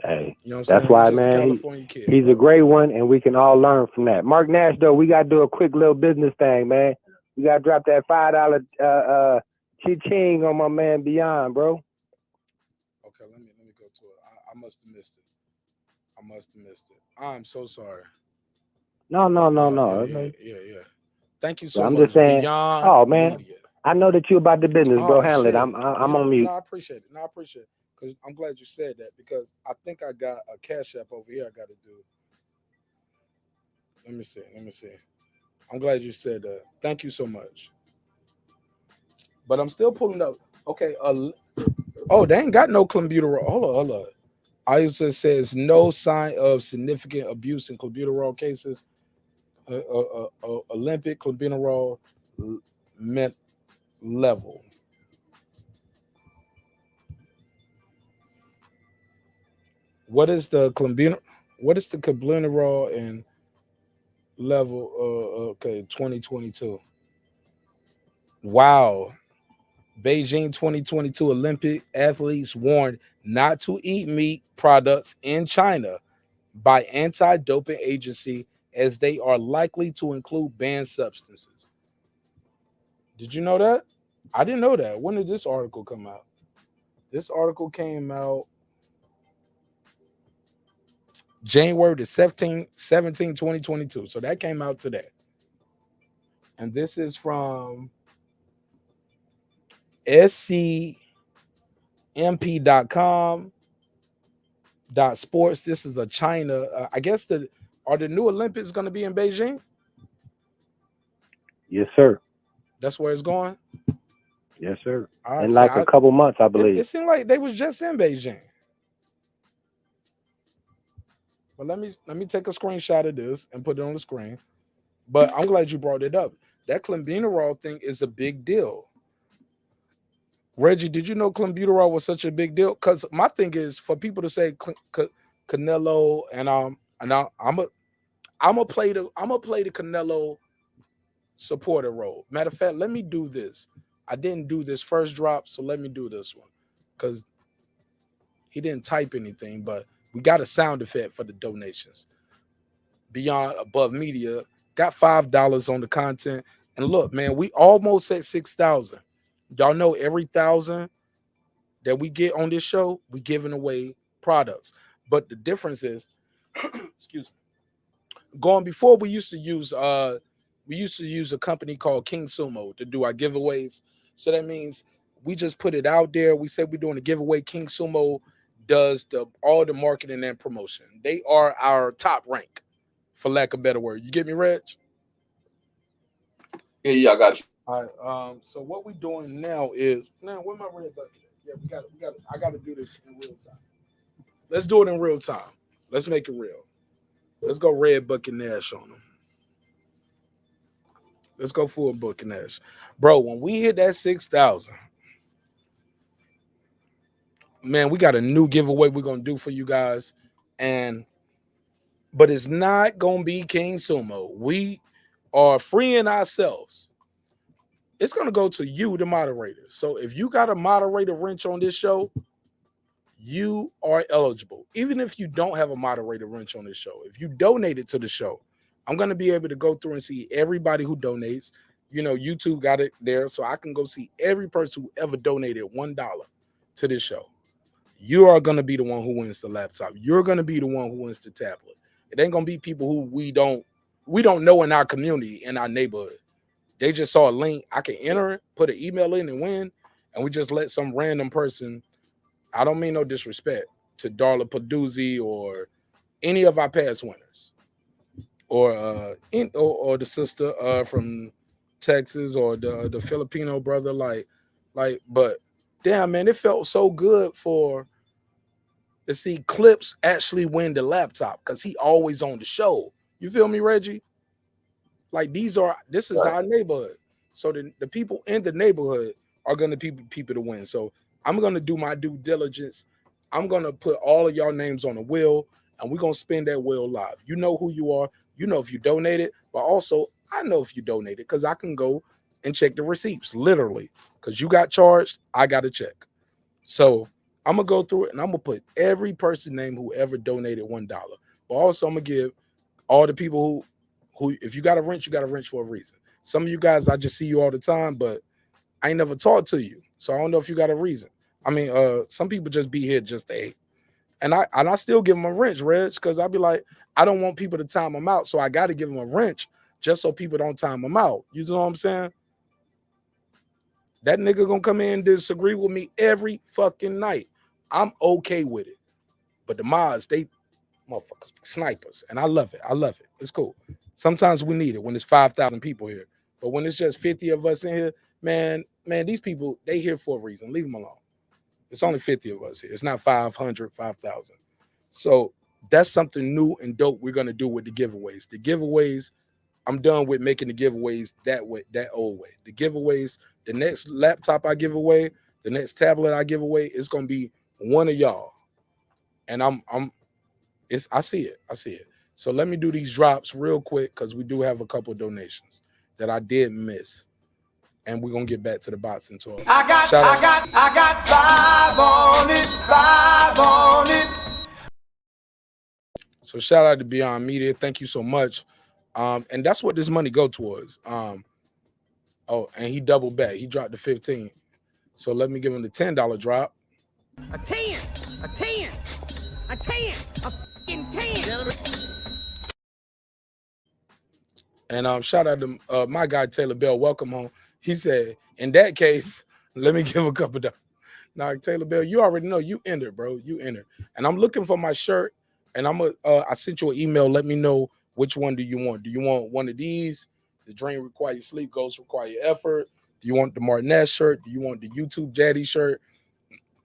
Hey, you know what I'm that's saying? why, Just man. a California kid, he's a great one, and we can all learn from that. Marq Nash, though, we gotta do a quick little business thing, man. We gotta drop that $5 cha-ching on my man Beyond, bro. Okay, let me go to it. I must have missed it. I'm so sorry. No. Yeah. Thank you so I'm much. just saying. Beyond Oh man, Media. I know that you about the business, bro. Handle it. I'm on mute. No, I appreciate it. Because I'm glad you said that, because I think I got a Cash App over here I got to do. Let me see. I'm glad you said that. Thank you so much. But I'm still pulling up. Okay. They ain't got no clenbuterol. Hold on. ISA says no sign of significant abuse in clenbuterol cases. Olympic clenbuterol meant level. What is the clenbuterol and level? Okay, 2022. Wow. Beijing 2022 Olympic athletes warned not to eat meat products in China by anti-doping agency as they are likely to include banned substances. Did you know that? I didn't know that. When did this article come out? This article came out January the 17, 2022. So that came out today. And this is from scmp.com. .sports. This is a China. I guess are the new Olympics going to be in Beijing? Yes, sir. That's where it's going. Yes, sir. All right, in like a couple months, I believe. It seemed like they was just in Beijing. But let me take a screenshot of this and put it on the screen. But I'm glad you brought it up. That clenbuterol thing is a big deal. Reggie, did you know clenbuterol was such a big deal? Because my thing is for people to say Canelo and I'm gonna play the Canelo supporter role. Matter of fact, let me do this. I didn't do this first drop, so let me do this one because he didn't type anything, but we got a sound effect for the donations. Beyond Above Media got $5 on the content, and look, man, we almost at 6,000. Y'all know every 1,000 that we get on this show, we giving away products. But the difference is, excuse me, going before we used to use a company called King Sumo to do our giveaways. So that means we just put it out there. We said we're doing a giveaway. King Sumo does all the marketing and promotion. They are our top rank, for lack of a better word. You get me, Reg? Yeah, I got you. All right. So what we're doing now is where my red bucket? Yeah, we got. I got to do this in real time. Let's do it in real time. Let's make it real. Let's go red bucket Nash on them. Let's go full bucket Nash, bro. When we hit that 6,000, man, we got a new giveaway we're gonna do for you guys, but it's not gonna be King Sumo. We are freeing ourselves. It's gonna go to you, the moderator. So if you got a moderator wrench on this show, you are eligible. Even if you don't have a moderator wrench on this show, if you donated to the show, I'm gonna be able to go through and see everybody who donates. You know, YouTube got it there, so I can go see every person who ever donated $1 to this show. You are gonna be the one who wins the laptop. You're gonna be the one who wins the tablet. It ain't gonna be people who we don't know in our community, in our neighborhood. They just saw a link. I can enter it, put an email in and win, and we just let some random person. I don't mean no disrespect to Darla Paduzzi or any of our past winners, or the sister from Texas or the Filipino brother, but damn, man, it felt so good to see Clips actually win the laptop because he always on the show. You feel me, Reggie? Like this is our neighborhood. So the people in the neighborhood are gonna be people to win. So I'm gonna do my due diligence. I'm gonna put all of y'all names on a wheel, and we're gonna spin that wheel live. You know who you are. You know if you donated, but also I know if you donated because I can go and check the receipts, literally. Because you got charged, I got to check. So I'm gonna go through it and I'm gonna put every person name who ever donated $1. But also I'm gonna give all the people who if you got a wrench, you got a wrench for a reason. Some of you guys, I just see you all the time, but I ain't never talked to you. So I don't know if you got a reason. I mean, some people just be here just to hate. And I still give them a wrench, Reg, because I'll be like, I don't want people to time them out. So I got to give them a wrench just so people don't time them out. You know what I'm saying? That nigga gonna come in and disagree with me every fucking night. I'm okay with it. But the mods, they motherfuckers, snipers. And I love it. I love it. It's cool. Sometimes we need it when it's 5,000 people here. But when it's just 50 of us in here, man, these people, they here for a reason. Leave them alone. It's only 50 of us here. It's not 500, 5,000. So that's something new and dope we're going to do with the giveaways. The giveaways, I'm done with making the giveaways that way, that old way. The giveaways, the next laptop I give away, the next tablet I give away, it's going to be one of y'all. And I see it. I see it. So let me do these drops real quick because we do have a couple donations that I did miss. and we're gonna get back to the boxing talk. I got 5 on it, 5 on it. So shout out to Beyond Media. Thank you so much. And that's what this money go towards. Oh, and he doubled back. He dropped the 15. So let me give him the $10 drop. A 10, a 10, a 10, a fucking 10. And shout out to my guy Taylor Bell. Welcome home. He said, in that case, let me give a couple of. Now, Taylor Bell, you already know you entered, bro. You entered. And I'm looking for my shirt. And I sent you an email. Let me know which one do you want. Do you want one of these? The Dream Require Your Sleep, Goals Require Your Effort. Do you want the marqnash shirt? Do you want the YouTube Daddy shirt?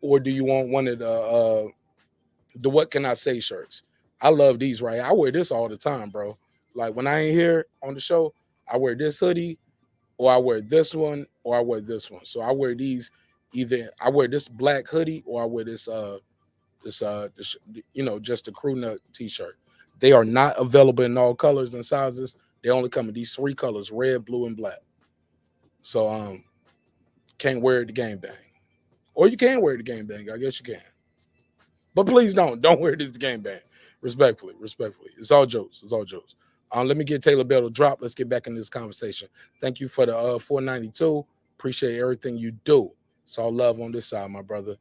Or do you want one of the What Can I Say shirts? I love these, right? I wear this all the time, bro. Like when I ain't here on the show, I wear this hoodie, or I wear this one, or I wear this one. So I wear these. Either I wear this black hoodie, or I wear this just the crew nut t-shirt. They are not available in all colors and sizes. They only come in these 3 colors: red, blue, and black. So can't wear it to game bang. Or you can wear it to game bang. I guess you can. But please don't wear this to game bang. Respectfully. It's all jokes. Let me get Taylor Bell to drop. Let's get back in this conversation. Thank you for the 492. Appreciate everything you do. It's all love on this side, my brother.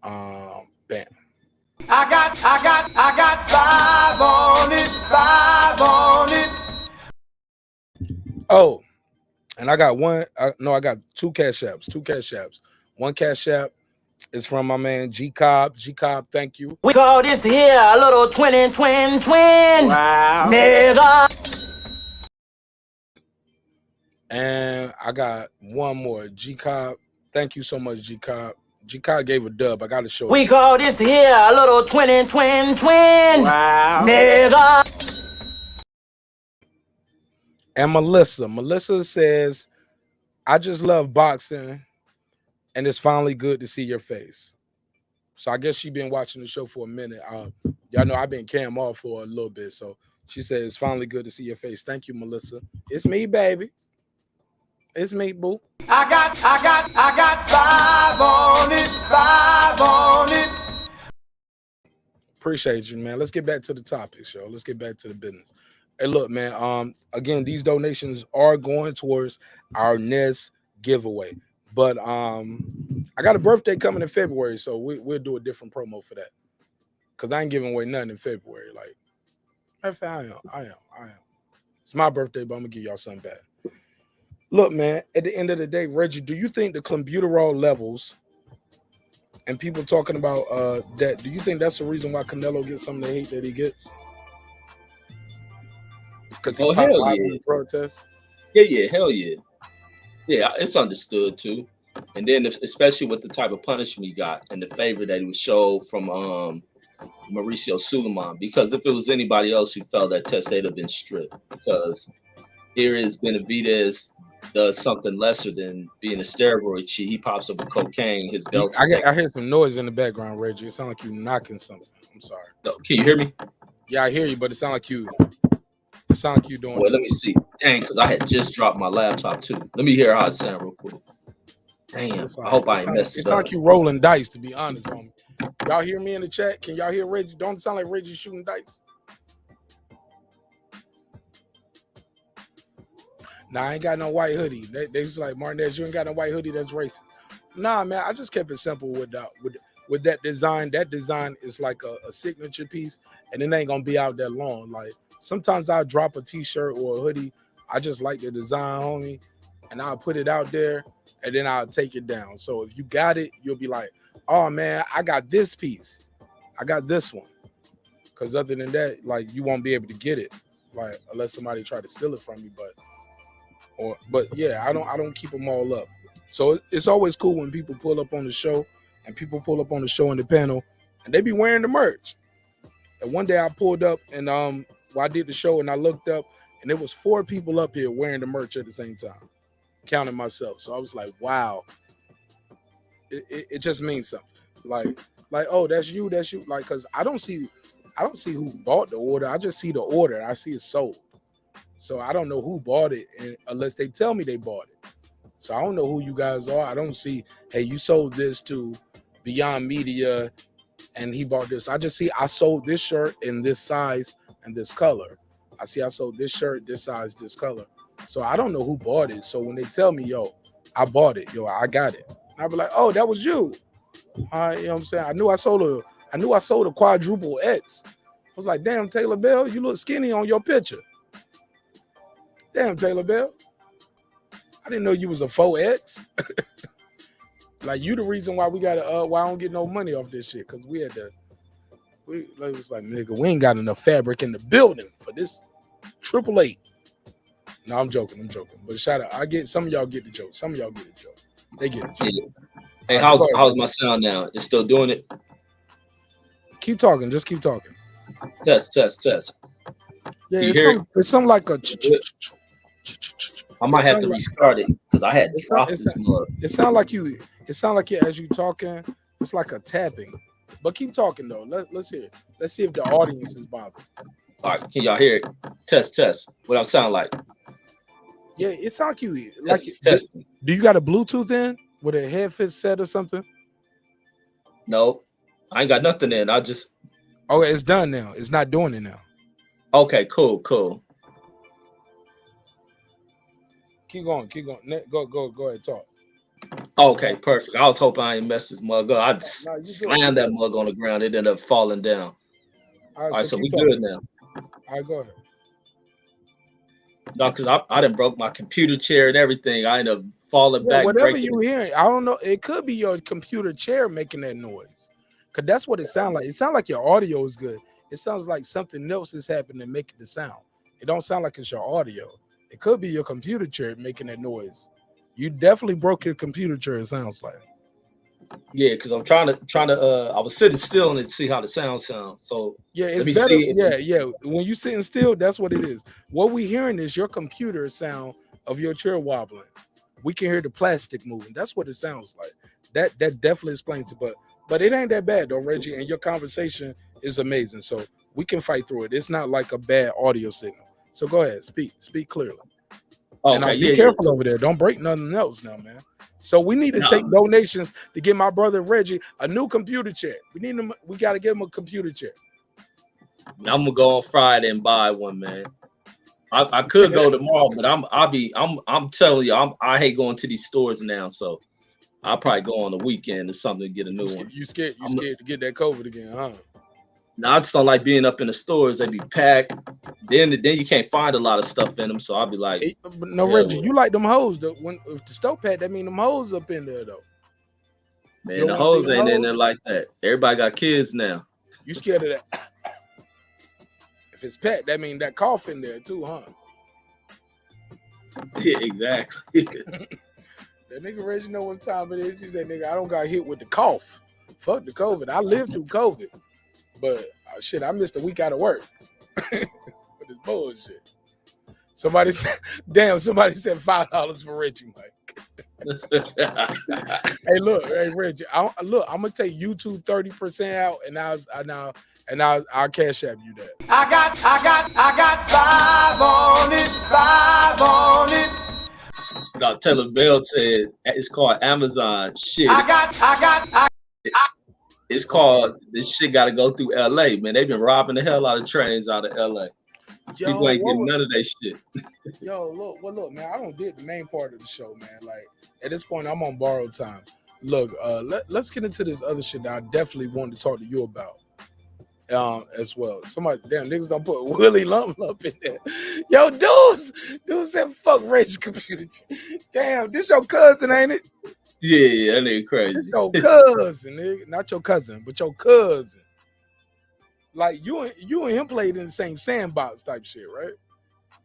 Bam. I got 5 on it, 5 on it. Oh, and I got one. I got 2 cash apps. One cash app is from my man G Cobb. G Cobb, thank you. We call this here a little twin. Wow. Nigga. And I got one more. G Cobb, thank you so much, G Cobb. G Cobb gave a dub. I got to show We you. call this here a little twin. Wow. Nigga. And Melissa says, I just love boxing, and it's finally good to see your face. So I guess she been watching the show for a minute. Y'all know I've been cam off for a little bit. So she says, it's finally good to see your face. Thank you, Melissa. It's me, baby. It's me, boo. I got 5 on it, 5 on it. Appreciate you, man. Let's get back to the topics, yo. Let's get back to the business. Hey, look, man. Again, these donations are going towards our next giveaway. But I got a birthday coming in February, so we'll do a different promo for that. Cause I ain't giving away nothing in February. Like, I am. It's my birthday, but I'm gonna give y'all something back. Look, man. At the end of the day, Reggie, do you think the clenbuterol levels and people talking about that? Do you think that's the reason why Canelo gets some of the hate that he gets? Because he hell popped yeah. in the protest. Yeah, hell yeah. Yeah, it's understood too. And then especially with the type of punishment he got and the favor that he was showed from Mauricio Suleiman, because if it was anybody else who failed that test, they'd have been stripped. Because here is Benavidez does something lesser than being a steroid cheat. He pops up with cocaine. His belt. I hear some noise in the background, Reggie. It sounds like you knocking something. I'm sorry. No, can you hear me? Yeah, I hear you, but it sounds like you doing. Well, let me see. Dang, because I had just dropped my laptop too. Let me hear how it sounds real quick. Damn, I hope I ain't messed it up. It sounds like you rolling dice, to be honest, homie. Y'all hear me in the chat? Can y'all hear Reggie? Don't it sound like Reggie shooting dice? Nah, I ain't got no white hoodie. They just like, marqnash, you ain't got no white hoodie, that's racist. Nah, man, I just kept it simple with that design. That design is like a signature piece, and it ain't gonna be out that long. Like, sometimes I'll drop a t-shirt or a hoodie. I just like the design, homie, and I'll put it out there, and then I'll take it down. So if you got it, you'll be like, oh, man, I got this piece. I got this one. Because other than that, like, you won't be able to get it, like, unless somebody try to steal it from you. But yeah, I don't keep them all up. So it's always cool when people pull up on the show, and people pull up on the show in the panel, and they be wearing the merch. And one day I pulled up, and I did the show, and I looked up, and there was 4 people up here wearing the merch at the same time, counting myself. So I was like, wow, it just means something. Like, oh, that's you. Like, cause I don't see who bought the order. I just see the order. And I see it sold. So I don't know who bought it unless they tell me they bought it. So I don't know who you guys are. I don't see, hey, you sold this to Beyond Media and he bought this. I just see I sold this shirt in this size and this color. I see I sold this shirt, this size, this color. So I don't know who bought it. So when they tell me, yo, I bought it, yo, I got it. I'll be like, oh, that was you. You know what I'm saying? I knew I sold a quadruple X. I was like, damn, Taylor Bell, you look skinny on your picture. Damn, Taylor Bell. I didn't know you was a 4X. Like, you the reason why we gotta why I don't get no money off this shit. Cause it was like, nigga, we ain't got enough fabric in the building for this 888. No, I'm joking. But shout out. Some of y'all get the joke. Some of y'all get the joke. They get the joke. Hey, how's my sound now? It's still doing it? Keep talking. Just keep talking. Test. Yeah, it's something like a. I might have to restart it because I had to drop this mug. It sound like you as you talking. It's like a tapping. But keep talking though. Let's hear it. Let's see if the audience is bothered. All right, can y'all hear it? Test. What I sound like? Yeah, it sound like you test. Do you got a Bluetooth in with a headset set or something? No, I ain't got nothing in. Okay, it's done now. It's not doing it now. Okay, cool. Keep going. Go ahead, talk. Okay, perfect. I was hoping I ain't messed this mug up. I just slammed that mug on the ground. It ended up falling down. All right, so we good now. All right, go ahead. No, because I done broke my computer chair and everything. I ended up falling back. Whatever you hearing, I don't know. It could be your computer chair making that noise. Because that's what it sounds like. It sounds like your audio is good. It sounds like something else is happening making the sound. It don't sound like it's your audio. It could be your computer chair making that noise. You definitely broke your computer chair, it sounds like. Yeah, because I'm trying to I was sitting still and see how the sound sounds. So yeah, it's better. Yeah. When you sitting still, that's what it is. What we hearing is your computer sound of your chair wobbling. We can hear the plastic moving. That's what it sounds like. That definitely explains it. But it ain't that bad though, Reggie. And your conversation is amazing. So we can fight through it. It's not like a bad audio signal. So go ahead, speak clearly. Okay, and be careful over there. Don't break nothing else now, man. So we need to take donations to get my brother Reggie a new computer chair. We got to get him a computer chair. I'm gonna go on Friday and buy one, man. I could go tomorrow, but I'm telling you, I hate going to these stores now. So I'll probably go on the weekend or something to get a new one. You scared to get that COVID again, huh? No, I just don't like being up in the stores. They be packed. Then you can't find a lot of stuff in them. So I'll be like, no, Reggie, you like them hoes though. If the store packed, that mean them hoes up in there though. Man, the hoes ain't in there like that. Everybody got kids now. You scared of that? If it's packed, that mean that cough in there too, huh? Yeah, exactly. That nigga Reggie know what time it is. He said, nigga, I don't got hit with the cough. Fuck the COVID. I lived through COVID. But shit, I missed a week out of work. With this bullshit. Somebody said $5 for Reggie, Mike. Hey, Reggie. I'm gonna take YouTube 30% out, and I'll cash app you that. I got 5 on it. No, Taylor Bell said it's called Amazon. Shit. It's called, this shit got to go through LA, man. They've been robbing the hell out of trains out of LA. People ain't getting none of that shit. Look, man, I don't did the main part of the show, man. Like, at this point, I'm on borrowed time. Look, let's get into this other shit that I definitely wanted to talk to you about as well. Somebody, damn, niggas don't put Willie Lump in there. Yo, dudes said, fuck Reggie computer. Damn, this your cousin, ain't it? Yeah, that nigga crazy. It's your cousin, nigga. Not your cousin, but your cousin. Like you and him played in the same sandbox type shit, right?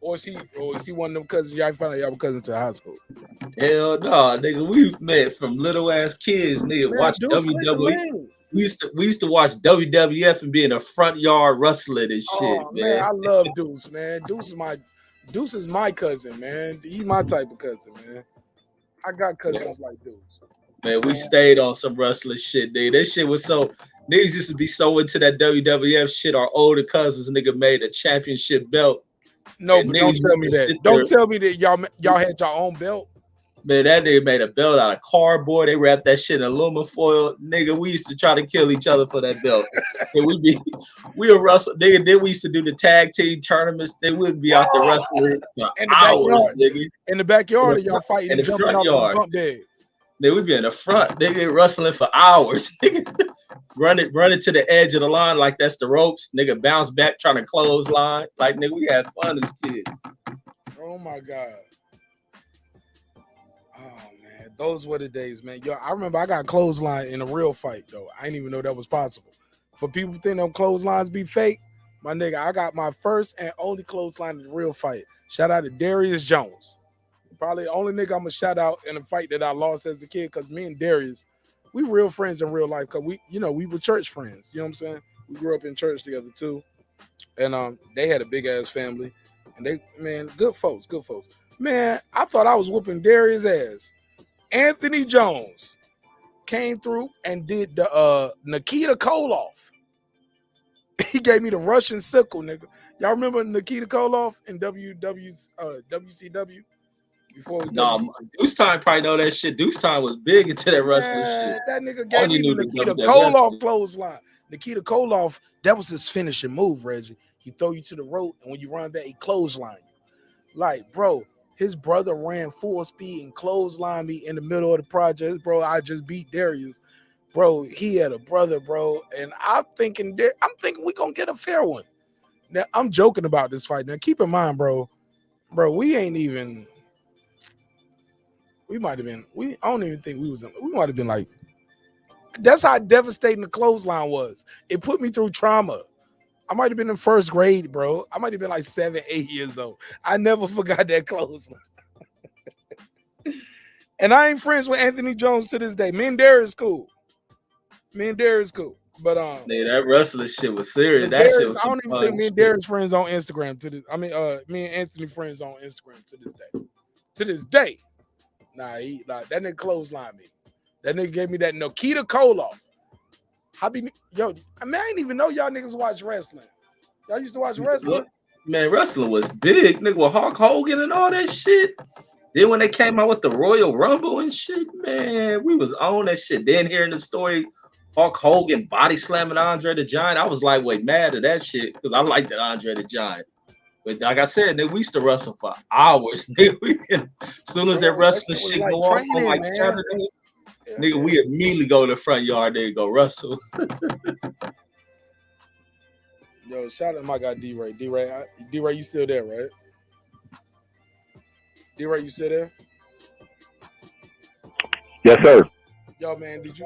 Or is he one of them cousins? Y'all found out y'all were cousins to high school. Hell no, nigga. We met from little ass kids, nigga. Man, watch WWE. We used to watch WWF and be in the front yard wrestling and shit, man. I love Deuce, man. Deuce is my cousin, man. He's my type of cousin, man. I got cousins like Deuce. Man, we stayed on some wrestling shit, dude. That shit was so, niggas used to be so into that WWF shit. Our older cousins, nigga, made a championship belt. No, but don't tell me that. Don't tell me that y'all had your own belt. Man, that nigga made a belt out of cardboard. They wrapped that shit in aluminum foil. Nigga, we used to try to kill each other for that belt. And we would wrestle. Nigga, then we used to do the tag team tournaments. They would be out there wrestling for in the hours, backyard. nigga. In the backyard, y'all fighting in and the jumping front off the yard. bunk bed. They would be in the front. Nigga wrestling for hours. Nigga, run it to the edge of the line like that's the ropes. Nigga bounce back trying to close line. Like, nigga, we had fun as kids. Oh my God. Oh man, those were the days, man. Yo, I remember I got clothesline in a real fight though. I didn't even know that was possible. For people who think them clotheslines be fake, my nigga, I got my first and only clothesline in a real fight. Shout out to Darius Jones. Probably the only nigga I'm gonna shout out in a fight that I lost as a kid, because me and Darius, we real friends in real life, because we were church friends. You know what I'm saying? We grew up in church together too. And they had a big ass family. And they, man, good folks. Man, I thought I was whooping Darius' ass. Anthony Jones came through and did the Nikita Koloff. He gave me the Russian sickle, nigga. Y'all remember Nikita Koloff in WCW? Before it was Deuce Time probably know that shit. Deuce Time was big into that wrestling shit. That nigga gave me the Nikita WWF. Koloff clothesline. Nikita Koloff, that was his finishing move, Reggie. He throw you to the rope, and when you run back, he clothesline you. Like, bro, his brother ran full speed and clothesline me in the middle of the project. Bro, I just beat Darius. Bro, he had a brother, bro. And I'm thinking we gonna get a fair one. Now, I'm joking about this fight. Now, keep in mind, bro, we ain't even... We might have been. I don't even think we was. We might have been like. That's how devastating the clothesline was. It put me through trauma. I might have been in first grade, bro. I might have been like 7, 8 years old. I never forgot that clothesline. And I ain't friends with Anthony Jones to this day. Me and Darius cool. But yeah, that wrestling shit was serious. That shit was. I don't even think me and Darius friends on Instagram to this. I mean, me and Anthony friends on Instagram to this day. To this day. Nah, that nigga clothesline me. That nigga gave me that Nikita Koloff. I mean, I didn't even know y'all niggas watch wrestling. Y'all used to watch wrestling? Man, wrestling was big, nigga, with Hulk Hogan and all that shit. Then when they came out with the Royal Rumble and shit, man, we was on that shit. Then hearing the story, Hulk Hogan body slamming Andre the Giant, I was like, wait, mad at that shit, because I liked that Andre the Giant. But like I said, nigga, we used to wrestle for hours. Nigga, as soon as that wrestling shit go off on like Saturday, nigga, we immediately go to the front yard there and go wrestle. Yo, shout out to my guy D-Ray. D-Ray, you still there, right? D-Ray, you still there? Yes, sir. Yo, man, did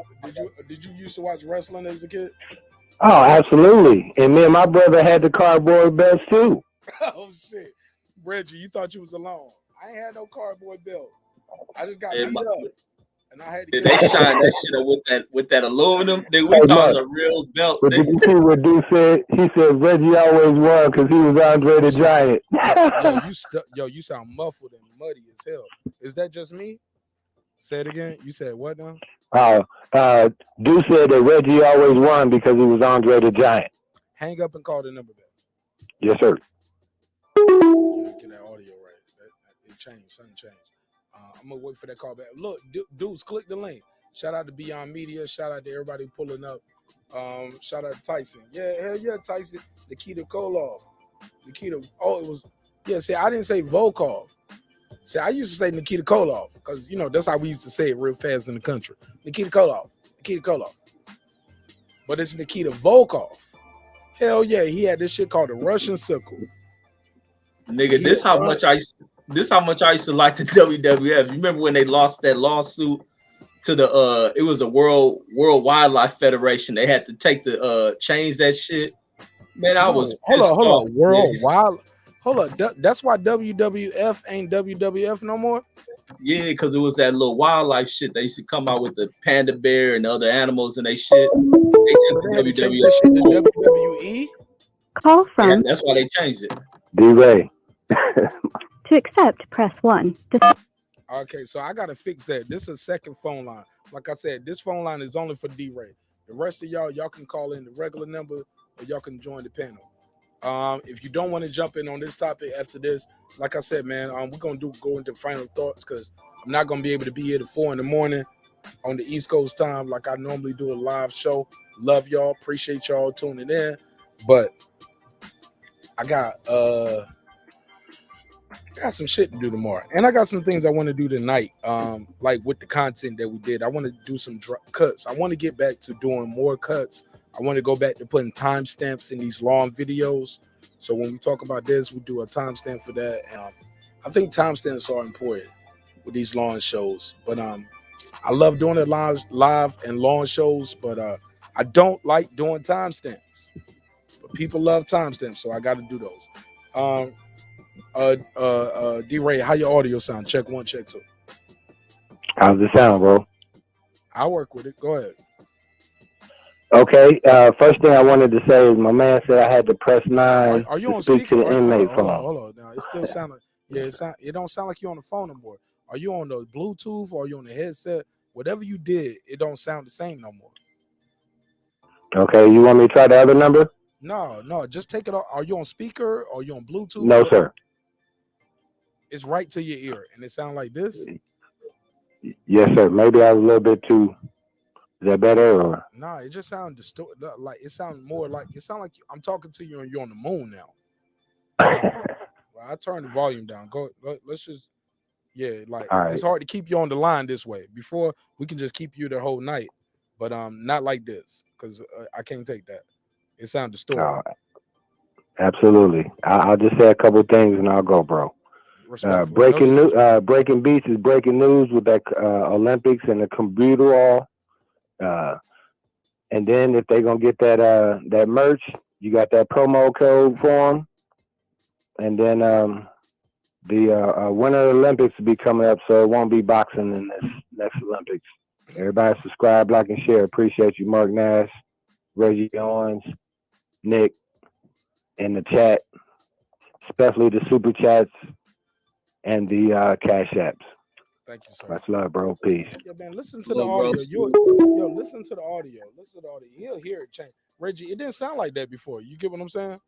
you used to watch wrestling as a kid? Oh, absolutely. And me and my brother had the cardboard belts too. Oh shit, Reggie, you thought you was alone. I ain't had no cardboard belt. I just got beat up, and I had to. They shine that shit up with that aluminum. Nigga, we thought it was a real belt. But did you see what Dude said? He said Reggie always won because he was Andre the Giant. You sound muffled and muddy as hell. Is that just me? Say it again. You said what now? Dude said that Reggie always won because he was Andre the Giant. Hang up and call the number back. Yes, sir. Get that audio right. It changed. Something changed. I'm gonna wait for that call back. Look, dudes, click the link. Shout out to Beyond Media. Shout out to everybody pulling up. Shout out to Tyson. Yeah, hell yeah, Tyson. Nikita Koloff. Nikita. Oh, it was. Yeah, see, I didn't say Volkov. See, I used to say Nikita Koloff because that's how we used to say it real fast in the country. Nikita Koloff. But it's Nikita Volkov. Hell yeah, he had this shit called the Russian sickle. Nigga, this how much I used to like the WWF. You remember when they lost that lawsuit to the it was a World Wildlife Federation. They had to change that shit. Man, I was hold on. World Wild. Hold up. That's why WWF ain't WWF no more? Yeah, because it was that little wildlife shit. They used to come out with the panda bear and other animals and they shit. They took the WWF to WWE. Call from. Yeah, that's why they changed it. D-Ray. To accept, press 1. Okay, so I gotta fix that. This is a second phone line. Like I said, this phone line is only for D-Ray. The rest of y'all can call in the regular number or y'all can join the panel. If you don't want to jump in on this topic after this, like I said, man, we're gonna go into final thoughts because I'm not gonna be able to be here at 4 in the morning on the East Coast time like I normally do a live show. Love y'all, appreciate y'all tuning in, but I got some shit to do tomorrow, and I got some things I want to do tonight. Like with the content that we did, I want to do some cuts. I want to get back to doing more cuts. I want to go back to putting timestamps in these long videos. So when we talk about this, we do a timestamp for that. And I think timestamps are important with these long shows. But I love doing it live and long shows, but I don't like doing timestamps. But people love timestamps, so I got to do those. D-Ray, how your audio sound? Check 1, check 2. How's it sound, bro? I work with it. Go ahead. Okay. First thing I wanted to say is my man said I had to press 9 Are you to on speak speaker? to the inmate phone. Hold on. Now, it still sound like, it don't sound like you're on the phone no more. Are you on the Bluetooth or are you on the headset? Whatever you did, it don't sound the same no more. Okay. You want me to try the other number? No. Just take it off. Are you on speaker or are you on Bluetooth? No, sir. It's right to your ear, and it sound like this. Yes, sir. Maybe I was a little bit too. Is that better or? Nah, it just sounds distorted. Like it sounds more like like I'm talking to you and you're on the moon now. Well, I turned the volume down. Let's just like right. It's hard to keep you on the line this way. Before we can just keep you the whole night, but not like this because I can't take that. It sounds distorted. Absolutely. I'll just say a couple of things and I'll go, bro. Breaking beats is breaking news with that Olympics and the computer all. And then if they're gonna get that merch, you got that promo code for them. And then the Winter Olympics will be coming up, so it won't be boxing in this next Olympics. Everybody subscribe, like, and share. Appreciate you, marqnash, Reggie Owens, Nick, in the chat, especially the super chats and the cash apps. Thank you, sir. Much love, bro. Peace. Yeah, man, listen to the audio. Listen to the audio. Listen to the audio. He'll hear it change. Reggie, it didn't sound like that before. You get what I'm saying?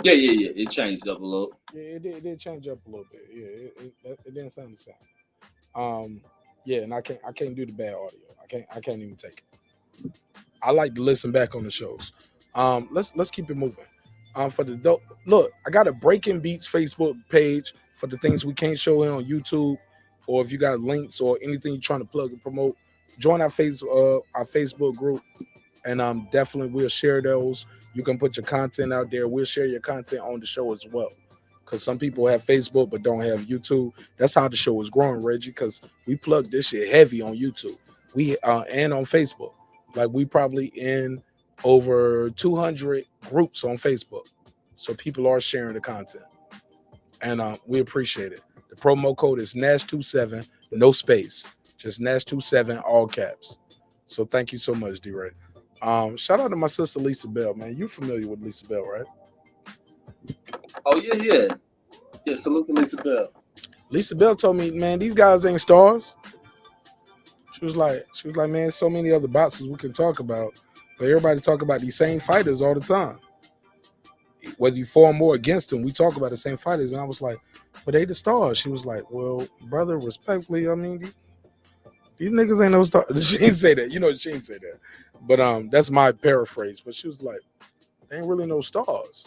Yeah. It changed up a little. Yeah, it did change up a little bit. Yeah, it didn't sound the same. Yeah, and I can't do the bad audio. I can't even take it. I like to listen back on the shows. Let's keep it moving. For the dope, look, I got a Breaking Beats Facebook page for the things we can't show here on YouTube, or if you got links or anything you're trying to plug and promote, join our Facebook group, and definitely we'll share those. You can put your content out there. We'll share your content on the show as well, because some people have Facebook but don't have YouTube. That's how the show is growing, Reggie, because we plug this shit heavy on YouTube. We and on Facebook. Like we probably in over 200 groups on Facebook, so people are sharing the content, and we appreciate it. The promo code is Nash27, no space, just Nash27, all caps. So thank you so much, D-Ray. Shout out to my sister Lisa Bell, man. You familiar with Lisa Bell, right? Oh yeah. Salute to Lisa Bell. Lisa Bell told me, man, these guys ain't stars. She was like, man, so many other boxers we can talk about, but everybody talk about these same fighters all the time. Whether you for them or against them, we talk about the same fighters. And I was like, but they the stars. She was like, well, brother, respectfully, I mean, these niggas ain't no stars. She didn't say that. You know, she didn't say that. But that's my paraphrase. But she was like, they ain't really no stars.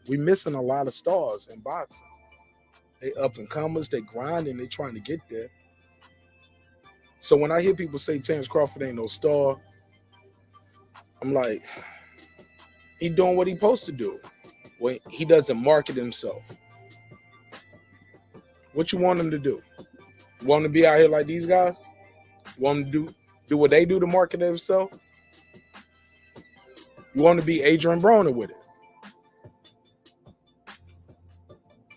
We missing a lot of stars in boxing. They up and comers, they grinding, they trying to get there. So when I hear people say Terence Crawford ain't no star, I'm like, he doing what he supposed to do. Well, he doesn't market himself. What you want him to do? You want him to be out here like these guys? You want him to do what they do to market himself? You want him to be Adrian Broner with it?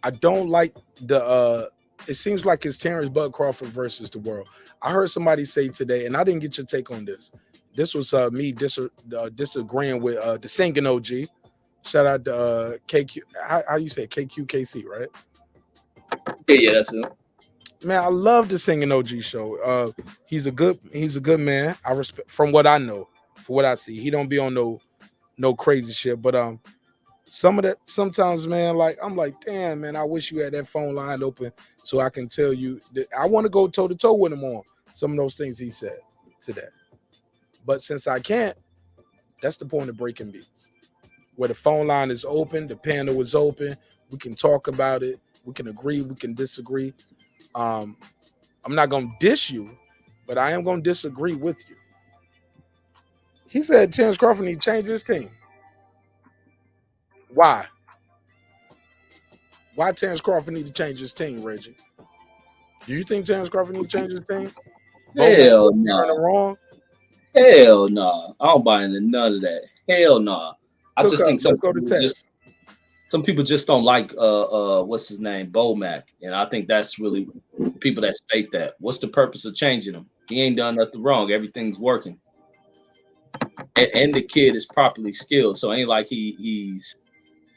I don't like the it seems like it's Terence Bud Crawford versus the world. I heard somebody say today, and I didn't get your take on this. This was me disagreeing with the singing OG. Shout out to KQ. How you say it? KQKC, right? Yeah, that's it. Man, I love the singing OG show. He's a good man. I respect from what I know, for what I see. He don't be on no crazy shit. But sometimes, man, like I'm like, damn, man, I wish you had that phone line open so I can tell you that I want to go toe to toe with him on some of those things he said today. But since I can't, that's the point of breaking beats. Where the phone line is open, the panel is open, we can talk about it, we can agree, we can disagree. I'm not gonna diss you, but I am gonna disagree with you. He said Terence Crawford need to change his team. Why? Why Terence Crawford need to change his team, Reggie? Do you think Terence Crawford need to change his team? Hell no. Turning wrong? Hell no. I don't buy into none of that. Hell no. I just think some people just don't like what's his name, Bomac, and I think that's really people that state that. What's the purpose of changing him? He ain't done nothing wrong. Everything's working, and the kid is properly skilled, so it ain't like he's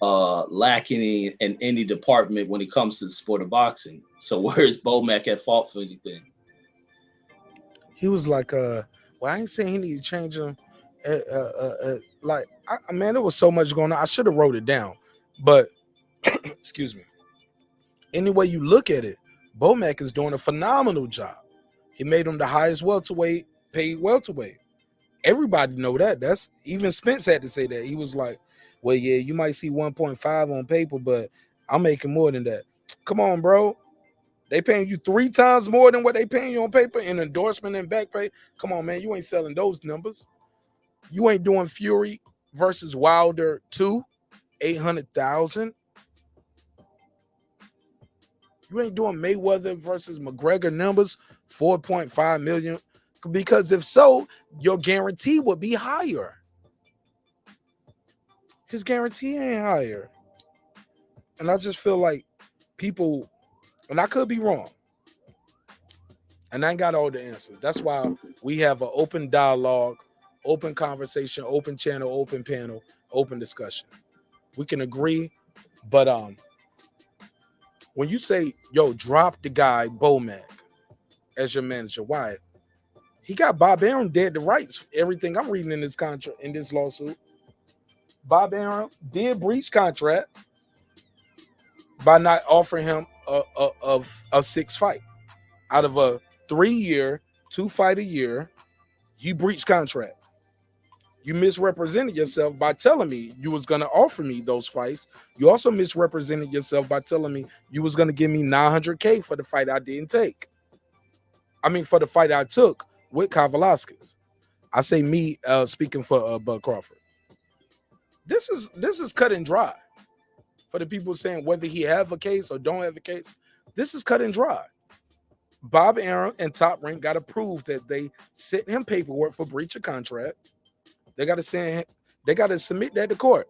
lacking in any department when it comes to the sport of boxing. So where is Bomac at fault for anything? He was like, well, I ain't saying he need to change him. Man, there was so much going on. I should have wrote it down, but excuse me. Any way you look at it, Bomac is doing a phenomenal job. He made him the highest welterweight, paid welterweight. Everybody know that. That's even Spence had to say that. He was like, well, yeah, you might see 1.5 on paper, but I'm making more than that. Come on, bro. They paying you 3 times more than what they paying you on paper in endorsement and back pay. Come on, man. You ain't selling those numbers. You ain't doing Fury versus Wilder 2, 800,000. You ain't doing Mayweather versus McGregor numbers, 4.5 million. Because if so, your guarantee would be higher. His guarantee ain't higher. And I just feel like people, and I could be wrong, and I ain't got all the answers. That's why we have an open dialogue, open conversation, open channel, open panel, open discussion. We can agree, but when you say, yo, drop the guy Bomac as your manager, why? He got Bob Arum dead to rights. Everything I'm reading in this contract, in this lawsuit, Bob Arum did breach contract by not offering him a 6 fight out of a 3-year, 2 fight a year. You breached contract. You misrepresented yourself by telling me you was going to offer me those fights. You also misrepresented yourself by telling me you was going to give me $900K for the fight I didn't take. I mean, for the fight I took with Kavalauskas. I say me speaking for Bud Crawford. This is cut and dry. For the people saying whether he have a case or don't have a case, this is cut and dry. Bob Arum and Top Rank got to prove that they sent him paperwork for breach of contract. They got to submit that to court.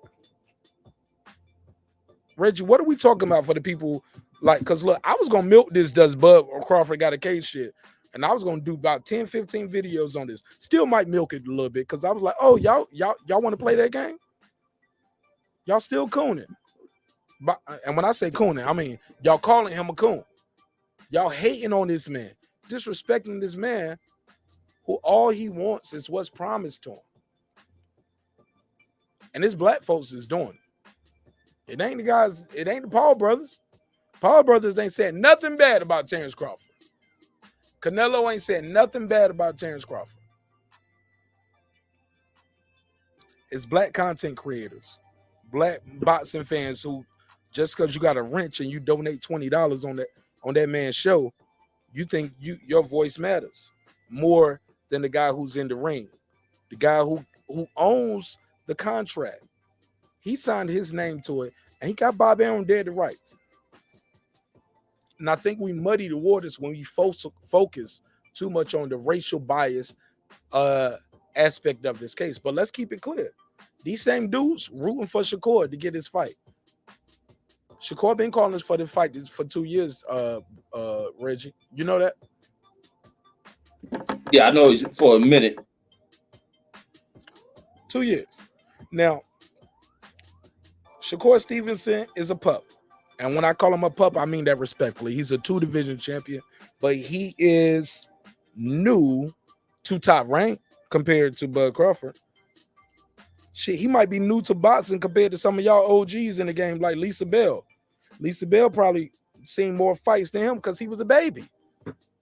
Reggie, what are we talking about for the people? Like, because look, I was gonna milk this does Bud or Crawford got a case shit, and I was gonna do about 10, 15 videos on this. Still might milk it a little bit because I was like, oh, y'all want to play that game? Y'all still cooning. But, and when I say cooning, I mean y'all calling him a coon. Y'all hating on this man, disrespecting this man who all he wants is what's promised to him. And his black folks is doing it. It ain't the guys, it ain't the Paul brothers. Paul brothers ain't said nothing bad about Terence Crawford. Canelo ain't said nothing bad about Terence Crawford. It's black content creators, black boxing fans who, just because you got a wrench and you donate $20 on that man's show, you think your voice matters more than the guy who's in the ring, the guy who owns the contract. He signed his name to it, and he got Bob Arum dead to rights. And I think we muddy the waters when we focus too much on the racial bias aspect of this case. But let's keep it clear. These same dudes rooting for Shakur to get his fight. Shakur been calling us for the fight for 2 years, Reggie. You know that? Yeah, I know he's for a minute. 2 years. Now, Shakur Stevenson is a pup. And when I call him a pup, I mean that respectfully. He's a 2-division champion, but he is new to Top Rank compared to Bud Crawford. Shit, he might be new to boxing compared to some of y'all OGs in the game, like Lisa Bell. Lisa Bell probably seen more fights than him because he was a baby.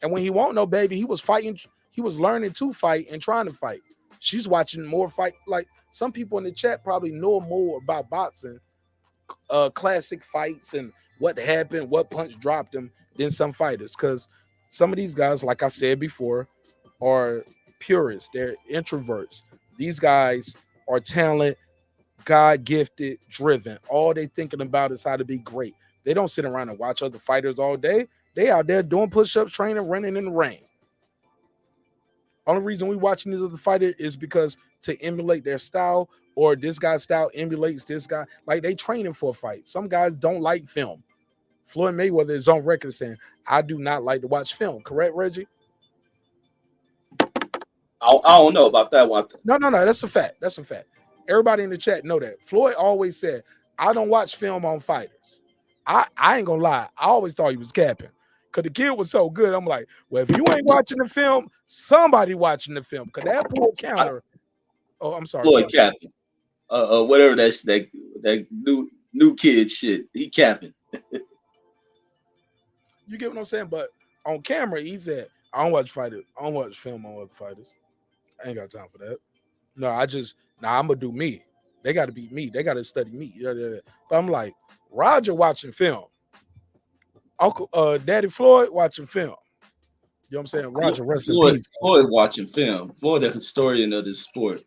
And when he won't no baby, he was fighting, he was learning to fight and trying to fight. She's watching more fight. Like some people in the chat probably know more about boxing, classic fights and what happened, what punch dropped him than some fighters. Because some of these guys, like I said before, are purists. They're introverts. These guys are talent, God gifted, driven. All they thinking about is how to be great. They don't sit around and watch other fighters all day. They out there doing push-ups, training, running in the rain. Only reason we watching these other fighters is because to emulate their style, or this guy's style emulates this guy. Like they training for a fight. Some guys don't like film. Floyd Mayweather is on record saying, I do not like to watch film. Correct, Reggie? I don't know about that one. No. That's a fact. That's a fact. Everybody in the chat know that. Floyd always said, I don't watch film on fighters. I ain't gonna lie. I always thought he was capping. Because the kid was so good. I'm like, well, if you ain't watching the film, somebody watching the film. Because that pull counter. Oh, I'm sorry. Floyd capping. Whatever that new kid shit. He capping. You get what I'm saying? But on camera, he said, I don't watch fighters. I don't watch film on other fighters. I ain't got time for that. No, I'm gonna do me. They gotta be me. They gotta study me. Yeah. But I'm like, Roger watching film. Uncle Daddy Floyd watching film. You know what I'm saying? Roger, rest in peace. Floyd watching film. Floyd, a historian of this sport.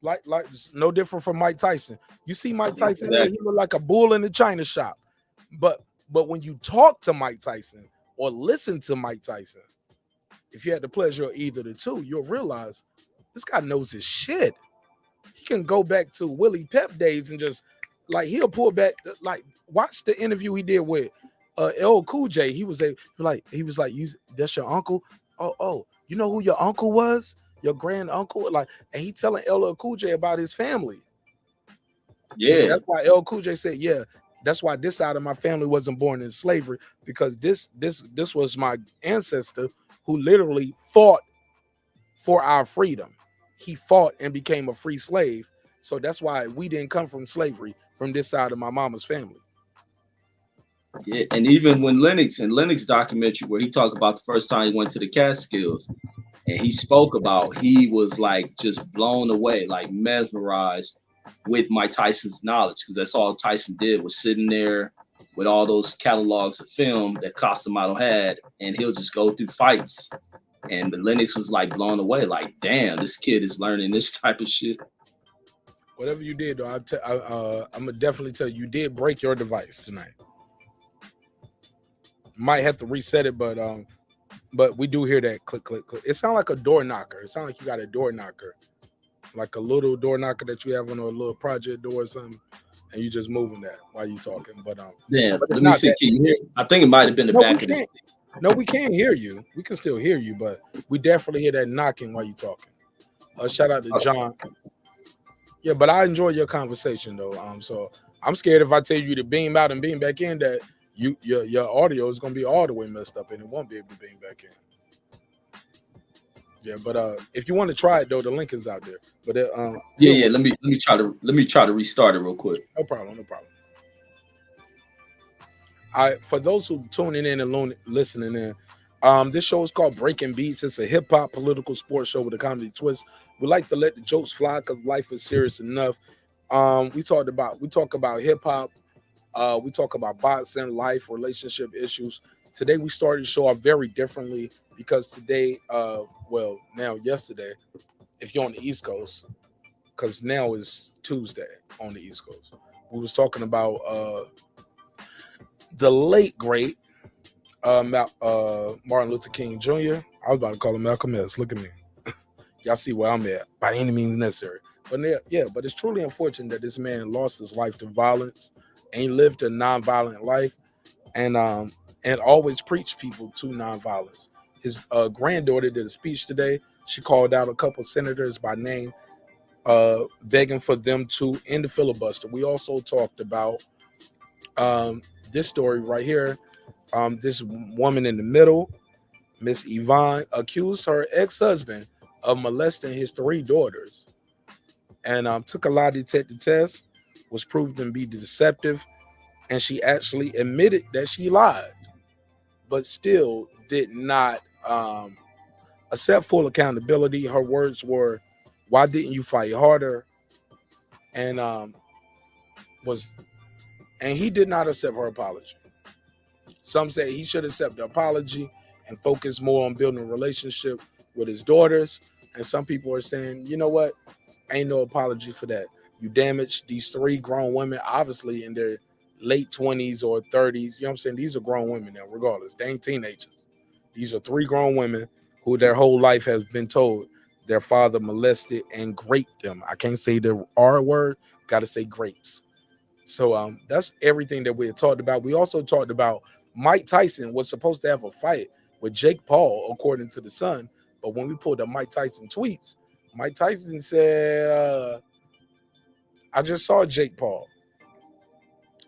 Like no different from Mike Tyson. You see Mike Tyson, he look like a bull in the china shop. But when you talk to Mike Tyson or listen to Mike Tyson, if you had the pleasure of either the two, you'll realize this guy knows his shit. He can go back to Willie Pep days and just like he'll pull back. Like watch the interview he did with L Cool J. He was like, that's your uncle. Oh, you know who your uncle was? Your grand uncle. Like, and he telling L Cool J about his family. Yeah, and that's why L Cool J said, yeah. That's why this side of my family wasn't born in slavery, because this was my ancestor who literally fought for our freedom. He fought and became a free slave. So that's why we didn't come from slavery from this side of my mama's family. Yeah, and even when Lennox documentary where he talked about the first time he went to the Catskills, and he spoke about he was like just blown away, like mesmerized with Mike Tyson's knowledge, because that's all Tyson did was sitting there with all those catalogs of film that Costamado had, and he'll just go through fights. And Lennox was like blown away, like, damn, this kid is learning this type of shit. Whatever you did, though, I'm gonna definitely tell you did break your device tonight. Might have to reset it, but we do hear that click, click, click. It sounds like a door knocker. It sounds like you got a door knocker, like a little door knocker that you have on a little project door or something, and you just moving that while you talking. But yeah, let me see. Can you hear? I think it might have been the back of this. No, we can't hear you. We can still hear you, but we definitely hear that knocking while you talking. Shout out to John. Yeah, but I enjoy your conversation though. So I'm scared if I tell you to beam out and beam back in that your audio is gonna be all the way messed up and it won't be able to beam back in. Yeah, but if you want to try it though, the link is out there. But yeah. Let me try to restart it real quick. No problem. For those who tuning in and listening in, this show is called Breaking Beats. It's a hip hop political sports show with a comedy twist. We like to let the jokes fly because life is serious enough. We talk about hip hop. We talk about boxing, life, relationship issues. Today we started the show off very differently because today, yesterday, if you're on the East Coast, because now is Tuesday on the East Coast, we was talking about the late great Martin Luther King Jr. I was about to call him Malcolm X. Look at me. Y'all see where I'm at by any means necessary. But but it's truly unfortunate that this man lost his life to violence and he lived a nonviolent life and always preached people to nonviolence. His granddaughter did a speech today. She called out a couple senators by name, begging for them to end the filibuster. We also talked about this story right here. This woman in the middle, Miss Yvonne, accused her ex-husband of molesting his 3 daughters. and took a lie detector test, was proven to be deceptive, and she actually admitted that she lied, but still did not accept full accountability. Her words were, "Why didn't you fight harder?" And he did not accept her apology. Some say he should accept the apology and focus more on building a relationship with his daughters. And some people are saying, you know what? Ain't no apology for that. You damaged these 3 grown women, obviously in their late 20s or 30s. You know what I'm saying? These are grown women now, regardless. They ain't teenagers. These are 3 grown women who their whole life has been told their father molested and raped them. I can't say the R word, got to say grapes. So that's everything that we had talked about. We also talked about Mike Tyson was supposed to have a fight with Jake Paul, according to The Sun. But when we pulled up Mike Tyson tweets, Mike Tyson said, I just saw Jake Paul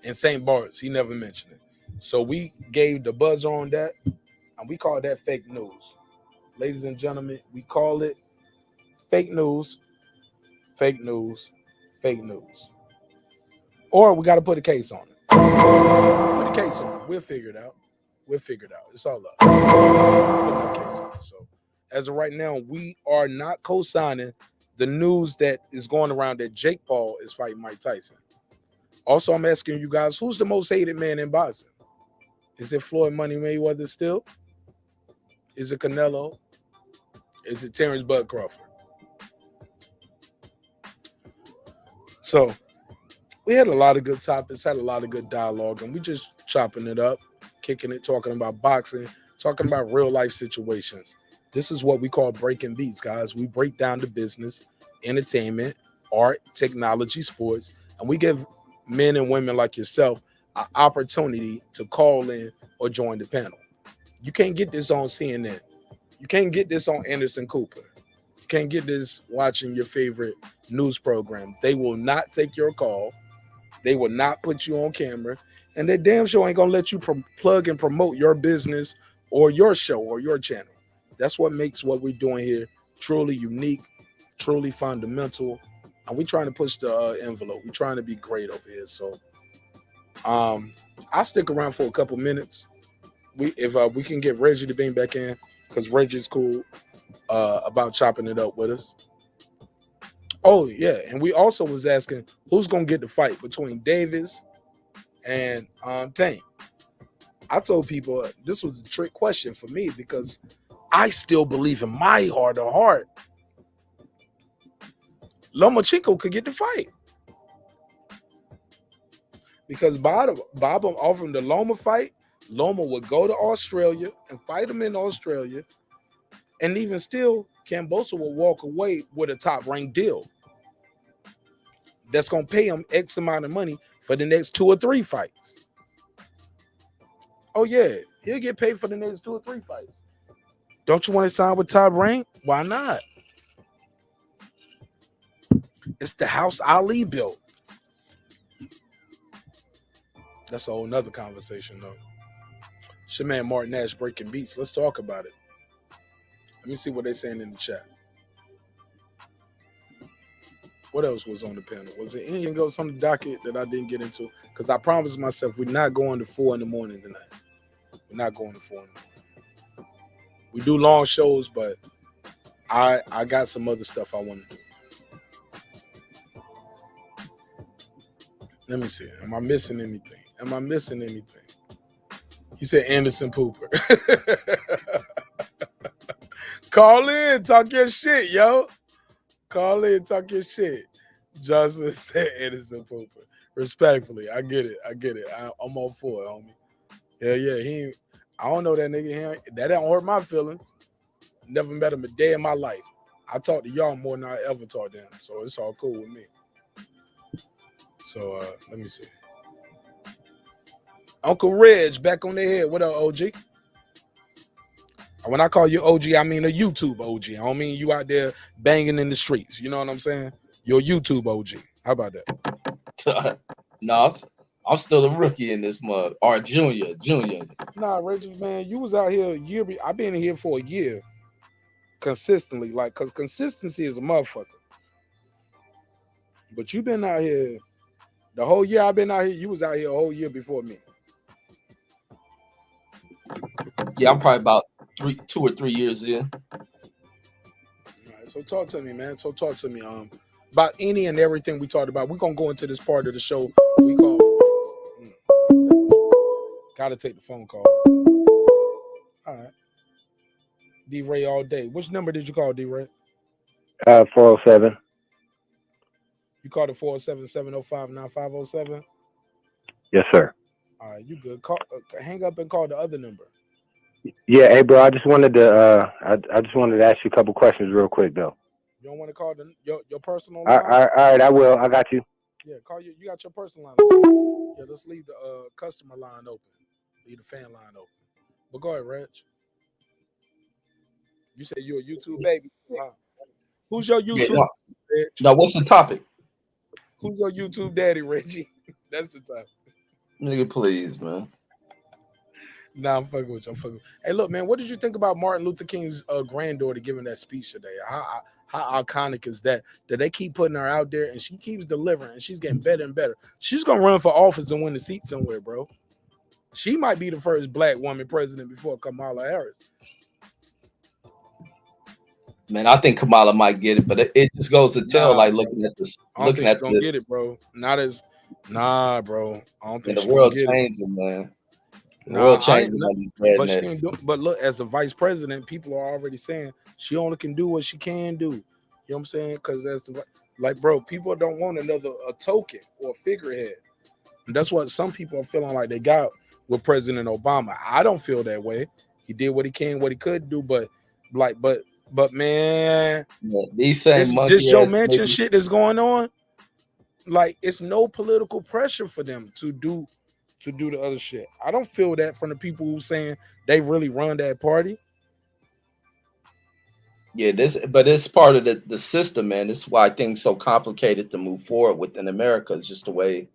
in St. Bart's. He never mentioned it. So we gave the buzz on that, and we call that fake news. Ladies and gentlemen, we call it fake news, fake news, fake news. Or we got to put a case on it. Put a case on it. We'll figure it out. It's all up. Put a case on it. So as of right now, we are not co-signing the news that is going around that Jake Paul is fighting Mike Tyson. Also, I'm asking you guys, who's the most hated man in boxing? Is it Floyd Money Mayweather still? Is it Canelo? Is it Terence Bud Crawford? So we had a lot of good topics, had a lot of good dialogue, and we just chopping it up, kicking it, talking about boxing, talking about real life situations. This is what we call breaking beats, guys. We break down the business, entertainment, art, technology, sports, and we give men and women like yourself an opportunity to call in or join the panel. You can't get this on CNN. You can't get this on Anderson Cooper. You can't get this watching your favorite news program. They will not take your call. They will not put you on camera, and they damn sure ain't gonna let you plug and promote your business or your show or your channel. That's what makes what we're doing here truly unique, truly fundamental, and we're trying to push the envelope. We're trying to be great over here. So, I'll stick around for a couple minutes. If we can get Reggie to bring back in, because Reggie's cool about chopping it up with us. Oh, yeah. And we also was asking who's going to get the fight between Davis and Tank. I told people this was a trick question for me because I still believe in my heart of heart Lomachenko could get the fight. Because Bob offered him the Loma fight. Loma would go to Australia and fight him in Australia. And even still, Kambosos will walk away with a top-ranked deal that's going to pay him X amount of money for the next 2 or 3 fights. Oh, yeah. He'll get paid for the next 2 or 3 fights. Don't you want to sign with top rank? Why not? It's the house Ali built. That's a whole nother conversation, though. It's your man marqnash breaking beats. Let's talk about it. Let me see what they're saying in the chat. What else was on the panel? Was there anything else on the docket that I didn't get into? Because I promised myself we're not going to 4 in the morning tonight. We're not going to 4 in the morning. We do long shows, but I got some other stuff I want to do. Let me see. Am I missing anything? He said Anderson Pooper. Call in, talk your shit, yo. Call in, talk your shit. Johnson said Anderson Pooper. Respectfully, I get it. I'm all for it, homie. Yeah. I don't know that nigga. That don't hurt my feelings. Never met him a day in my life. I talk to y'all more than I ever talk to him, so it's all cool with me. So let me see. Uncle Reg back on their head. What up, OG? When I call you OG, I mean a YouTube OG. I don't mean you out there banging in the streets. You know what I'm saying? You're a YouTube OG. How about that? No, I'm still a rookie in this mug. Or junior. Nah, Reggie, man, you was out here a year. I've been here for a year consistently. Because consistency is a motherfucker. But you've been out here the whole year I've been out here. You was out here a whole year before me. Yeah, I'm probably about 2 or 3 years in. All right, so talk to me, man. So talk to me about any and everything we talked about. We're gonna go into this part of the show we call gotta take the phone call. All right. D-Ray all day. Which number did you call, D-Ray? 407. You called it 407-705-9507? Yes, sir. All right, you good. Call, hang up and call the other number. Yeah, hey, bro. I just wanted to I just wanted to ask you a couple questions real quick, though. You don't want to call your personal All line? right, I will. I got you. Yeah, call you. You got your personal line. Let's leave the customer line open. Leave the fan line open. But go ahead, Reg. You said you're a YouTube baby. Who's your YouTube? Yeah, now, what's the topic? Who's your YouTube daddy, Reggie? That's the topic. Nigga, please, man. Nah, I'm fucking with you. Hey, look, man, what did you think about Martin Luther King's granddaughter giving that speech today? How iconic is that? That they keep putting her out there and she keeps delivering and she's getting better and better. She's gonna run for office and win the seat somewhere, bro. She might be the first black woman president before Kamala Harris. Man, I think Kamala might get it, but it just goes to tell, like, looking at this, I don't think she's gonna get it, bro. Bro. I don't think the world changing, man. The world changing on these rednecks. But look, as a vice president, people are already saying she only can do what she can do. You know what I'm saying? Because as the bro, people don't want another token or a figurehead. And that's what some people are feeling like they got with President Obama. I don't feel that way. He did what he can, what he could do, but man, these same this Joe Manchin shit that's going on, like, it's no political pressure for them to do the other shit. I don't feel that from the people who saying they really run that party. Yeah, but it's part of the system, man. This is why things so complicated to move forward within America. It's just the way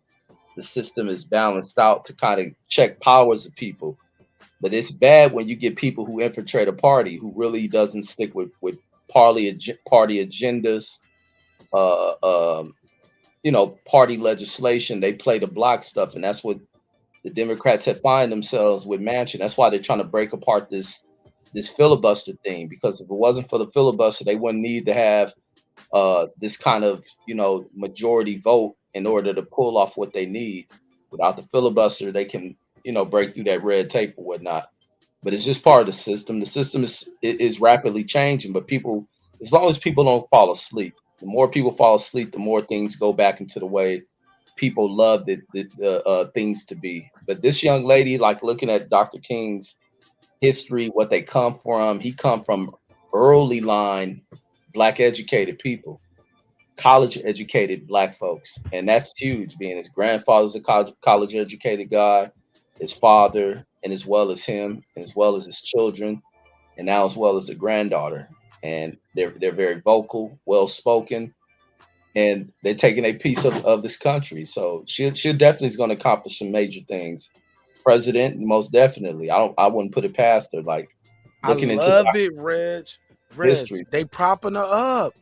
the system is balanced out to kind of check powers of people. But it's bad when you get people who infiltrate a party who really doesn't stick with party agendas, party legislation. They play the block stuff, and that's what the Democrats have find themselves with Manchin. That's why they're trying to break apart this filibuster thing, because if it wasn't for the filibuster, they wouldn't need to have this kind of majority vote in order to pull off what they need. Without the filibuster, they can break through that red tape or whatnot. But it's just part of the system. The system is rapidly changing, but people, as long as people don't fall asleep, the more people fall asleep, the more things go back into the way people love the things to be. But this young lady, like, looking at Dr. King's history, what they come from, he come from early line black educated people, college educated black folks, and that's huge. Being his grandfather's a college educated guy, his father, and as well as him, as well as his children, and now as well as the granddaughter. And they're very vocal, well spoken, and they're taking a piece of this country. So she definitely is going to accomplish some major things. President, most definitely. I wouldn't put it past her. Like, looking into Reg. history. They propping her up.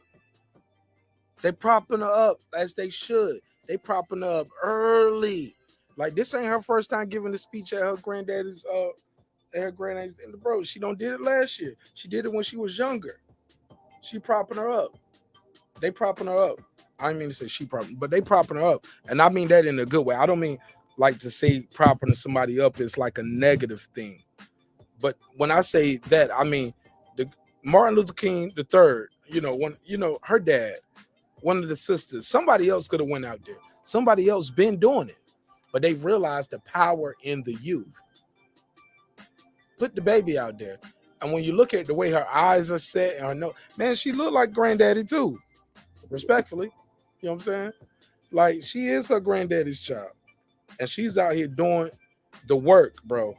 They propping her up as they should. They propping her up early. Like, this ain't her first time giving a speech at her granddaddy's bro. She did it last year. She did it when she was younger. She propping her up. They propping her up. I didn't mean to say she propping, but they propping her up. And I mean that in a good way. I don't mean like to say propping somebody up is like a negative thing. But when I say that, I mean the Martin Luther King III, her dad, one of the sisters, somebody else could have went out there. Somebody else been doing it. But they've realized the power in the youth. Put the baby out there. And when you look at the way her eyes are set and her nose, man, she look like granddaddy too. Respectfully. You know what I'm saying? Like, she is her granddaddy's child. And she's out here doing the work, bro.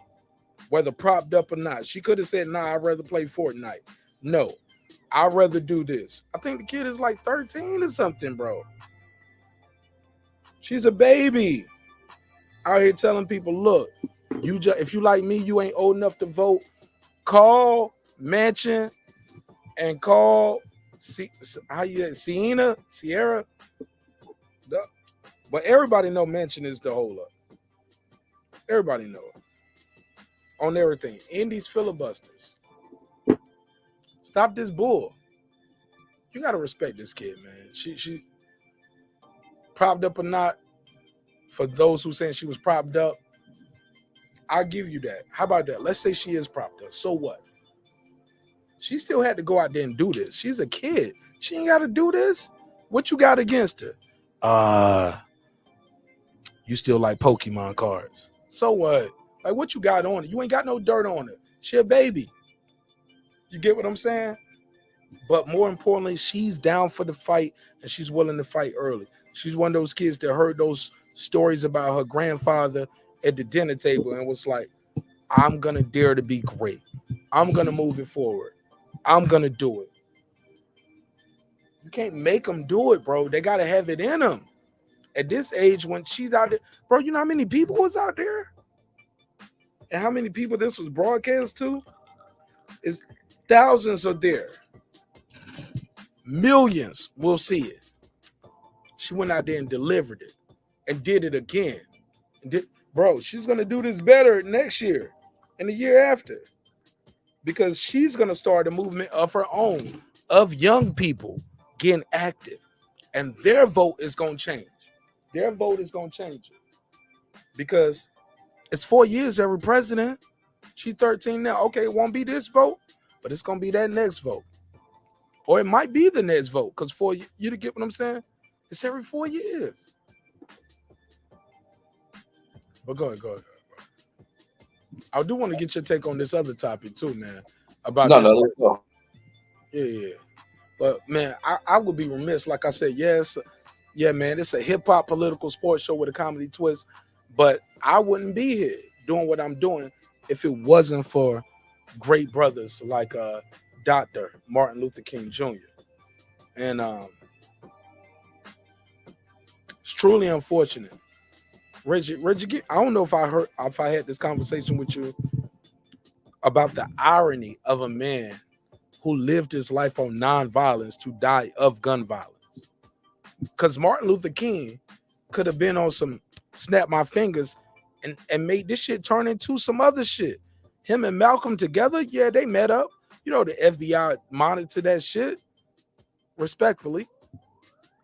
Whether propped up or not. She could have said, nah, I'd rather play Fortnite. No, I'd rather do this. I think the kid is like 13 or something, bro. She's a baby. Out here telling people, look, if you like me, you ain't old enough to vote. Call Manchin and call Sierra. But everybody know Manchin is the hold up. Everybody know it. On everything. In these filibusters. Stop this bull. You gotta respect this kid, man. She propped up or not. For those who saying she was propped up, I'll give you that. How about that? Let's say she is propped up. So what? She still had to go out there and do this. She's a kid. She ain't got to do this. What you got against her? You still like Pokemon cards. So what? Like, what you got on it? You ain't got no dirt on it. She a baby. You get what I'm saying? But more importantly, she's down for the fight, and she's willing to fight early. She's one of those kids that heard those stories about her grandfather at the dinner table and was like, I'm going to dare to be great. I'm going to move it forward. I'm going to do it. You can't make them do it, bro. They got to have it in them. At this age, when she's out there, bro, you know how many people was out there? And how many people this was broadcast to? Is thousands are there. Millions will see it. She went out there and delivered it and did it again. Bro, she's going to do this better next year and the year after because she's going to start a movement of her own, of young people getting active, and their vote is going to change. Their vote is going to change it because it's 4 years every president. She's 13 now. Okay, it won't be this vote, but it's going to be that next vote. Or it might be the next vote because for you to get what I'm saying, it's every 4 years. But go ahead. I do want to get your take on this other topic too, man. About let's go. Yeah. But man, I would be remiss, like I said, yeah, man, it's a hip-hop political sports show with a comedy twist. But I wouldn't be here doing what I'm doing if it wasn't for great brothers like Dr. Martin Luther King Jr. And it's truly unfortunate. Reggie, I don't know if I had this conversation with you about the irony of a man who lived his life on nonviolence to die of gun violence. Because Martin Luther King could have been on some snap my fingers and made this shit turn into some other shit. Him and Malcolm together, yeah, they met up. You know, the FBI monitored that shit. Respectfully.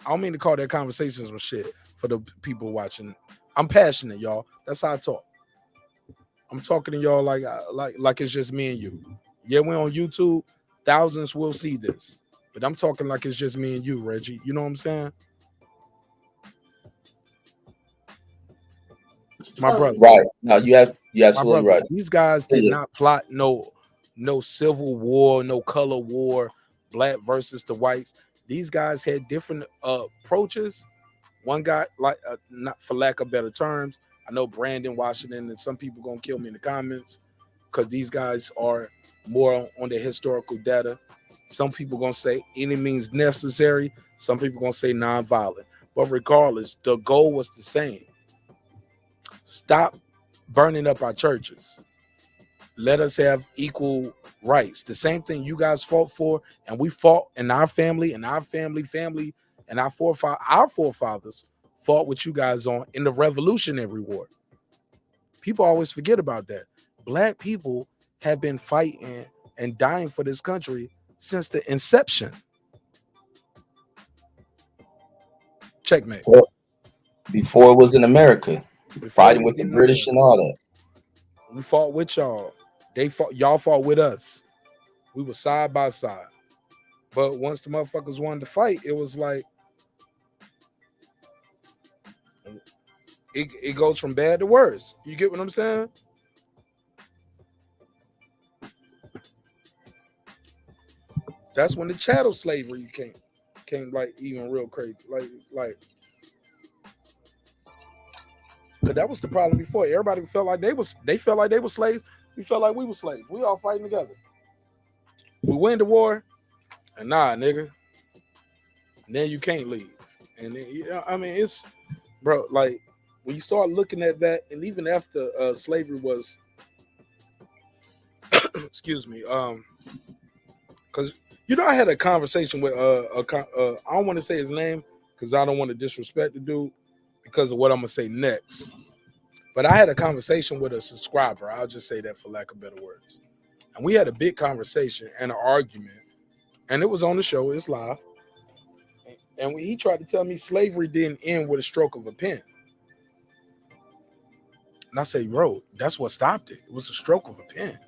I don't mean to call that conversations some shit for the people watching. I'm passionate, y'all. That's how I talk. I'm talking to y'all like it's just me and you. Yeah, we're on YouTube. Thousands will see this. But I'm talking like it's just me and you, Reggie. You know what I'm saying? My brother. Right. No, you absolutely right. These guys did not plot no civil war, no color war, black versus the whites. These guys had different approaches. One guy, like not for lack of better terms, I know Brandon Washington, and some people gonna kill me in the comments because these guys are more on the historical data. Some people gonna say any means necessary. Some people gonna say nonviolent. But regardless, the goal was the same. Stop burning up our churches. Let us have equal rights. The same thing you guys fought for, and we fought in our family, and our family, and our forefathers fought with you guys on in the Revolutionary War. People always forget about that. Black people have been fighting and dying for this country since the inception. Checkmate. Well, before it was in America, fighting with the British and all that. We fought with y'all. Y'all fought with us. We were side by side. But once the motherfuckers wanted to fight, it was like it goes from bad to worse. You get what I'm saying? That's when the chattel slavery came like even real crazy. Like because that was the problem before. Everybody felt like they felt like they were slaves. We felt like we were slaves. We all fighting together. We win the war, and nah, nigga. And then you can't leave. And then, I mean, it's bro, like when you start looking at that, and even after slavery was excuse me, because you know I had a conversation with I don't want to say his name because I don't want to disrespect the dude, because of what I'm gonna say next. But I had a conversation with a subscriber. I'll just say that for lack of better words. And we had a big conversation and an argument. And it was on the show, it's live. And he tried to tell me slavery didn't end with a stroke of a pen. And I say, bro, that's what stopped it. It was a stroke of a pen.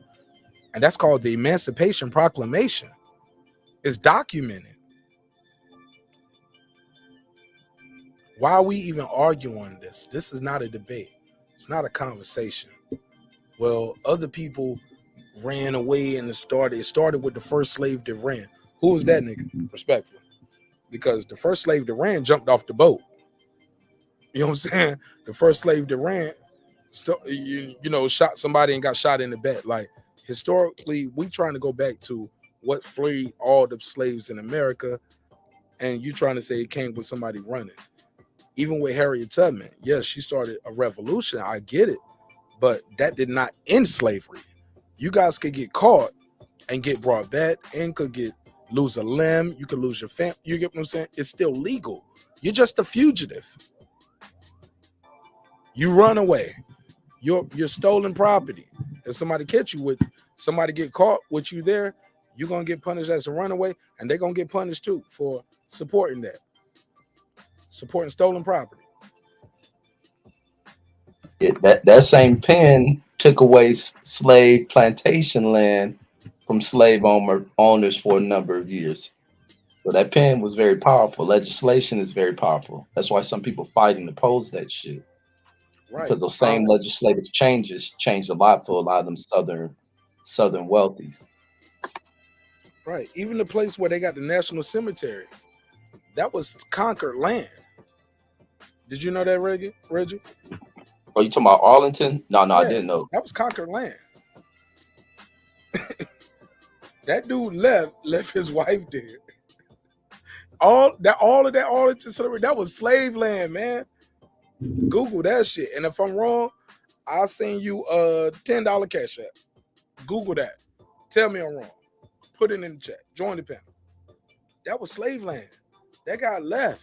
And that's called the Emancipation Proclamation. It's documented. Why are we even arguing this? This is not a debate. It's not a conversation. Well, other people ran away and it started with the first slave that ran. Who was that nigga? Respectfully. Because the first slave that ran jumped off the boat. You know what I'm saying? The first slave that ran, shot somebody and got shot in the back. Like, historically, we trying to go back to what freed all the slaves in America, and you trying to say it came with somebody running. Even with Harriet Tubman, yes, she started a revolution. I get it, but that did not end slavery. You guys could get caught and get brought back, and could lose a limb. You could lose your family. You get what I'm saying? It's still legal. You're just a fugitive. You run away. You're stolen property. If somebody catch you with, somebody get caught with you there, you're gonna get punished as a runaway, and they're gonna get punished too for supporting that. Supporting stolen property. Yeah, that same pen took away slave plantation land from slave owners for a number of years. So that pen was very powerful. Legislation is very powerful. That's why some people fight and oppose that shit. Right. Because those same legislative changes changed a lot for a lot of them southern wealthies. Right. Even the place where they got the National Cemetery, that was conquered land. Did you know that, Reggie? Oh, you talking about Arlington? No, yeah, I didn't know. That was conquered land. That dude left his wife there. All of that Arlington Cemetery, that was slave land, man. Google that shit. And if I'm wrong, I'll send you a $10 cash app. Google that. Tell me I'm wrong. Put it in the chat. Join the panel. That was slave land. That guy left.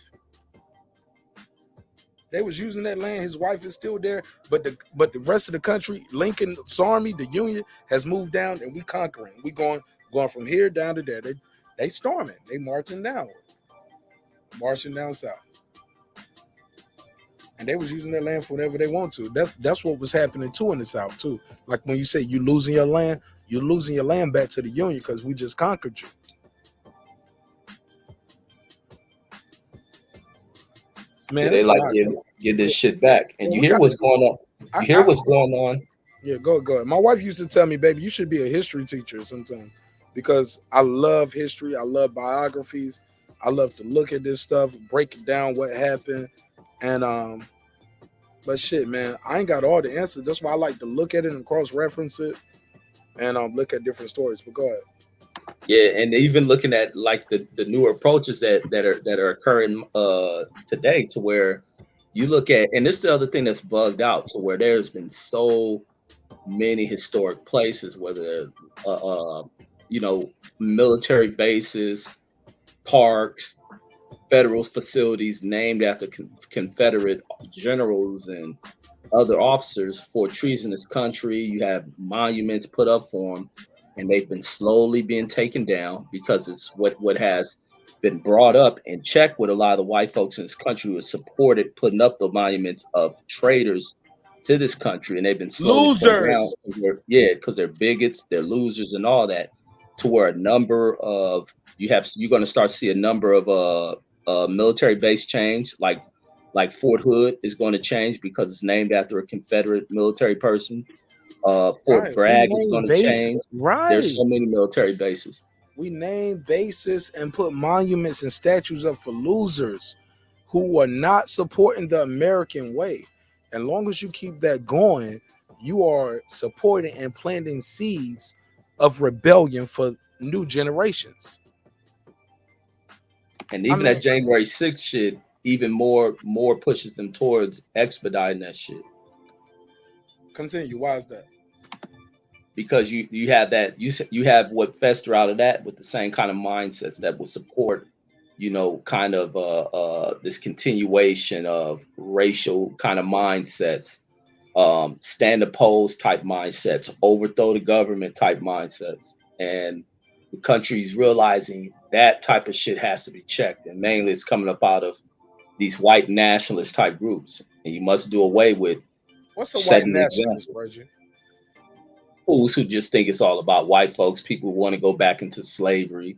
They was using that land. His wife is still there, but the rest of the country, Lincoln's army, the Union, has moved down, and we conquering. We going from here down to there. They storming. They marching downward. Marching down south. And they was using their land for whatever they want to. That's what was happening too in the South too. Like when you say you losing your land, you're losing your land back to the Union because we just conquered you. Man, yeah, they like get this shit back. And you hear what's going on. You hear what's going on. Yeah, go ahead. My wife used to tell me, baby, you should be a history teacher sometime, because I love history. I love biographies. I love to look at this stuff, break it down, what happened. And but shit, man, I ain't got all the answers. That's why I like to look at it and cross-reference it and look at different stories. But go ahead. Yeah, and even looking at like the newer approaches that are occurring today, to where you look at, and this is the other thing that's bugged out, to where there's been so many historic places, whether military bases, parks, federal facilities named after Confederate generals and other officers for treasonous country. You have monuments put up for them, and they've been slowly being taken down because it's what has been brought up and checked with a lot of the white folks in this country who have supported putting up the monuments of traitors to this country, and they've been slowly losers. Because they're bigots, they're losers, and all that. To where a number of you're going to start to see a number of military base change, like Fort Hood is going to change because it's named after a Confederate military person. Fort Bragg is going to change. Right. There's so many military bases. We name bases and put monuments and statues up for losers who are not supporting the American way. As long as you keep that going, you are supporting and planting seeds of rebellion for new generations. And even that January 6th shit, even more pushes them towards expediting that shit. Continue. Why is that? Because you have that, you have what fester out of that with the same kind of mindsets that will support you know, kind of this continuation of racial kind of mindsets, stand opposed type mindsets, overthrow the government type mindsets. And the country's realizing that type of shit has to be checked. And mainly it's coming up out of these white nationalist type groups. And you must do away with What's a white setting the nationalist, example. Reggie? Fools who just think it's all about white folks, people who want to go back into slavery,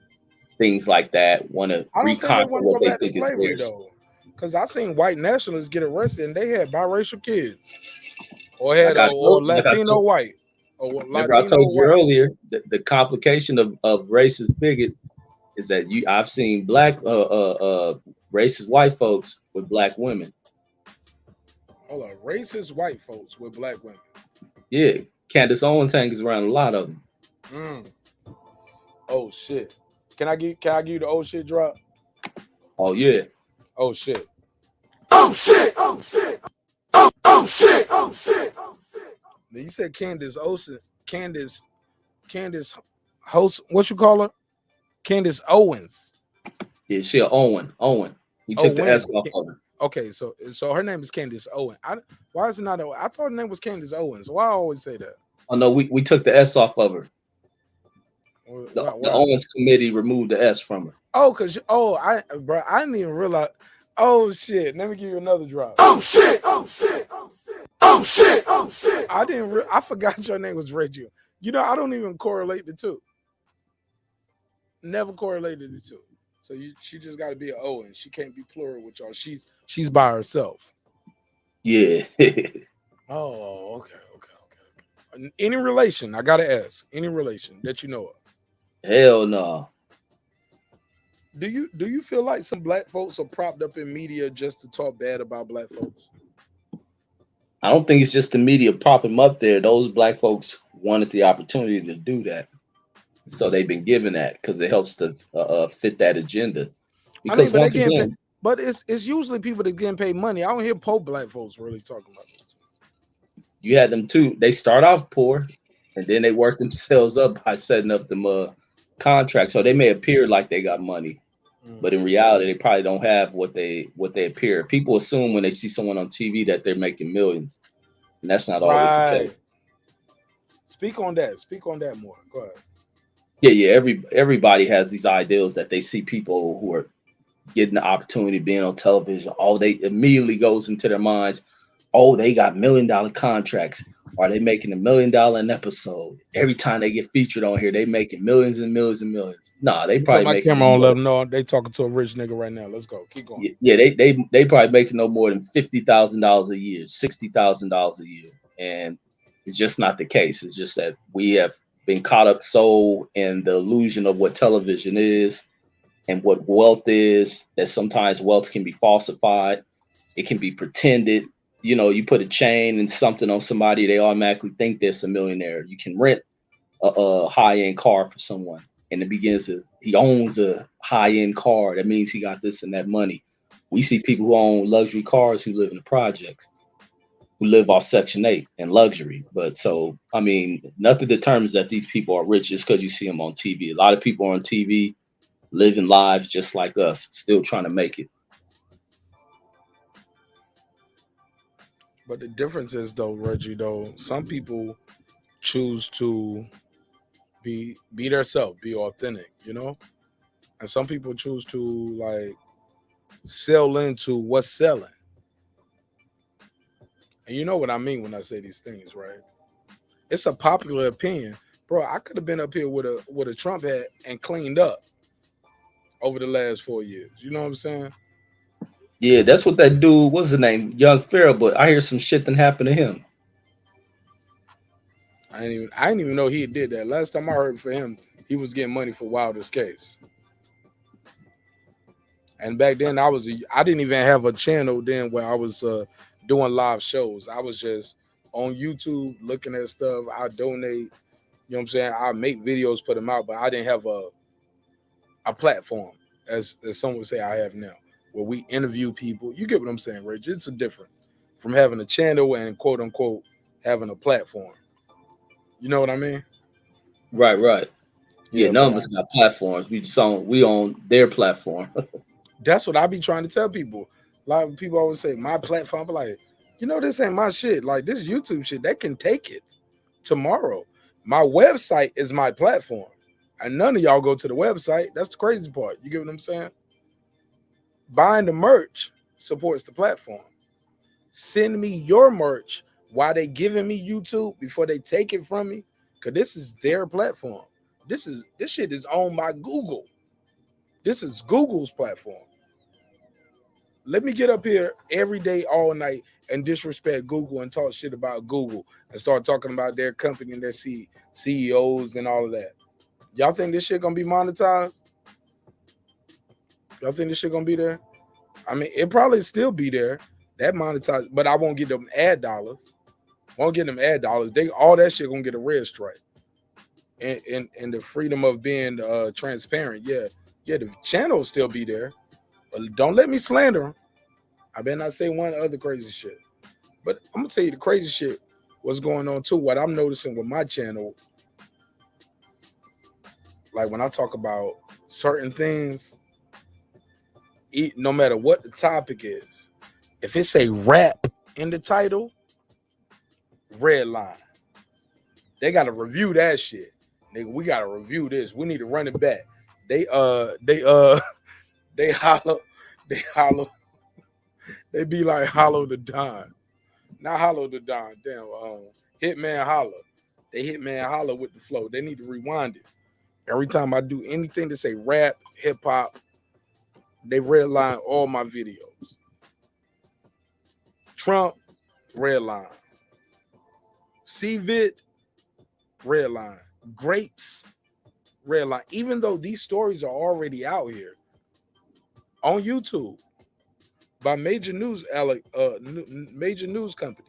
things like that, want to I don't think they reconquer want to what go they back to think is slavery theirs. though, because I seen white nationalists get arrested and they had biracial kids, or had or Latino white, or Remember, I Latino told you white. earlier the complication of racist bigots is that I've seen black racist white folks with black women. Hold on, racist white folks with black women. Yeah, Candace Owens hangs around a lot of them. Oh shit! Can I give you the old shit drop? Oh yeah. Oh shit! Oh shit! Oh shit! Oh shit! Oh shit! Now you said Candace Olsen, Candace host. What you call her? Candace Owens. Yeah, she Owen. We took the S off of her. Okay, so her name is Candace Owen. Why is it not? I thought her name was Candace Owens. Why I always say that? Oh no, we took the S off of her. The Owens committee removed the S from her. Oh, I didn't even realize. Oh shit! Let me give you another drop. Oh shit! Oh shit! Oh shit! Oh shit! Oh shit! I forgot your name was Reggie. You know, I don't even correlate the two. Never correlated the two. So she just got to be an Owen. She can't be plural with y'all. She's by herself. Yeah. Oh, okay. Any relation? I gotta ask. Any relation that you know of? Hell no. Do you feel like some black folks are propped up in media just to talk bad about black folks? I don't think it's just the media propping them up there. Those black folks wanted the opportunity to do that. So they've been given that because it helps to fit that agenda. Because once again, but it's usually people that getting paid money. I don't hear poor black folks really talking about this. You had them too. They start off poor, and then they work themselves up by setting up them contracts. So they may appear like they got money, but in reality, they probably don't have what they appear. People assume when they see someone on TV that they're making millions, and that's not always the case. Speak on that more. Go ahead. Yeah. Everybody has these ideals that they see people who are getting the opportunity of being on television. Oh, they immediately goes into their minds. Oh, they got $1 million contracts. Are they making $1 million an episode? Every time they get featured on here, they making millions and millions and millions. Nah, they probably my making. Camera on, let them know they talking to a rich nigga right now. Let's go. Keep going. Yeah, they probably making no more than $50,000 a year, $60,000 a year, and it's just not the case. It's just that we have been caught up so in the illusion of what television is and what wealth is that sometimes wealth can be falsified. It can be pretended. You know, you put a chain and something on somebody, they automatically think they're a millionaire. You can rent a high-end car for someone, and it begins to, he owns a high-end car. That means he got this and that money. We see people who own luxury cars who live in the projects, who live off Section 8 and luxury. But so, I mean, nothing determines that these people are rich just because you see them on TV. A lot of people are on TV living lives just like us, still trying to make it. But the difference is, though, Reggie, though, some people choose to be themselves, be authentic, you know? And some people choose to, like, sell into what's selling. And you know what I mean when I say these things, right? It's a popular opinion. Bro, I could have been up here with a Trump hat and cleaned up over the last 4 years. You know what I'm saying? Yeah, that's what that dude, what's his name? Young Pharaoh, but I hear some shit that happened to him. I didn't even know he did that. Last time I heard for him, he was getting money for Wilder's case. And back then I didn't even have a channel then where I was doing live shows. I was just on YouTube looking at stuff. I donate, you know what I'm saying? I make videos, put them out, but I didn't have a platform as some would say I have now, where we interview people. You get what I'm saying, Rich? It's a different from having a channel and quote unquote having a platform. You know what I mean? Right. Yeah, none of us got platforms. We own their platform. That's what I be trying to tell people. A lot of people always say my platform. I'm like, this ain't my shit. Like this YouTube shit, that can take it tomorrow. My website is my platform, and none of y'all go to the website. That's the crazy part. You get what I'm saying? Buying the merch supports the platform. Send me your merch while they giving me YouTube before they take it from me, because this is their platform. This shit is owned by Google. This is Google's platform. Let me get up here every day, all night, and disrespect Google and talk shit about Google and start talking about their company and their CEOs and all of that. Y'all think this shit gonna be monetized? Y'all think this shit gonna be there? I mean, it probably still be there. That monetized, but I won't get them ad dollars. Won't get them ad dollars. All that shit gonna get a red stripe. And the freedom of being transparent. Yeah, the channel will still be there. But don't let me slander them. I better not say one other crazy shit. But I'm gonna tell you the crazy shit, what's going on too. What I'm noticing with my channel, like when I talk about certain things, no matter what the topic is, if it say rap in the title, red line. They gotta review that shit. Nigga, we gotta review this. We need to run it back. They holler, they be like Hollow the Don. Not Hollow the Don. Damn, Hitman Holler. They Hitman Holler with the flow. They need to rewind it. Every time I do anything to say rap, hip hop, they redline all my videos. Trump, redline. CVIT, redline. Grapes, redline. Even though these stories are already out here on YouTube by major news companies.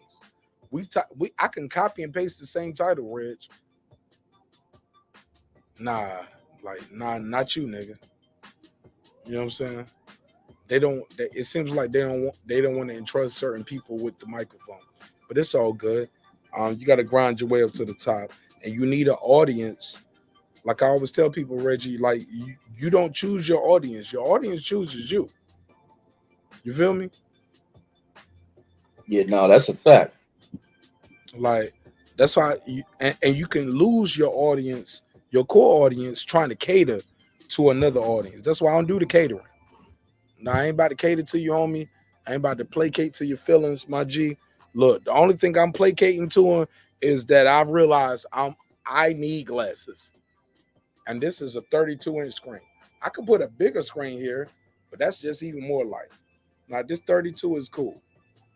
I can copy and paste the same title, Reg. Nah, not you, nigga. You know what I'm saying? It seems like they don't want to entrust certain people with the microphone. But it's all good. You got to grind your way up to the top, and you need an audience. Like I always tell people, Reggie, like you don't choose your audience. Your audience chooses you. You feel me? Yeah, no, that's a fact. Like that's why and you can lose your audience, your core audience, trying to cater to another audience. That's why I don't do the catering. Now I ain't about to cater to you, homie. I ain't about to placate to your feelings, my G. Look, the only thing I'm placating to him is that I've realized I need glasses. And this is a 32-inch screen. I could put a bigger screen here, but that's just even more light. Now this 32 is cool.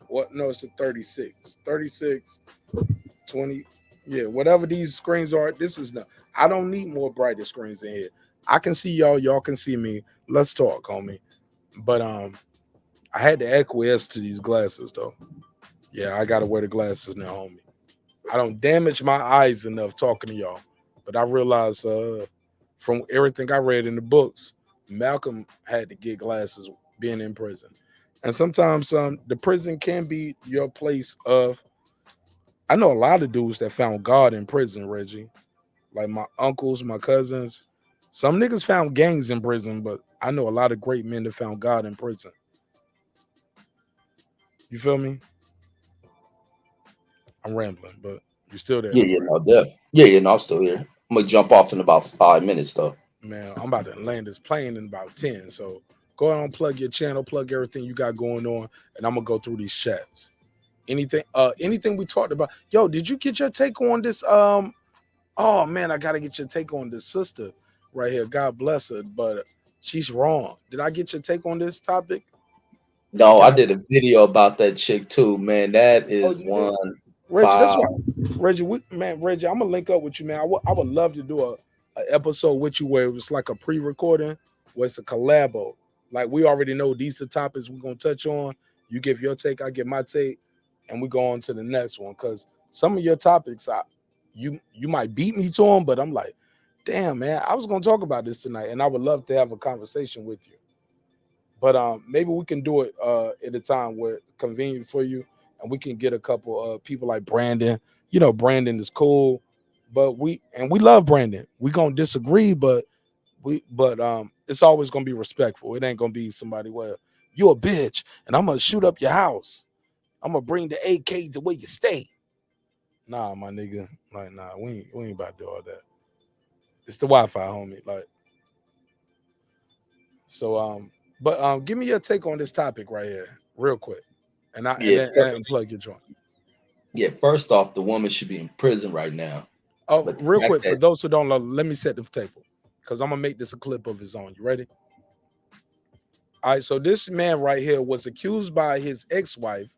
What? No, it's a 36. 36, 20. Yeah, whatever these screens are, this is not. I don't need more brighter screens in here. I can see y'all. Y'all can see me. Let's talk, homie. But I had to acquiesce to these glasses, though. Yeah, I got to wear the glasses now, homie. I don't damage my eyes enough talking to y'all. But I realized from everything I read in the books, Malcolm had to get glasses being in prison. And sometimes the prison can be your place of, I know a lot of dudes that found God in prison, Reggie. Like my uncles, my cousins. Some niggas found gangs in prison, but I know a lot of great men that found God in prison. You feel me? I'm rambling, but you're still there. Yeah, no, definitely. Yeah, no, I'm still here. I'm gonna jump off in about 5 minutes, though. Man, I'm about to land this plane in about 10. So go ahead and plug your channel, plug everything you got going on, and I'm gonna go through these chats. Anything we talked about. Yo, did you get your take on this? Oh man, I gotta get your take on this sister right here. God bless her, but she's wrong. Did I get your take on this topic? No, I did a video about that chick too, man. That is one. Reggie, that's why, Reggie, I'm gonna link up with you, man. I would love to do a episode with you where it was like a pre-recording, where it's a collabo. Like we already know these are the topics we're gonna touch on. You give your take, I give my take, and we go on to the next one. Because some of your topics, you might beat me to them, but I'm like, damn, man, I was gonna talk about this tonight, and I would love to have a conversation with you. But maybe we can do it at a time where it's convenient for you, and we can get a couple of people like Brandon. You know, Brandon is cool, but we love Brandon. We gonna disagree, but It's always gonna be respectful. It ain't gonna be somebody, well, you a bitch and I'm gonna shoot up your house. I'm gonna bring the AK to where you stay. Nah, my nigga. Like, nah, we ain't about to do all that. It's the Wi-Fi, homie. Like, so give me your take on this topic right here, real quick. And then plug your joint. Yeah, first off, the woman should be in prison right now. Oh, real quick, for those who don't know, let me set the table. Because I'm gonna make this a clip of his own. You ready? All right, so this man right here was accused by his ex-wife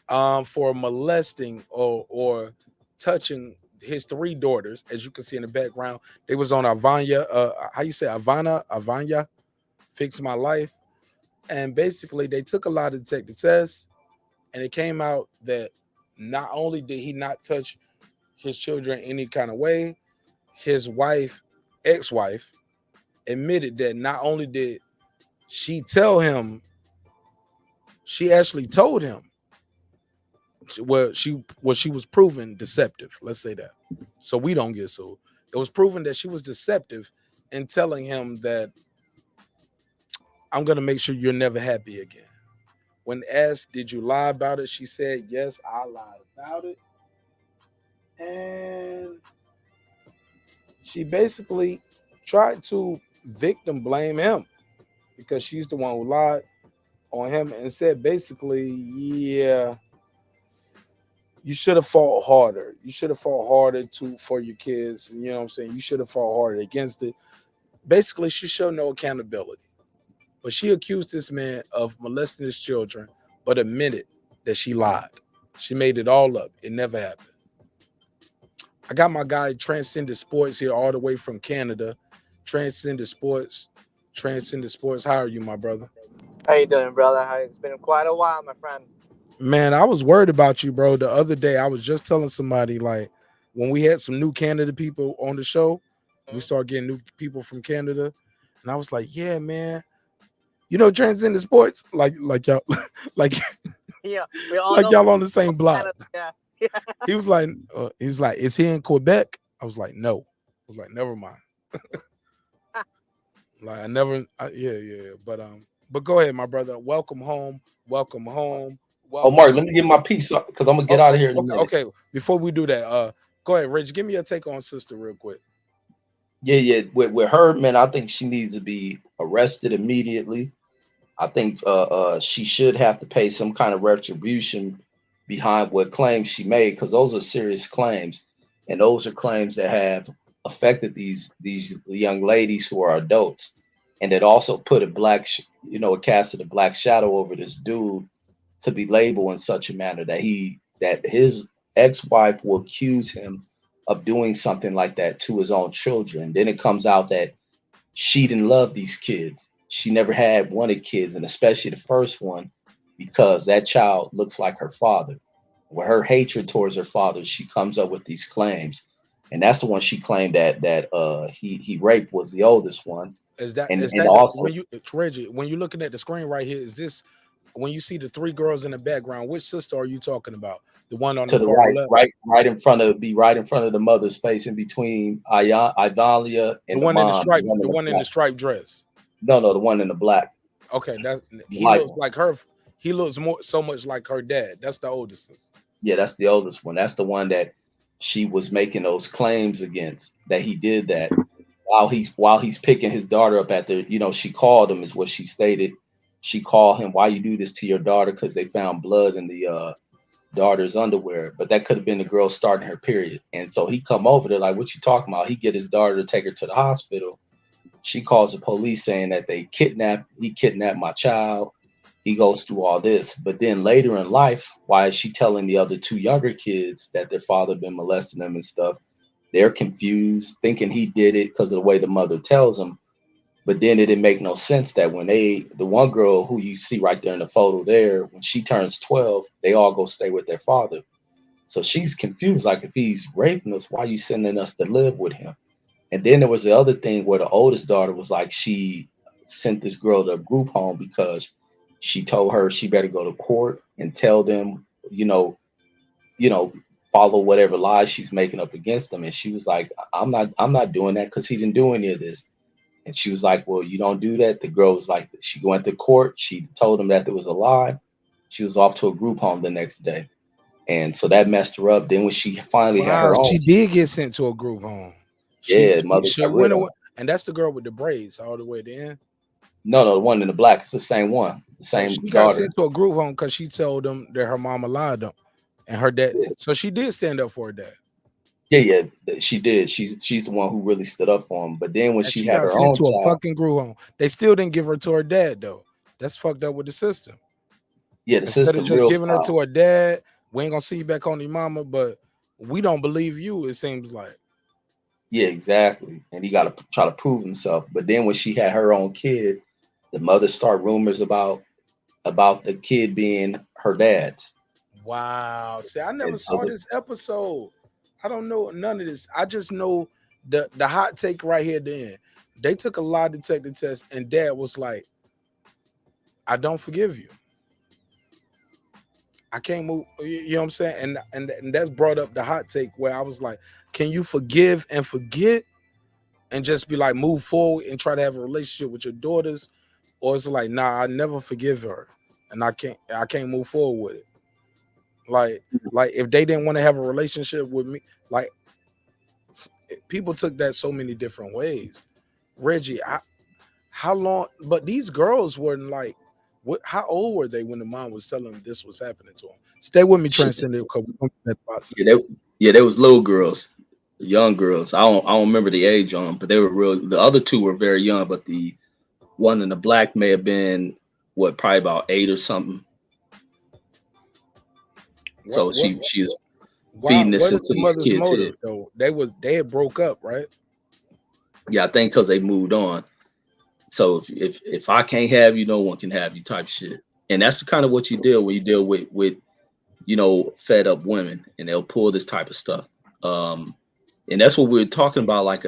for molesting or touching his 3 daughters. As you can see in the background, they was on Avanya, how you say Avanya, Fix My Life. And basically they took a lie detector tests, and it came out that not only did he not touch his children any kind of way, his ex-wife, admitted that not only did she tell him, she actually told him she was proven deceptive. Let's say that, so we don't get sued. It was proven that she was deceptive in telling him that I'm gonna make sure you're never happy again. When asked, did you lie about it? She said, yes, I lied about it. And she basically tried to victim blame him because she's the one who lied on him, and said basically, yeah, you should have fought harder. You should have fought harder for your kids. You know what I'm saying? You should have fought harder against it. Basically, she showed no accountability. But she accused this man of molesting his children, but admitted that she lied. She made it all up. It never happened. I got my guy Transcendent Sports here all the way from Canada. Transcendent Sports. How are you, my brother? How you doing, brother? It's been quite a while, my friend. Man, I was worried about you, bro. The other day, I was just telling somebody, like, when we had some new Canada people on the show, we started getting new people from Canada, and I was like, yeah, man. You know, Transcendent Sports, like y'all, like Yeah, we all like know y'all on the same block. Yeah. He was like, is he in Quebec? I was like, no. I was like, never mind. Like, I never, yeah. But go ahead, my brother. Welcome home. Welcome. Oh, Mark, let me get my piece up because I'm gonna get out of here in a minute. Okay. Before we do that, go ahead, Rich. Give me your take on sister real quick. Yeah. With her, man, I think she needs to be arrested immediately. I think she should have to pay some kind of retribution behind what claims she made, because those are serious claims, and those are claims that have affected these young ladies who are adults, and it also put it casted a black shadow over this dude to be labeled in such a manner that his ex-wife will accuse him of doing something like that to his own children. Then it comes out that she didn't love these kids. She never had wanted kids, and especially the first one, because that child looks like her father. With her hatred towards her father, she comes up with these claims, and that's the one she claimed that he raped was the oldest one. Reggie, when you're looking at the screen right here, is this when you see the 3 girls in the background? Which sister are you talking about? The one on to the far right, left? right in front of the mother's face, in between Idalia and the one mom, in the stripe, the one in the striped dress. No, the one in the black. Okay, looks like her. He looks so much like her dad. That's the oldest sister. Yeah, that's the oldest one. That's the one that she was making those claims against, that he did that while he's picking his daughter up at the, she called him, is what she stated. She called him, why you do this to your daughter? Because they found blood in the daughter's underwear, but that could have been the girl starting her period. And so he come over there like, what you talking about? He get his daughter to take her to the hospital. She calls the police saying that he kidnapped my child. He goes through all this, but then later in life, why is she telling the other 2 younger kids that their father been molesting them and stuff? They're confused, thinking he did it because of the way the mother tells them. But then it didn't make no sense that when the one girl who you see right there in the photo there, when she turns 12, they all go stay with their father. So she's confused, like, if he's raping us, why are you sending us to live with him? And then there was the other thing where the oldest daughter was like, she sent this girl to a group home because she told her she better go to court and tell them, follow whatever lies she's making up against them. And she was like, I'm not doing that because he didn't do any of this. And she was like, well, you don't do that. The girl was like, she went to court. She told him that there was a lie. She was off to a group home the next day. And so that messed her up. Then when she finally had her own, she did get sent to a group home. mother She got rid went of away, her. and that's the girl with the braids all the way at the end. No, the one in the black. It's the same one. The same She got daughter. sent to a group home because she told them that her mama lied to them, and her dad. So she did stand up for her dad. Yeah, she did. She's the one who really stood up for him. But then when And she she had got her sent own to a child, fucking group home. They still didn't give her to her dad though. That's fucked up with the system. yeah, the Instead of system just real giving her foul. to her dad, we ain't gonna see you back on your mama, but we don't believe you. It seems like. Yeah, exactly. And he got to try to prove himself. But then when she had her own kid, the mother started rumors about the kid being her dad's. Wow. See, I never And so saw this episode. I don't know none of this. I just know the hot take right here at the end. They took a lie detector test, and dad was like, I don't forgive you. I can't move. You know what I'm saying? And that's brought up the hot take where I was like, can you forgive and forget and just be like, move forward and try to have a relationship with your daughters? Or it's like, nah, I never forgive her. And I can't move forward with it. Like if they didn't want to have a relationship with me, like people took that so many different ways. Reggie, how long? But these girls weren't like, how old were they when the mom was telling them this was happening to them? Stay with me, Transcendent. They was little girls, young girls. I don't remember the age on them, but they were real. The other two were very young, but the one in the black may have been probably about 8 or something. So she is feeding this into these kids' motive head. though? They had broke up, right? Yeah, I think because they moved on. So if I can't have you, no one can have you type shit. And that's kind of what you deal when you deal with fed up women, and they'll pull this type of stuff. And that's what we were talking about. Like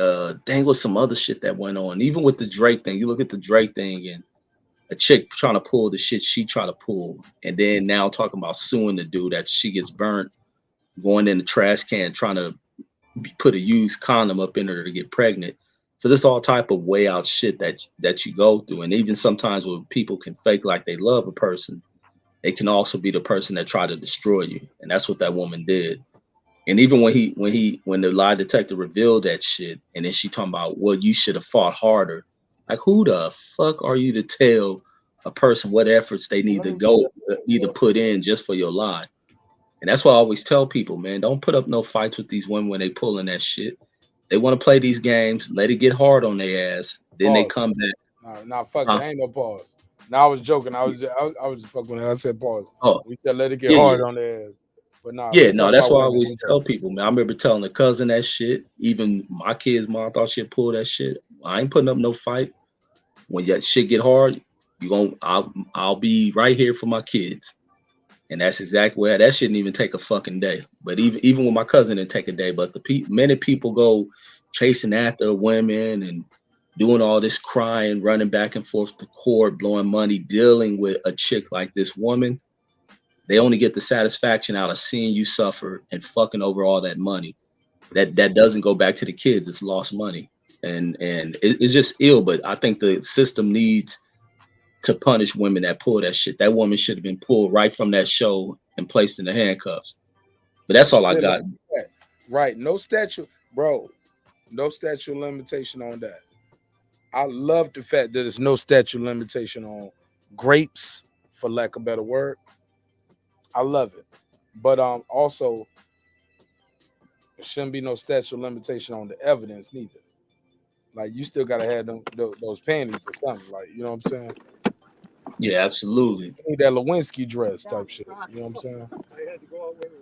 dang, was some other shit that went on. Even with the Drake thing, you look at the Drake thing and a chick trying to pull the shit she tried to pull, and then now talking about suing the dude that she gets burnt, going in the trash can trying to put a used condom up in her to get pregnant. So there's all type of way out shit that you go through. And even sometimes when people can fake like they love a person, they can also be the person that tried to destroy you. And that's what that woman did. And even when the lie detector revealed that shit, and then she talking about, well, you should have fought harder. Like, who the fuck are you to tell a person what efforts they need to put in just for your lie? And that's why I always tell people, man, don't put up no fights with these women when they pulling that shit. They want to play these games, let it get hard on their ass, then they come back. Nah, fuck it. Ain't no pause. Now I was joking. I was just fucking when I said pause. Oh, we said let it get hard on their ass. But nah, yeah, no, that's why I always tell people, man. I remember telling a cousin that shit. Even my kid's mom thought she'd pull that shit. I ain't putting up no fight. When that shit get hard, I'll be right here for my kids. And that's exactly where that shouldn't even take a fucking day. But even with my cousin, it take a day. But many people go chasing after women and doing all this crying, running back and forth to court, blowing money, dealing with a chick like this woman. They only get the satisfaction out of seeing you suffer and fucking over all that money. That doesn't go back to the kids. It's lost money, and it's just ill. But I think the system needs to punish women that pull that shit. That woman should have been pulled right from that show and placed in the handcuffs. But that's all I got. Right. No statute, bro. No statute limitation on that. I love the fact that there's no statute limitation on grapes, for lack of a better word. I love it. But also, there shouldn't be no statute limitation on the evidence neither. Like, you still gotta have those panties or something. Like, you know what I'm saying? Yeah, absolutely. You need that Lewinsky dress type shit. You know what I'm saying?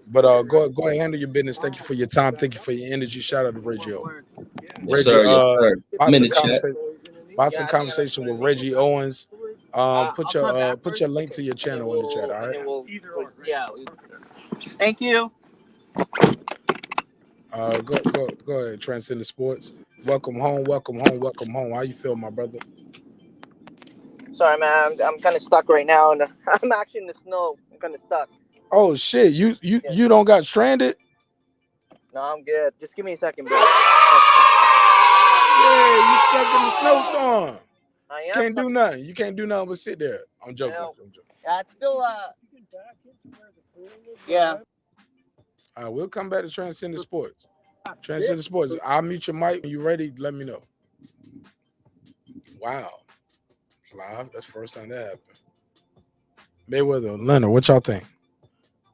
But go ahead, handle your business. Thank you for your time. Thank you for your energy. Shout out to Reggie. Yes, sir. Yes, sir. Boxing conversation with Reggie Owens. Put your link to your channel in the chat. All right. Yeah. Thank you. Go ahead. Transcendent Sports. Welcome home. Welcome home. Welcome home. How you feel, my brother? Sorry, man. I'm kind of stuck right now, and I'm actually in the snow. I'm kind of stuck. Oh shit! You don't got stranded? No, I'm good. Just give me a second, bro. Yeah, you stuck in the snowstorm. I am. Can't do nothing. You can't do nothing but sit there. I'm joking. Yeah, it's still yeah. All right, we'll come back to Transcendent Sports. Transcendent Sports. I'll mute your mic when you're ready. Let me know. Wow. Live. That's the first time that happened. Mayweather, Leonard, what y'all think?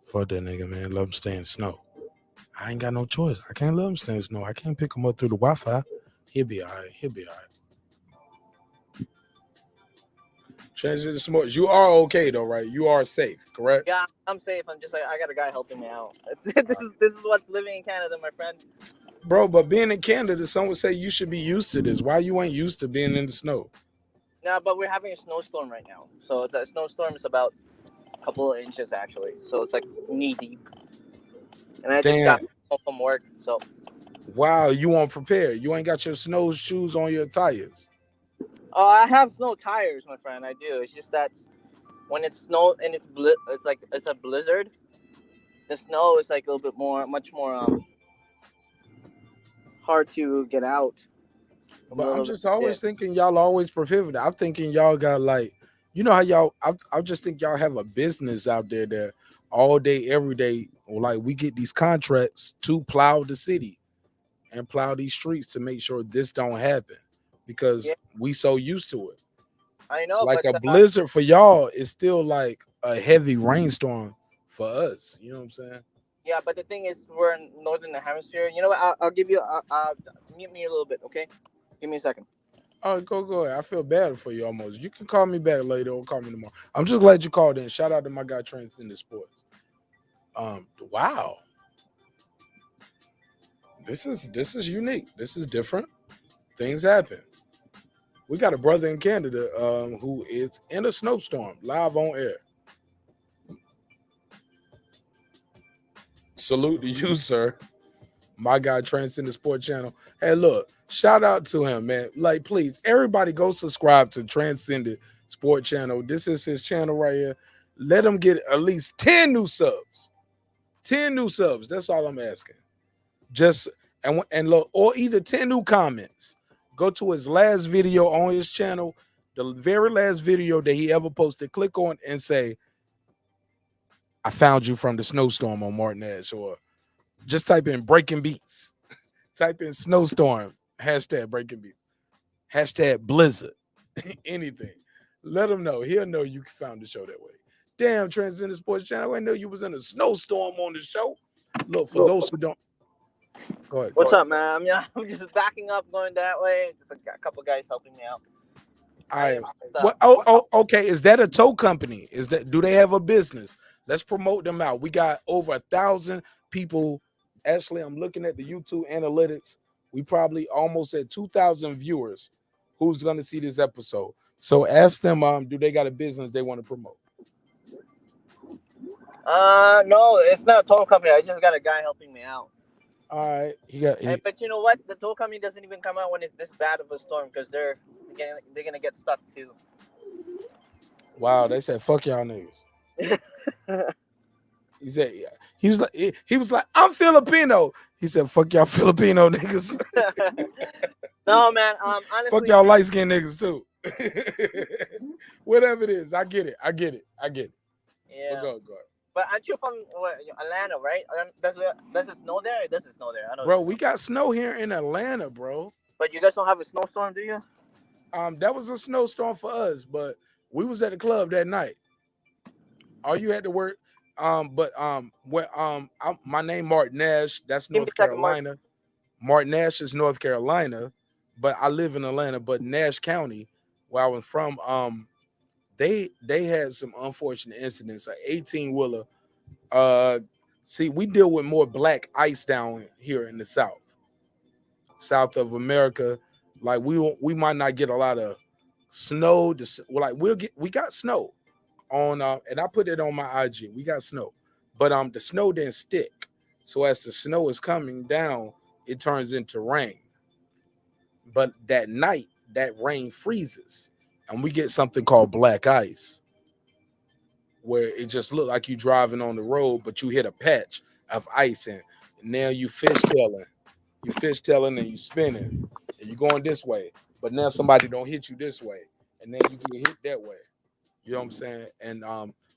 Fuck that nigga, man. Let him stay in snow. I ain't got no choice. I can't let him stay in snow. I can't pick him up through the Wi-Fi. He'll be all right. He'll be all right. Transcendent Sports. You are okay though, right? You are safe, correct? Yeah, I'm safe. I'm just like I got a guy helping me out. this is what's living in Canada, my friend. Bro, but being in Canada, some would say you should be used to this. Why you ain't used to being in the snow? Nah, but we're having a snowstorm right now. So the snowstorm is about a couple of inches actually. So it's like knee deep. And I just got home from work. So wow, you weren't prepared. You ain't got your snowshoes on your tires. oh, I have snow tires, my friend. I do. It's just that when it's snow and it's a blizzard. The snow is like a little bit much more hard to get out. But I'm just always thinking y'all always prepared. I'm thinking y'all got like, you know how y'all. I just think y'all have a business out there that all day, every day, like we get these contracts to plow the city and plow these streets to make sure this don't happen because we so used to it. I know. Like a blizzard for y'all is still like a heavy rainstorm for us. You know what I'm saying? Yeah, but the thing is, we're in northern hemisphere. You know what? I'll give you. Mute me a little bit, okay? Give me a second. Oh, go ahead. I feel bad for you almost. You can call me back later or call me tomorrow. I'm just glad you called in. Shout out to my guy Transcendent Sports. Wow. This is unique. This is different. Things happen. We got a brother in Canada who is in a snowstorm live on air. Salute to you, sir. My guy Transcendent Sport Channel. Hey, look, shout out to him, man. Like, please, everybody go subscribe to Transcendent Sport Channel. This is his channel right here. Let him get at least 10 new subs. 10 new subs. That's all I'm asking. Just and look, or either 10 new comments. Go to his last video on his channel, the very last video that he ever posted. Click on and say, I found you from the snowstorm on marqnash, or just type in breaking beats. Type in snowstorm, hashtag breaking beats, hashtag blizzard, anything. Let him know. He'll know you found the show that way. Damn, Transcendent Sports Channel, I know you was in a snowstorm on the show. Look, for those who don't. Go ahead. What's up, man? I'm just backing up, going that way. Just a couple guys helping me out. All right. Well, okay. Is that a tow company? Do they have a business? Let's promote them out. We got over 1,000 people. Actually, I'm looking at the YouTube analytics. We probably almost at 2,000 viewers who's going to see this episode. So ask them, do they got a business they want to promote? No, it's not a tow company. I just got a guy helping me out. All right. But you know what? The tow company doesn't even come out when it's this bad of a storm because they're gonna get stuck too. Wow, they said fuck y'all niggas. He said he was like I'm Filipino. He said fuck y'all Filipino niggas. No man, honestly, fuck y'all light skinned niggas too. Whatever it is, I get it. Yeah. Go. But aren't you from Atlanta, right? Does it snow there? It doesn't snow there. I know. Bro, we got snow here in Atlanta, bro. But you guys don't have a snowstorm, do you? That was a snowstorm for us, but we was at the club that night. All you had to work. My name marqnash. That's North Carolina. Marqnash is North Carolina, but I live in Atlanta. But Nash County, where I was from, they had some unfortunate incidents. An 18-wheeler. See, we deal with more black ice down here in the south of America. Like we might not get a lot of snow. Like we got snow on, and I put it on my IG. We got snow, but the snow didn't stick. So as the snow is coming down, it turns into rain. But that night, that rain freezes, and we get something called black ice, where it just looked like you driving on the road, but you hit a patch of ice, and now you fishtailing and you spinning, and you're going this way, but now somebody don't hit you this way, and then you get hit that way. You know what I'm saying? And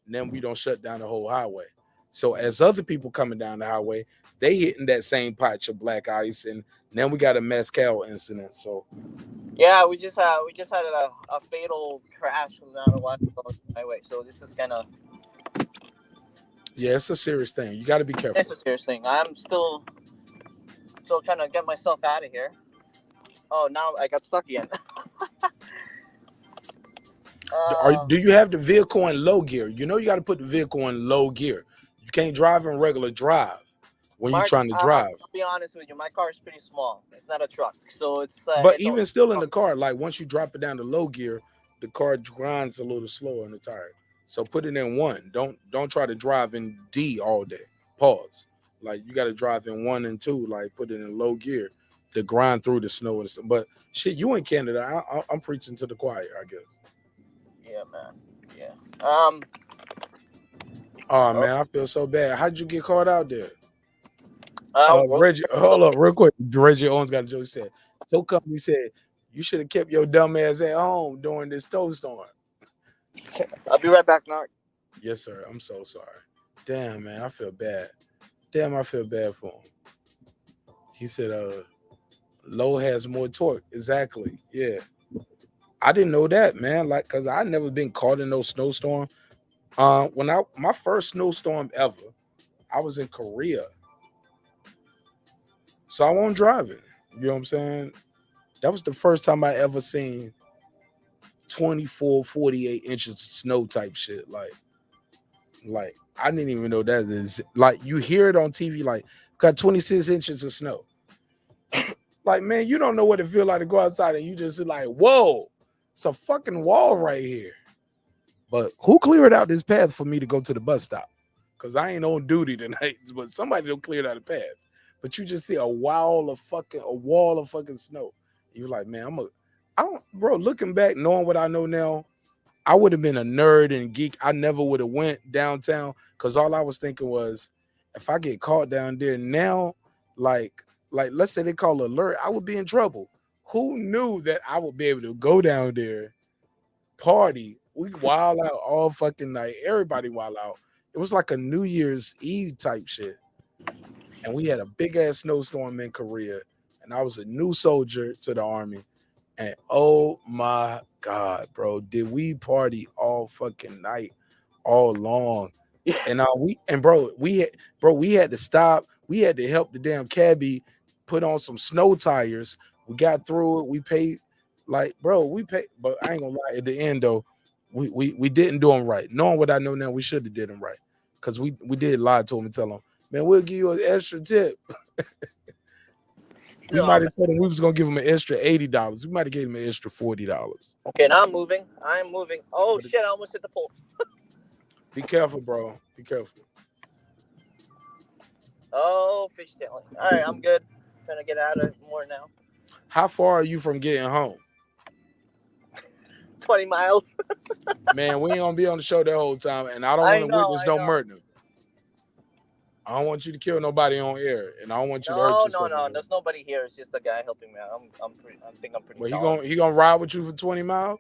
then we don't shut down the whole highway. So as other people coming down the highway, they hitting that same patch of black ice, and then we got a mezcal incident. So yeah, we just had a fatal crash down the highway. So this is kind of it's a serious thing. You got to be careful. It's a serious thing. I'm still trying to get myself out of here. Oh, now I got stuck again. Do you have the vehicle in low gear? You know you got to put the vehicle in low gear. You can't drive in regular drive when you're trying to drive. I'll be honest with you, my car is pretty small. It's not a truck, so it's. But even still in the car, like once you drop it down to low gear, the car grinds a little slower in the tire. So put it in 1. Don't try to drive in D all day. Pause. Like you got to drive in 1 and 2. Like put it in low gear to grind through the snow and stuff. But shit, you in Canada, I'm preaching to the choir, I guess. Yeah, man. Yeah. Oh man, I feel so bad. How'd you get caught out there? Well, Reggie, hold up real quick. Reggie Owens got a joke. He said, "Your company said you should have kept your dumb ass at home during this snowstorm." I'll be right back, Marq. Yes, sir. I'm so sorry. Damn, man, I feel bad. Damn, I feel bad for him. He said, "Low has more torque." Exactly. Yeah. I didn't know that, man. Like, cause I never been caught in no snowstorm. My first snowstorm ever, I was in Korea. So I wasn't driving. You know what I'm saying? That was the first time I ever seen 24, 48 inches of snow type shit. Like I didn't even know that is like you hear it on TV, like got 26 inches of snow. Like, man, you don't know what it feel like to go outside and you just like, whoa, it's a fucking wall right here. But who cleared out this path for me to go to the bus stop? Because I ain't on duty tonight, but somebody don't clear out the path. But you just see a wall of fucking snow. You're like, man, bro, looking back, knowing what I know now, I would have been a nerd and geek. I never would have went downtown because all I was thinking was, if I get caught down there now, like let's say they call alert, I would be in trouble. Who knew that I would be able to go down there, party, we wild out all fucking night, everybody wild out. It was like a New Year's Eve type shit. And we had a big ass snowstorm in Korea, and I was a new soldier to the army. And oh my God, bro, did we party all fucking night, all long? And we had to stop. We had to help the damn cabbie put on some snow tires. We got through it. We paid, but I ain't gonna lie. At the end though, we didn't do them right. Knowing what I know now, we should have did them right because we did lie to him and tell him, man, we'll give you an extra tip. We might have told him we was gonna give him an extra $80. We might have gave him an extra $40. Okay, now I'm moving. Oh shit! I almost hit the pole. Be careful, bro. Be careful. Oh, fishtailing. All right, I'm good. Trying to get out of more now. How far are you from getting home? 20 miles. Man, we ain't gonna be on the show that whole time, and I don't want to witness no murder. I don't want you to kill nobody on air, and I don't want you to hurt yourself. No. There's nobody here. It's just the guy helping me out. I think I'm pretty. Well, he gonna ride with you for 20 miles?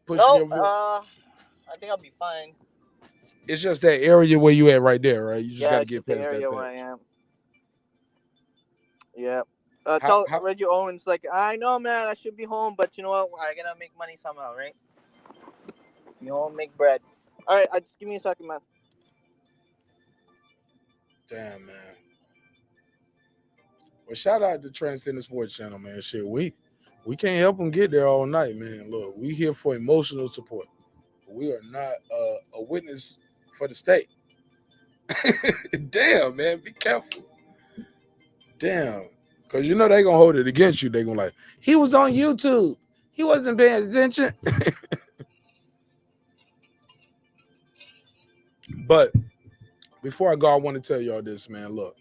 I think I'll be fine. It's just that area where you at right there, right? You just gotta get past that area patch. where I am. Yeah. Tell Reggie Owens, like, I know, man, I should be home, but you know what? I gotta make money somehow, right? You know, make bread. All right, just give me a second, man. Damn, man. Well, shout out to Transcendent Sports Channel, man. Shit, we can't help them get there all night, man. Look, we here for emotional support. We are not a witness for the state. Damn, man, be careful. Damn. Because you know they going to hold it against you. They going to like, he was on YouTube. He wasn't paying attention. But before I go, I want to tell y'all this, man. Look,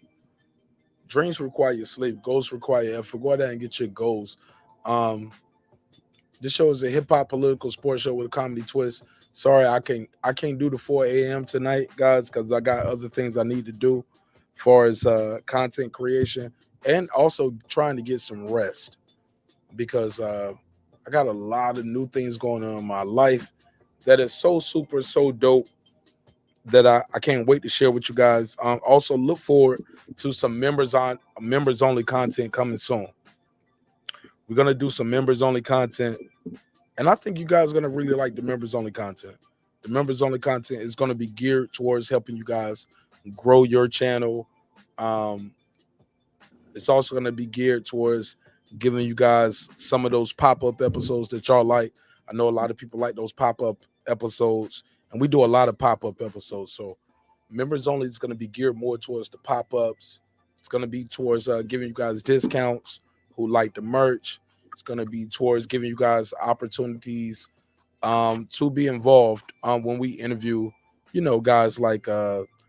dreams require sleep. Goals require effort. Go out there and get your goals. This show is a hip-hop political sports show with a comedy twist. Sorry, I can't do the 4 a.m. tonight, guys, because I got other things I need to do as far as content creation and also trying to get some rest. because I got a lot of new things going on in my life that is so super, so dope that I can't wait to share with you guys. Also, look forward to some members only content coming soon. We're gonna do some members only content, and I think you guys are gonna really like the members only content. The members only content is gonna be geared towards helping you guys grow your channel. It's also gonna be geared towards giving you guys some of those pop-up episodes that y'all like. I know a lot of people like those pop-up episodes, and we do a lot of pop-up episodes. So members only is going to be geared more towards the pop-ups. It's going to be towards giving you guys discounts who like the merch. It's going to be towards giving you guys opportunities to be involved when we interview, guys like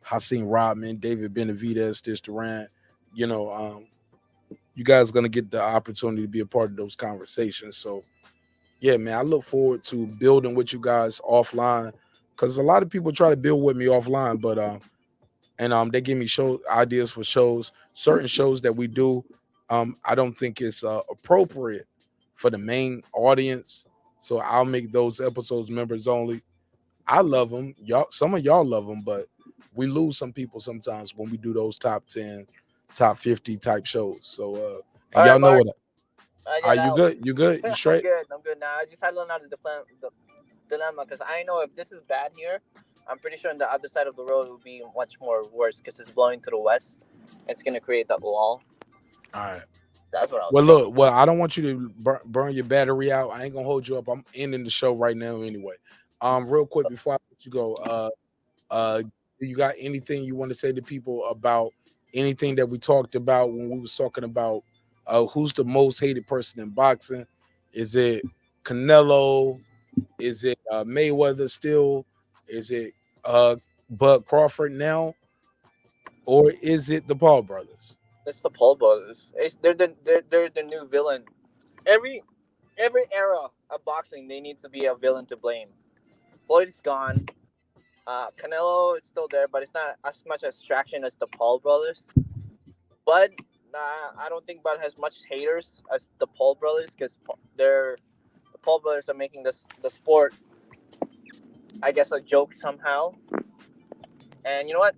Hassan Rodman, David Benavidez, Dish Durant. You guys are going to get the opportunity to be a part of those conversations. So yeah, man, I look forward to building with you guys offline, because a lot of people try to build with me offline, but they give me ideas for shows. Certain shows that we do, I don't think it's appropriate for the main audience, so I'll make those episodes members only. I love them, some of y'all love them, but we lose some people sometimes when we do those top 10, top 50 type shows. So and y'all know what. Are you good? You good? You straight? I'm good now. I just had to learn how to the dilemma, because I know if this is bad here, I'm pretty sure on the other side of the road it will be much more worse, because it's blowing to the west. It's going to create that wall. All right. That's what I was Look, I don't want you to burn your battery out. I ain't going to hold you up. I'm ending the show right now anyway. Real quick before I let you go, do you got anything you want to say to people about anything that we talked about when we was talking about who's the most hated person in boxing? Is it Canelo? Is it Mayweather still? Is it Bud Crawford now? Or is it the Paul brothers? It's the Paul brothers. They're the new villain. Every era of boxing, they need to be a villain to blame. Floyd is gone. Canelo is still there, but it's not as much a distraction as the Paul brothers. Bud, I don't think Bud has much haters as the Paul brothers, because the Paul brothers are making the sport, I guess, a joke somehow. And you know what?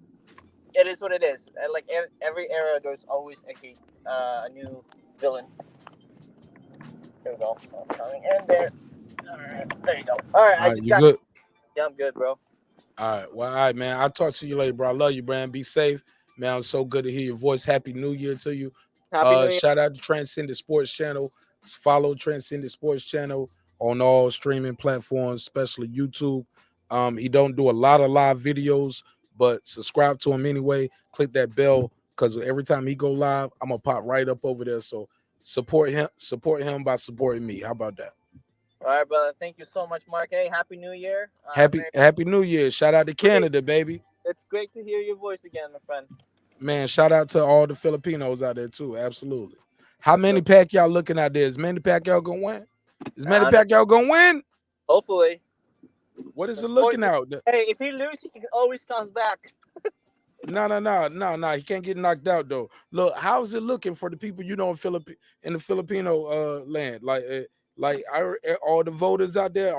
It is what it is. Like every era, there's always a new villain. There we go. Coming in there. All right, there you go. All right, good? Yeah, I'm good, bro. All right. Well, all right, man. I'll talk to you later, bro. I love you, man. Be safe. Man, it's so good to hear your voice. Happy New Year to you. Happy New Year. Shout out to Transcendent Sports Channel. Follow Transcendent Sports Channel on all streaming platforms, especially YouTube. He don't do a lot of live videos, but subscribe to him anyway. Click that bell, because every time he go live, I'm gonna pop right up over there. So support him by supporting me. How about that? All right, brother. Thank you so much, Mark. Hey, Happy New Year. Happy New Year. Shout out to Canada, baby. It's great to hear your voice again, my friend. Man, shout out to all the Filipinos out there too. Absolutely. How many Pacquiao looking out there? Is Manny Pacquiao gonna win? Is Manny Pacquiao gonna win? Hopefully. What is it looking out? Hey, if he loses, he always comes back. No. He can't get knocked out though. Look, how is it looking for the people in the Filipino land? Like all the voters out there,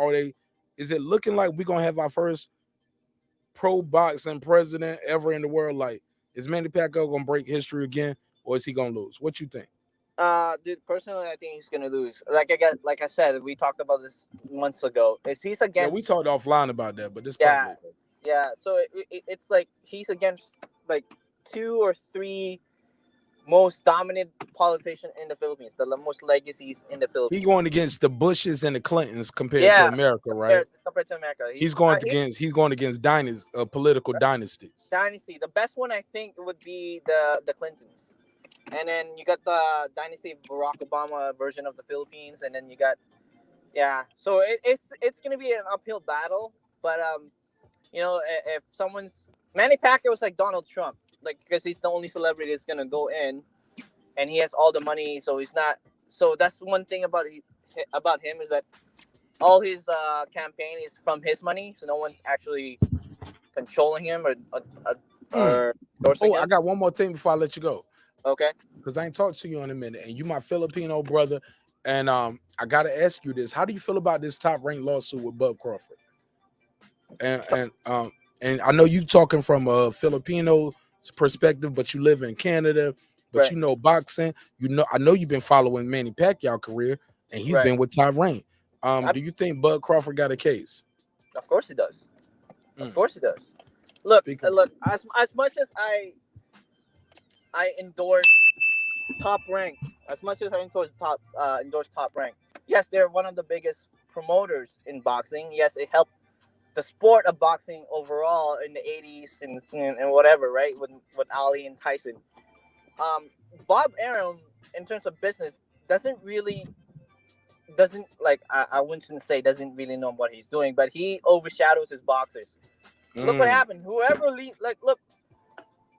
is it looking like we're gonna have our first pro boxing president ever in the world? Like, is Manny Pacquiao gonna break history again, or is he gonna lose? What you think? Dude, personally, I think he's gonna lose. Like I said, we talked about this months ago. He's against. Yeah, we talked offline about that, but this. Yeah. So it's like he's against like 2 or 3 most dominant politicians in the Philippines, the most legacies in the Philippines. He's going against the Bushes and the Clintons compared to America, right? Compared to America, he's going against political dynasties. Dynasty. The best one I think would be the Clintons, and then you got the dynasty of Barack Obama version of the Philippines, and then you got So it's gonna be an uphill battle, but if someone's Manny Pacquiao is like Donald Trump. Like, because he's the only celebrity that's gonna go in, and he has all the money, so he's not. So that's one thing about him is that all his campaign is from his money, so no one's actually controlling him or endorsing him. I got one more thing before I let you go. Okay. Because I ain't talked to you in a minute, and you my Filipino brother, And I gotta ask you this: how do you feel about this Top Rank lawsuit with Bud Crawford? And I know you talking from a Filipino perspective, but you live in Canada, but Right. you know boxing. I know you've been following Manny Pacquiao career, and he's Right. been with Top Rank. Do you think Bud Crawford got a case? Of course he does. Of course he does. Look, as much as I endorse Top Rank, as much as I endorse Top Rank, yes, they're one of the biggest promoters in boxing. Yes, it helped the sport of boxing overall in the 80s and whatever, right? With Ali and Tyson. Bob Arum, in terms of business, doesn't like I wouldn't say doesn't really know what he's doing, but he overshadows his boxers. Look what happened. Whoever look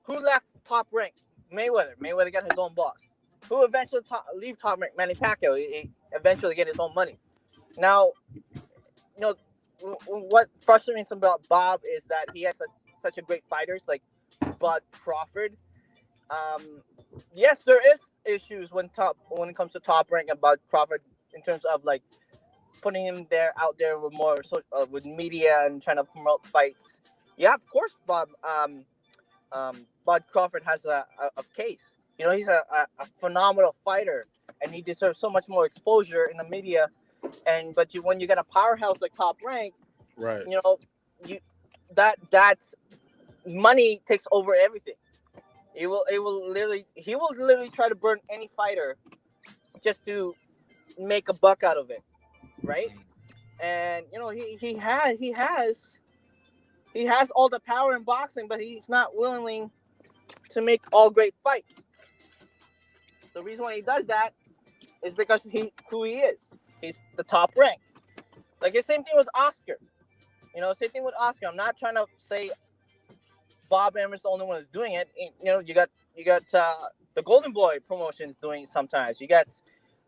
who left Top Rank? Mayweather. Mayweather got his own boss. Who eventually leave Top Rank? Manny Pacquiao. He eventually get his own money. Now, what frustrates me about Bob is that he has such a great fighters like Bud Crawford. Yes, there is issues when it comes to Top Rank and Bud Crawford in terms of like putting him out there with more with media and trying to promote fights. Yeah, of course, Bud Crawford has a case. He's a phenomenal fighter, and he deserves so much more exposure in the media. But when you get a powerhouse like Top Rank, right? That's money takes over everything. He will literally try to burn any fighter just to make a buck out of it, right? And he has all the power in boxing, but he's not willing to make all great fights. The reason why he does that is because who he is. He's the Top Rank. Like the same thing with Oscar. Same thing with Oscar. I'm not trying to say Bob Ammer's the only one who's doing it. You got the Golden Boy promotions doing it sometimes. You got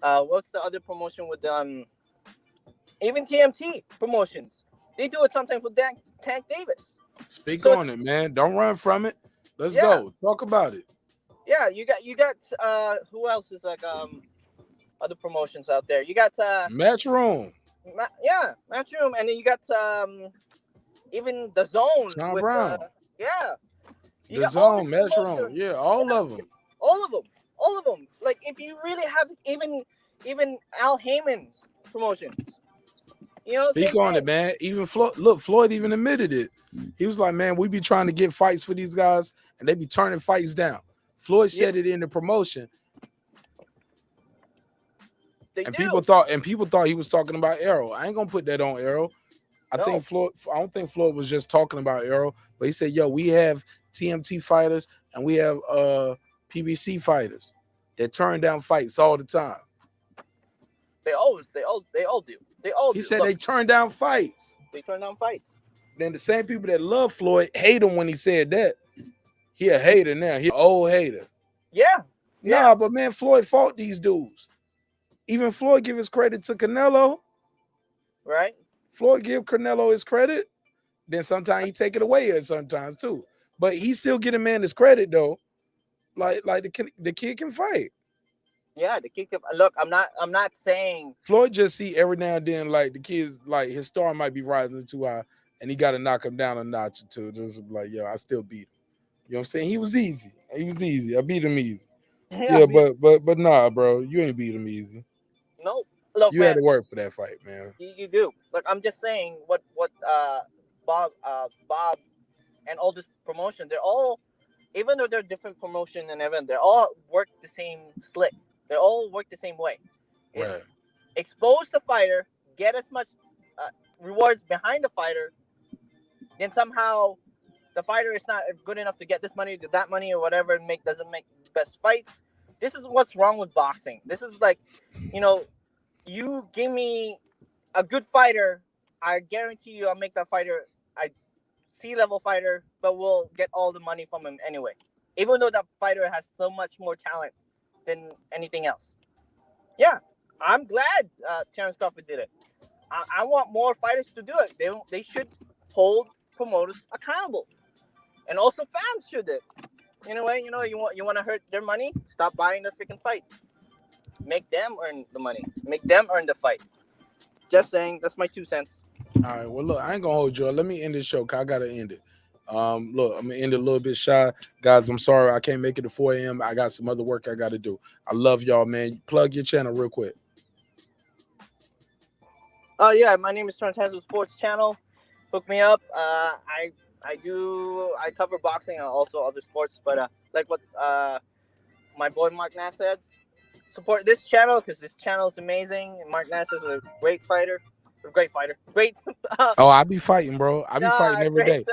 what's the other promotion with even TMT promotions. They do it sometimes with Tank Davis. Speak on it, man. Don't run from it. Let's go. Talk about it. Yeah, you got who else is like other promotions out there? You got Matchroom. Matchroom, and then you got even the Zone. Tom with, Brown. You the Zone, Matchroom. Yeah, all of them. All of them. Like if you really have even Al Heyman's promotions. Speak on it, man. Even Floyd even admitted it. He was like, man, we be trying to get fights for these guys, and they be turning fights down. Floyd said it in the promotion. People thought he was talking about Arrow. I ain't gonna put that on Arrow. I don't think Floyd was just talking about Arrow, but he said, yo, we have TMT fighters and we have PBC fighters that turn down fights all the time. They all do. He said they turn down fights. They turn down fights. Then the same people that love Floyd hate him when he said that. He a hater now. He an old hater. Yeah. Nah, but man, Floyd fought these dudes. Even Floyd give his credit to Canelo. Right. Floyd give Canelo his credit. Then sometimes he take it away sometimes too. But he still get a man his credit though. Like the kid can fight. Yeah, the kid can look. I'm not saying Floyd just see every now and then like the kids like his star might be rising too high and he got to knock him down a notch or two. Just like, yo, I still beat him. You know what I'm saying? He was easy. I beat him easy. Yeah, but nah, bro, you ain't beat him easy. No, look, you had to work for that fight, man. You do. Look, I'm just saying what Bob and all this promotion, they're all, even though they're different promotion and everything, they all work the same slick. They all work the same way. Right. Expose the fighter, get as much rewards behind the fighter, then somehow the fighter is not good enough to get this money, to that money, or whatever, and doesn't make the best fights. This is what's wrong with boxing. This is like, you give me a good fighter, I guarantee you I'll make that fighter a C-level fighter, but we'll get all the money from him anyway. Even though that fighter has so much more talent than anything else. Yeah, I'm glad Terence Crawford did it. I want more fighters to do it. They should hold promoters accountable. And also fans should do it. In a way, you want to hurt their money, stop buying their freaking fights. Make them earn the money. Make them earn the fight. Just saying. That's my 2 cents. All right. Well, look, I ain't gonna hold you. Let me end this show. Cause I gotta end it. Look, I'm gonna end it a little bit shy, guys. I'm sorry I can't make it to 4 a.m. I got some other work I gotta do. I love y'all, man. Plug your channel real quick. Yeah, my name is Terence Sports Channel. Hook me up. I cover boxing and also other sports, but like what my boy marqnash said, support this channel because this channel is amazing. marqnash is a great fighter. Great. Oh, I be fighting, bro. I be fighting every day.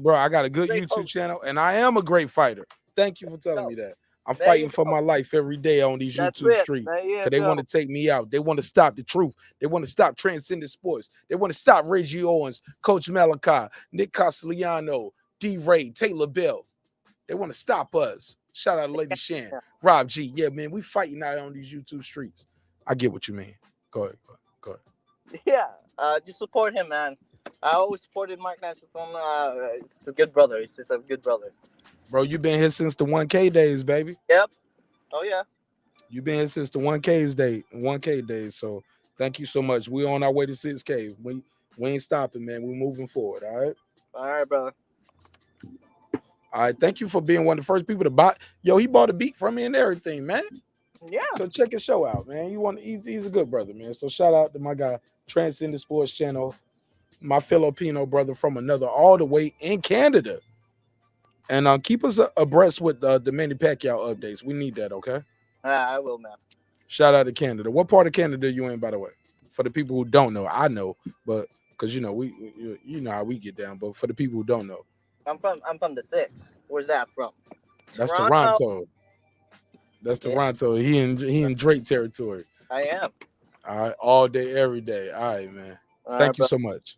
Bro, I got a good YouTube host. channel, and I am a great fighter. Thank you for telling me that. I'm fighting for my life every day on these YouTube streets because they want to take me out. They want to stop the truth. They want to stop transcendent sports. They want to stop Reggie Owens, Coach Malachi, Nick Castellano, D. Ray, Taylor Bell. They want to stop us. Shout out to Lady Shan, Rob G. Yeah, man, we fighting out on these YouTube streets. I get what you mean. Go ahead. Yeah, just support him, man. I always supported marqnash from. It's a good brother. He's just a good brother. Bro, you been here since the 1K days, baby. Yep. Oh yeah. You been here since the 1K days. So thank you so much. We on our way to 6K. We ain't stopping, man. We moving forward. All right. All right, brother. All right. Thank you for being one of the first people to buy. Yo, he bought a beat from me and everything, man. Yeah. So check his show out, man. He's a good brother, man. So shout out to my guy, Transcendent Sports Channel, my Filipino brother from another all the way in Canada. And keep us abreast with the Manny Pacquiao updates. We need that, okay? I will, man. Shout out to Canada. What part of Canada you in, by the way? For the people who don't know, I know, but because you know how we get down. But for the people who don't know, I'm from the 6. Where's that from? That's Toronto. That's Toronto. He in Drake territory. I am. All right, all day, every day. All right, man. Thank you so much.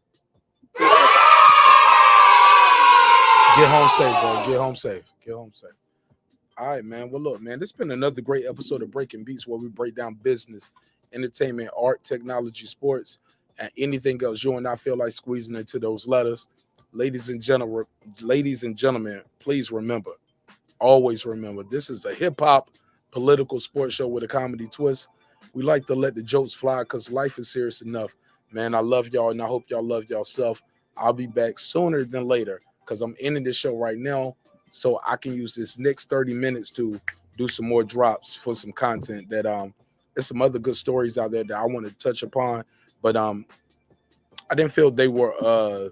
Get home safe, bro. Get home safe. Get home safe. All right, man. Well, look, man, this has been another great episode of Breaking Beats where we break down business, entertainment, art, technology, sports, and anything else you and I feel like squeezing into those letters. Ladies and gentlemen, please remember, always remember, this is a hip-hop political sports show with a comedy twist. We like to let the jokes fly because life is serious enough. Man, I love y'all, and I hope y'all love yourself. I'll be back sooner than later because I'm ending this show right now so I can use this next 30 minutes to do some more drops for some content that there's some other good stories out there that I want to touch upon, but I didn't feel they were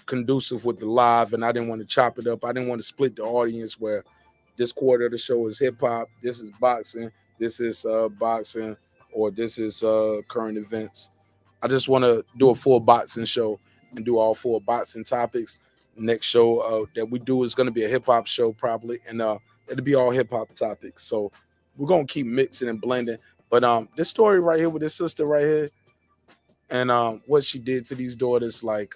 conducive with the live, and I didn't want to chop it up. I didn't want to split the audience where this quarter of the show is hip-hop, this is boxing, this is boxing, or this is current events. I just want to do a full boxing show and do all 4 boxing topics. Next show that we do is going to be a hip-hop show probably, and it'll be all hip-hop topics. So we're going to keep mixing and blending. But this story right here with this sister right here and what she did to these daughters, like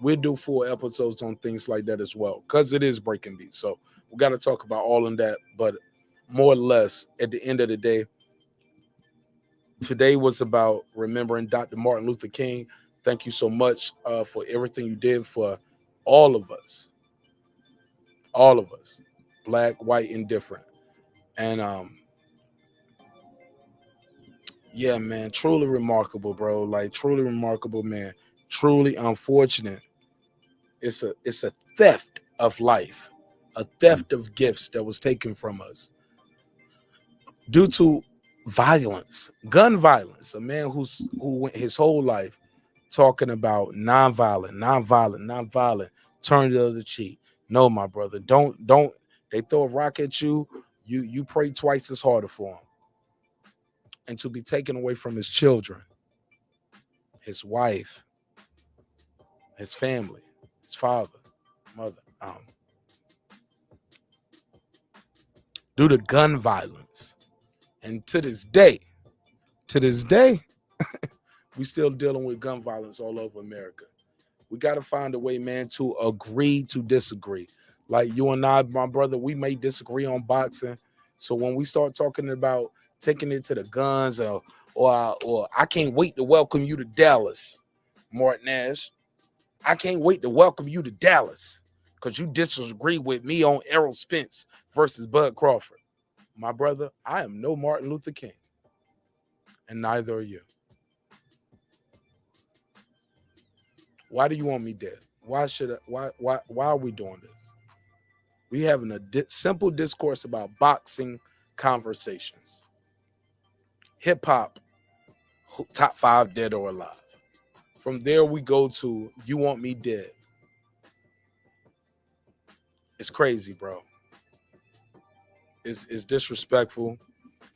we'll do 4 episodes on things like that as well because it is Breaking Beats. So we got to talk about all of that. But more or less, at the end of the day, today was about remembering Dr. Martin Luther King. Thank you so much for everything you did for all of us, black, white, and different. And yeah, man, truly remarkable, bro. Like truly remarkable, man. Truly unfortunate. It's a theft of life, a theft of gifts that was taken from us due to violence, gun violence. A man who went his whole life talking about nonviolent, turn the other cheek. No, my brother, don't. They throw a rock at you, you pray twice as harder for him. And to be taken away from his children, his wife, his family, his father, mother, due to gun violence. And to this day, we still dealing with gun violence all over America. We got to find a way, man, to agree to disagree. Like you and I, my brother, we may disagree on boxing. So when we start talking about taking it to the guns or I can't wait to welcome you to Dallas, marqnash. I can't wait to welcome you to Dallas because you disagree with me on Errol Spence versus Bud Crawford. My brother, I am no Martin Luther King. And neither are you. Why do you want me dead? Why are we doing this? We having a simple discourse about boxing conversations. Hip hop, top 5 dead or alive. From there we go to you want me dead. It's crazy, bro. It's disrespectful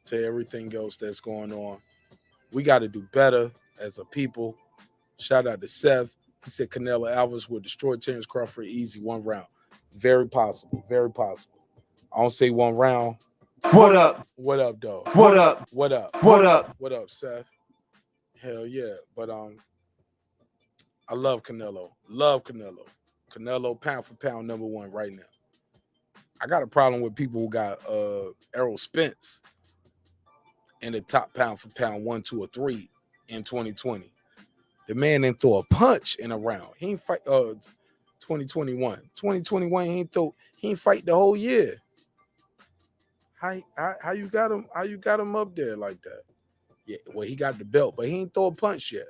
to everything else that's going on. We got to do better as a people. Shout out to Seth. He said Canelo Alvarez will destroy Terence Crawford easy 1 round. Very possible. Very possible. I don't say 1 round. What up? What up, dog? What up? What up? What up? What up, Seth? Hell yeah. But I love Canelo. Love Canelo. Canelo pound for pound #1 right now. I got a problem with people who got Errol Spence in the top pound for pound 1, 2, or 3 in 2020. The man didn't throw a punch in a round. He ain't fight 2021. 2021, he ain't fight the whole year. How you got him? How you got him up there like that? Yeah, well, he got the belt, but he ain't throw a punch yet.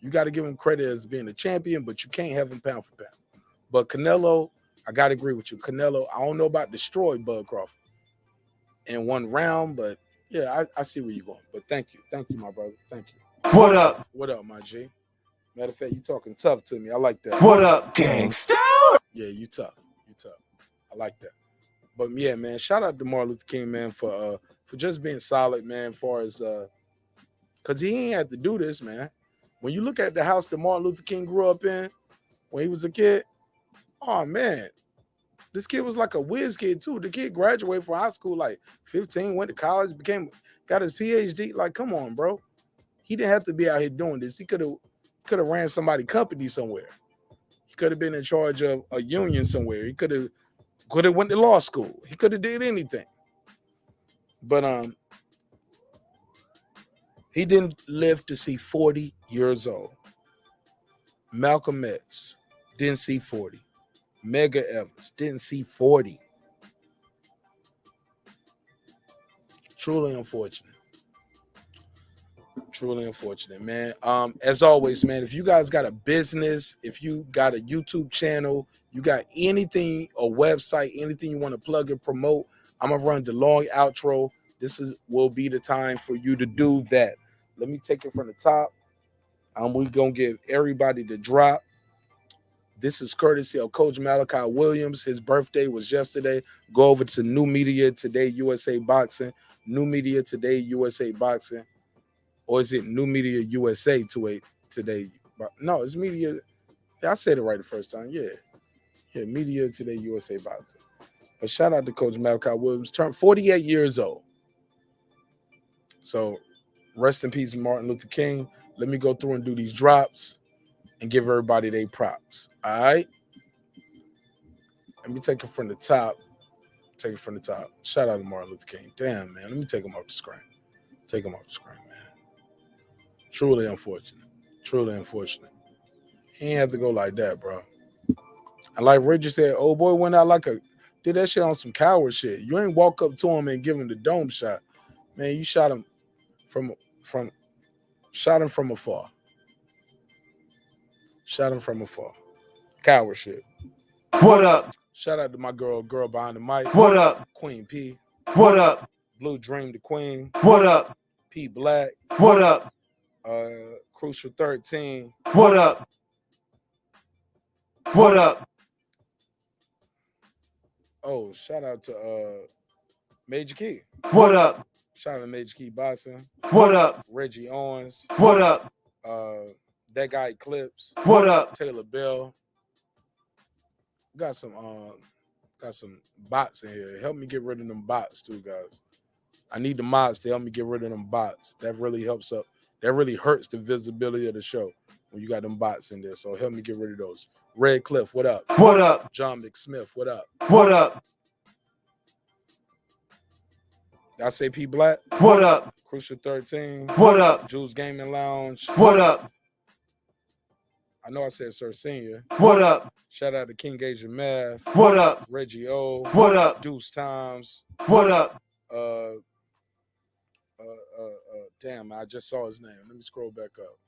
You got to give him credit as being a champion, but you can't have him pound for pound. But Canelo, I got to agree with you. Canelo, I don't know about destroy Bud Crawford in 1 round, but yeah, I see where you're going. But thank you, my brother. Thank you. What up? What up, my G? Matter of fact, you talking tough to me. I like that. What up, gangsta? Yeah, you tough. You tough. I like that. But yeah, man, shout out to Martin Luther King, man, for just being solid, man, as far as because he ain't had to do this, man. When you look at the house that Martin Luther King grew up in when he was a kid, oh man, this kid was like a whiz kid too. The kid graduated from high school like 15, went to college, got his PhD. Like, come on, bro. He didn't have to be out here doing this. He could have ran somebody's company somewhere. He could have been in charge of a union somewhere. He could have went to law school. He could have did anything. But he didn't live to see 40 years old. Malcolm X didn't see 40. Medgar Evers didn't see 40. Truly unfortunate. Truly unfortunate, man. As always, man, if you guys got a business, if you got a YouTube channel, you got anything, a website, anything you want to plug and promote, I'm gonna run the long outro. This will be the time for you to do that. Let me take it from the top. We're gonna give everybody the drop. This is courtesy of Coach Malachi Williams. His birthday was yesterday. Go over to New Media Today USA Boxing. New Media Today USA Boxing. Or is it New Media USA Today? No, it's Media. Yeah, I said it right the first time. Yeah, Media Today USA Boxing. But shout out to Coach Malachi Williams. Turned 48 years old. So rest in peace, Martin Luther King. Let me go through and do these drops and give everybody their props. All right? Let me take it from the top. Shout out to Martin Luther King. Damn, man. Let me take him off the screen. Man. Truly unfortunate. He ain't have to go like that, bro. And like Reggie said, old boy went out did that shit on some coward shit. You ain't walk up to him and give him the dome shot. Man, you shot him from afar. Coward shit. What up? Shout out to my girl behind the mic. What up? Queen P. What up? Blue Dream the Queen. What up? P Black. What up? Crucial 13. What up? What up? Oh, shout out to Major Key. What up? Shout out to Major Key Boxing. What up? Reggie Owens. What up? That guy Eclipse. What up? Taylor Bell. Got some bots in here. Help me get rid of them bots too, guys. I need the mods to help me get rid of them bots. That really helps up. That really hurts the visibility of the show when you got them bots in there. So help me get rid of those. Red Cliff, what up? What up? John McSmith, what up? What up? Did I say P Black? What up? Crucial 13. What up? Jules Gaming Lounge. What up? I know I said Sir Senior. What up? Shout out to King Gage and Math. What up? Reggie O. What up? Deuce Times. What up? Damn, I just saw his name. Let me scroll back up.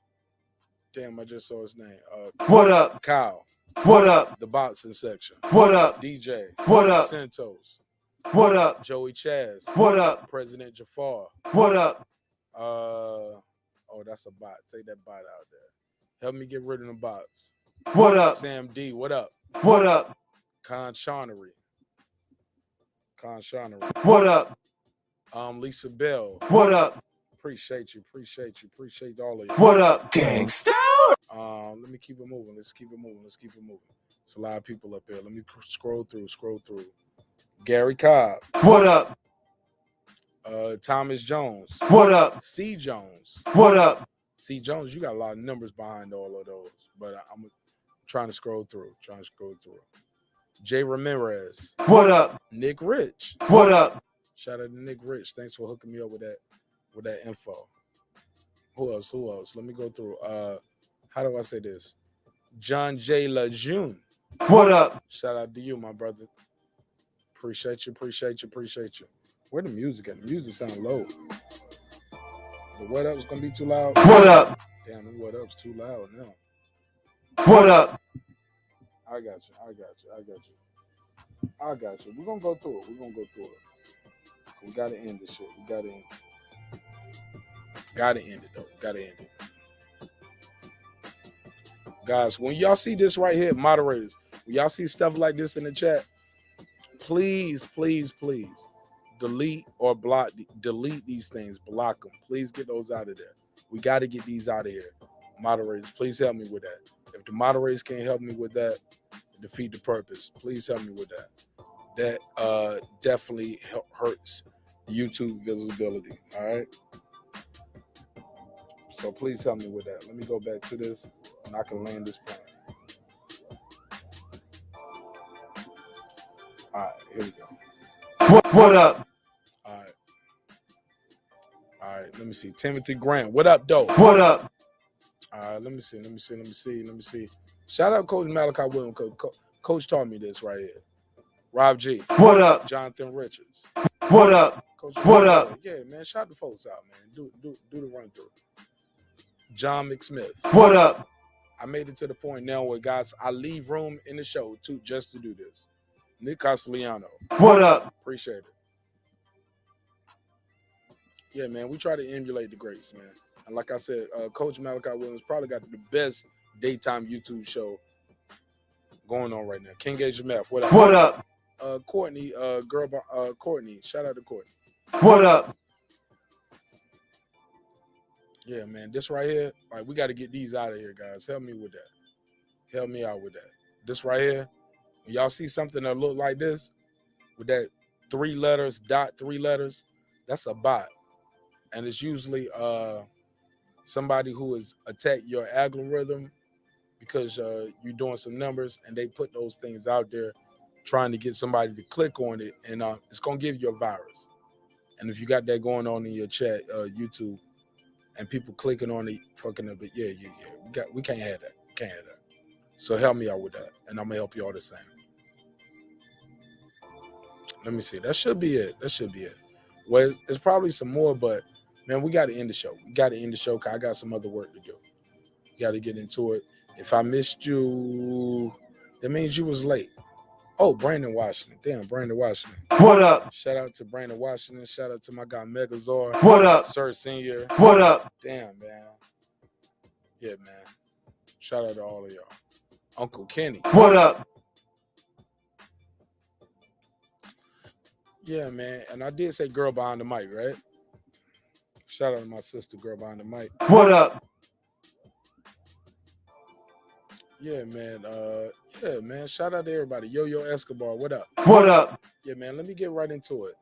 Damn, I just saw his name. What up? Kyle. What up? The boxing section. What up? DJ. What up? Santos. What up? Joey Chaz. What up? President Jafar. What up? Oh, that's a bot. Take that bot out there. Help me get rid of the bots. What up? Sam D. What up? What up? Con Shonery. What up? Lisa Bell. What up? Appreciate you. Appreciate all of you. What up, gangsta? Let me keep it moving. Let's keep it moving. There's a lot of people up here. Let me scroll through. Gary Cobb. What up? Thomas Jones. What up? C. Jones. What up? C. Jones, you got a lot of numbers behind all of those, but I'm trying to scroll through. Jay Ramirez. What up? Nick Rich. What up? Shout out to Nick Rich. Thanks for hooking me up with that info. Who else? Let me go through. How do I say this? John J. Lejeune. What up? Shout out to you, my brother. Appreciate you. Where the music at? The music sound low. The what up's gonna be too loud. What up? Damn, the what up's too loud now. What up? I got you. We're gonna go through it. We gotta end this shit. Gotta end it though. Guys, when y'all see this right here, moderators, when y'all see stuff like this in the chat, please delete or delete these things, block them. Please get those out of there. We got to get these out of here. Moderators, please help me with that. If the moderators can't help me with that, defeat the purpose. Please help me with that. That definitely hurts YouTube visibility. All right. So please help me with that. Let me go back to this and I can land this plane. All right, here we go. What up? All right. Let me see. Timothy Grant. What up, though? What up? All right. Let me see. Shout out Coach Malachi Williams. Coach taught me this right here. Rob G. What up? Jonathan Richards. What up? Coach What up? Yeah, man. Shout the folks out, man. Do the run through. John McSmith. What up? I made it to the point now where, guys, I leave room in the show just to do this. Nick Castellano. What up? Appreciate it. Yeah, man, we try to emulate the greats, man. And like I said, Coach Malachi Williams probably got the best daytime YouTube show going on right now. King Gage Meth. What up? What up? Courtney, Courtney. Shout out to Courtney. What up? Yeah, man, this right here, like, we got to get these out of here, guys. Help me with that. Help me out with that. This right here, when y'all see something that look like this, with that 3 letters, that's a bot. And it's usually somebody who has attacked your algorithm because you're doing some numbers, and they put those things out there trying to get somebody to click on it, and it's going to give you a virus. And if you got that going on in your chat, YouTube, and people clicking on it, fucking up, yeah. We can't have that. So help me out with that, and I'm going to help you all the same. Let me see. That should be it. Well, it's probably some more, but, man, we got to end the show. Because I got some other work to do. Got to get into it. If I missed you, that means you was late. Oh, Brandon Washington. Damn, Brandon Washington. What up? Shout out to Brandon Washington. Shout out to my guy Megazord. What up? Sir Senior. What up? Damn, man. Yeah, man. Shout out to all of y'all. Uncle Kenny. What up? Yeah, man. And I did say girl behind the mic, right? Shout out to my sister, girl behind the mic. What up? Yeah, man. Shout out to everybody. Yo Escobar, what up? What up? Yeah, man. Let me get right into it.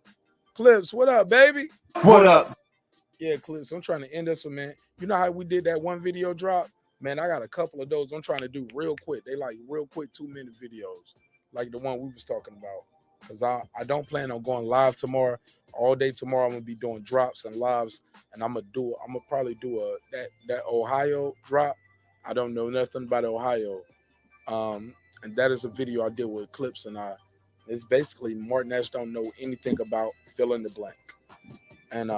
Clips, what up, baby? What up? Yeah, Clips. I'm trying to end this one, man. You know how we did that one video drop? Man, I got a couple of those I'm trying to do real quick. They like real quick 2-minute videos, like the one we was talking about. Because I don't plan on going live tomorrow. All day tomorrow, I'm gonna be doing drops and lives, and I'm gonna probably do that Ohio drop. I don't know nothing about Ohio. And that is a video I did with Clips and I It's basically marqnash don't know anything about fill in the blank. And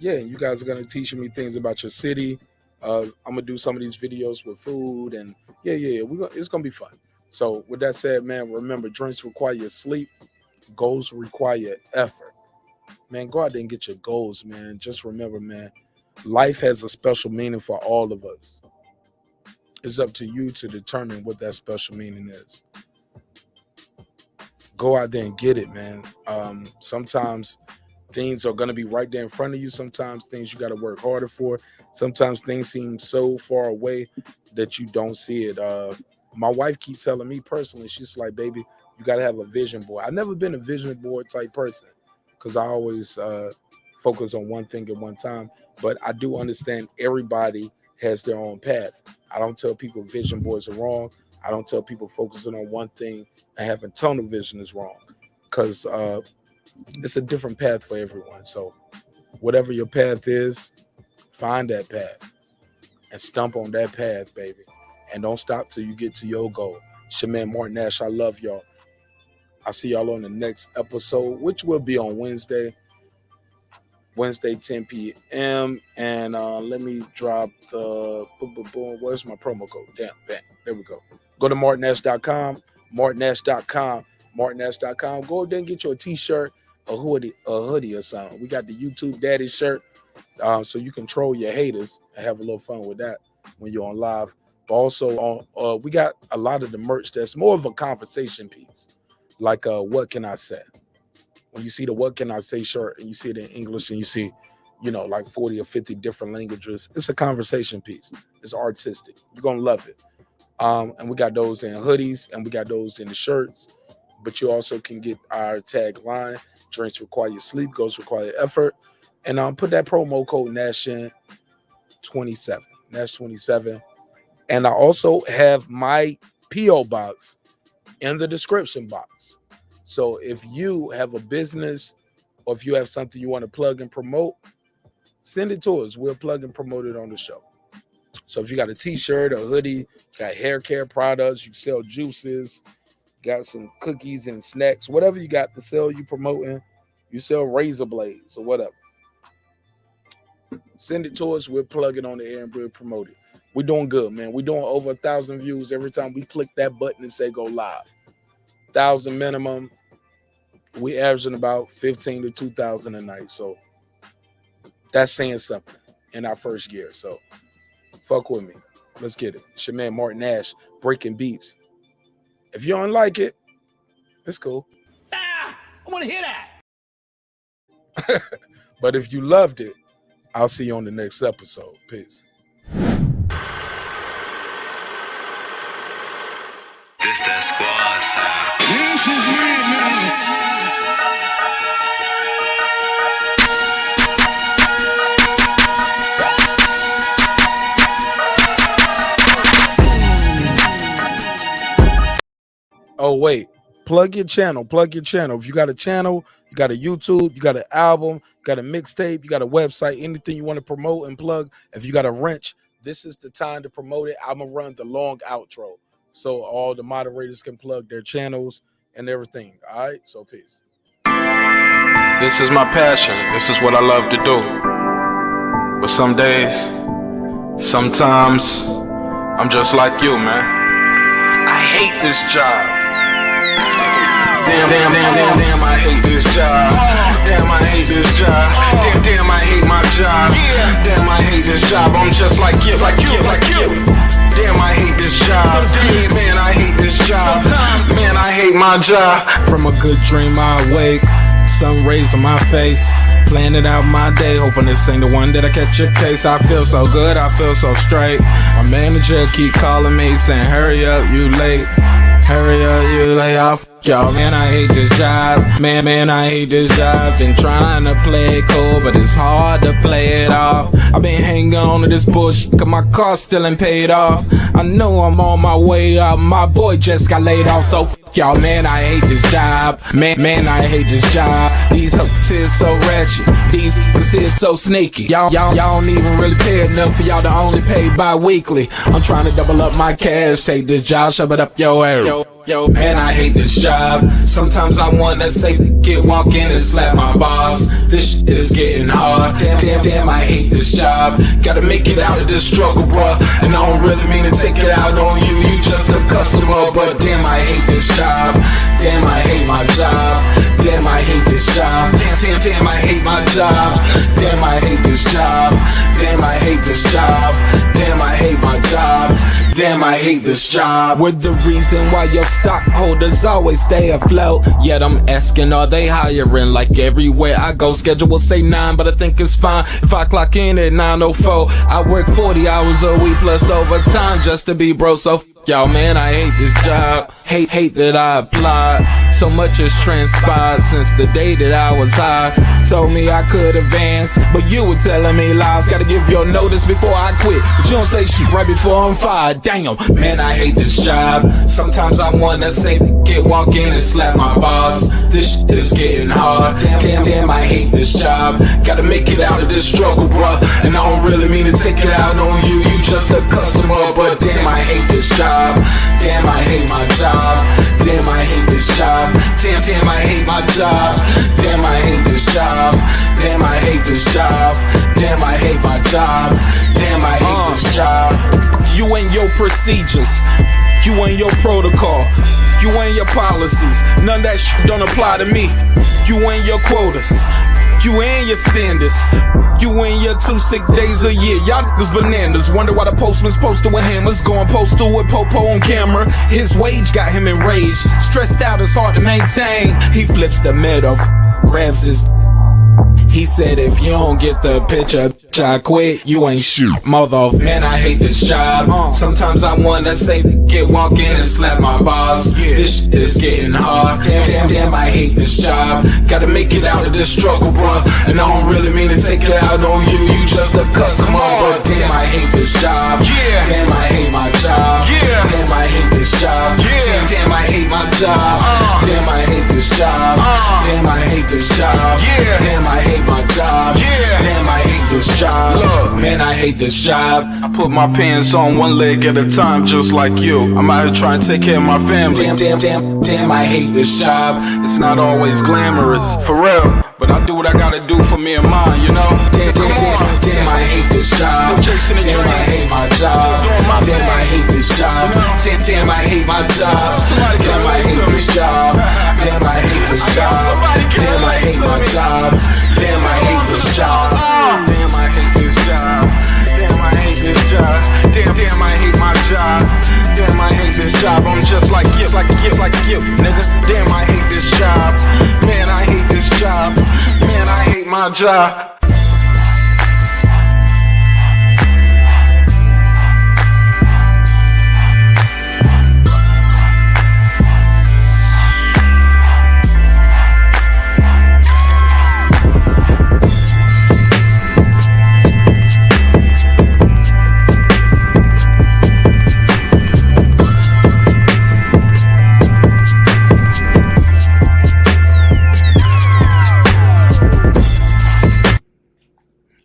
yeah, you guys are gonna teach me things about your city. I'm gonna do some of these videos with food, and yeah, it's gonna be fun. So with that said, man, remember, drinks require sleep, goals require effort. Man, go out there and get your goals, man. Just remember, man, life has a special meaning for all of us. It's up to you to determine what that special meaning is. Go out there and get it, man. Sometimes things are going to be right there in front of you. Sometimes things you got to work harder for. Sometimes things seem so far away that you don't see it. My wife keeps telling me personally, she's like, baby, you got to have a vision board. I've never been a vision board type person because I always focus on one thing at one time. But I do understand everybody has their own path. I don't tell people vision boards are wrong. I don't tell people focusing on one thing and having tunnel vision is wrong, because it's a different path for everyone. So whatever your path is, find that path and stump on that path, baby. And don't stop till you get to your goal. It's your man, marqnash. I love y'all. I'll see y'all on the next episode, which will be on Wednesday, 10 p.m. And let me drop the boom. Where's my promo code? Damn, bam. There we go. Go to marqnash.com, marqnash.com. Go there and get your t-shirt, a hoodie or something. We got the YouTube Daddy shirt, so you can troll your haters and have a little fun with that when you're on live. But also, we got a lot of the merch that's more of a conversation piece, like what can I say? When you see the what can I say shirt and you see it in English and you see, like 40 or 50 different languages, it's a conversation piece. It's artistic. You're going to love it. And we got those in hoodies and we got those in the shirts. But you also can get our tagline, drinks require sleep, goals require effort. And put that promo code Nash in 27, Nash 27. And I also have my P.O. box in the description box. So if you have a business or if you have something you want to plug and promote, send it to us. We'll plug and promote it on the show. So if you got a t-shirt, a hoodie, got hair care products, you sell juices, got some cookies and snacks, whatever you got to sell, you promoting, you sell razor blades or whatever. Send it to us. We'll plug it on the air and we'll promote it. We're doing good, man. We're doing over 1,000 views every time we click that button and say go live. 1,000 minimum. We averaging about 15 to 2,000 a night. So that's saying something in our first year. So fuck with me. Let's get it. It's your man marqnash, breaking beats. If you don't like it, it's cool. I want to hear that. But if you loved it, I'll see you on the next episode. Peace. This that squad sound. Oh, wait. Plug your channel. If you got a channel, you got a YouTube, you got an album, you got a mixtape, you got a website, anything you want to promote and plug. If you got a wrench, this is the time to promote it. I'm going to run the long outro so all the moderators can plug their channels and everything. All right? So peace. This is my passion. This is what I love to do. But some days, sometimes, I'm just like you, man. I hate this job. Damn, I hate this job. Damn, I hate this job. Damn, I hate my job. Damn, I hate this job. I'm just like you. Damn, I hate this job. Man, I hate this job. Man, I hate my job. From a good dream I wake, sun rays on my face, planning out my day, hoping this ain't the one that I catch a case. I feel so good, I feel so straight. My manager keep calling me saying, hurry up, you late. Hurry up, you lay off. Y'all, man, I hate this job. Man, I hate this job. Been trying to play it cool, but it's hard to play it off. I've been hanging on to this bullshit, cause my car still ain't paid off. I know I'm on my way up. My boy just got laid off, so y'all, man, I hate this job. Man, I hate this job. These hoes here so ratchet, these niggas here so sneaky. Y'all don't even really pay enough for y'all to only pay bi-weekly. I'm trying to double up my cash, take this job, shove it up your ass. Yo, man, I hate this job. Sometimes I wanna say, walk in and slap my boss. This shit is getting hard. Damn, I hate this job. Gotta make it out of this struggle, bruh. And I don't really mean to take it out on you. You just a customer, but damn, I hate this job. Damn, I hate my job. Damn, I hate this job. Damn, I hate my job. Damn, I hate this job. Damn, I hate this job. Damn, I hate my job. Damn, I hate this job. We're the reason why your stockholders always stay afloat. Yet I'm asking, are they hiring? Like everywhere I go, schedule will say 9, but I think it's fine if I clock in at 9:04. I work 40 hours a week plus overtime just to be bro. So y'all, man, I hate this job. Hate that I applied. So much has transpired since the day that I was high. Told me I could advance, but you were telling me lies. Gotta give your notice before I quit, but you don't say shit right before I'm fired. Damn, man, I hate this job. Sometimes I wanna say, walk in and slap my boss. This shit is getting hard. Damn, I hate this job. Gotta make it out of this struggle, bruh. And I don't really mean to take it out on you. You just a customer, but damn, I hate this job. Damn, I hate my job. Damn, I hate this job. Damn, I hate my job. Damn, I hate this job. Damn, I hate this job. Damn, I hate my job. Damn, I hate this job. You and your procedures, you and your protocol, you and your policies, none of that shit don't apply to me. You and your quotas, you and your standards, you and your 2 sick days a year. Y'all niggas bananas. Wonder why the postman's posted with hammers, going postal with Popo on camera. His wage got him enraged, stressed out, it's hard to maintain. He flips the middle, grabs his. He said, if you don't get the picture, I quit, you ain't shoot. Mother, man, I hate this job. Sometimes I wanna say, walk in and slap my boss. This shit is getting hard. Damn, I hate this job. Gotta make it out of this struggle, bruh. And I don't really mean to take it out on you. You just a customer, but damn, I hate this job. Damn, I hate my job. Damn, I hate this job. Damn, I hate my job. Damn, I hate this job. Damn, I hate this job. Damn, I hate my job. Damn, I hate this job. Look, man, I hate this job. I put my pants on one leg at a time, just like you. I'm out here trying to take care of my family. Damn, I hate this job. It's not always glamorous, for real, but I do what I gotta do for me and mine, you know? Damn, I hate this job. Damn, I hate my job. Damn, I hate this job. Damn, I hate my job. Damn, I hate this job. Damn, I hate this job. Damn, I hate my job. Damn, I hate this job. Damn, I hate this job. Damn, I hate this job. Damn, I hate my job. Damn, I hate this job. I'm just like you, nigga. Damn, I hate this job. Man, I hate this job. Man, I hate my job.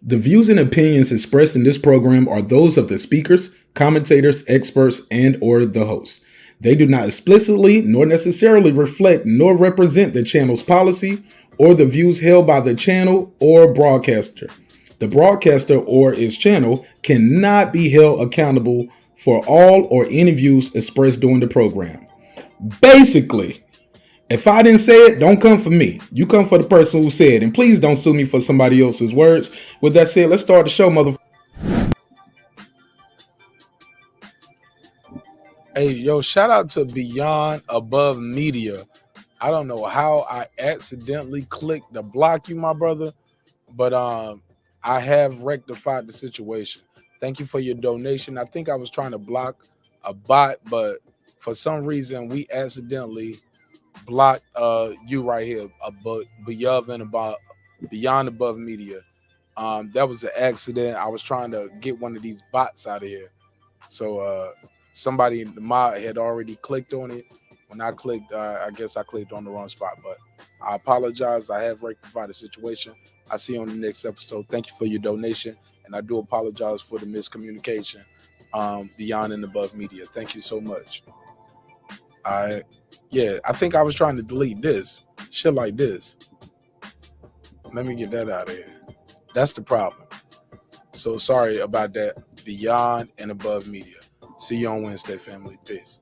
The views and opinions expressed in this program are those of the speakers, commentators, experts, and or the host. They do not explicitly nor necessarily reflect nor represent the channel's policy or the views held by the channel or broadcaster. The broadcaster or its channel cannot be held accountable for all or any views expressed during the program. Basically, if I didn't say it, don't come for me. You come for the person who said it. And please don't sue me for somebody else's words. With that said, let's start the show, motherfucker. Hey, yo, shout out to Beyond Above Media. I don't know how I accidentally clicked to block you, my brother, but I have rectified the situation. Thank you for your donation. I think I was trying to block a bot, but for some reason we accidentally blocked you right here, Beyond Above Media. That was an accident. I was trying to get one of these bots out of here. So somebody in the mod had already clicked on it When I clicked, I guess I clicked on the wrong spot, but I apologize. I have rectified the situation. I see you on the next episode. Thank you for your donation, and I do apologize for the miscommunication. Beyond and Above Media. Thank you so much. I think I was trying to delete this shit like this. Let me get that out of here. That's the problem. So sorry about that. Beyond and Above Media. See you on Wednesday, family. Peace.